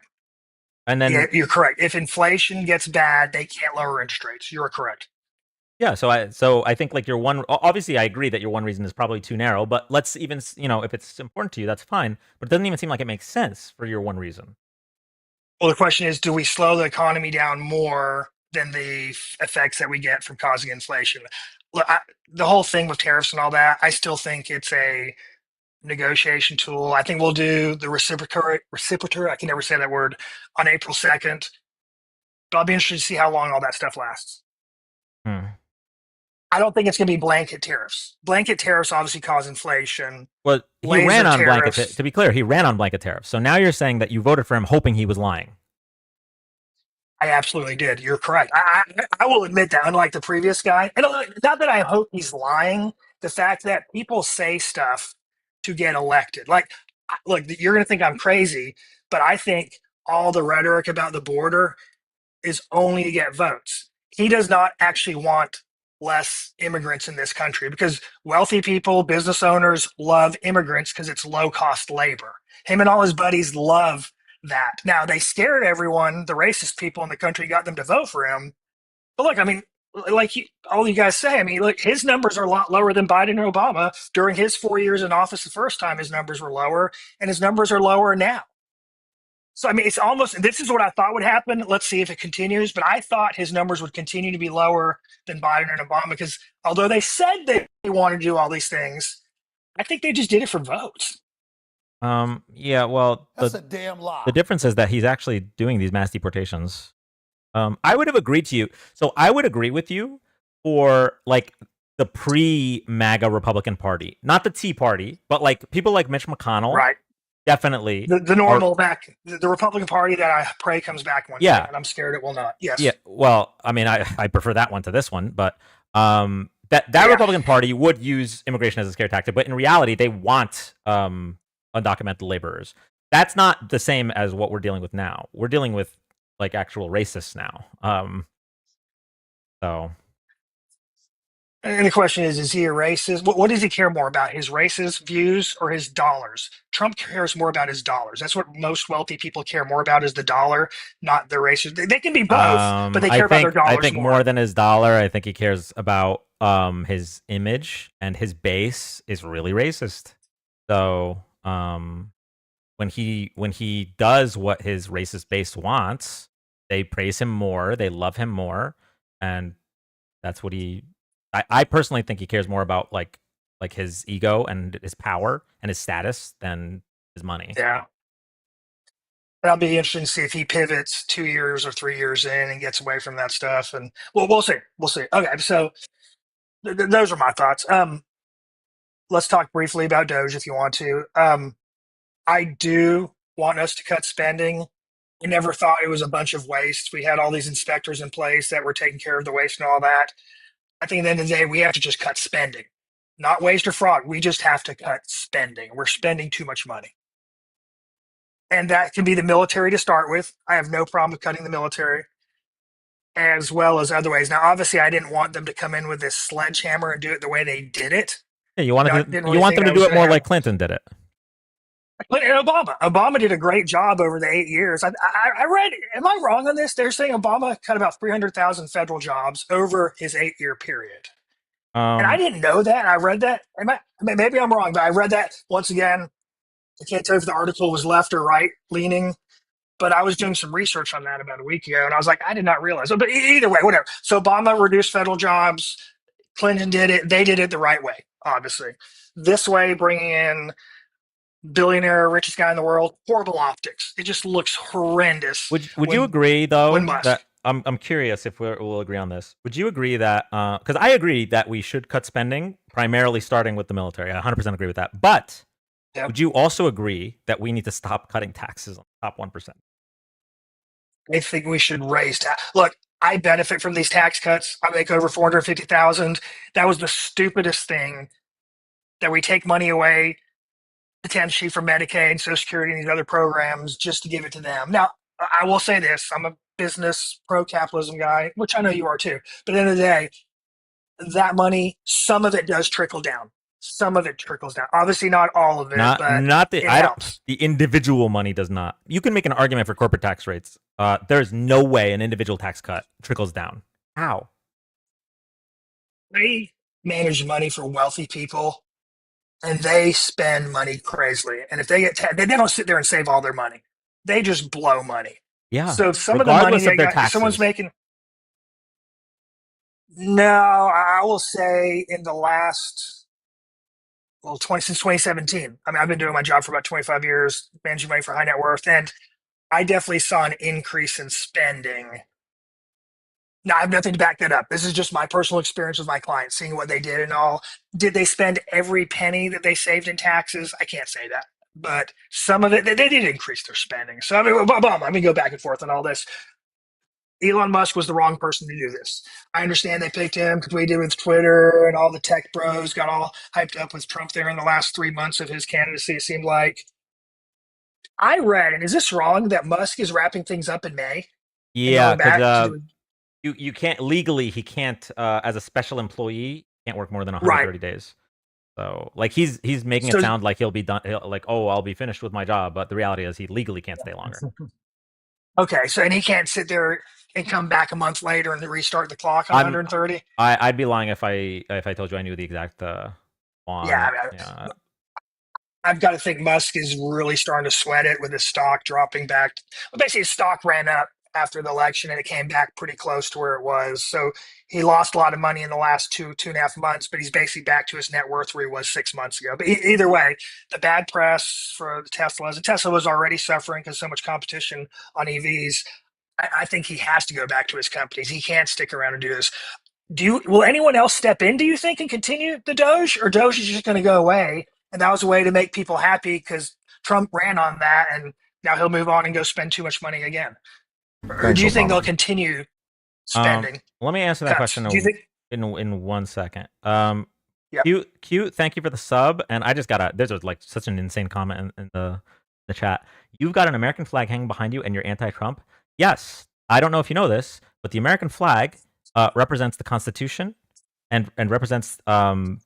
A: And then
C: you're correct. If inflation gets bad, they can't lower interest rates. You're correct.
A: Yeah, so I think like your one, obviously I agree that your one reason is probably too narrow, but let's even, if it's important to you, that's fine. But it doesn't even seem like it makes sense for your one reason.
C: Well, the question is, do we slow the economy down more than the effects that we get from causing inflation? Look, the whole thing with tariffs and all that, I still think it's a negotiation tool. I think we'll do the reciprocator, I can never say that word, on April 2nd. But I'll be interested to see how long all that stuff lasts. I don't think it's going to be blanket tariffs. Blanket tariffs obviously cause inflation.
A: Well, he ran on blanket. To be clear, he ran on blanket tariffs. So now you're saying that you voted for him hoping he was lying.
C: I absolutely did. You're correct. I will admit that, unlike the previous guy, and not that I hope he's lying, the fact that people say stuff to get elected. Like, look, you're going to think I'm crazy, but I think all the rhetoric about the border is only to get votes. He does not actually want less immigrants in this country because wealthy people, business owners love immigrants because it's low-cost labor. Him and all his buddies love that. Now, they scared everyone, the racist people in the country, got them to vote for him. But look, I mean, like all you guys say, I mean, look, his numbers are a lot lower than Biden and Obama. During his 4 years in office, the first time, his numbers were lower, and his numbers are lower now. So I mean, it's almost. This is what I thought would happen. Let's see if it continues. But I thought his numbers would continue to be lower than Biden and Obama because although they said they wanted to do all these things, I think they just did it for votes.
A: Yeah, well,
K: That's a damn lie.
A: the difference is that he's actually doing these mass deportations. I would have agreed to you. So I would agree with you for like the pre-MAGA Republican Party, not the Tea Party, but like people like Mitch McConnell.
C: Right.
A: Definitely.
C: The normal back, the Republican Party that I pray comes back one day, and I'm scared it will not. Yes.
A: Yeah. Well, I mean, I prefer that one to this one, but that Republican Party would use immigration as a scare tactic, but in reality, they want undocumented laborers. That's not the same as what we're dealing with now. We're dealing with like actual racists now. So.
C: And the question is he a racist? What does he care more about, his racist views or his dollars? Trump cares more about his dollars. That's what most wealthy people care more about is the dollar, not the racist. They can be both, but they care about their dollars
A: I think more than his dollar. I think he cares about his image, and his base is really racist. So when he does what his racist base wants, they praise him more, they love him more, and that's what he. I personally think he cares more about like his ego and his power and his status than his money.
C: Yeah. And I'll be interested to see if he pivots 2 years or 3 years in and gets away from that stuff. And well, we'll see. We'll see. Okay, so those are my thoughts. Let's talk briefly about Doge if you want to. I do want us to cut spending. I never thought it was a bunch of waste. We had all these inspectors in place that were taking care of the waste and all that. I think at the end of the day, we have to just cut spending, not waste or fraud. We just have to cut spending. We're spending too much money. And that can be the military to start with. I have no problem with cutting the military, as well as other ways. Now, obviously, I didn't want them to come in with this sledgehammer and do it the way they did it.
A: Yeah, you want them to do it more like Clinton did it.
C: Clinton and Obama did a great job over the 8 years. I read, am I wrong on this? They're saying Obama cut about 300,000 federal jobs over his 8-year period. And I didn't know that. I read that. Maybe I'm wrong, but I read that once again. I can't tell if the article was left or right leaning, but I was doing some research on that about a week ago, and I was like, I did not realize. But either way, whatever. So Obama reduced federal jobs. Clinton did it. They did it the right way, obviously. This way, bringing in billionaire, richest guy in the world, horrible optics. It just looks horrendous.
A: Would you agree though that I'm curious if we'll agree on this? Would you agree that because I agree that we should cut spending, primarily starting with the military. I 100% agree with that. But would you also agree that we need to stop cutting taxes on the top 1%?
C: I think we should raise tax. Look, I benefit from these tax cuts. I make over $450,000. That was the stupidest thing, that we take money away potentially from Medicaid, Social Security, and these other programs just to give it to them. Now, I will say this: I'm a business pro-capitalism guy, which I know you are too. But at the end of the day, that money, some of it does trickle down. Some of it trickles down. Obviously, not all of it.
A: Not the
C: it helps.
A: The individual money does not. You can make an argument for corporate tax rates. There's no way an individual tax cut trickles down. How?
C: They manage money for wealthy people, and they spend money crazily. And if they get they don't sit there and save all their money. They just blow money.
A: Yeah.
C: So some of the money they got, someone's making. No, I will say in the last, since 2017. I mean, I've been doing my job for about 25 years, managing money for high net worth, and I definitely saw an increase in spending. Now, I have nothing to back that up. This is just my personal experience with my clients, seeing what they did and all. Did they spend every penny that they saved in taxes? I can't say that. But some of it, they did increase their spending. So, I mean, go back and forth on all this. Elon Musk was the wrong person to do this. I understand they picked him because we did with Twitter, and all the tech bros got all hyped up with Trump there in the last 3 months of his candidacy, it seemed like. I read, and is this wrong, that Musk is wrapping things up in May?
A: Yeah, because you can't legally, he can't as a special employee, can't work more than 130 days. So like he's making it sound like he'll be done, I'll be finished with my job, but the reality is he legally can't stay longer.
C: Okay, so and he can't sit there and come back a month later and restart the clock on 130.
A: I'd be lying if I told you I knew the exact law.
C: Yeah, I've got to think Musk is really starting to sweat it with his stock dropping back. Well, basically, his stock ran up after the election and it came back pretty close to where it was. So he lost a lot of money in the last 2.5 months, but he's basically back to his net worth where he was 6 months ago. But either way, the bad press for the Teslas, and Tesla was already suffering because so much competition on EVs. I think he has to go back to his companies. He can't stick around and do this. Will anyone else step in, do you think, and continue the Doge, or Doge is just going to go away? And that was a way to make people happy because Trump ran on that, and now he'll move on and go spend too much money again. Or
L: Thanks,
C: do you think
L: Obama.
C: they'll continue spending?
A: Let me answer that
C: cuts?
A: question
C: Do you think?
A: in 1 second.
C: Yep.
A: Cute, thank you for the sub. And I just got there's like such an insane comment in the chat. You've got an American flag hanging behind you and you're anti-Trump. Yes, I don't know if you know this, but the American flag represents the Constitution and represents the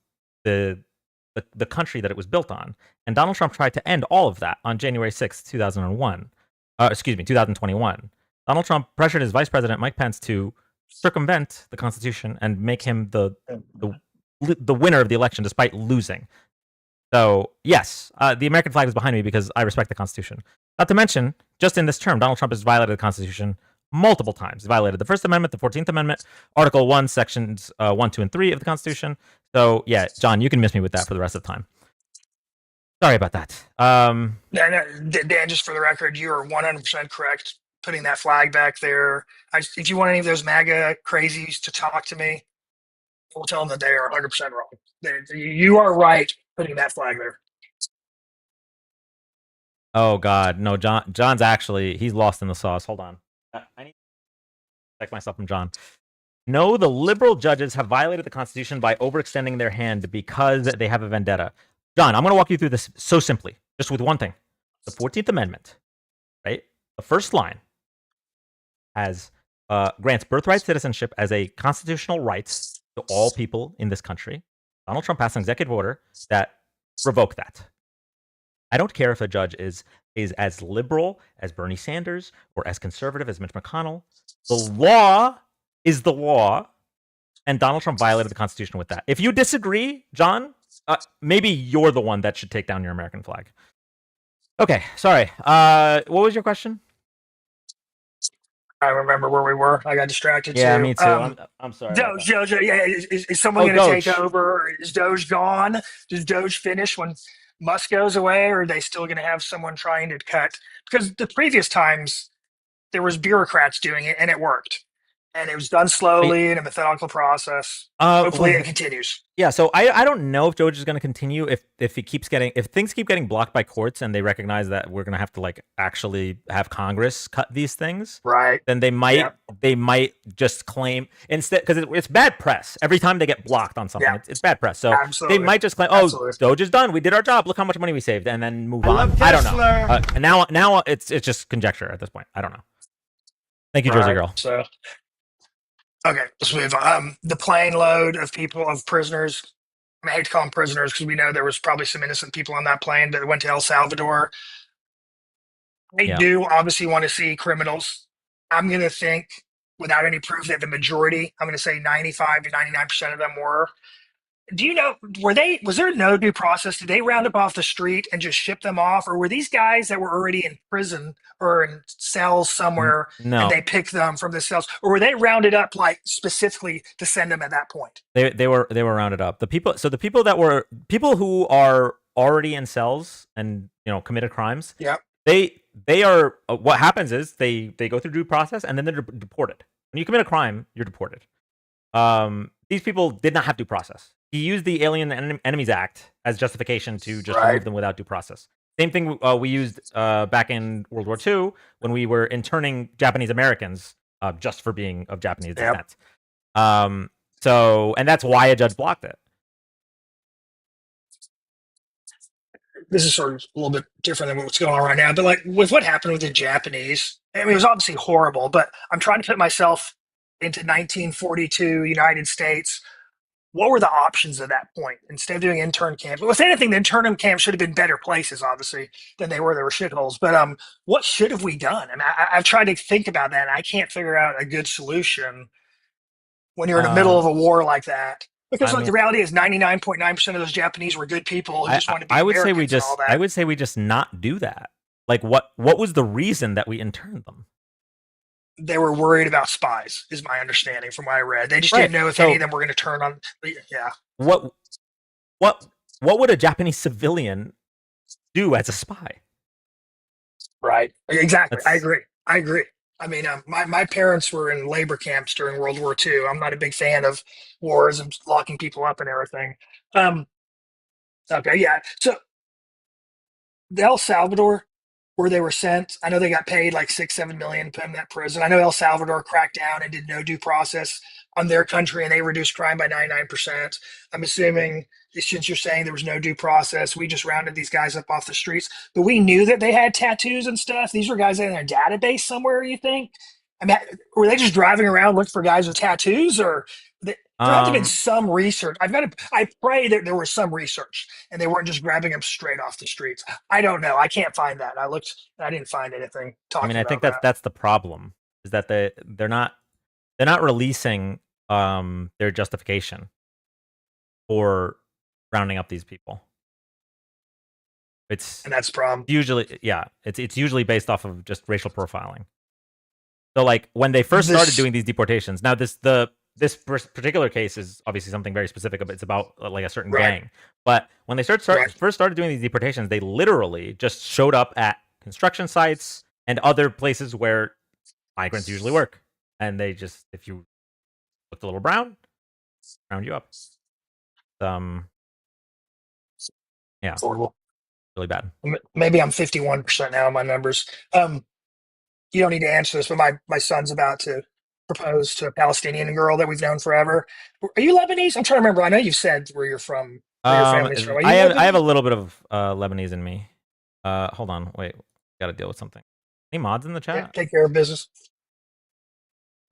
A: country that it was built on. And Donald Trump tried to end all of that on January 6th, 2021. Donald Trump pressured his vice president, Mike Pence, to circumvent the Constitution and make him the winner of the election despite losing. So, yes, the American flag is behind me because I respect the Constitution. Not to mention, just in this term, Donald Trump has violated the Constitution multiple times. He violated the First Amendment, the 14th Amendment, Article 1, Sections 1, 2, and 3 of the Constitution. So, yeah, John, you can miss me with that for the rest of the time. Sorry about that.
C: No, Dan, just for the record, you are 100% correct putting that flag back there. If you want any of those MAGA crazies to talk to me, we'll tell them that they are 100% wrong. You are right putting that flag there.
A: Oh, God. No, John's actually, he's lost in the sauce. Hold on. I need to protect myself from John. No, the liberal judges have violated the Constitution by overextending their hand because they have a vendetta. John, I'm going to walk you through this so simply, just with one thing. The 14th Amendment, right? The first line grants birthright citizenship as a constitutional right to all people in this country. Donald Trump passed an executive order that revoked that. I don't care if a judge is as liberal as Bernie Sanders or as conservative as Mitch McConnell. The law is the law, and Donald Trump violated the Constitution with that. If you disagree, John, maybe you're the one that should take down your American flag. Okay, sorry. What was your question?
C: I remember where we were. I got distracted
A: Yeah,
C: too.
A: me too. I'm sorry.
C: Doge, yeah, is someone going to take over? Is Doge gone? Does Doge finish when Musk goes away, or are they still going to have someone trying to cut? Because the previous times there was bureaucrats doing it, and it worked, and it was done slowly in a methodical process. Hopefully, it continues.
A: Yeah, so I don't know if Doge is going to continue if things keep getting blocked by courts and they recognize that we're going to have to like actually have Congress cut these things.
C: Right.
A: Then they might just claim instead, because it's bad press every time they get blocked on something.
C: Yeah.
A: It's bad press. So
C: Absolutely.
A: they might just claim, Doge is done. We did our job. Look how much money we saved, and then move on. I don't know. And now it's just conjecture at this point. I don't know. Thank you, Jersey Girl.
C: So. Okay, let's move on. The plane load of prisoners. I hate to call them prisoners because we know there was probably some innocent people on that plane that went to El Salvador. I do obviously want to see criminals. I'm going to think, without any proof, that the majority, I'm going to say 95 to 99% of them were. Do you know, was there no due process? Did they round up off the street and just ship them off? Or were these guys that were already in prison or in cells somewhere and they picked them from the cells? Or were they rounded up like specifically to send them at that point?
A: They were rounded up. The people who are already in cells and committed crimes.
C: Yeah.
A: They are what happens is they go through due process and then they're deported. When you commit a crime, you're deported. These people did not have due process. He used the Alien Enemies Act as justification to just remove them without due process. Same thing we used back in World War II when we were interning Japanese Americans just for being of Japanese descent. And that's why a judge blocked it.
C: This is sort of a little bit different than what's going on right now. But like with what happened with the Japanese, I mean, it was obviously horrible, but I'm trying to put myself into 1942 United States. What were the options at that point? Instead of doing intern camps, well, if anything, the intern camps should have been better places, obviously, than they were. They were shitholes. But what should have we done? I mean, I've tried to think about that, and I can't figure out a good solution when you're in the middle of a war like that. Because like the reality is 99.9% of those Japanese were good people who just wanted to be
A: I would say
C: Americans and all that.
A: I would say we just not do that. Like what was the reason that we interned them?
C: They were worried about spies, is my understanding from what I read. They just didn't know if any of them were going to turn on. Yeah.
A: What would a Japanese civilian do as a spy?
C: Right. Exactly. I agree. I mean, my parents were in labor camps during World War II. I'm not a big fan of wars and locking people up and everything. Okay, yeah. So the El Salvador, where they were sent, I know they got paid like 6-7 million to put in that prison. I know El Salvador cracked down and did no due process on their country, and they reduced crime by 99%. I'm assuming, since you're saying there was no due process, we just rounded these guys up off the streets, but we knew that they had tattoos and stuff. These were guys in their database somewhere, you think? I mean, were they just driving around looking for guys with tattoos, or there had to have been some research? I pray that there was some research and they weren't just grabbing them straight off the streets. I don't know. I can't find that. I looked, I didn't find anything talking.
A: I mean, I think
C: that.
A: that's the problem, is that they're not releasing their justification for rounding up these people.
C: And that's the problem.
A: Usually, yeah, it's usually based off of just racial profiling. So, like, when they first started doing these deportations, now this particular case is obviously something very specific, but it's about like a certain gang. But when they first started doing these deportations, they literally just showed up at construction sites and other places where migrants usually work, and they just, if you looked a little brown, round you up. Yeah,
C: horrible,
A: really bad.
C: Maybe I'm 51% now on my numbers. You don't need to answer this, but my son's about to propose to a Palestinian girl that we've known forever. Are you Lebanese? I'm trying to remember. I know you said where you're from. Where your family's from.
A: I have a little bit of Lebanese in me. Hold on, wait, got to deal with something. Any mods in the chat?
C: Yeah, take care of business.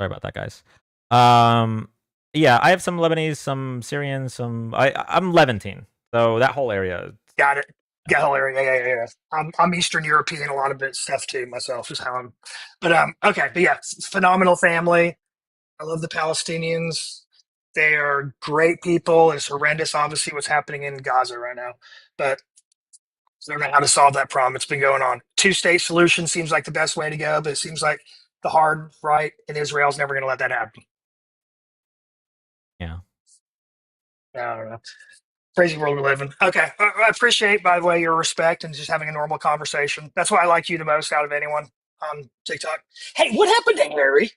A: Sorry about that, guys. Yeah, I have some Lebanese, some Syrian, some. I'm Levantine, so that whole area.
C: Got it. Got whole area. Yeah. I'm Eastern European, a lot of it stuff too myself is how I'm. But okay, but yeah, phenomenal family. I love the Palestinians. They are great people. It's horrendous, obviously, what's happening in Gaza right now, but I don't know how to solve that problem. It's been going on. Two-state solution seems like the best way to go, but it seems like the hard right in Israel is never going to let that happen.
A: Yeah.
C: I don't know. Crazy world we live in. Okay. I appreciate, by the way, your respect and just having a normal conversation. That's why I like you the most out of anyone on TikTok. Hey, what happened to Harry?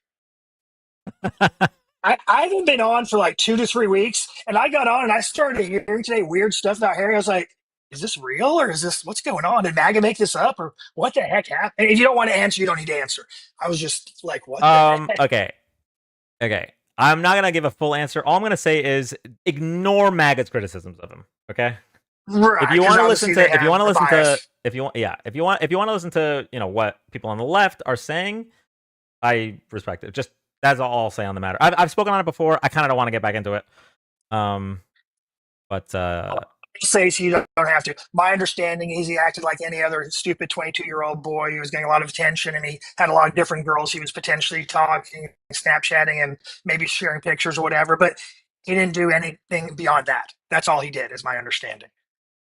C: I haven't been on for like 2 to 3 weeks, and I got on and I started hearing today weird stuff about Harry. I was like, is this real, or is this what's going on? Did MAGA make this up, or what the heck happened? And if you don't want to answer, you don't need to answer. I was just like, what the heck?
A: Okay. I'm not gonna give a full answer. All I'm gonna say is ignore MAGA's criticisms of him. Okay.
C: Right.
A: If you want to listen to, if you want to listen to, what people on the left are saying, I respect it. Just that's all I'll say on the matter. I've spoken on it before. I kind of don't want to get back into it. But
C: I'll say so you don't have to. My understanding is he acted like any other stupid 22-year-old boy. He was getting a lot of attention, and he had a lot of different girls he was potentially talking, Snapchatting, and maybe sharing pictures or whatever. But he didn't do anything beyond that. That's all he did, is my understanding.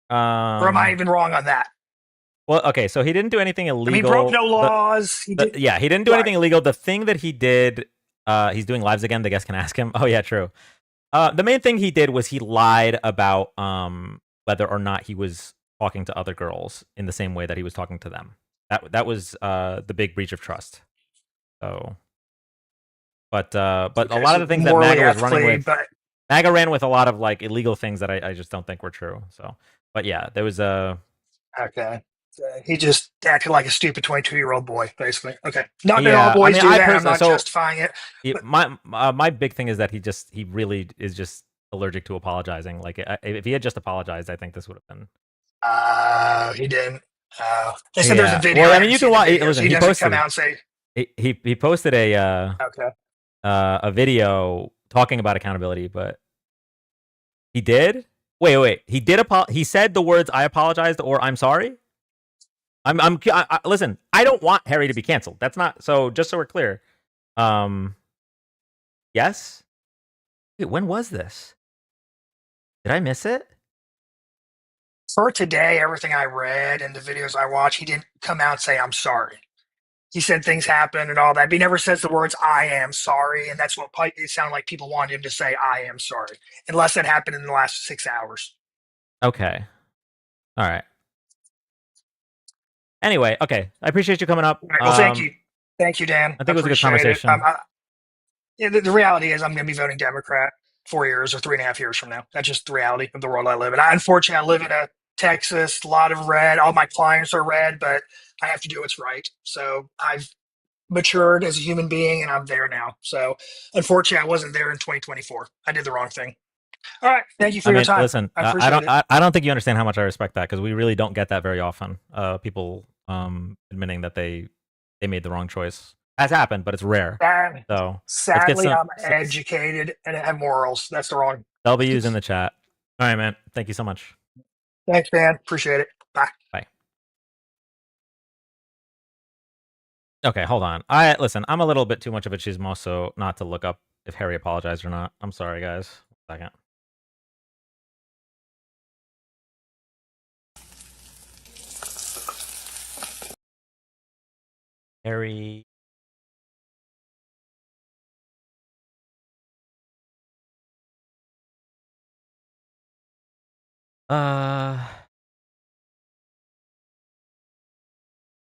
C: Or am I even wrong on that?
A: Well, okay, so he didn't do anything illegal.
C: I mean, he broke no laws.
A: He didn't do anything illegal. The thing that he did, he's doing lives again. The guests can ask him. Oh yeah, true. The main thing he did was he lied about whether or not he was talking to other girls in the same way that he was talking to them. That was the big breach of trust. So, but a lot of the things that MAGA was running with, MAGA ran with a lot of like illegal things that I just don't think were true. So, but yeah, there was a.
C: Okay. He just acted like a stupid 22-year-old boy, basically. Okay. Not that all boys do that. I'm not justifying it.
A: My big thing is that he really is just allergic to apologizing. Like, if he had just apologized, I think this would have been.
C: He didn't. They said there's a video.
A: Well, I mean, you can watch. Listen,
C: he doesn't come out and say.
A: He posted a video talking about accountability, but he did. Wait. He did. He said the words "I apologized" or "I'm sorry." Listen, I don't want Harry to be canceled. That's not so. Just so we're clear. Yes. Wait, when was this? Did I miss it?
C: For today, everything I read and the videos I watched, he didn't come out and say, I'm sorry. He said things happened and all that, but he never says the words, I am sorry. And that's what it sounded like people wanted him to say, I am sorry, unless it happened in the last 6 hours.
A: Okay. All right. Anyway, okay. I appreciate you coming up.
C: All right, well, thank you. Thank you, Dan.
A: I think it was a good
C: Appreciate
A: conversation.
C: Yeah, the reality is I'm going to be voting Democrat 4 years or 3.5 years from now. That's just the reality of the world I live in. Unfortunately, I live in Texas, a lot of red. All my clients are red, but I have to do what's right. So I've matured as a human being, and I'm there now. So unfortunately, I wasn't there in 2024. I did the wrong thing. All right, thank you for
A: I
C: your
A: mean,
C: time.
A: listen,
C: I appreciate it.
A: I don't think you understand how much I respect that, because we really don't get that very often. People admitting that they made the wrong choice has happened, but it's rare.
C: And
A: So
C: sadly, I'm educated and have morals. That's the wrong.
A: W's in the chat. All right, man. Thank you so much.
C: Thanks, man. Appreciate it. Bye.
A: Bye. Okay, hold on. Listen, I'm a little bit too much of a chismoso not to look up if Harry apologized or not. I'm sorry, guys. 1 second. Harry.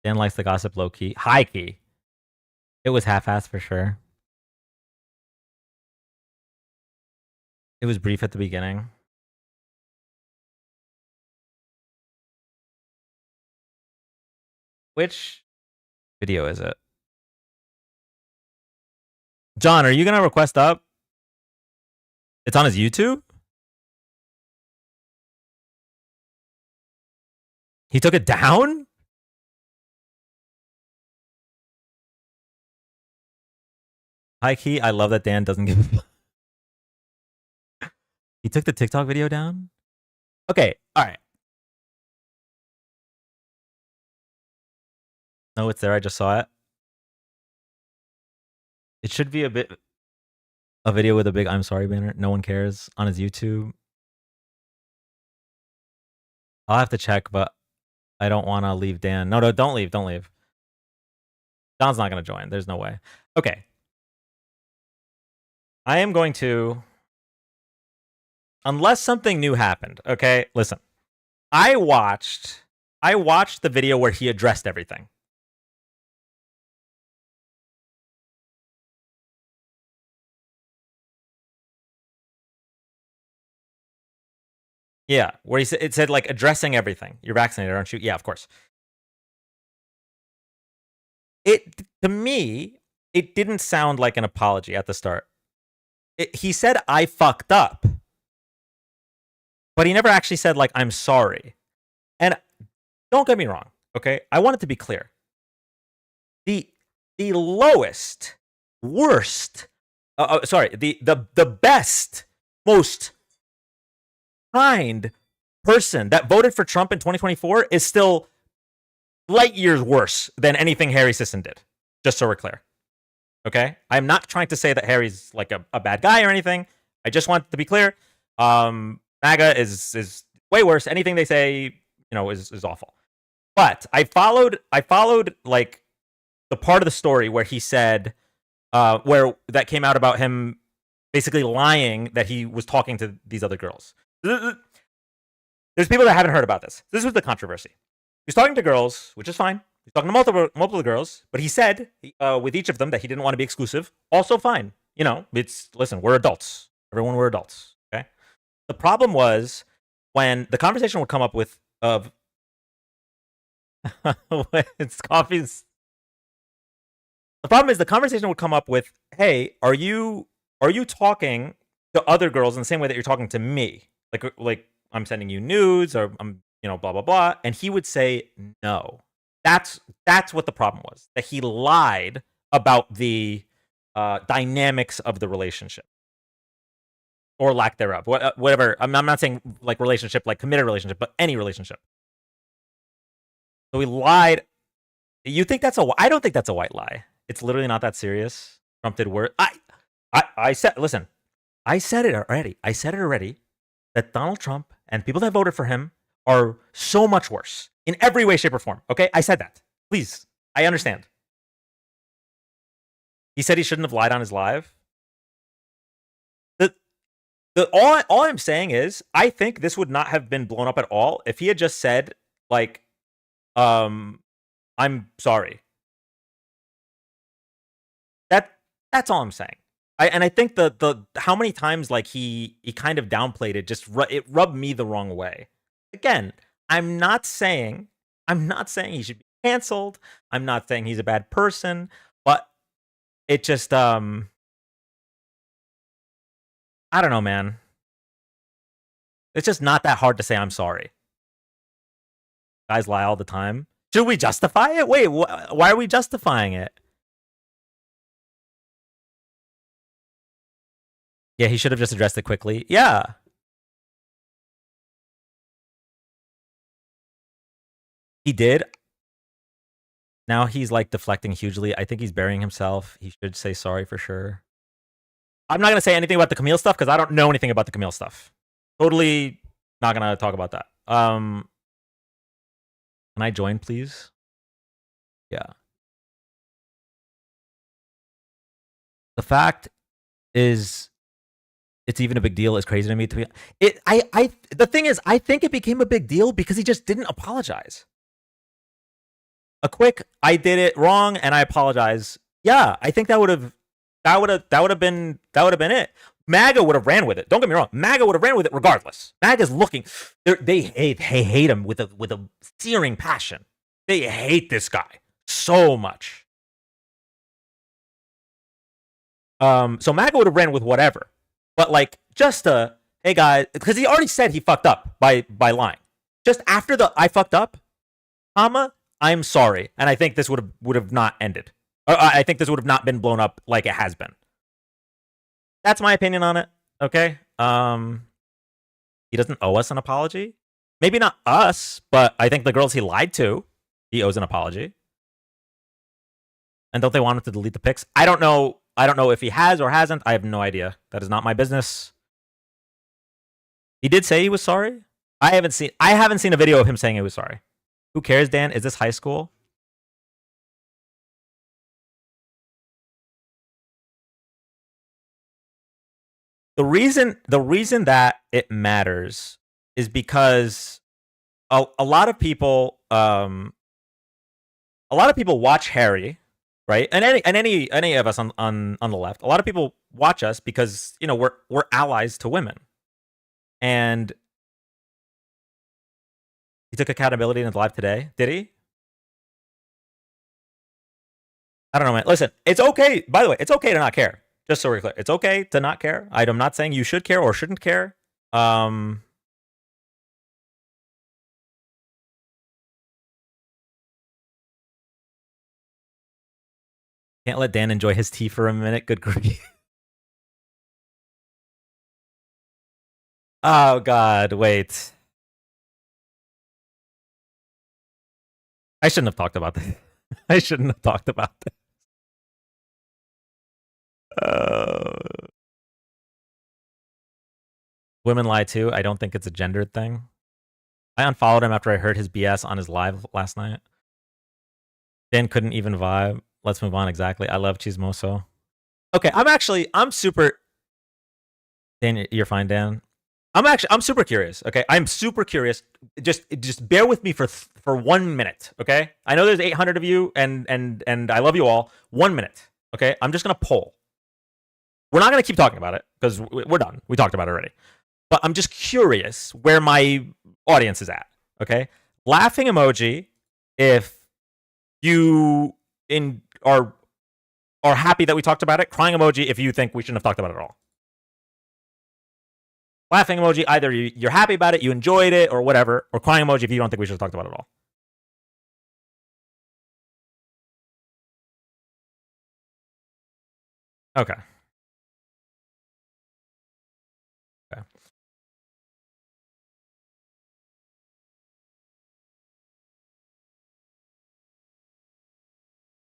A: Dan likes the gossip low key. High key. It was half-assed for sure. It was brief at the beginning. Which video is it? John, are you going to request up? It's on his YouTube? He took it down? High key, I love that Dan doesn't give a He took the TikTok video down? Okay, alright. No, it's there. I just saw it. It should be a video with a big I'm sorry banner. No one cares on his YouTube. I'll have to check, but I don't want to leave Dan. No, don't leave. Don't leave. Don's not going to join. There's no way. Okay. I am going to... Unless something new happened, okay? Listen. I watched the video where he addressed everything. Yeah, where it said like addressing everything. You're vaccinated, aren't you? Yeah, of course. To me, it didn't sound like an apology at the start. He said I fucked up. But he never actually said like I'm sorry. And don't get me wrong, okay? I want it to be clear. The lowest, worst, the best, most kind person that voted for Trump in 2024 is still light years worse than anything Harry Sisson did. Just so we're clear. Okay? I'm not trying to say that Harry's like a bad guy or anything. I just want to be clear. MAGA is way worse. Anything they say, is awful. But I followed like the part of the story where he said, where that came out about him basically lying that he was talking to these other girls. There's people that haven't heard about this. This was the controversy. He's talking to girls, which is fine. He's talking to multiple girls, but he said with each of them that he didn't want to be exclusive. Also fine. Listen, we're adults. Everyone, we're adults. Okay. The problem was when the conversation would come up with it's coffee's. The problem is the conversation would come up with, "Hey, are you talking to other girls in the same way that you're talking to me? Like I'm sending you nudes or I'm blah blah blah." And he would say no. That's what the problem was. That he lied about the dynamics of the relationship or lack thereof. Whatever. I'm not saying like relationship, like committed relationship, but any relationship. So he lied. You think that's I don't think that's a white lie. It's literally not that serious. Trump did worse. I said, listen, I said it already. that Donald Trump and people that voted for him are so much worse in every way, shape, or form. Okay, I said that. Please, I understand. He said he shouldn't have lied on his live. All I'm saying is, I think this would not have been blown up at all if he had just said, like, I'm sorry. That's all I'm saying. I think the how many times like he kind of downplayed it, just it rubbed me the wrong way. Again, I'm not saying he should be canceled. I'm not saying he's a bad person, but it just I don't know, man. It's just not that hard to say I'm sorry. Guys lie all the time. Should we justify it? Wait, why are we justifying it? Yeah, he should have just addressed it quickly. Yeah. He did. Now he's like deflecting hugely. I think he's burying himself. He should say sorry for sure. I'm not going to say anything about the Camille stuff because I don't know anything about the Camille stuff. Totally not going to talk about that. Can I join, please? Yeah. The fact is, it's even a big deal is crazy to me. The thing is, I think it became a big deal because he just didn't apologize. A quick, I did it wrong and I apologize. Yeah, I think that would have been it. MAGA would have ran with it. Don't get me wrong. MAGA would have ran with it regardless. MAGA's looking. They hate him with a searing passion. They hate this guy so much. So MAGA would have ran with whatever. But like, just hey guys, because he already said he fucked up by lying. Just after the I fucked up, comma, I'm sorry, and I think this would have not ended. I think this would have not been blown up like it has been. That's my opinion on it. Okay. He doesn't owe us an apology. Maybe not us, but I think the girls he lied to, he owes an apology. And don't they want him to delete the pics? I don't know. I don't know if he has or hasn't. I have no idea. That is not my business. He did say he was sorry. I haven't seen a video of him saying he was sorry. Who cares, Dan? Is this high school? The reason that it matters is because a lot of people watch Harry, right? And any of us on the left, a lot of people watch us because, you know, we're allies to women. And he took accountability in his live today. Did he? I don't know, man. Listen, it's okay. By the way, it's okay to not care. Just so we're clear, it's okay to not care. I'm not saying you should care or shouldn't care. Can't let Dan enjoy his tea for a minute. Good grief. Oh God, wait. I shouldn't have talked about this. I shouldn't have talked about this. Women lie too. I don't think it's a gendered thing. I unfollowed him after I heard his BS on his live last night. Dan couldn't even vibe. Let's move on. Exactly. I love Chismoso. Okay, I'm super. Dan, you're fine, Dan. I'm super curious. Okay, I'm super curious. Just bear with me for 1 minute. Okay, I know there's 800 of you, and I love you all. 1 minute. Okay, I'm just gonna poll. We're not gonna keep talking about it because we're done. We talked about it already. But I'm just curious where my audience is at. Okay, laughing emoji if you are happy that we talked about it. Crying emoji if you think we shouldn't have talked about it at all. Laughing emoji, either you're happy about it, you enjoyed it, or whatever. Or crying emoji if you don't think we should have talked about it at all. Okay. Okay.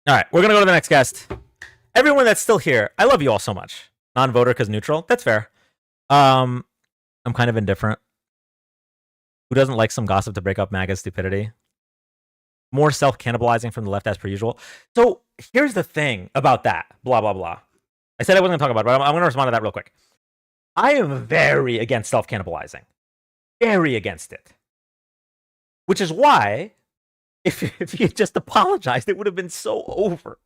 A: All right, we're going to go to the next guest. Everyone that's still here, I love you all so much. Non-voter because neutral. That's fair. I'm kind of indifferent. Who doesn't like some gossip to break up MAGA's stupidity? More self-cannibalizing from the left as per usual. So here's the thing about that. Blah, blah, blah. I said I wasn't going to talk about it, but I'm going to respond to that real quick. I am very against self-cannibalizing. Very against it. Which is why, if you just apologized, it would have been so over.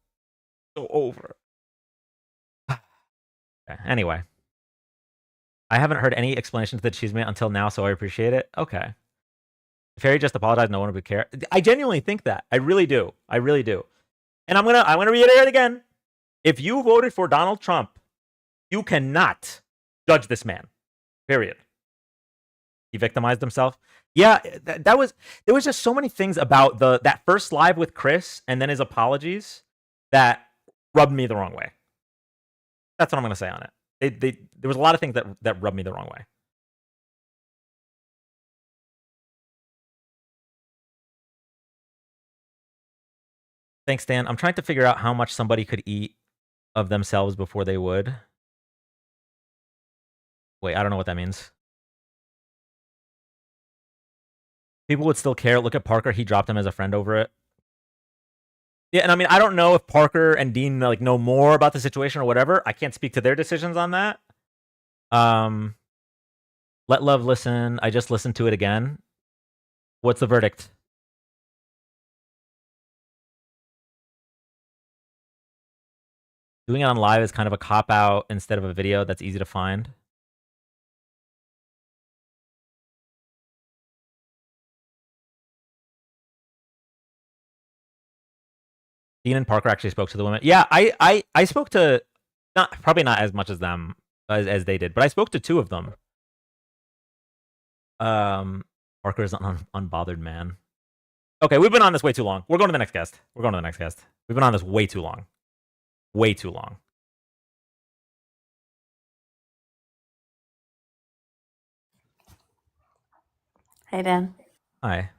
A: So over. Okay, anyway. I haven't heard any explanation to the achievement until now, so I appreciate it. Okay. If Harry just apologized, no one would care. I genuinely think that. I really do. I really do. And I'm gonna reiterate again. If you voted for Donald Trump, you cannot judge this man. Period. He victimized himself. Yeah, there was just so many things about that first live with Chris and then his apologies that rubbed me the wrong way. That's what I'm gonna say on it. There was a lot of things that rubbed me the wrong way. Thanks, Dan. I'm trying to figure out how much somebody could eat of themselves before they would. Wait, I don't know what that means. People would still care. Look at Parker. He dropped him as a friend over it. Yeah, and I mean, I don't know if Parker and Dean like know more about the situation or whatever. I can't speak to their decisions on that. Let Love listen. I just listened to it again. What's the verdict? Doing it on live is kind of a cop-out instead of a video that's easy to find. Dean and Parker actually spoke to the women. Yeah, I spoke to, probably not as much as them as they did, but I spoke to two of them. Parker is an unbothered man. Okay, we've been on this way too long. We're going to the next guest. We've been on this way too long. Way too long.
D: Hey, Dan.
A: Hi.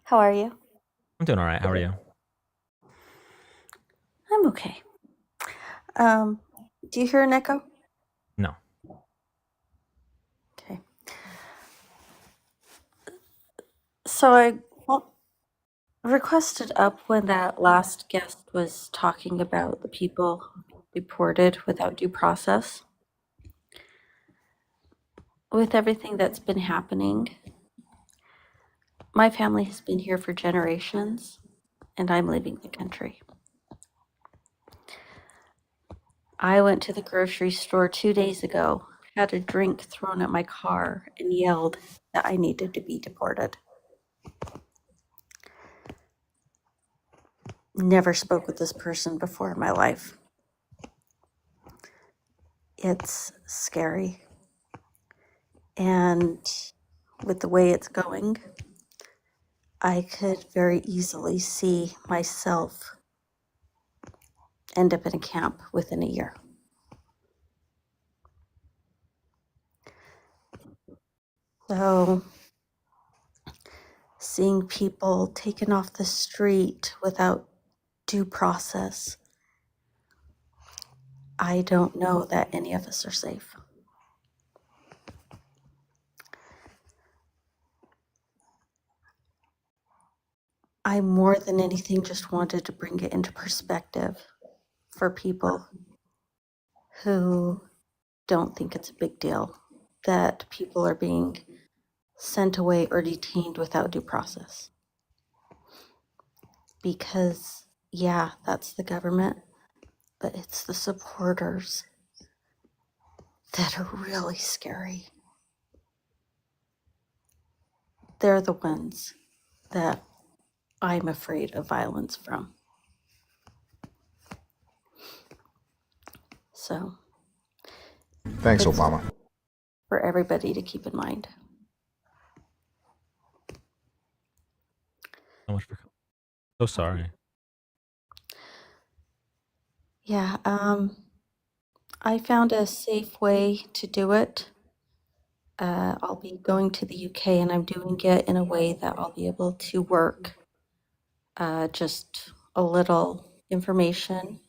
D: How are you?
A: I'm doing all right. How are you?
D: I'm okay. Do you hear an echo?
A: No.
D: Okay. So I requested up when that last guest was talking about the people deported without due process. With everything that's been happening, my family has been here for generations, and I'm leaving the country. I went to the grocery store 2 days ago, had a drink thrown at my car, and yelled that I needed to be deported. Never spoke with this person before in my life. It's scary. And with the way it's going, I could very easily see myself end up in a camp within a year. So seeing people taken off the street without due process, I don't know that any of us are safe. I more than anything just wanted to bring it into perspective for people who don't think it's a big deal that people are being sent away or detained without due process. Because, yeah, that's the government, but it's the supporters that are really scary. They're the ones that I'm afraid of violence from. So,
L: Thanks, Obama.
D: For everybody to keep in mind.
A: So much for. So sorry.
D: Yeah, I found a safe way to do it. I'll be going to the UK and I'm doing it in a way that I'll be able to work. Just a little information.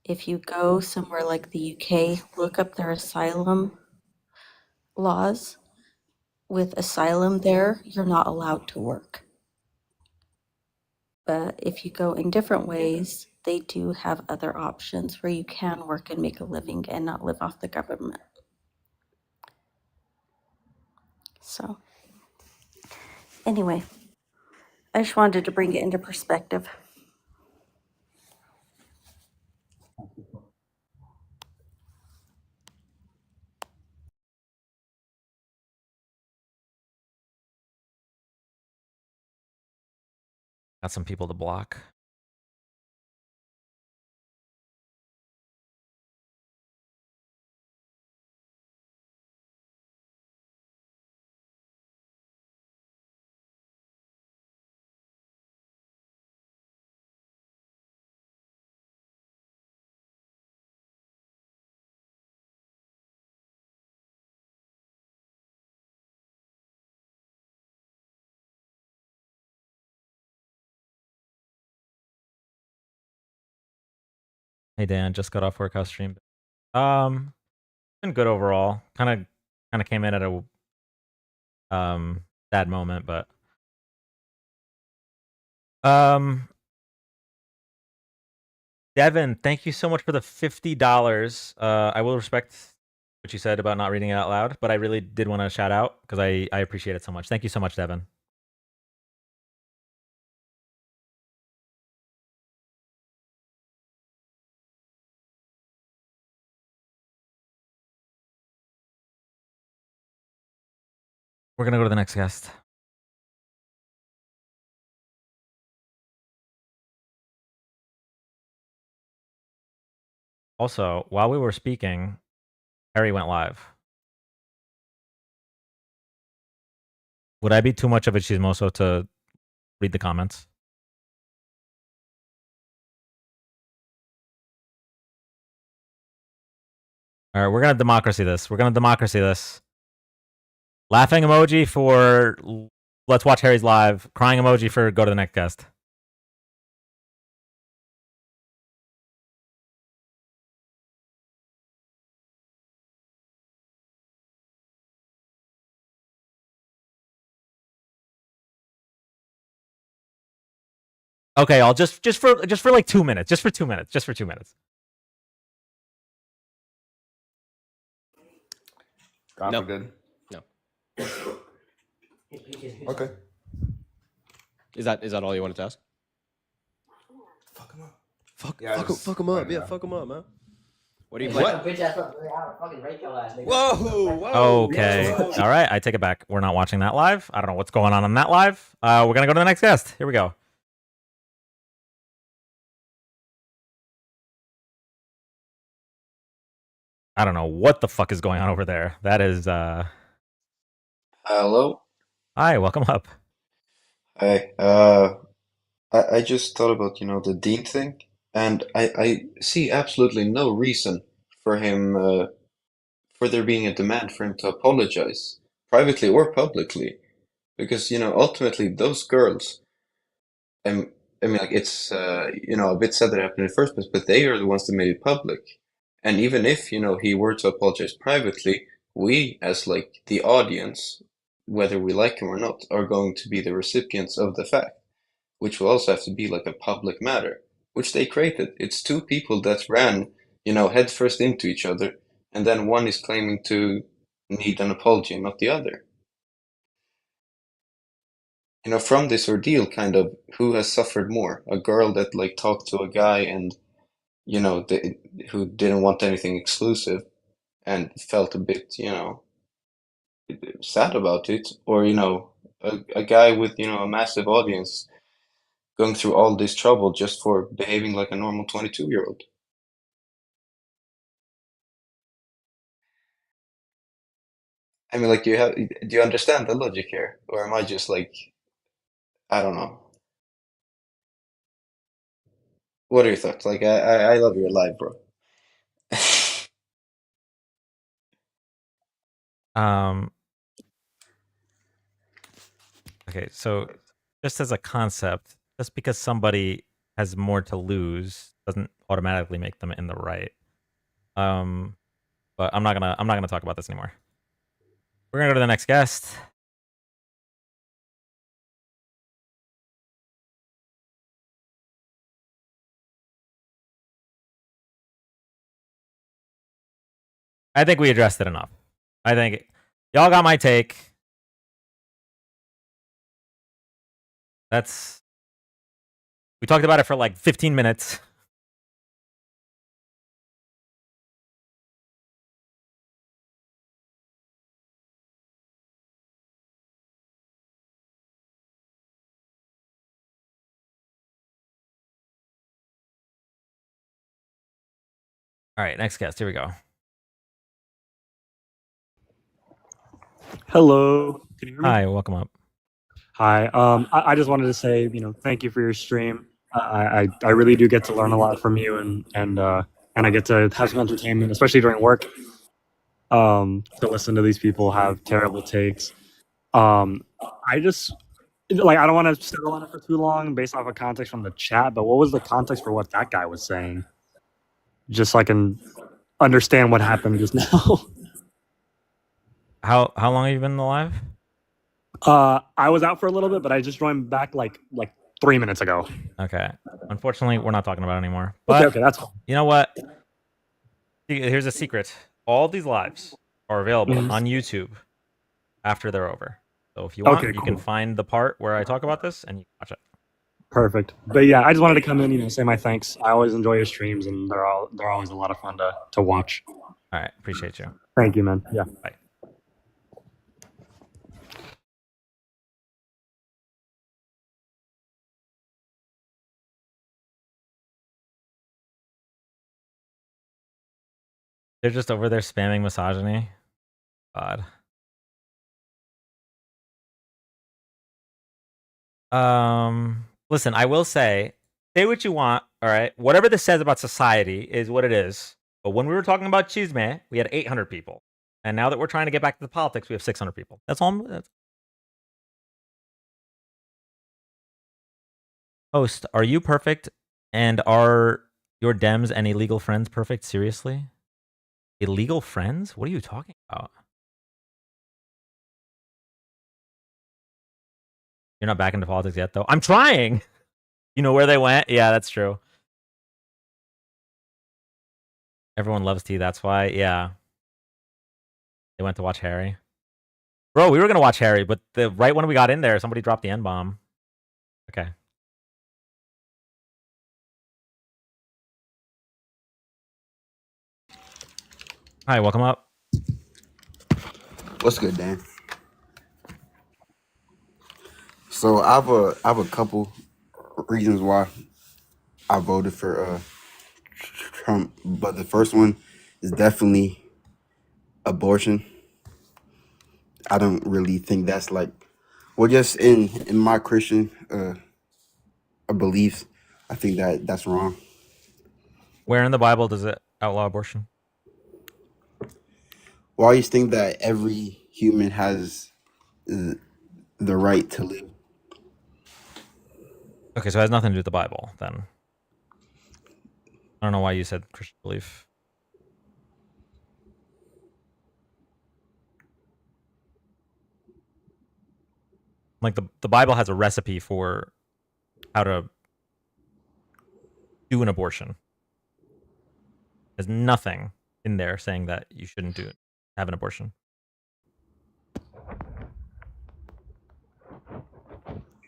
D: If you go somewhere like the UK, look up their asylum laws with asylum there, you're not allowed to work. But if you go in different ways, they do have other options where you can work and make a living and not live off the government. So anyway, I just wanted to bring it into perspective.
A: Got some people to block. Hey Dan, just got off work. How's stream? Been good overall. Kind of came in at a sad moment, but Devin, thank you so much for the $50. I will respect what you said about not reading it out loud, but I really did want to shout out because I appreciate it so much. Thank you so much, Devin. We're gonna go to the next guest. Also, while we were speaking, Harry went live. Would I be too much of a chismoso to read the comments? All right, we're gonna democracy this. We're gonna democracy this. Laughing emoji for let's watch Harry's live. Crying emoji for go to the next guest. Okay, I'll just for like 2 minutes. Just for 2 minutes. Just for 2 minutes.
E: God
U: No.
E: forbid.
U: No.
E: Okay.
U: Is that all you wanted to ask?
E: Fuck him up.
U: Fuck,
E: Yeah,
U: fuck,
E: just-
U: fuck him up.
E: right
U: Yeah,
E: now.
U: fuck him up, man. What do you
E: What?
U: play?
E: Whoa,
U: whoa.
A: Okay. All right, I take it back. We're not watching that live. I don't know what's going on that live. We're gonna go to the next guest. Here we go. I don't know what the fuck is going on over there. That is
W: Hello.
A: Hi, welcome up.
W: Hi. I just thought about, the Dean thing, and I see absolutely no reason for him, for there being a demand for him to apologize, privately or publicly, because, ultimately those girls, I mean, like, it's, a bit sad that it happened in the first place, but they are the ones that made it public. And even if, he were to apologize privately, we, as, like, the audience, whether we like him or not, are going to be the recipients of the fact, which will also have to be like a public matter, which they created. It's two people that ran, headfirst into each other, and then one is claiming to need an apology and not the other. From this ordeal, kind of, who has suffered more? A girl that like talked to a guy and, who didn't want anything exclusive and felt a bit, sad about it, or, a guy with, a massive audience going through all this trouble just for behaving like a normal 22-year-old. I mean, like, do you understand the logic here? Or am I just like, I don't know. What are your thoughts? Like, I love your live, bro.
A: Okay, so just as a concept, just because somebody has more to lose doesn't automatically make them in the right. But I'm not gonna talk about this anymore. We're gonna go to the next guest. I think we addressed it enough. I think y'all got my take. We talked about it for like 15 minutes. All right, next guest. Here we go.
B: Hello. Can you hear me?
A: Hi, welcome up.
B: Hi. I just wanted to say, thank you for your stream. I really do get to learn a lot from you, and I get to have some entertainment, especially during work. To listen to these people have terrible takes. I just I don't want to settle on it for too long based off of context from the chat. But what was the context for what that guy was saying? Just so I can understand what happened just now.
A: How long have you been alive?
B: I was out for a little bit, but I just joined back like 3 minutes ago.
A: Okay. Unfortunately, we're not talking about it anymore. But
B: Okay, that's fine.
A: You know what? Here's a secret. All these lives are available on YouTube after they're over. So if you want, you can find the part where I talk about this and you can watch it.
B: Perfect. But yeah, I just wanted to come in, say my thanks. I always enjoy your streams, and they're always a lot of fun to watch.
A: All right, appreciate you.
B: Thank you, man. Yeah.
A: Bye. They're just over there spamming misogyny. God. Listen, I will say what you want, all right? Whatever this says about society is what it is. But when we were talking about Chisme, we had 800 people. And now that we're trying to get back to the politics, we have 600 people. That's all. Host, are you perfect? And are your Dems and illegal friends perfect? Seriously? Illegal friends? What are you talking about? You're not back into politics yet, though. I'm trying. You know where they went? Yeah, that's true. Everyone loves tea. That's why. Yeah. They went to watch Harry. Bro, we were going to watch Harry, but right when we got in there, somebody dropped the N-bomb. Okay. Hi, welcome up.
I: What's good, Dan? So I have a couple reasons why I voted for Trump, but the first one is definitely abortion. I don't really think that's just in my Christian beliefs, I think that's wrong.
A: Where in the Bible does it outlaw abortion?
I: Well, I just think that every human has the right to live.
A: Okay, so it has nothing to do with the Bible, then. I don't know why you said Christian belief. Like, the Bible has a recipe for how to do an abortion. There's nothing in there saying that you shouldn't have an abortion.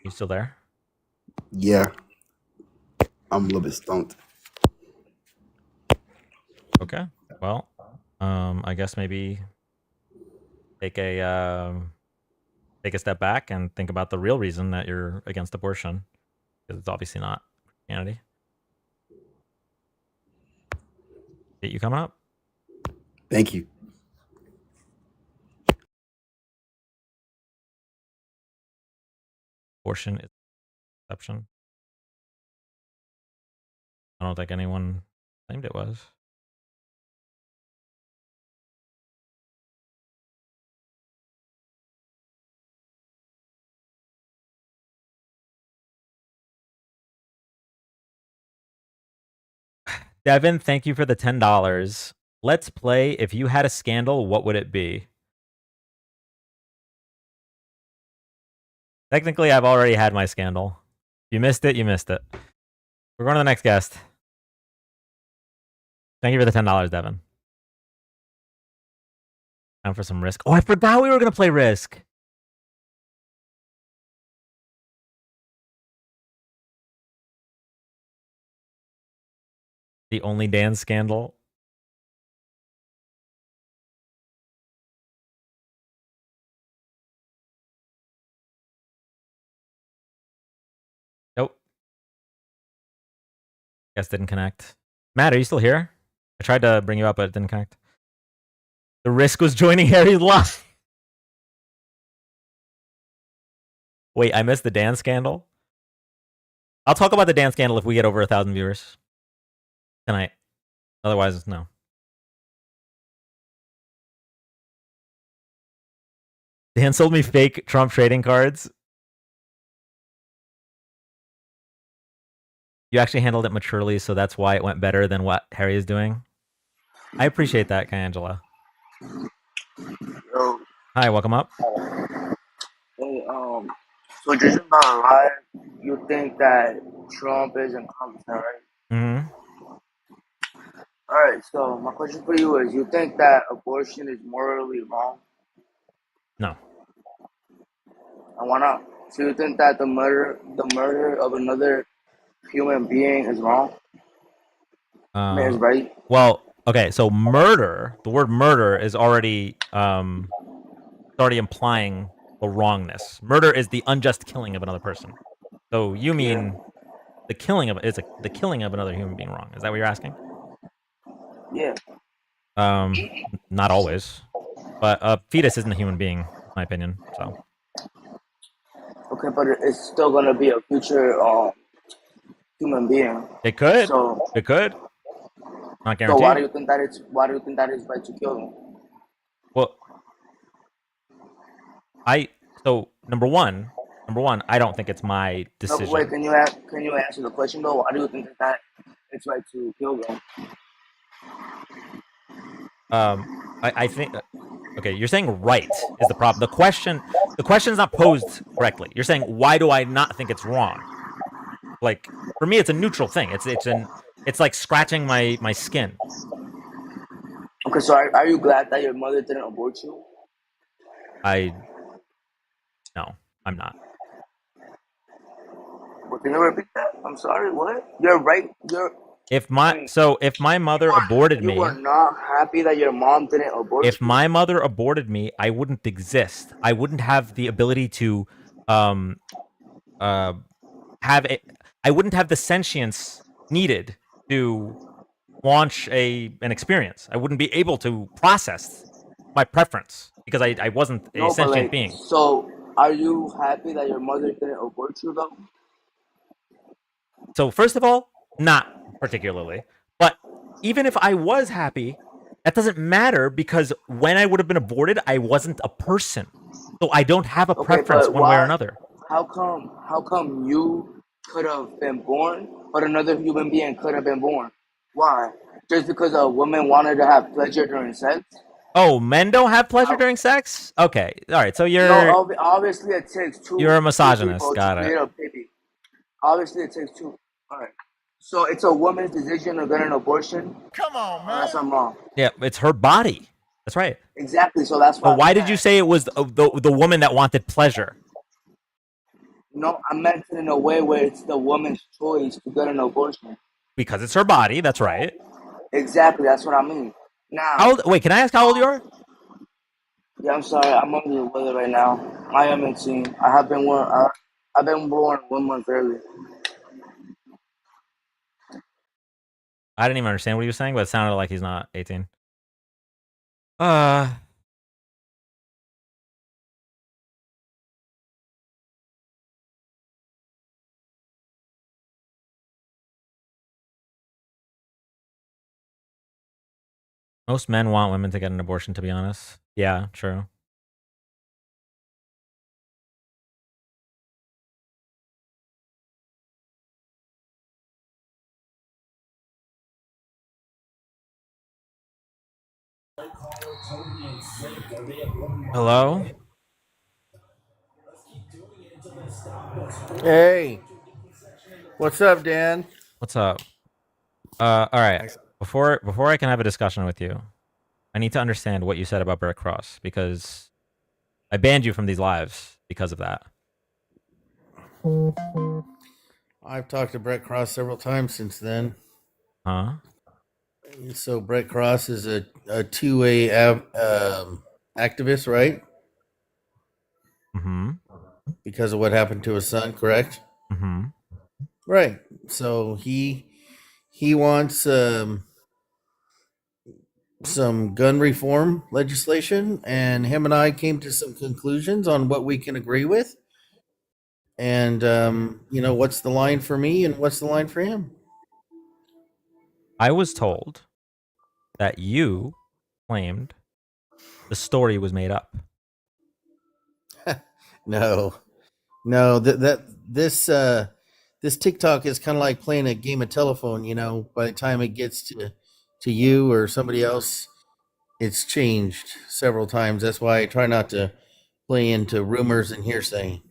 A: You still there?
I: Yeah. I'm a little bit stoned.
A: Okay. Well, I guess maybe take a step back and think about the real reason that you're against abortion, because it's obviously not Christianity. Get you coming up.
I: Thank you.
A: Abortion is exception. I don't think anyone claimed it was. Devin, thank you for the $10. Let's play. If you had a scandal, what would it be? Technically, I've already had my scandal. If you missed it, you missed it. We're going to the next guest. Thank you for the $10, Devin. Time for some Risk. Oh, I forgot we were going to play Risk. The only Dan scandal. Nope. Guess didn't connect. Matt, are you still here? I tried to bring you up, but it didn't connect. The Risk was joining Harry's live. Wait, I missed the Dan scandal? I'll talk about the Dan scandal if we get over 1,000 viewers tonight. Otherwise, no. Dan sold me fake Trump trading cards. You actually handled it maturely, so that's why it went better than what Harry is doing. I appreciate that, Angela.
H: Yo.
A: Hi, welcome up.
H: Hey, so just about life, you think that Trump is incompetent, right?
A: Mm-hmm.
H: Alright, so my question for you is, you think that abortion is morally wrong?
A: No.
H: And why not? So you think that the murder of another human being is wrong? I mean, it's right?
A: Well, okay, so murder, the word murder is already implying the wrongness. Murder is the unjust killing of another person. So you mean the killing of the killing of another human being wrong? Is that what you're asking?
H: Yeah.
A: Not always, but a fetus isn't a human being, in my opinion. So.
H: Okay, but it's still gonna be a future human being.
A: It could.
H: So
A: It could. Not
H: So why
A: guaranteed.
H: do you think that it's right to kill them?
A: Well, number one, I don't think it's my decision.
H: No, wait, can you answer the question though? Why do you think that it's right to kill them?
A: I think. Okay, you're saying right is the problem. The question's not posed correctly. You're saying why do I not think it's wrong? Like for me, it's a neutral thing. It's like scratching my skin.
H: Okay, so are you glad that your mother didn't abort you?
A: No, I'm not.
H: Well, can you repeat that? I'm sorry. What? You're right.
A: If my mother aborted me,
H: you are not happy that your mom didn't abort you.
A: If my mother aborted me, I wouldn't exist. I wouldn't have the ability to have it. I wouldn't have the sentience needed to launch an experience. I wouldn't be able to process my preference because I wasn't a sentient being.
H: So, are you happy that your mother didn't abort you though?
A: So first of all, not particularly. But even if I was happy, that doesn't matter because when I would have been aborted, I wasn't a person. So I don't have a preference one way or another.
H: How come you could have been born, but another human being could have been born? Why? Just because a woman wanted to have pleasure during sex?
A: Oh, men don't have pleasure during sex? Okay. All right. So
H: obviously it takes two.
A: You're a misogynist.
H: Two
A: Got
H: to
A: it.
H: create a baby. Obviously it takes two. All right. So it's a woman's decision to get an abortion?
A: Come on, man.
H: Unless I'm wrong.
A: Yeah, it's her body. That's right.
H: Exactly. So that's why.
A: But why did you say it was the woman that wanted pleasure?
H: No, I meant it in a way where it's the woman's choice to get an abortion.
A: Because it's her body. That's right.
H: Exactly. That's what I mean. Now.
A: Wait, can I ask how old you are?
H: Yeah, I'm sorry. I'm under the weather right now. I am 18. I've been born 1 month early.
A: I didn't even understand what he was saying, but it sounded like he's not 18. Most men want women to get an abortion, to be honest. Yeah, true. Hello?
J: Hey, what's up, Dan?
A: What's up? All right. Before I can have a discussion with you, I need to understand what you said about Brett Cross because I banned you from these lives because of that.
J: I've talked to Brett Cross several times since then.
A: Huh?
J: So Brett Cross is a two-way activist, right?
A: Mm-hmm.
J: Because of what happened to his son, correct?
A: Mm-hmm.
J: Right. So he wants some gun reform legislation, and him and I came to some conclusions on what we can agree with. And what's the line for me, and what's the line for him?
A: I was told that you claimed the story was made up.
J: No, this TikTok is kind of like playing a game of telephone. By the time it gets to you or somebody else, it's changed several times. That's why I try not to play into rumors and hearsay.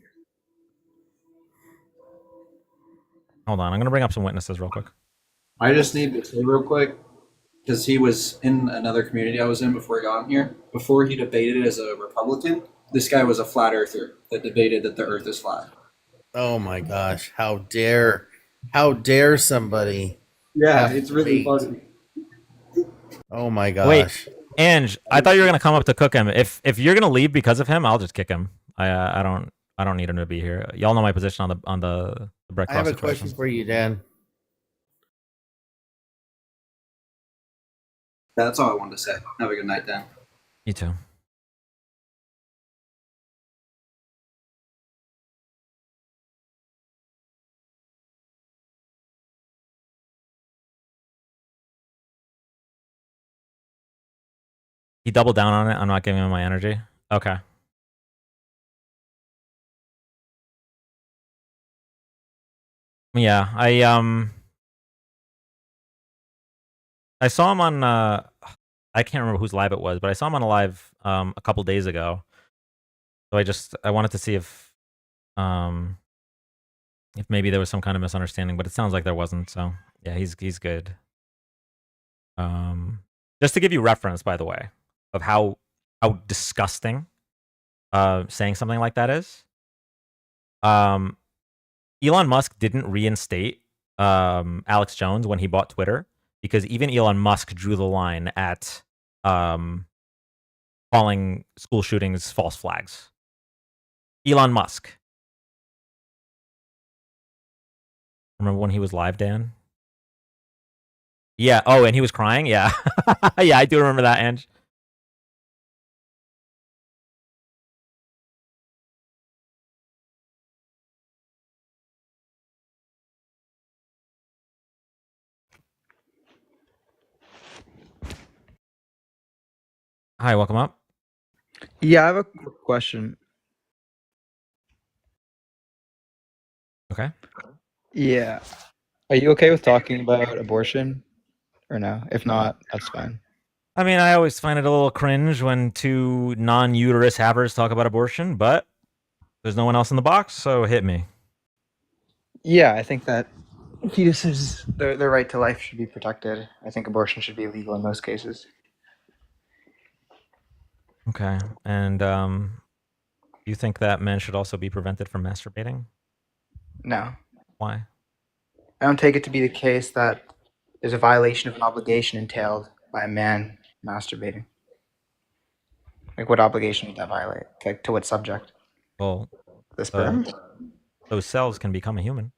A: Hold on, I'm gonna bring up some witnesses real quick.
M: I just need to say real quick, because he was in another community I was in before he got in here. Before he debated as a Republican, this guy was a flat earther that debated that the earth is flat.
J: Oh my gosh, how dare somebody?
M: Yeah, it's really funny.
J: Oh my gosh.
A: Wait, Ange, I thought you were gonna come up to cook him. If you're gonna leave because of him, I'll just kick him. I don't need him to be here. Y'all know my position on the Brett Cross
J: I have a
A: situation.
J: question for you, Dan.
M: That's all I wanted to say. Have a good night, Dan.
A: You too. He doubled down on it. I'm not giving him my energy. Okay. Yeah, I saw him on I can't remember whose live it was, but I saw him on a live a couple days ago. So I wanted to see if maybe there was some kind of misunderstanding, but it sounds like there wasn't. So yeah, he's good. Just to give you reference, by the way, of how disgusting saying something like that is. Elon Musk didn't reinstate Alex Jones when he bought Twitter because even Elon Musk drew the line at calling school shootings false flags. Elon Musk. Remember when he was live, Dan? Yeah. Oh, and he was crying? Yeah. Yeah, I do remember that, Ange. Hi, welcome up.
V: Yeah, I have a quick question.
A: Okay.
V: Yeah. Are you okay with talking about abortion or no? If not, that's fine.
A: I mean, I always find it a little cringe when two non-uterus havers talk about abortion, but there's no one else in the box, so hit me.
V: Yeah, I think that fetuses, their right to life should be protected. I think abortion should be illegal in most cases.
A: Okay. And you think that men should also be prevented from masturbating?
V: No.
A: Why?
V: I don't take it to be the case that there's a violation of an obligation entailed by a man masturbating. Like, what obligation would that violate? Like, to what subject?
A: Well,
V: The sperm?
A: those cells can become a human.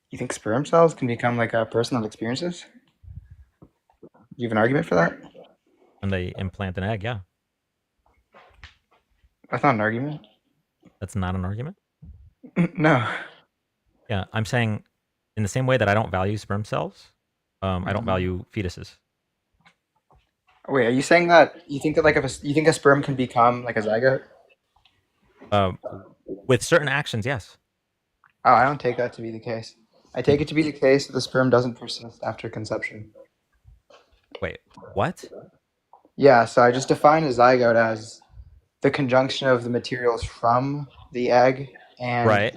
V: You think sperm cells can become like a person that experiences? You have an argument for that?
A: When they implant an egg, yeah.
V: That's not an argument.
A: That's not an argument?
V: No.
A: Yeah, I'm saying in the same way that I don't value sperm cells, I don't value fetuses.
V: Wait, are you saying that you think that you think a sperm can become like a zygote?
A: With certain actions, yes.
V: Oh, I don't take that to be the case. I take it to be the case that the sperm doesn't persist after conception.
A: Wait, what?
V: Yeah, so I just define a zygote as the conjunction of the materials from the egg and
A: Right.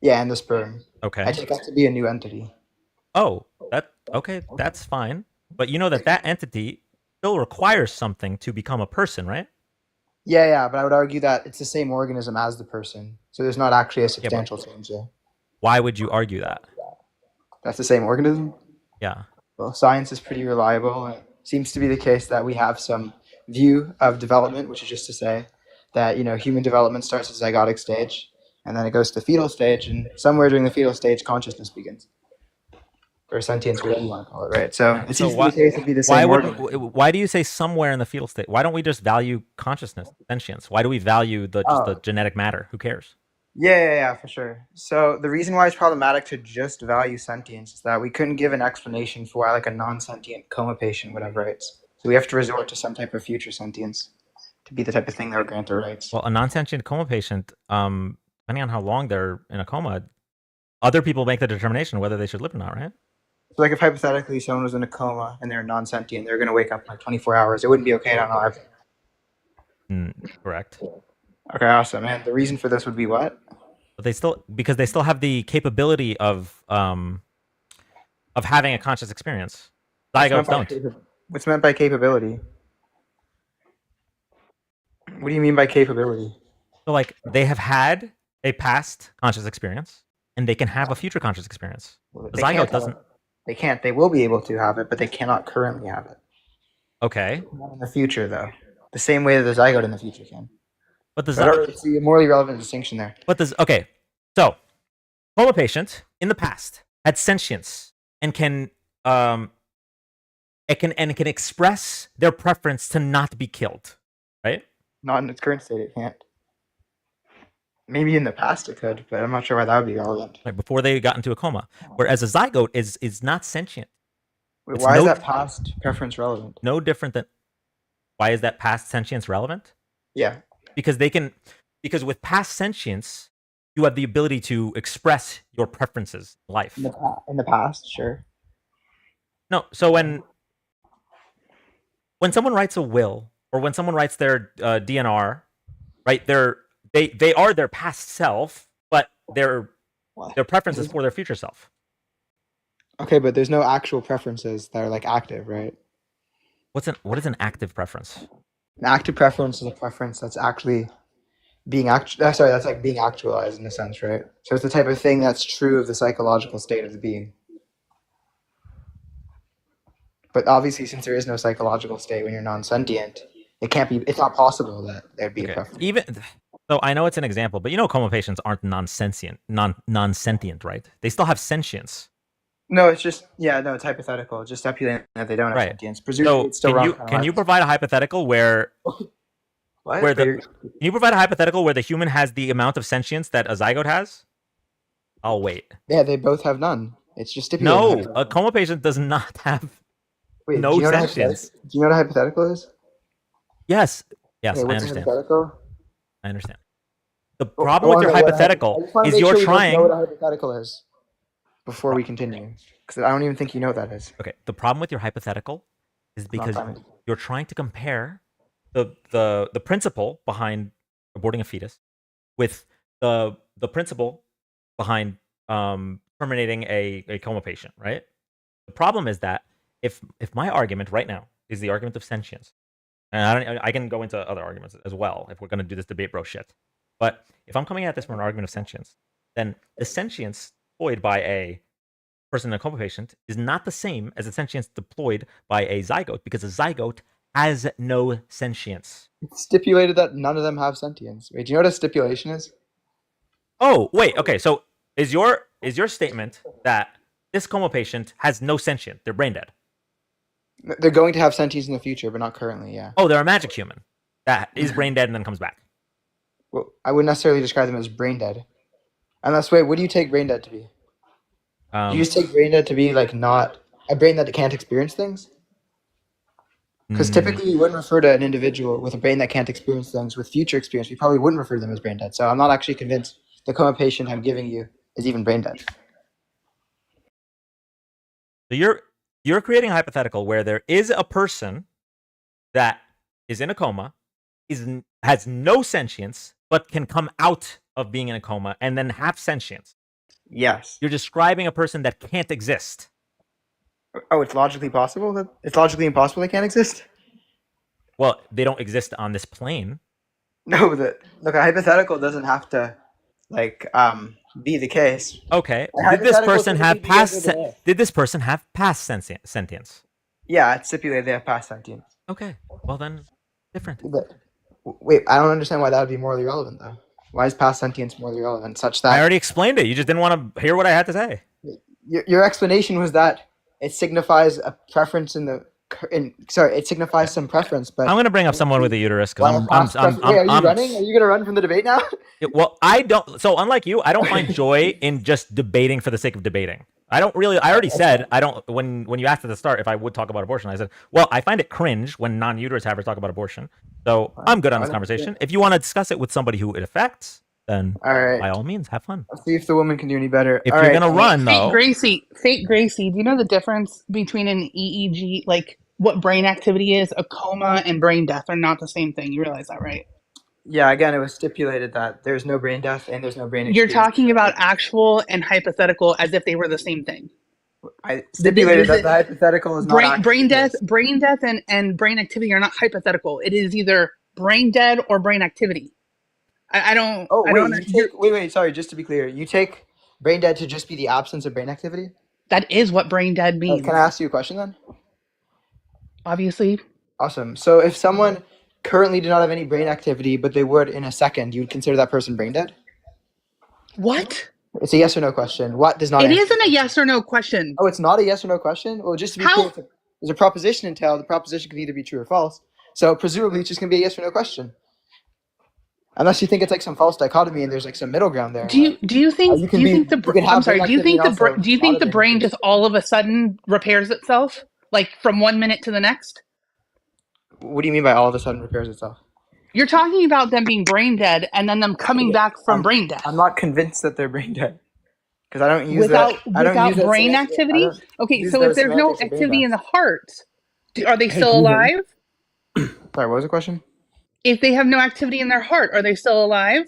V: yeah, and the sperm.
A: Okay.
V: I take that to be a new entity.
A: Oh, okay, that's fine. But you know that entity still requires something to become a person, right?
V: Yeah, but I would argue that it's the same organism as the person, so there's not actually a substantial change there.
A: Why would you argue that?
V: That's the same organism?
A: Yeah.
V: Well, science is pretty reliable, and it seems to be the case that we have some view of development, which is just to say that, human development starts at zygotic stage, and then it goes to the fetal stage, and somewhere during the fetal stage, consciousness begins. Or sentience, whatever you want to call it, right? So it seems to be the case to be the same organism.
A: Why do you say somewhere in the fetal state? Why don't we just value consciousness, sentience? Why do we value the genetic matter? Who cares?
V: Yeah, for sure. So the reason why it's problematic to just value sentience is that we couldn't give an explanation for why like a non-sentient coma patient would have rights. So we have to resort to some type of future sentience to be the type of thing that would grant their rights.
A: Well, a non-sentient coma patient, depending on how long they're in a coma, other people make the determination whether they should live or not, right?
V: So like if hypothetically someone was in a coma and they're non-sentient, they're going to wake up in like 24 hours. It wouldn't be okay to unalive them.
A: Correct.
V: Okay, awesome. And the reason for this would be what?
A: But because they still have the capability of having a conscious experience. Zygotes don't.
V: What's meant by capability? What do you mean by capability?
A: So like they have had a past conscious experience and they can have a future conscious experience. The zygote doesn't.
V: They can't. They will be able to have it, but they cannot currently have it.
A: Okay.
V: Not in the future, though. The same way that the zygote in the future can.
A: But the
V: I don't really see a morally relevant distinction there.
A: But okay. So, coma patient in the past had sentience and can express their preference to not be killed, right?
V: Not in its current state, it can't. Maybe in the past it could, but I'm not sure why that would be relevant.
A: Like before they got into a coma. Whereas a zygote is not sentient.
V: Wait, why is that past preference relevant?
A: No different than. Why is that past sentience relevant?
V: Yeah.
A: Because with past sentience, you have the ability to express your preferences in life.
V: In the past, sure.
A: No, so when someone writes a will or when someone writes their DNR, right? They are their past self, but their preference is for their future self.
V: Okay, but there's no actual preferences that are like active, right?
A: What is an active preference?
V: An active preference is a preference that's actually that's like being actualized in a sense, right? So it's the type of thing that's true of the psychological state of the being. But obviously, since there is no psychological state when you're non-sentient, it's not possible that there'd be a preference.
A: So I know it's an example, but coma patients aren't non-sentient, right? They still have sentience.
V: No, it's just it's hypothetical. It's just stipulating that they don't have sentience. Presumably, it's still wrong.
A: Can you provide a hypothetical where can you provide a hypothetical where the human has the amount of sentience that a zygote has? I'll wait.
V: Yeah, they both have none. It's just stipulating.
A: No, a coma patient does not have
V: no sentience. Do you know what a hypothetical is?
A: Yes, I understand. I understand. The problem with your hypothetical is you're trying.
V: Know what a hypothetical is before we continue, because I don't even think you know what that is.
A: Okay. The problem with your hypothetical is because you're trying to compare the principle behind aborting a fetus with the principle behind terminating a coma patient, right? The problem is that if my argument right now is the argument of sentience, and I can go into other arguments as well if we're going to do this debate bro shit, but if I'm coming at this from an argument of sentience, then the sentience deployed by a person in a coma patient is not the same as the sentience deployed by a zygote, because a zygote has no sentience.
V: It's stipulated that none of them have sentience. Wait, do you know what a stipulation is?
A: Oh, wait. Okay, so is your statement that this coma patient has no sentience? They're brain dead.
V: They're going to have sentience in the future, but not currently. Yeah.
A: Oh, they're a magic human that is brain dead and then comes back.
V: Well, I wouldn't necessarily describe them as brain dead. Unless, wait, what do you take brain dead to be? Do you just take brain dead to be like not a brain that can't experience things? Because typically you wouldn't refer to an individual with a brain that can't experience things with future experience. We probably wouldn't refer to them as brain dead. So I'm not actually convinced the coma patient I'm giving you is even brain dead.
A: So you're creating a hypothetical where there is a person that is in a coma, has no sentience, but can come out of being in a coma and then half sentience.
V: Yes.
A: You're describing a person that can't exist.
V: Oh, it's logically possible? It's logically impossible they can't exist?
A: Well, they don't exist on this plane.
V: No, look, a hypothetical doesn't have to be the case.
A: Okay.
V: A
A: Did this
V: hypothetical
A: person
V: typically
A: have
V: begins
A: past
V: with an if.
A: did this person have past sentience?
V: Yeah, it's stipulated they have past sentience.
A: Okay. Well then, different.
V: But, wait, I don't understand why that would be morally relevant though. Why is past sentience morally relevant such that
A: I already explained it. You just didn't want to hear what I had to say.
V: your explanation was that it signifies a preference it signifies some preference, but
A: I'm going to bring up someone with a uterus because
V: Wait, are you running? Are you going to run from the debate now?
A: Well, I don't. So unlike you, I don't find joy in just debating for the sake of debating. I don't really. I already said I don't. When you asked at the start if I would talk about abortion, I said, well, I find it cringe when non-uterus havers talk about abortion. So I'm good on this conversation. If you want to discuss it with somebody who it affects, then by all means, have fun.
V: Let's see if the woman can do any better.
A: If you're gonna run, though,
O: Fake Gracie, do you know the difference between an EEG, like what brain activity is? A coma and brain death are not the same thing. You realize that, right?
V: Yeah, again, it was stipulated that there's no brain death and there's no brain
O: You're
V: experience.
O: talking about actual and hypothetical as if they were the same thing.
V: I stipulated that the hypothetical is not
O: brain death and brain activity are not hypothetical. It is either brain dead or brain activity. I don't.
V: Oh,
O: I
V: wait,
O: don't
V: wait, sorry, just to be clear, you take brain dead to just be the absence of brain activity?
O: That is what brain dead means.
V: Can I ask you a question then?
O: Obviously.
V: Awesome. So if someone currently did not have any brain activity, but they would in a second, you would consider that person brain dead?
O: What?
V: It's a yes or no question. What does not
O: It
V: answer?
O: isn't a yes or no question.
V: Oh, it's not a yes or no question? Well, just to be clear, there's a proposition entailed. The proposition can either be true or false. So presumably it's just going to be a yes or no question. Unless you think it's like some false dichotomy and there's like some middle ground there.
O: Do you think the brain just all of a sudden repairs itself, like from 1 minute to the next?
V: What do you mean by all of a sudden repairs itself?
O: You're talking about them being brain dead and then them coming back from brain death.
V: I'm not convinced that they're brain dead because I don't use that.
O: Without brain activity. Okay, so if there's no activity in the heart, are they still alive?
V: Sorry, what was the question?
O: If they have no activity in their heart, are they still alive?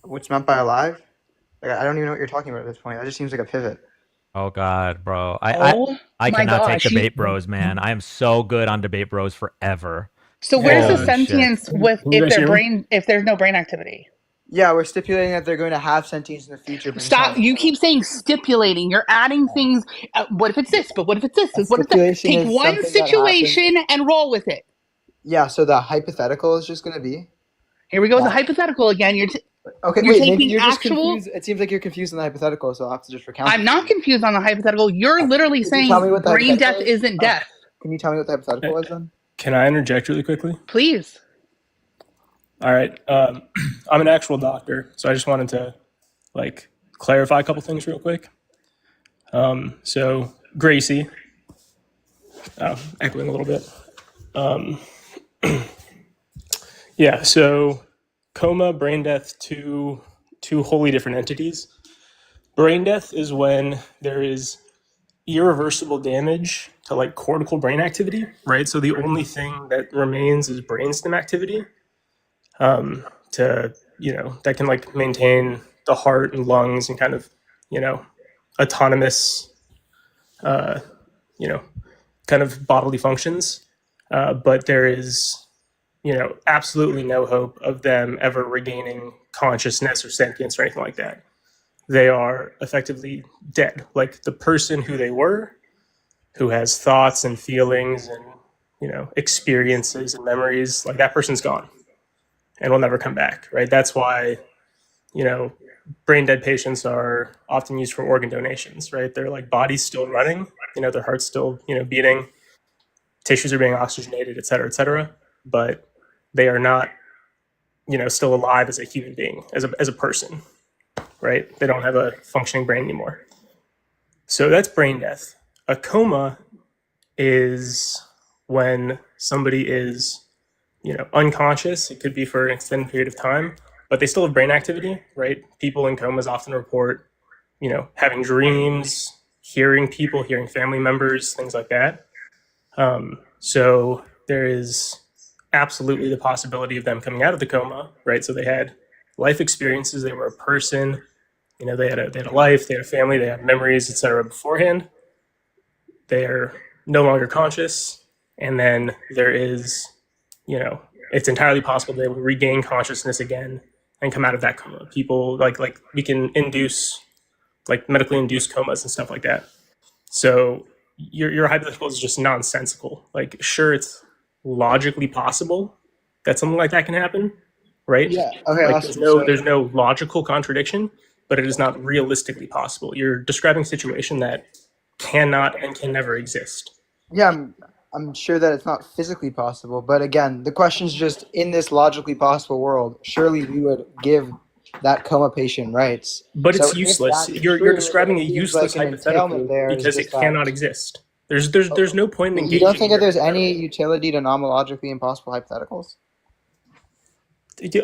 V: What's meant by alive? Like, I don't even know what you're talking about at this point. That just seems like a pivot.
A: Oh God, bro! I cannot take debate bros, man. I am so good on debate bros forever.
O: So where's the sentience with if there's no brain activity?
V: Yeah, we're stipulating that they're going to have sentience in the future.
O: Stop! You keep saying stipulating. You're adding things. What if it's this? But what if it's this? What if that? Take one situation and roll with it.
V: Yeah. So the hypothetical is just going to be.
O: Here we go with the hypothetical again. You're
V: taking actual. Just it seems like you're confused on the hypothetical, so I'll have to just recount.
O: I'm not confused on the hypothetical. You're literally saying brain death isn't death.
V: Can you tell me what the hypothetical is then?
P: Can I interject really quickly?
O: Please.
P: All right. I'm an actual doctor, so I just wanted to clarify a couple things real quick. So Gracie, echoing a little bit. Yeah. So coma, brain death, two wholly different entities. Brain death is when there is irreversible damage to cortical brain activity, right? So the only thing that remains is brainstem activity. That can maintain the heart and lungs and kind of, autonomous, kind of bodily functions. But there is, absolutely no hope of them ever regaining consciousness or sentience or anything like that. They are effectively dead. Like the person who they were, who has thoughts and feelings and, experiences and memories, that person's gone and will never come back, right? That's why, brain dead patients are often used for organ donations, right? Their body's still running, their heart's still, beating, tissues are being oxygenated, et cetera, but they are not, still alive as a human being, as a person, right? They don't have a functioning brain anymore. So that's brain death. A coma is when somebody is, unconscious. It could be for an extended period of time, but they still have brain activity, right? People in comas often report, having dreams, hearing people, hearing family members, things like that. So there is absolutely the possibility of them coming out of the coma, right? So they had life experiences. They were a person. You know, they had a life, they had a family, they had memories, etc. beforehand. They are no longer conscious, and then there is, you know, it's entirely possible they will regain consciousness again and come out of that coma. People like we can induce like medically induced comas and stuff like that. So your hypothetical is just nonsensical. Like, sure, it's logically possible that something like that can happen, right?
V: Yeah. Okay.
P: Like
V: Awesome. So
P: there's no logical contradiction, but it is not realistically possible. You're describing a situation that cannot and can never exist.
V: yeah, I'm sure that it's not physically possible, but again, the question is just in this logically possible world, surely we would give that coma patient rights.
P: But
V: So
P: it's
V: if
P: useless.
V: that's
P: You're
V: true,
P: describing a
V: it seems
P: useless
V: like an entailment
P: hypothetical
V: there is
P: because it
V: just that.
P: cannot exist. There's no point in engaging.
V: You don't think
P: in
V: that there's
P: your
V: any utility to nomologically impossible hypotheticals?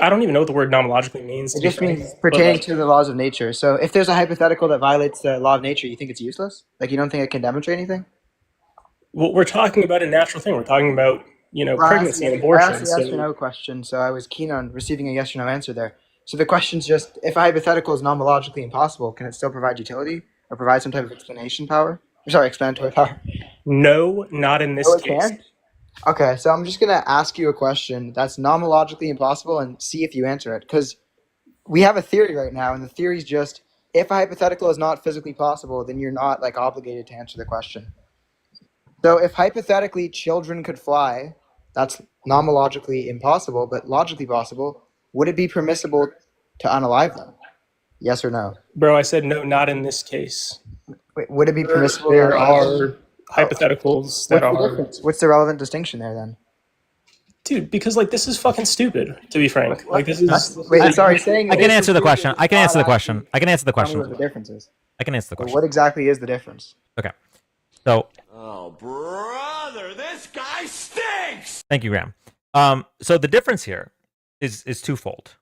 P: I don't even know what the word nomologically means.
V: It
P: To be
V: just
P: frank,
V: means
P: but,
V: pertaining
P: like,
V: to the laws of nature. So if there's a hypothetical that violates the law of nature, you think it's useless? Like you don't think it can demonstrate anything?
P: well, we're talking about a natural thing. We're talking about, you know,
V: Well,
P: pregnancy and
V: I
P: abortion.
V: asked a yes or
P: So
V: no question, so I was keen on receiving a yes or no answer there. So the question's just, if a hypothetical is nomologically impossible, can it still provide utility or provide some type of explanation power? Sorry, explanatory power.
P: no, not in this
V: Oh, it
P: case.
V: can? Okay, so I'm just gonna ask you a question that's nomologically impossible and see if you answer it. Because we have a theory right now, and the theory is just if a hypothetical is not physically possible, then you're not like obligated to answer the question. So if hypothetically children could fly, that's nomologically impossible, but logically possible. Would it be permissible to unalive them? Yes or no?
P: Bro, I said no, not in this case.
V: Wait, would it be permissible?
P: There
V: to unalive them?
P: are hypotheticals that
V: What's the
P: are,
V: difference? What's the relevant distinction there then?
P: dude, because like this is fucking stupid. To be frank, like this is.
V: Wait, sorry, saying
A: I can
V: this
A: answer
V: is
A: the
V: stupid
A: question.
V: is
A: I can
V: not
A: answer the
V: actually
A: question. I can answer the
V: Tell me what
A: question.
V: the difference is.
A: I can answer the
V: Well,
A: question.
V: what exactly is the difference?
A: Okay. So
E: Oh, brother, this guy stinks!
A: thank you, Graham. So the difference here is twofold.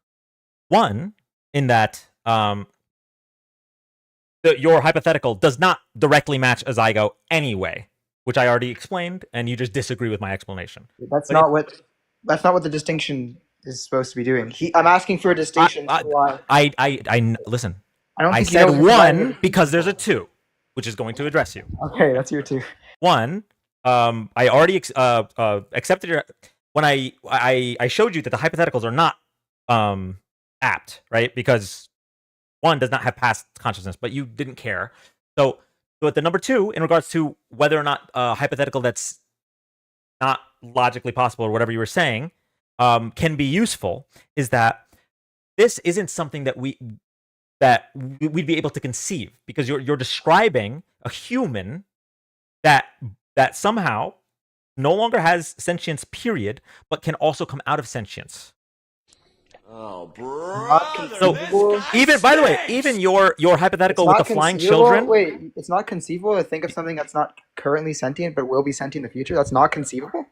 A: One, in that your hypothetical does not directly match a zygote anyway, which I already explained, and you just disagree with my explanation.
V: That's not what the distinction is supposed to be doing. I'm asking for a distinction.
A: Listen.
V: I don't
A: I
V: think you
A: said
V: know what you're
A: one
V: providing.
A: because there's a two, which is going to address you.
V: Okay, that's your two.
A: One, I already accepted your when I showed you that the hypotheticals are not apt, right? Because one does not have past consciousness, but you didn't care. So at the number two, in regards to whether or not hypothetical that's not logically possible or whatever you were saying can be useful, is that this isn't something that we'd be able to conceive, because you're describing a human that somehow no longer has sentience, period, but can also come out of sentience.
E: Oh, brother,
A: So even, by the way, even your hypothetical with the flying children.
V: Wait, it's not conceivable to think of something that's not currently sentient but will be sentient in the future? That's not conceivable?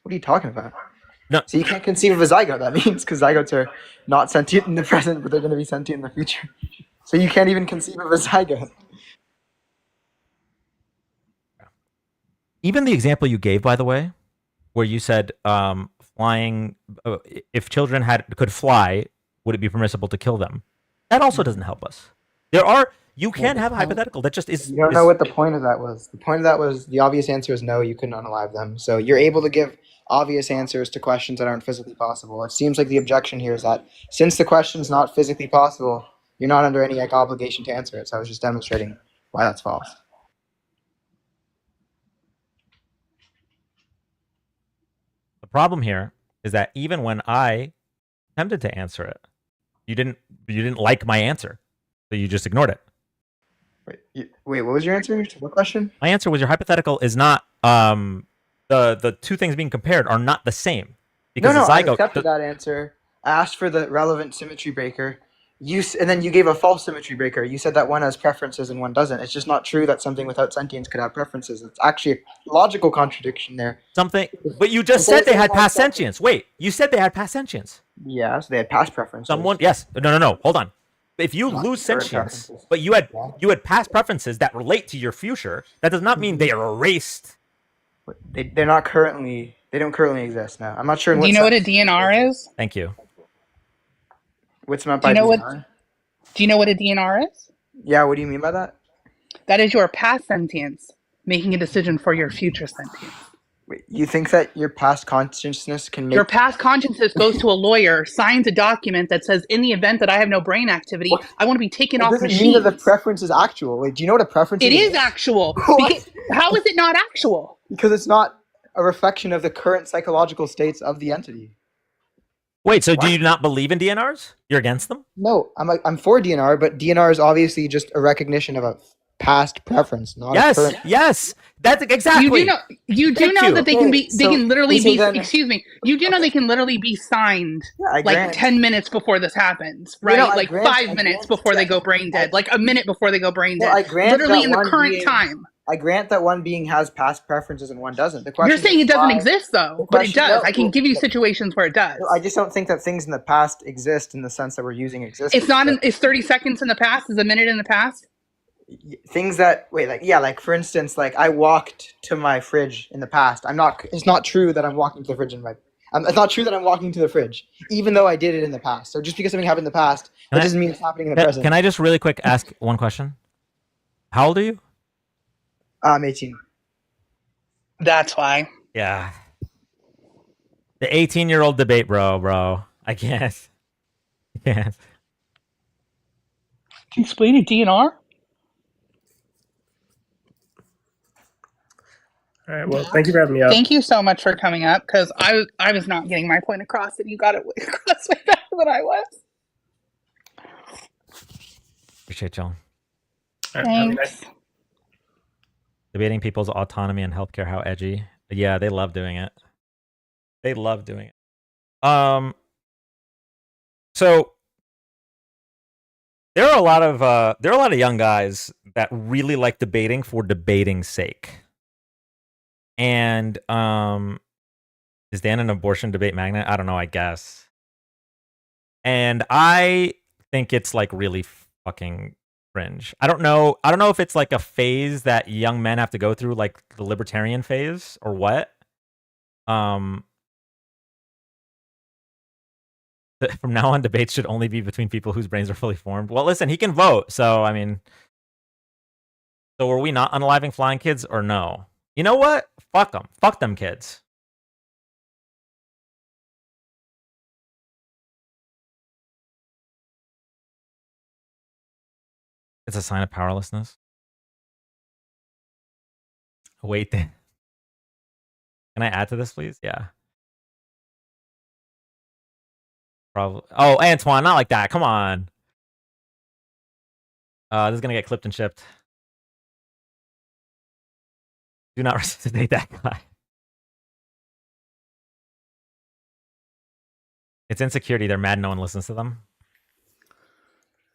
V: What are you talking about?
A: No.
V: So you can't conceive of a zygote, that means, because zygotes are not sentient in the present, but they're going to be sentient in the future. So you can't even conceive of a zygote.
A: Even the example you gave, by the way, where you said flying, if children could fly, would it be permissible to kill them? That also doesn't help us. You can have a hypothetical that just is.
V: You don't know what the point of that was. The point of that was, the obvious answer is no, you couldn't unalive them. So you're able to give obvious answers to questions that aren't physically possible. It seems like the objection here is that since the question's not physically possible, you're not under any obligation to answer it. So I was just demonstrating why that's false.
A: The problem here is that even when I attempted to answer it, you didn't like my answer, so you just ignored it.
V: Wait, what was your answer to what question?
A: My answer was your hypothetical is not the two things being compared are not the same, because
V: No,
A: the
V: I
A: zygote.
V: accepted that answer. I asked for the relevant symmetry breaker. And then you gave a false symmetry breaker. You said that one has preferences and one doesn't. It's just not true that something without sentience could have preferences. It's actually a logical contradiction there.
A: But you just said they had past sentience. Wait, you said they had past sentience.
V: Yeah, so they had past preferences.
A: Yes. No. Hold on. If you lose sentience, but you had past preferences that relate to your future, that does not mean they are erased.
V: They're not currently. They don't currently exist now. I'm not sure.
O: Do you know what a DNR is?
A: Thank you.
V: What's meant
O: Do you
V: by
O: know what?
V: DNR?
O: Do you know what a DNR is?
V: Yeah, what do you mean by that?
O: That is your past sentience making a decision for your future sentience.
V: Wait, you think that your past consciousness can
O: Your
V: make?
O: past consciousness goes to a lawyer, signs a document that says, in the event that I have no brain activity, I want to be taken
V: It
O: off
V: doesn't mean that the
O: machines.
V: preference is actual. Wait, do you know what a preference
O: It
V: even
O: is
V: is?
O: actual.
V: What?
O: How is it not actual?
V: Because it's not a reflection of the current psychological states of the entity.
A: Wait, so do
V: What?
A: you not believe in DNRs? You're against them?
V: No, I'm for DNR, but DNR is obviously just a recognition of a past preference, not a
A: Yes,
V: current.
A: yes. That's exactly.
O: You do
A: Thank
O: know
A: you.
O: that they can be they can literally
V: so
O: be
V: then-
O: excuse me. You do know they can literally be signed
V: I
O: like
V: grant.
O: 10 minutes before this happens,
V: You know,
O: right?
V: I
O: Like
V: grant-
O: 5 minutes before they go brain dead, like a minute before they go brain
V: Well,
O: dead.
V: I grant
O: Literally
V: that
O: in the
V: one
O: current
V: being-
O: time.
V: I grant that one being has past preferences and one doesn't. The question
O: You're saying
V: is
O: it doesn't
V: why-
O: exist though,
V: the
O: but it
V: question-
O: does.
V: no,
O: I can
V: well,
O: give you situations where it does.
V: no, I just don't think that things in the past exist in the sense that we're using existence.
O: It's not. Is 30 seconds in the past? Is a minute in the past?
V: Things that like for instance, like I walked to my fridge in the past. It's not true that I'm walking to the fridge it's not true that I'm walking to the fridge, even though I did it in the past. So just because something happened in the past, that doesn't mean it's happening in the present.
A: Can I just really quick ask one question? How old are you?
V: I'm 18.
O: That's why.
A: Yeah. The 18-year-old debate, bro. I can't. I can't.
O: Can you explain a DNR?
P: All right. Well, thank you for having me up.
O: Thank you so much for coming up because I was not getting my point across, and you got it across way better than I was.
A: Appreciate y'all.
O: Thanks.
A: Debating people's autonomy and healthcare, how edgy. Yeah, they love doing it. They love doing it. So there are a lot of young guys that really like debating for debating's sake. And is Dan an abortion debate magnet? I don't know, I guess. And I think it's like really fucking cringe. I don't know if it's like a phase that young men have to go through, like the libertarian phase or what. From now on, debates should only be between people whose brains are fully formed. Well, listen, he can vote, so I mean, so are we not unaliving flying kids or no? You know what? Fuck them. Fuck them kids. It's a sign of powerlessness. Wait, can I add to this, please? Yeah. Probably. Oh, Antoine, not like that. Come on. This is gonna get clipped and shipped. Do not resuscitate that guy. It's insecurity. They're mad no one listens to them.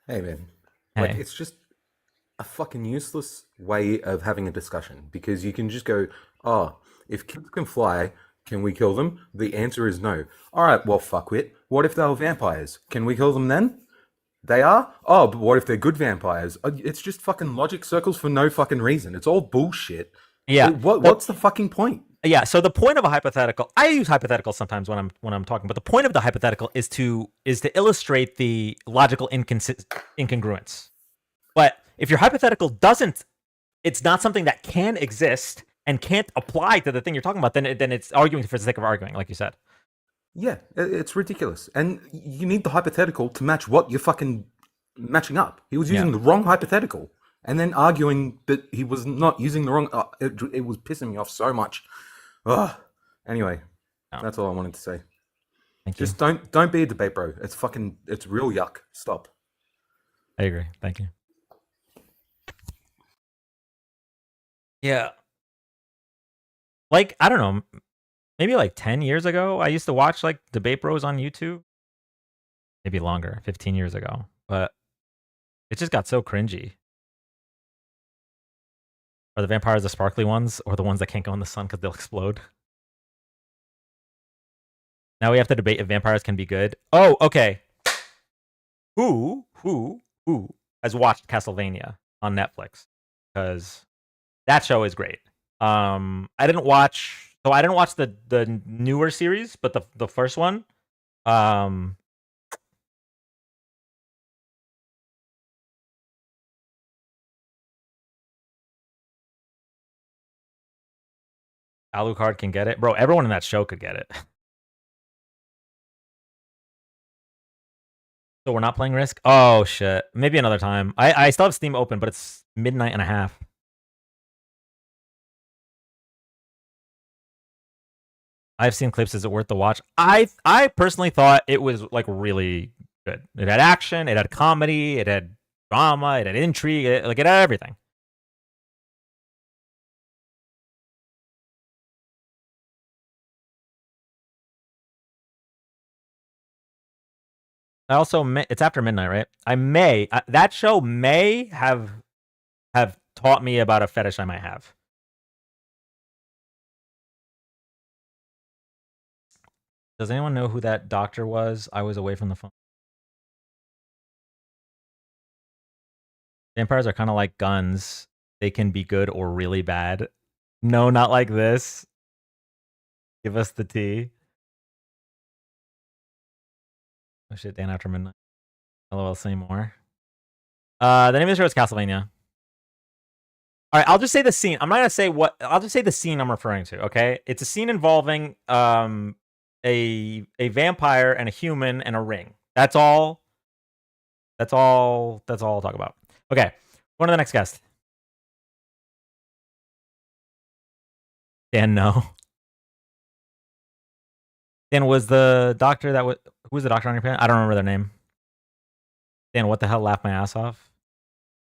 N: Hey, man.
A: Hey.
N: Like, it's just a fucking useless way of having a discussion because you can just go, oh, if kids can fly, can we kill them? The answer is no. All right, well, fuckwit. What if they were vampires? Can we kill them then? They are? Oh, but what if they're good vampires? It's just fucking logic circles for no fucking reason. It's all bullshit.
A: Yeah.
N: What's the fucking point?
A: Yeah. So the point of a hypothetical, I use hypotheticals sometimes when I'm talking, but the point of the hypothetical is to illustrate the logical incongruence. But if your hypothetical doesn't, it's not something that can exist and can't apply to the thing you're talking about, then it's arguing for the sake of arguing, like you said.
N: Yeah, it's ridiculous. And you need the hypothetical to match what you're fucking matching up. He was using the wrong hypothetical and then arguing that he was not using the wrong... it was pissing me off so much. Ugh. Anyway, that's all I wanted to say. Just don't be a debate bro. It's real yuck. Stop.
A: I agree. Thank you. Yeah. Like, I don't know, maybe like 10 years ago, I used to watch like debate bros on YouTube. Maybe longer, 15 years ago. But it just got so cringy. Are the vampires the sparkly ones or the ones that can't go in the sun because they'll explode? Now we have to debate if vampires can be good. Oh, okay. Who has watched Castlevania on Netflix? Because that show is great. I didn't watch the newer series, but the first one. Alucard can get it, bro. Everyone in that show could get it. So we're not playing Risk. Oh shit. Maybe another time. I still have Steam open, but it's midnight and a half. I've seen clips. Is it worth the watch? I personally thought it was like really good. It had action, it had comedy, it had drama, it had intrigue, it had everything. I also it's after midnight, right? That show may have taught me about a fetish I might have. Does anyone know who that doctor was? I was away from the phone. Vampires are kind of like guns. They can be good or really bad. No, not like this. Give us the tea. Oh shit, Dan after midnight. LOL, say more. The name of the show is Castlevania. All right, I'll just say the scene. I'm not gonna say what. I'll just say the scene I'm referring to. Okay, it's a scene involving a vampire and a human and a ring. That's all. That's all I'll talk about. Okay, on to the next guest. Dan, no. Dan was the doctor that was. Who was the doctor on your panel? I don't remember their name. Dan, what the hell? Laughed my ass off.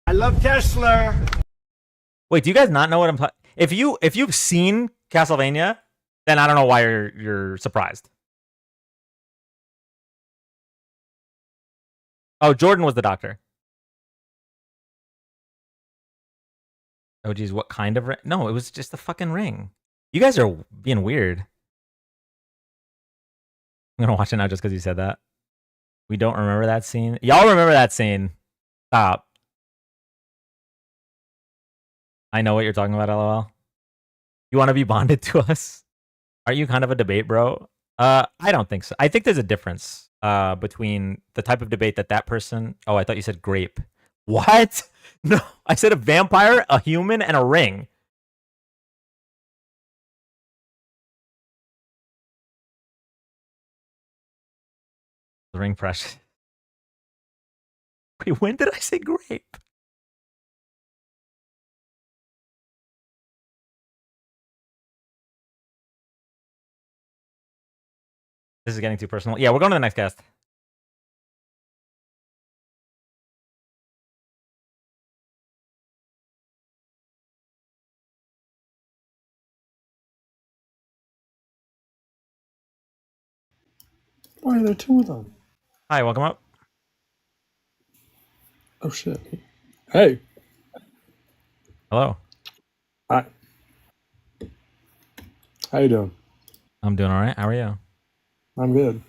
K: I love Tesla.
A: Wait, do you guys not know what I'm talking? If you've seen Castlevania, then I don't know why you're surprised. Oh, Jordan was the doctor. Oh geez, what kind of ring? No, it was just a fucking ring. You guys are being weird. I'm gonna watch it now just because you said that. We don't remember that scene. Y'all remember that scene. Stop. I know what you're talking about, LOL. You want to be bonded to us? Are you kind of a debate, bro? I don't think so. I think there's a difference between the type of debate that person... Oh, I thought you said grape. What? No, I said a vampire, a human, and a ring. The ring precious. Wait, when did I say grape? This is getting too personal. Yeah, we're going to the next guest.
G: Why are there two of them?
A: Hi, welcome up.
G: Oh shit. Hey.
A: Hello.
G: Hi. How you doing?
A: I'm doing all right. How are you?
G: I'm good.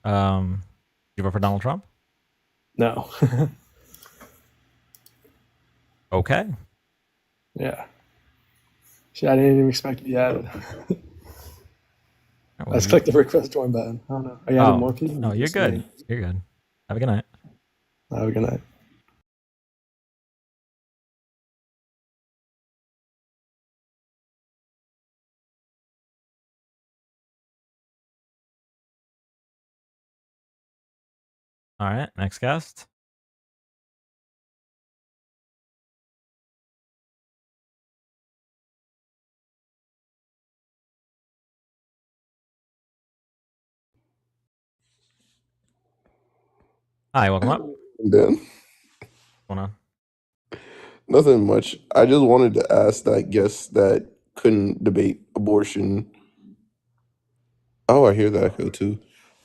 A: You vote for Donald Trump?
G: No.
A: Okay.
G: Yeah. Shit, I didn't even expect to be added. I just clicked the request join button. I don't know. Are you adding more people?
A: No, you're good.
G: Me?
A: You're good. Have a good night.
G: Have a good night.
A: All right, next guest. Hi, welcome up.
Q: Dan.
A: What's going on?
Q: Nothing much. I just wanted to ask that guest that couldn't debate abortion. Oh, I hear that echo too.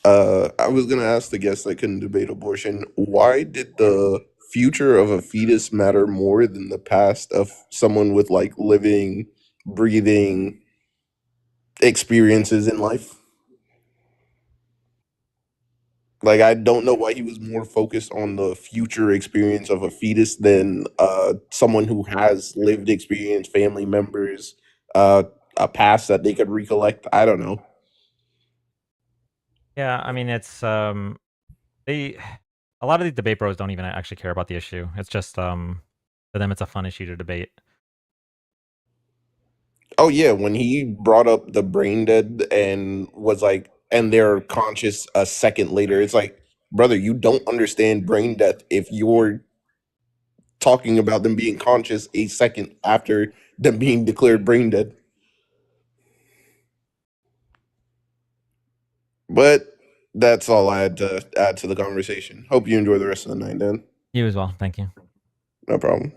Q: I was gonna ask the guest that couldn't debate abortion, why did the future of a fetus matter more than the past of someone with like living, breathing experiences in life? Like, I don't know why he was more focused on the future experience of a fetus than someone who has lived experience, family members, a past that they could recollect. I don't know.
A: Yeah, I mean it's a lot of these debate bros don't even actually care about the issue. It's just for them it's a fun issue to debate.
Q: Oh yeah, when he brought up the brain dead and was like, and they're conscious a second later, it's like, brother, you don't understand brain death if you're talking about them being conscious a second after them being declared brain dead. But that's all I had to add to the conversation. Hope you enjoy the rest of the night, Dan.
A: You as well. Thank you.
Q: No problem.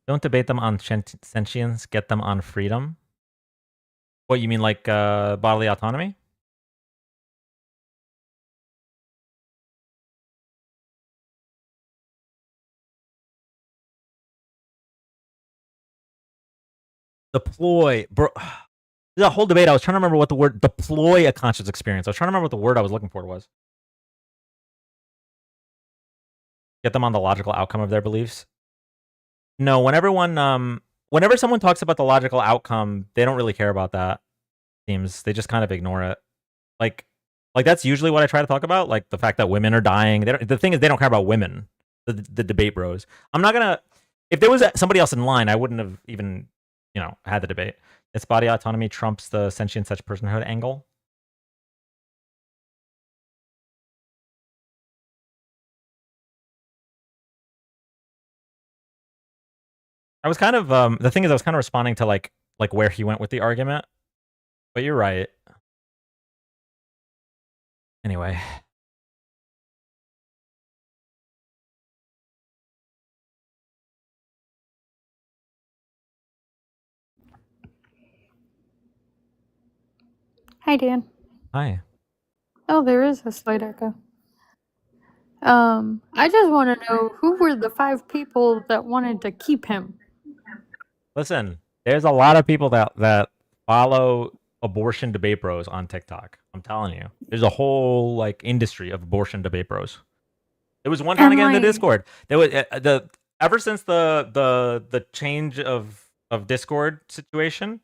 A: Don't debate them on sentience. Get them on freedom. What you mean, like bodily autonomy? Deploy, bro. The whole debate. I was trying to remember what the word deploy a conscious experience. I was trying to remember what the word I was looking for was. Get them on the logical outcome of their beliefs. No, whenever someone talks about the logical outcome, they don't really care about that. Seems they just kind of ignore it. Like that's usually what I try to talk about. Like the fact that women are dying. The thing is, they don't care about women. The debate bros. I'm not gonna. If there was somebody else in line, I wouldn't have even had the debate. It's body autonomy trumps the sentient such personhood angle. I was kind of the thing is I was kind of responding to like where he went with the argument. But you're right. Anyway.
F: Hi, Dan.
A: Hi.
F: Oh, there is a slight echo. I just want to know who were the 5 people that wanted to keep him?
A: Listen, there's a lot of people that follow abortion debate bros on TikTok. I'm telling you. There's a whole like industry of abortion debate bros. There was one trying to get in the Discord. There was ever since the change of Discord situation,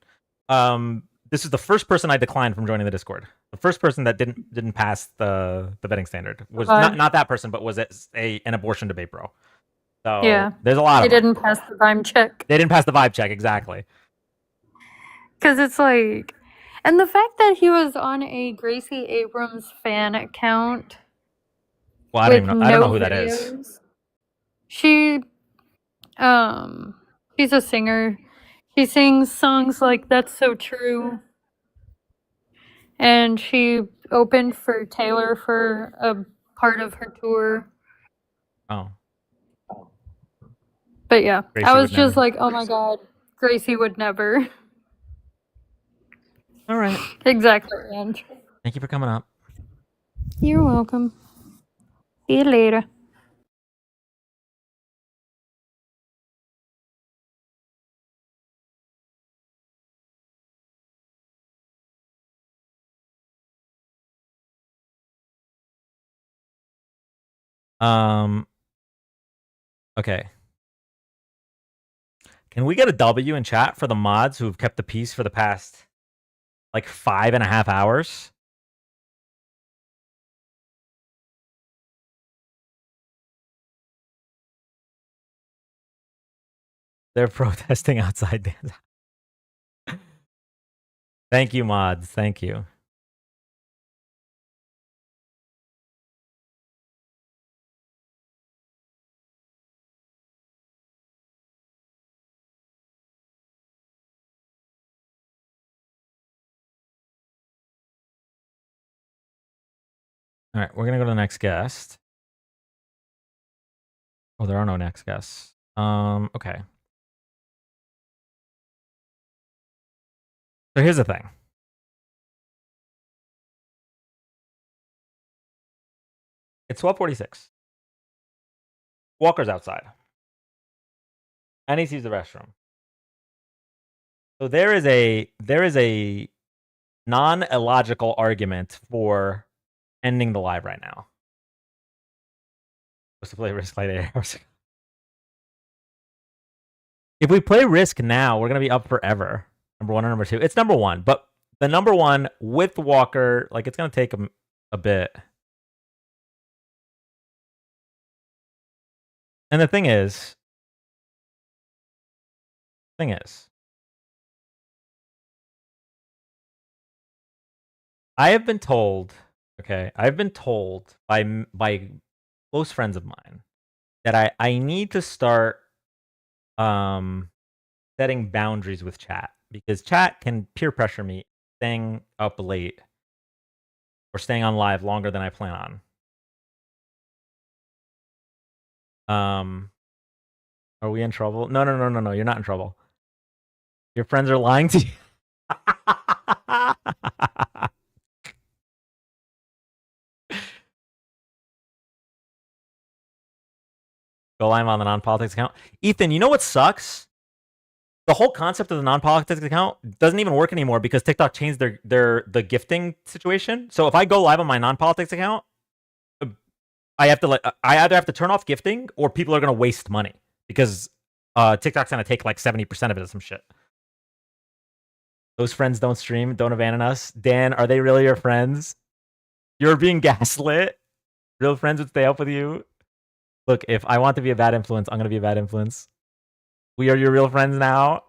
A: this is the first person I declined from joining the Discord. The first person that didn't pass the vetting standard was not that person, but was an abortion debate bro. So
F: Yeah.
A: there's a lot
F: They
A: of them.
F: didn't pass the vibe check.
A: They didn't pass the vibe check, exactly.
F: Because it's like, and the fact that he was on a Gracie Abrams fan account.
A: Well, I don't know who that is.
F: She, she's a singer. She sings songs like "That's So True," and she opened for Taylor for a part of her tour.
A: Oh.
F: But yeah,
A: Gracie
F: I was
A: would
F: just
A: never.
F: like, oh my god, Gracie would never.
A: All right.
F: Exactly, Ange.
A: Thank you for coming up.
F: You're welcome. See you later.
A: Okay. Can we get a W in chat for the mods who have kept the peace for the past like 5.5 hours? They're protesting outside Dan's house. Thank you, mods. Thank you. All right, we're gonna go to the next guest. Oh, there are no next guests. Okay. So here's the thing. It's 12:46. Walker's outside. And he sees the restroom. So there is a non-illogical argument for ending the live right now. Was to play Risk like 8 hours ago. If we play Risk now, we're gonna be up forever. Number 1 or number 2. It's number 1, but the number 1 with Walker, like it's gonna take a bit. And the thing is, I have been told, I've been told by close friends of mine that I need to start setting boundaries with chat because chat can peer pressure me staying up late or staying on live longer than I plan on. Are we in trouble? No, you're not in trouble. Your friends are lying to you. Go live on the non-politics account. Ethan, you know what sucks? The whole concept of the non-politics account doesn't even work anymore because TikTok changed the gifting situation. So if I go live on my non-politics account, I either have to turn off gifting or people are gonna waste money because TikTok's gonna take like 70% of it or some shit. Those friends don't stream, don't abandon us. Dan, are they really your friends? You're being gaslit. Real friends would stay up with you. Look, if I want to be a bad influence, I'm gonna be a bad influence. We are your real friends now.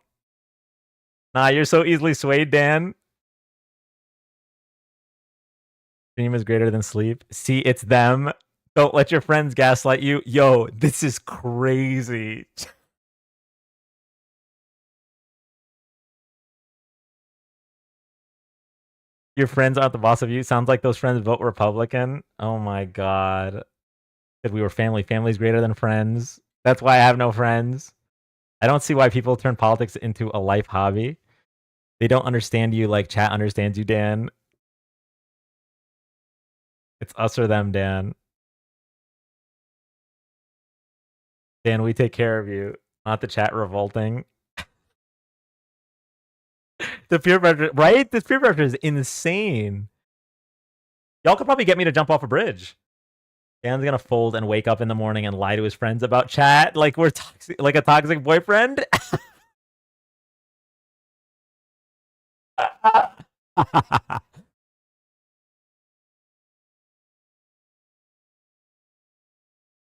A: Nah, you're so easily swayed, Dan. Stream is greater than sleep. See, it's them. Don't let your friends gaslight you. Yo, this is crazy. Your friends aren't the boss of you. Sounds like those friends vote Republican. Oh my god. Because we were family. Family's greater than friends. That's why I have no friends. I don't see why people turn politics into a life hobby. They don't understand you like chat understands you, Dan. It's us or them, Dan. Dan, we take care of you. Not the chat revolting. The peer pressure, right? This peer pressure is insane. Y'all could probably get me to jump off a bridge. Dan's gonna fold and wake up in the morning and lie to his friends about chat like we're toxic, like a toxic boyfriend.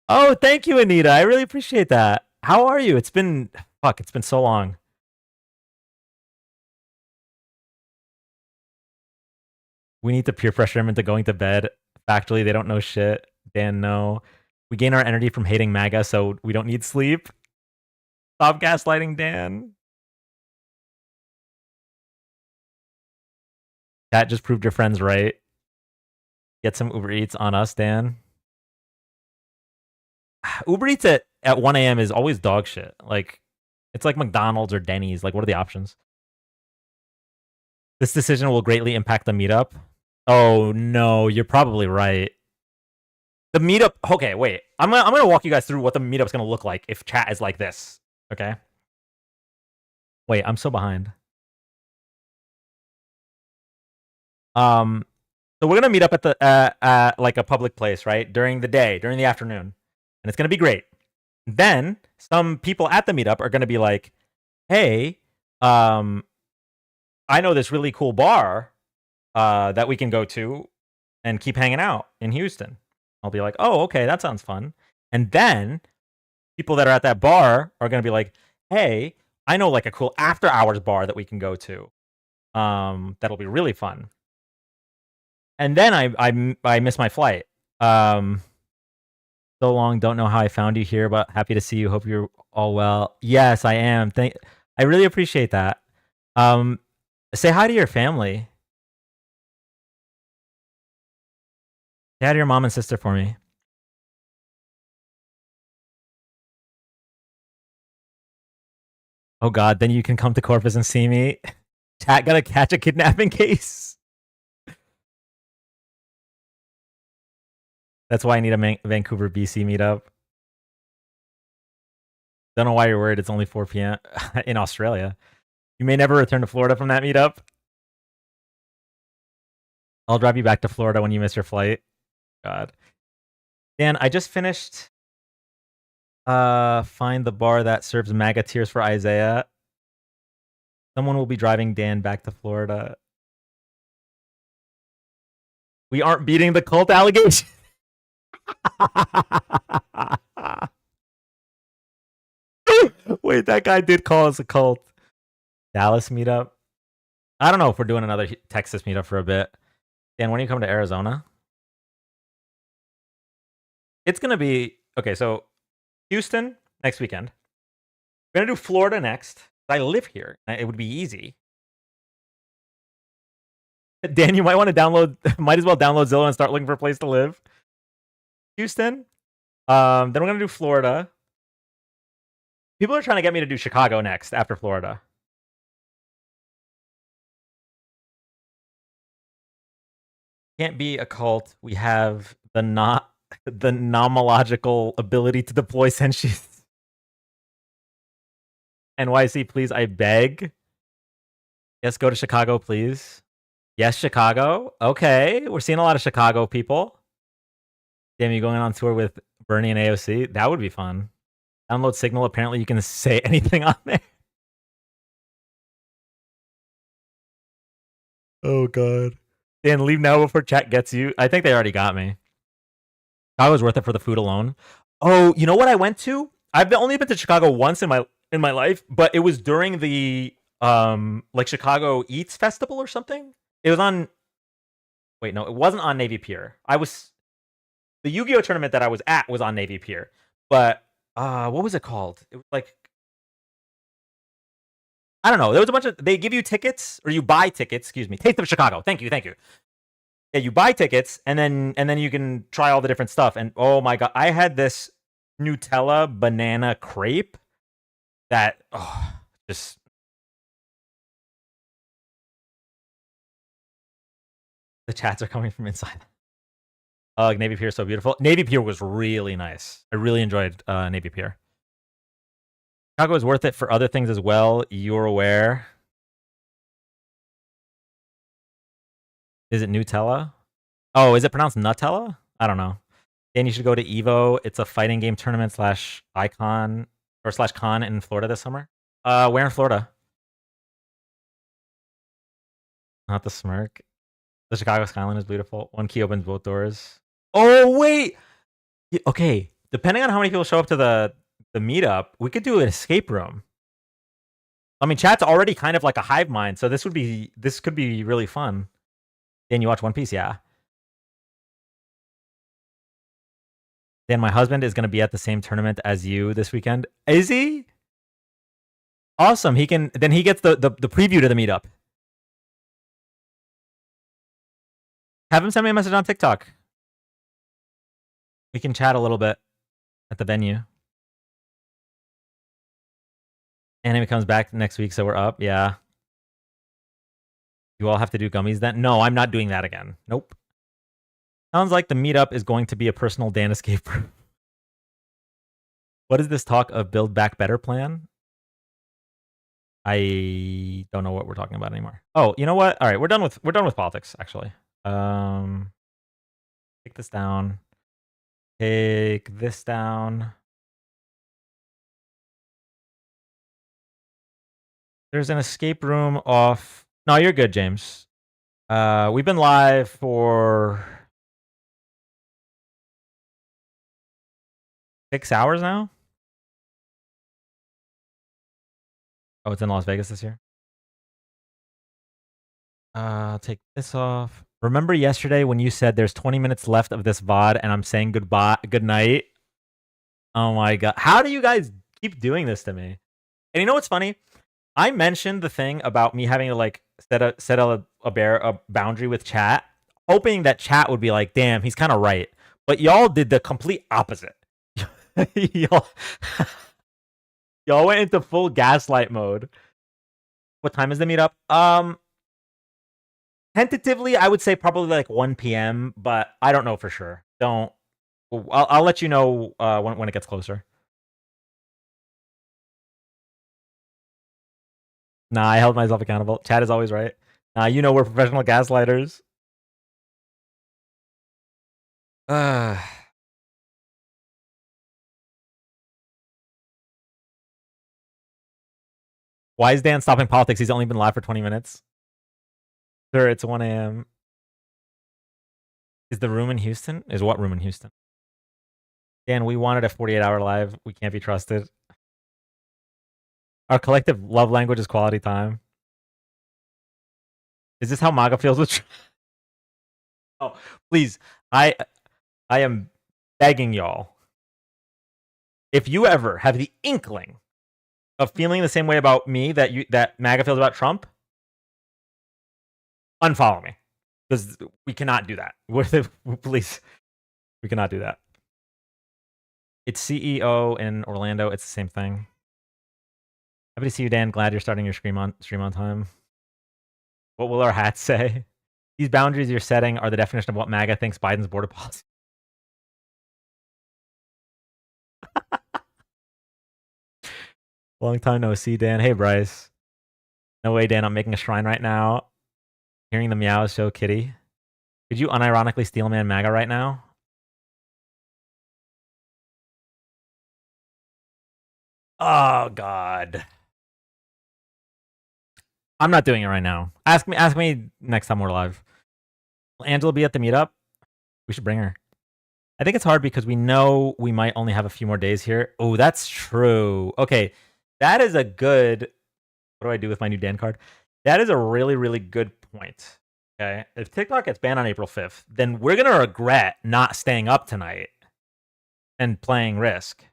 A: Oh, thank you, Anita. I really appreciate that. How are you? It's been so long. We need to peer pressure him into going to bed. Factually, they don't know shit. Dan, no. We gain our energy from hating MAGA, so we don't need sleep. Stop gaslighting Dan. Chat just proved your friends right. Get some Uber Eats on us, Dan. Uber Eats at 1 a.m. is always dog shit. Like, it's like McDonald's or Denny's. Like, what are the options? This decision will greatly impact the meetup. Oh no, you're probably right. The meetup. Okay, wait. I'm gonna walk you guys through what the meetup's gonna look like if chat is like this. Okay. Wait, I'm so behind. So we're gonna meet up at the like a public place, right? During the day, during the afternoon, and it's gonna be great. Then some people at the meetup are gonna be like, "Hey, I know this really cool bar that we can go to and keep hanging out in Houston." I'll be like, "Oh, okay, that sounds fun." And then people that are at that bar are gonna be like, "Hey, I know like a cool after hours bar that we can go to. That'll be really fun." And then I miss my flight. So long, don't know how I found you here, but happy to see you. Hope you're all well. Yes, I am. I really appreciate that. Say hi to your family. Say hi to your mom and sister for me. Oh god, then you can come to Corpus and see me. Chat gotta catch a kidnapping case. That's why I need a Vancouver, BC meetup. Don't know why you're worried. It's only 4 p.m. in Australia. You may never return to Florida from that meetup. I'll drive you back to Florida when you miss your flight. God. Dan, I just finished find the bar that serves MAGA tears for Isaiah. Someone will be driving Dan back to Florida. We aren't beating the cult allegation. Wait, that guy did call us a cult. Dallas meetup. I don't know if we're doing another Texas meetup for a bit. Dan, when are you coming to Arizona? It's gonna be okay. So Houston next weekend. We're gonna do Florida next. I live here. It would be easy. Dan, you might want to download. Might as well download Zillow and start looking for a place to live. Houston. Then we're gonna do Florida. People are trying to get me to do Chicago next after Florida. Can't be a cult. We have the nomological ability to deploy sentience. NYC, please, I beg. Yes, go to Chicago, please. Yes, Chicago. Okay, we're seeing a lot of Chicago people. Damn, you going on tour with Bernie and AOC? That would be fun. Download Signal. Apparently, you can say anything on there. Oh god. Dan, leave now before chat gets you. I think they already got me. Chicago's worth it for the food alone. Oh, you know what I went to? I've only been to Chicago once in my life, but it was during the like Chicago Eats Festival or something. It was on. Wait, no, it wasn't on Navy Pier. The Yu-Gi-Oh tournament that I was at was on Navy Pier, but what was it called? It was like, I don't know. There was a bunch of, they give you tickets or you buy tickets. Excuse me, Taste of Chicago. Thank you. Yeah, you buy tickets and then you can try all the different stuff. And oh my god, I had this Nutella banana crepe that just. The chats are coming from inside. Navy Pier is so beautiful. Navy Pier was really nice. I really enjoyed Navy Pier. Chicago is worth it for other things as well. You're aware. Is it Nutella? Oh, is it pronounced Nutella? I don't know. Dan, you should go to Evo. It's a fighting game tournament / icon or / con in Florida this summer. Where in Florida? Not the smirk. The Chicago skyline is beautiful. One key opens both doors. Oh wait. Okay. Depending on how many people show up to the meetup, we could do an escape room. I mean, chat's already kind of like a hive mind, so this could be really fun. Dan, you watch One Piece? Yeah. Dan, my husband is going to be at the same tournament as you this weekend. Is he? Awesome. He gets the preview to the meetup. Have him send me a message on TikTok. We can chat a little bit at the venue. Anime comes back next week, so we're up. Yeah. You all have to do gummies then? No, I'm not doing that again. Nope. Sounds like the meetup is going to be a personal Dan escape room. What is this talk of Build Back Better plan? I don't know what we're talking about anymore. Oh, you know what? All right, we're done with politics, actually. Take this down. Take this down. There's an escape room off. No, you're good, James. We've been live for 6 hours now. Oh, it's in Las Vegas this year. Take this off. Remember yesterday when you said there's 20 minutes left of this VOD and I'm saying goodbye, good night? Oh my god. How do you guys keep doing this to me? And you know what's funny? I mentioned the thing about me having to like set a boundary with chat, hoping that chat would be like, damn, he's kind of right. But y'all did the complete opposite. y'all went into full gaslight mode. What time is the meetup? Tentatively, I would say probably like 1 p.m., but I don't know for sure. I'll let you know when it gets closer. Nah, I held myself accountable. Chat is always right. Nah, you know we're professional gaslighters. Why is Dan stopping politics? He's only been live for 20 minutes. Sir, it's 1 a.m. Is the room in Houston? Is what room in Houston? Dan, we wanted a 48-hour live. We can't be trusted. Our collective love language is quality time. Is this how MAGA feels with Oh, please. I am begging y'all. If you ever have the inkling of feeling the same way about me that MAGA feels about Trump, unfollow me. Because we cannot do that. Please. We cannot do that. It's CEO in Orlando. It's the same thing. Happy to see you, Dan. Glad you're starting your stream on time. What will our hats say? These boundaries you're setting are the definition of what MAGA thinks Biden's border policy. Long time no see, Dan. Hey, Bryce. No way, Dan. I'm making a shrine right now. Hearing the meows show kitty. Could you unironically steel man MAGA right now? Oh, God. I'm not doing it right now. Ask me next time we're live. Will Angela be at the meetup? We should bring her. I think it's hard because we know we might only have a few more days here. Oh, that's true. Okay, that is a good... What do I do with my new Dan card? That is a really, really good point. Okay, if TikTok gets banned on April 5th, then we're going to regret not staying up tonight and playing Risk.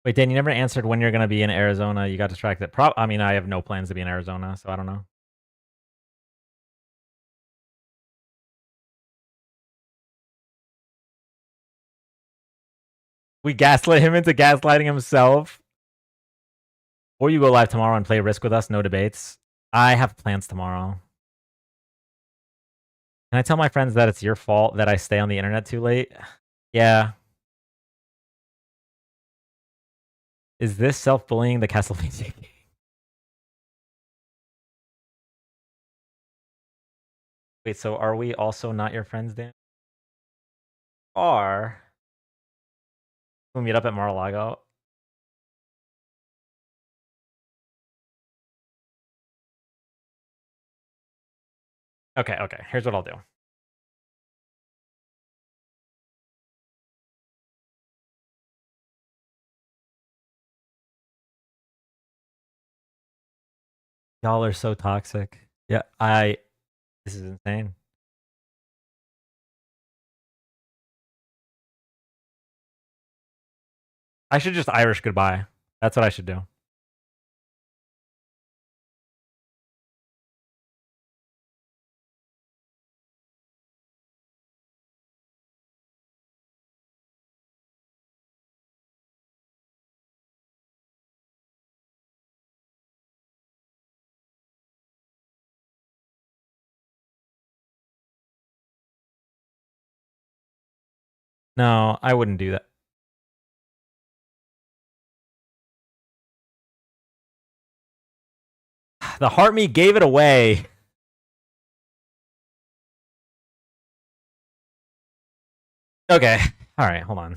A: Wait, Dan, you never answered when you're going to be in Arizona. You got distracted. I mean, I have no plans to be in Arizona, so I don't know. We gaslit him into gaslighting himself. Or you go live tomorrow and play Risk with us, no debates. I have plans tomorrow. Can I tell my friends that it's your fault that I stay on the internet too late? Yeah. Is this self-bullying the Castlevania game? Wait, so are we also not your friends, Dan? Or we'll meet up at Mar-a-Lago? Okay, okay. Here's what I'll do. Y'all are so toxic. Yeah, this is insane. I should just Irish goodbye. That's what I should do. No, I wouldn't do that. The heart me gave it away. Okay. All right, hold on.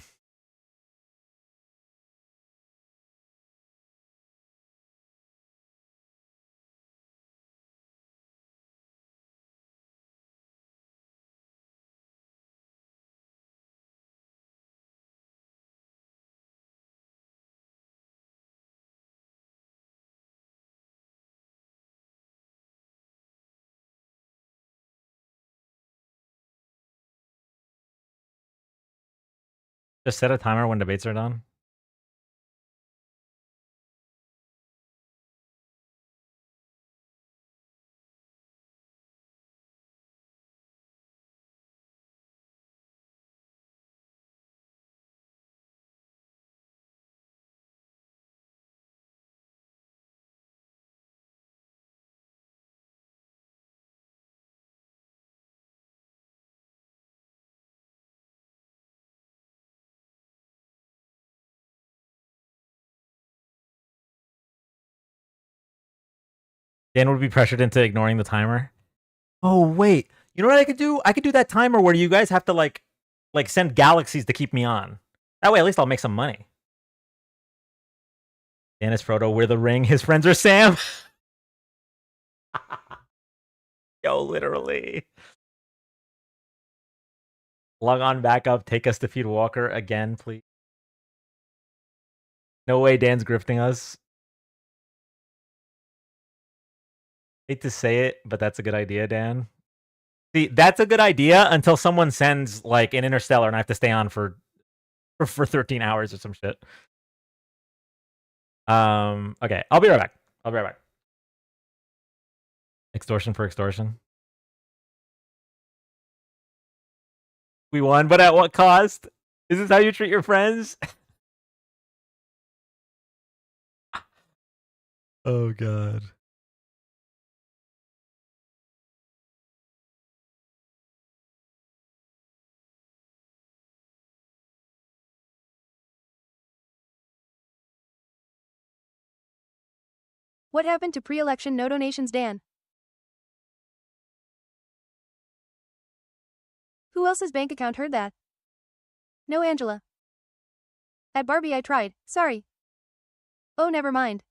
A: Just set a timer when debates are done. Dan would be pressured into ignoring the timer. Oh wait, you know what I could do? I could do that timer where you guys have to like send galaxies to keep me on. That way, at least I'll make some money. Dan is Frodo. We're the Ring. His friends are Sam. Yo, literally. Log on back up. Take us to feed Walker again, please. No way Dan's grifting us. Hate to say it, but that's a good idea, Dan. See, that's a good idea until someone sends like an Interstellar and I have to stay on for 13 hours or some shit. Okay, I'll be right back. Extortion for extortion. We won, but at what cost? Is this how you treat your friends? Oh god.
R: What happened to pre-election no donations, Dan? Who else's bank account heard that? No, Angela. At Barbie I tried, sorry. Oh, never mind.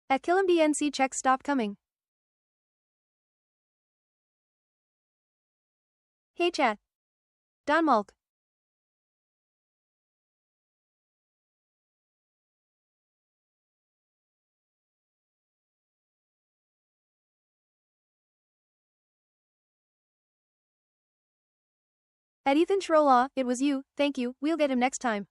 R: At Killam DNC checks stopped coming. Hey chat. Don Malk. At Ethan Schrollaw, it was you, thank you, we'll get him next time.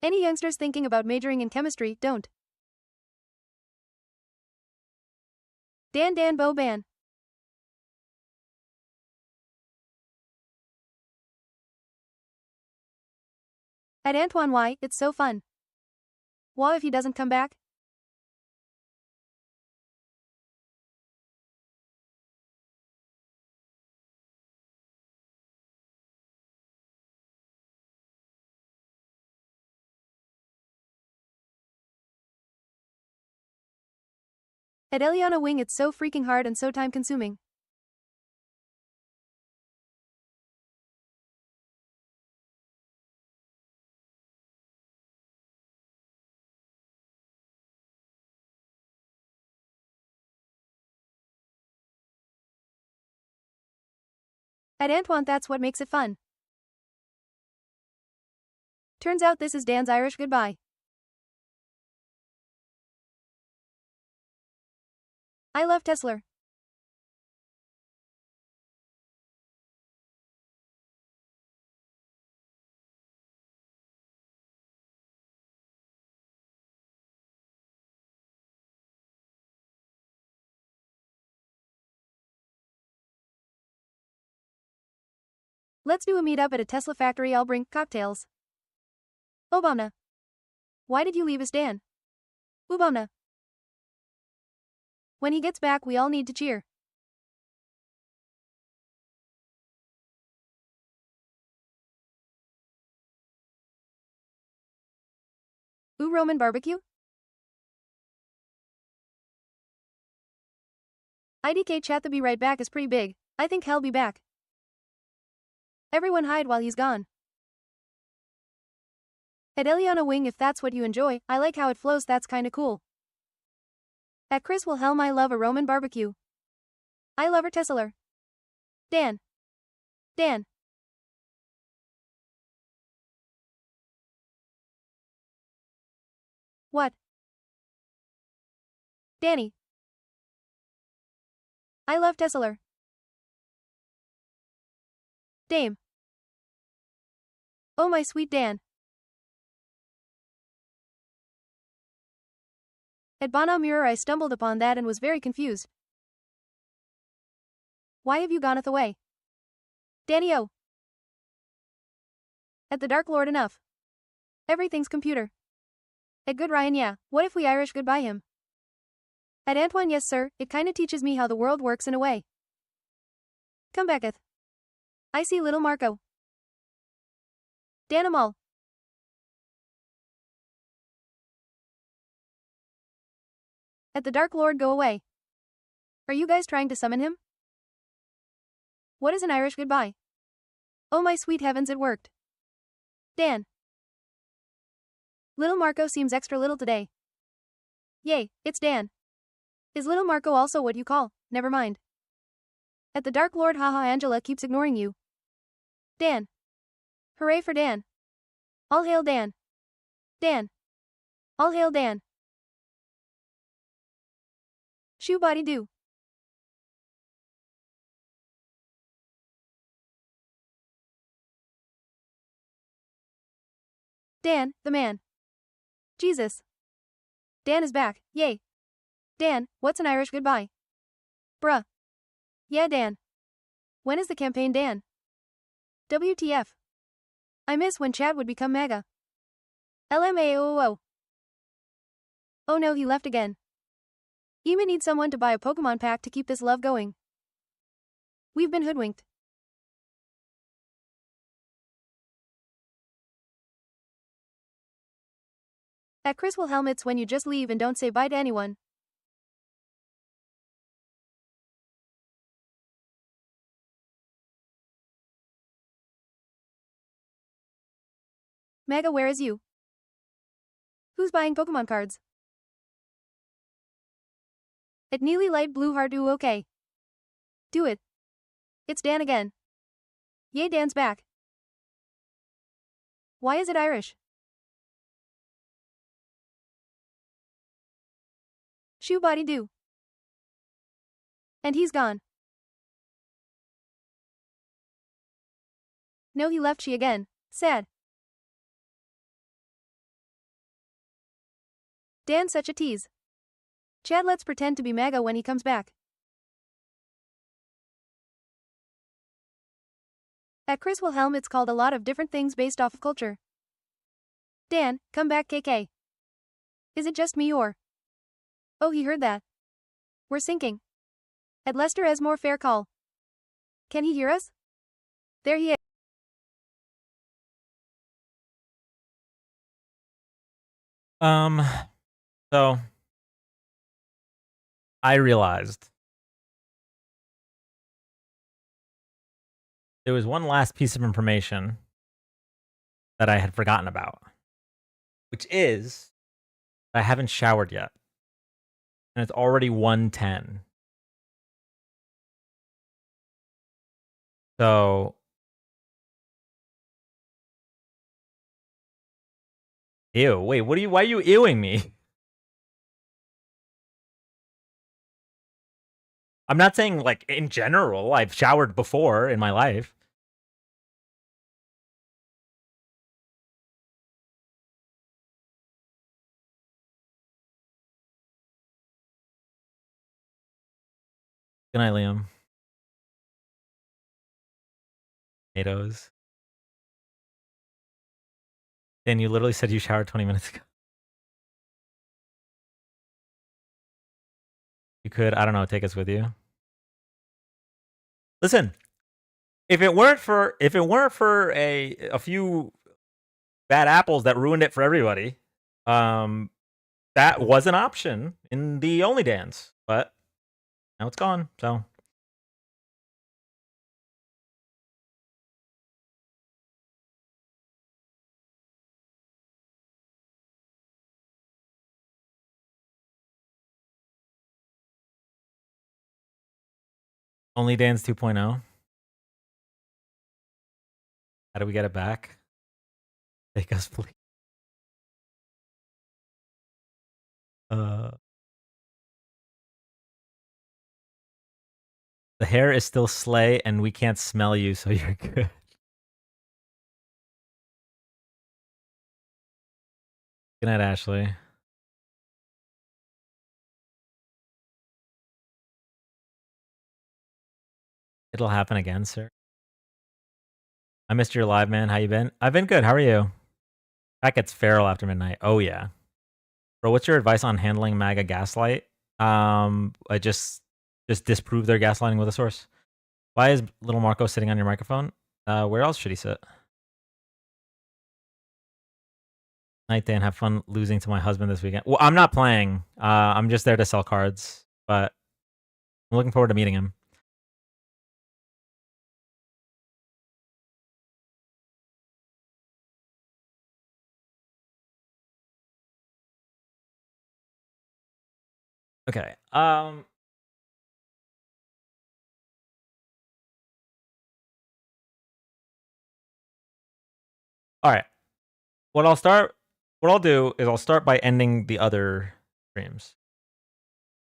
R: Any youngsters thinking about majoring in chemistry, don't. Dan Bo Ban. At Antoine Y, it's so fun. Why if he doesn't come back? At Eliana Wing, it's so freaking hard and so time consuming. At Antoine, that's what makes it fun. Turns out this is Dan's Irish goodbye. I love Tesla. Let's do a meetup at a Tesla factory, I'll bring cocktails. Obama. Why did you leave us, Dan? Obama. When he gets back, we all need to cheer. Ooh, Roman barbecue? IDK chat, the be right back is pretty big. I think he'll be back. Everyone hide while he's gone. At Eliana Wing, if that's what you enjoy, I like how it flows, that's kinda cool. At Chris Wilhelm, I love a Roman barbecue. I love her Tesla. Dan. What? Danny. I love Tesla. Dame. Oh my sweet Dan. At Bonamur, I stumbled upon that and was very confused. Why have you goneth away? Danny O. At the Dark Lord, enough. Everything's computer. At good Ryan, yeah. What if we Irish goodbye him? At Antoine, yes, sir. It kinda teaches me how the world works in a way. Come backeth. I see little Marco. Dan 'em all. At the Dark Lord go away. Are you guys trying to summon him? What is an Irish goodbye? Oh my sweet heavens, it worked. Dan. Little Marco seems extra little today. Yay, it's Dan. Is little Marco also what you call? Never mind. At the Dark Lord, haha, Angela keeps ignoring you. Dan. Hooray for Dan. All hail Dan. Dan. All hail Dan. Shoe body do. Dan, the man. Jesus. Dan is back, yay. Dan, what's an Irish goodbye? Bruh. Yeah, Dan. When is the campaign, Dan? WTF. I miss when Chad would become mega. LMAOO. Oh no, he left again. Ema needs someone to buy a Pokemon pack to keep this love going. We've been hoodwinked. At Chris Wilhelm, it's when you just leave and don't say bye to anyone. Mega, where is you? Who's buying Pokemon cards? At Neely Light Blue Heart, ooh, okay. Do it. It's Dan again. Yay, Dan's back. Why is it Irish? Shoe body do. And he's gone. No, he left she again. Sad. Dan's such a tease. Chad, let's pretend to be Mega when he comes back. At Chris Wilhelm, it's called a lot of different things based off of culture. Dan, come back, KK. Is it just me or? Oh, he heard that. We're sinking. At Lester Esmore, fair call. Can he hear us? There he is.
A: So I realized there was one last piece of information that I had forgotten about, which is I haven't showered yet. And it's already 1:10. So ew, wait, why are you ewing me? I'm not saying like in general, I've showered before in my life. Good night, Liam. Tomatoes. Dan, you literally said you showered 20 minutes ago. You could, I don't know, take us with you. Listen, if it weren't for a few bad apples that ruined it for everybody, that was an option in the Only Dance, but now it's gone. So Only Dance 2.0. How do we get it back? Take us, please. The hair is still slay, and we can't smell you, so you're good. Good night, Ashley. It'll happen again, sir. I missed your live, man. How you been? I've been good. How are you? That gets feral after midnight. Oh, yeah. Bro, what's your advice on handling MAGA gaslight? I just disprove their gaslighting with a source. Why is little Marco sitting on your microphone? Where else should he sit? Night, Dan. Have fun losing to my husband this weekend. Well, I'm not playing. I'm just there to sell cards, but I'm looking forward to meeting him. Okay. All right. What I'll do is I'll start by ending the other streams.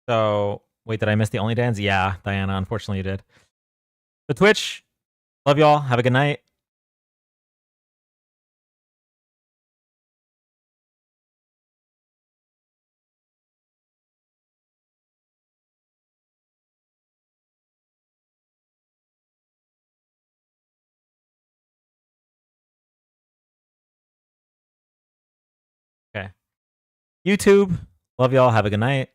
A: So wait, did I miss the only Dans? Yeah, Diana. Unfortunately, you did. So Twitch, love y'all. Have a good night. Okay. YouTube, love y'all. Have a good night.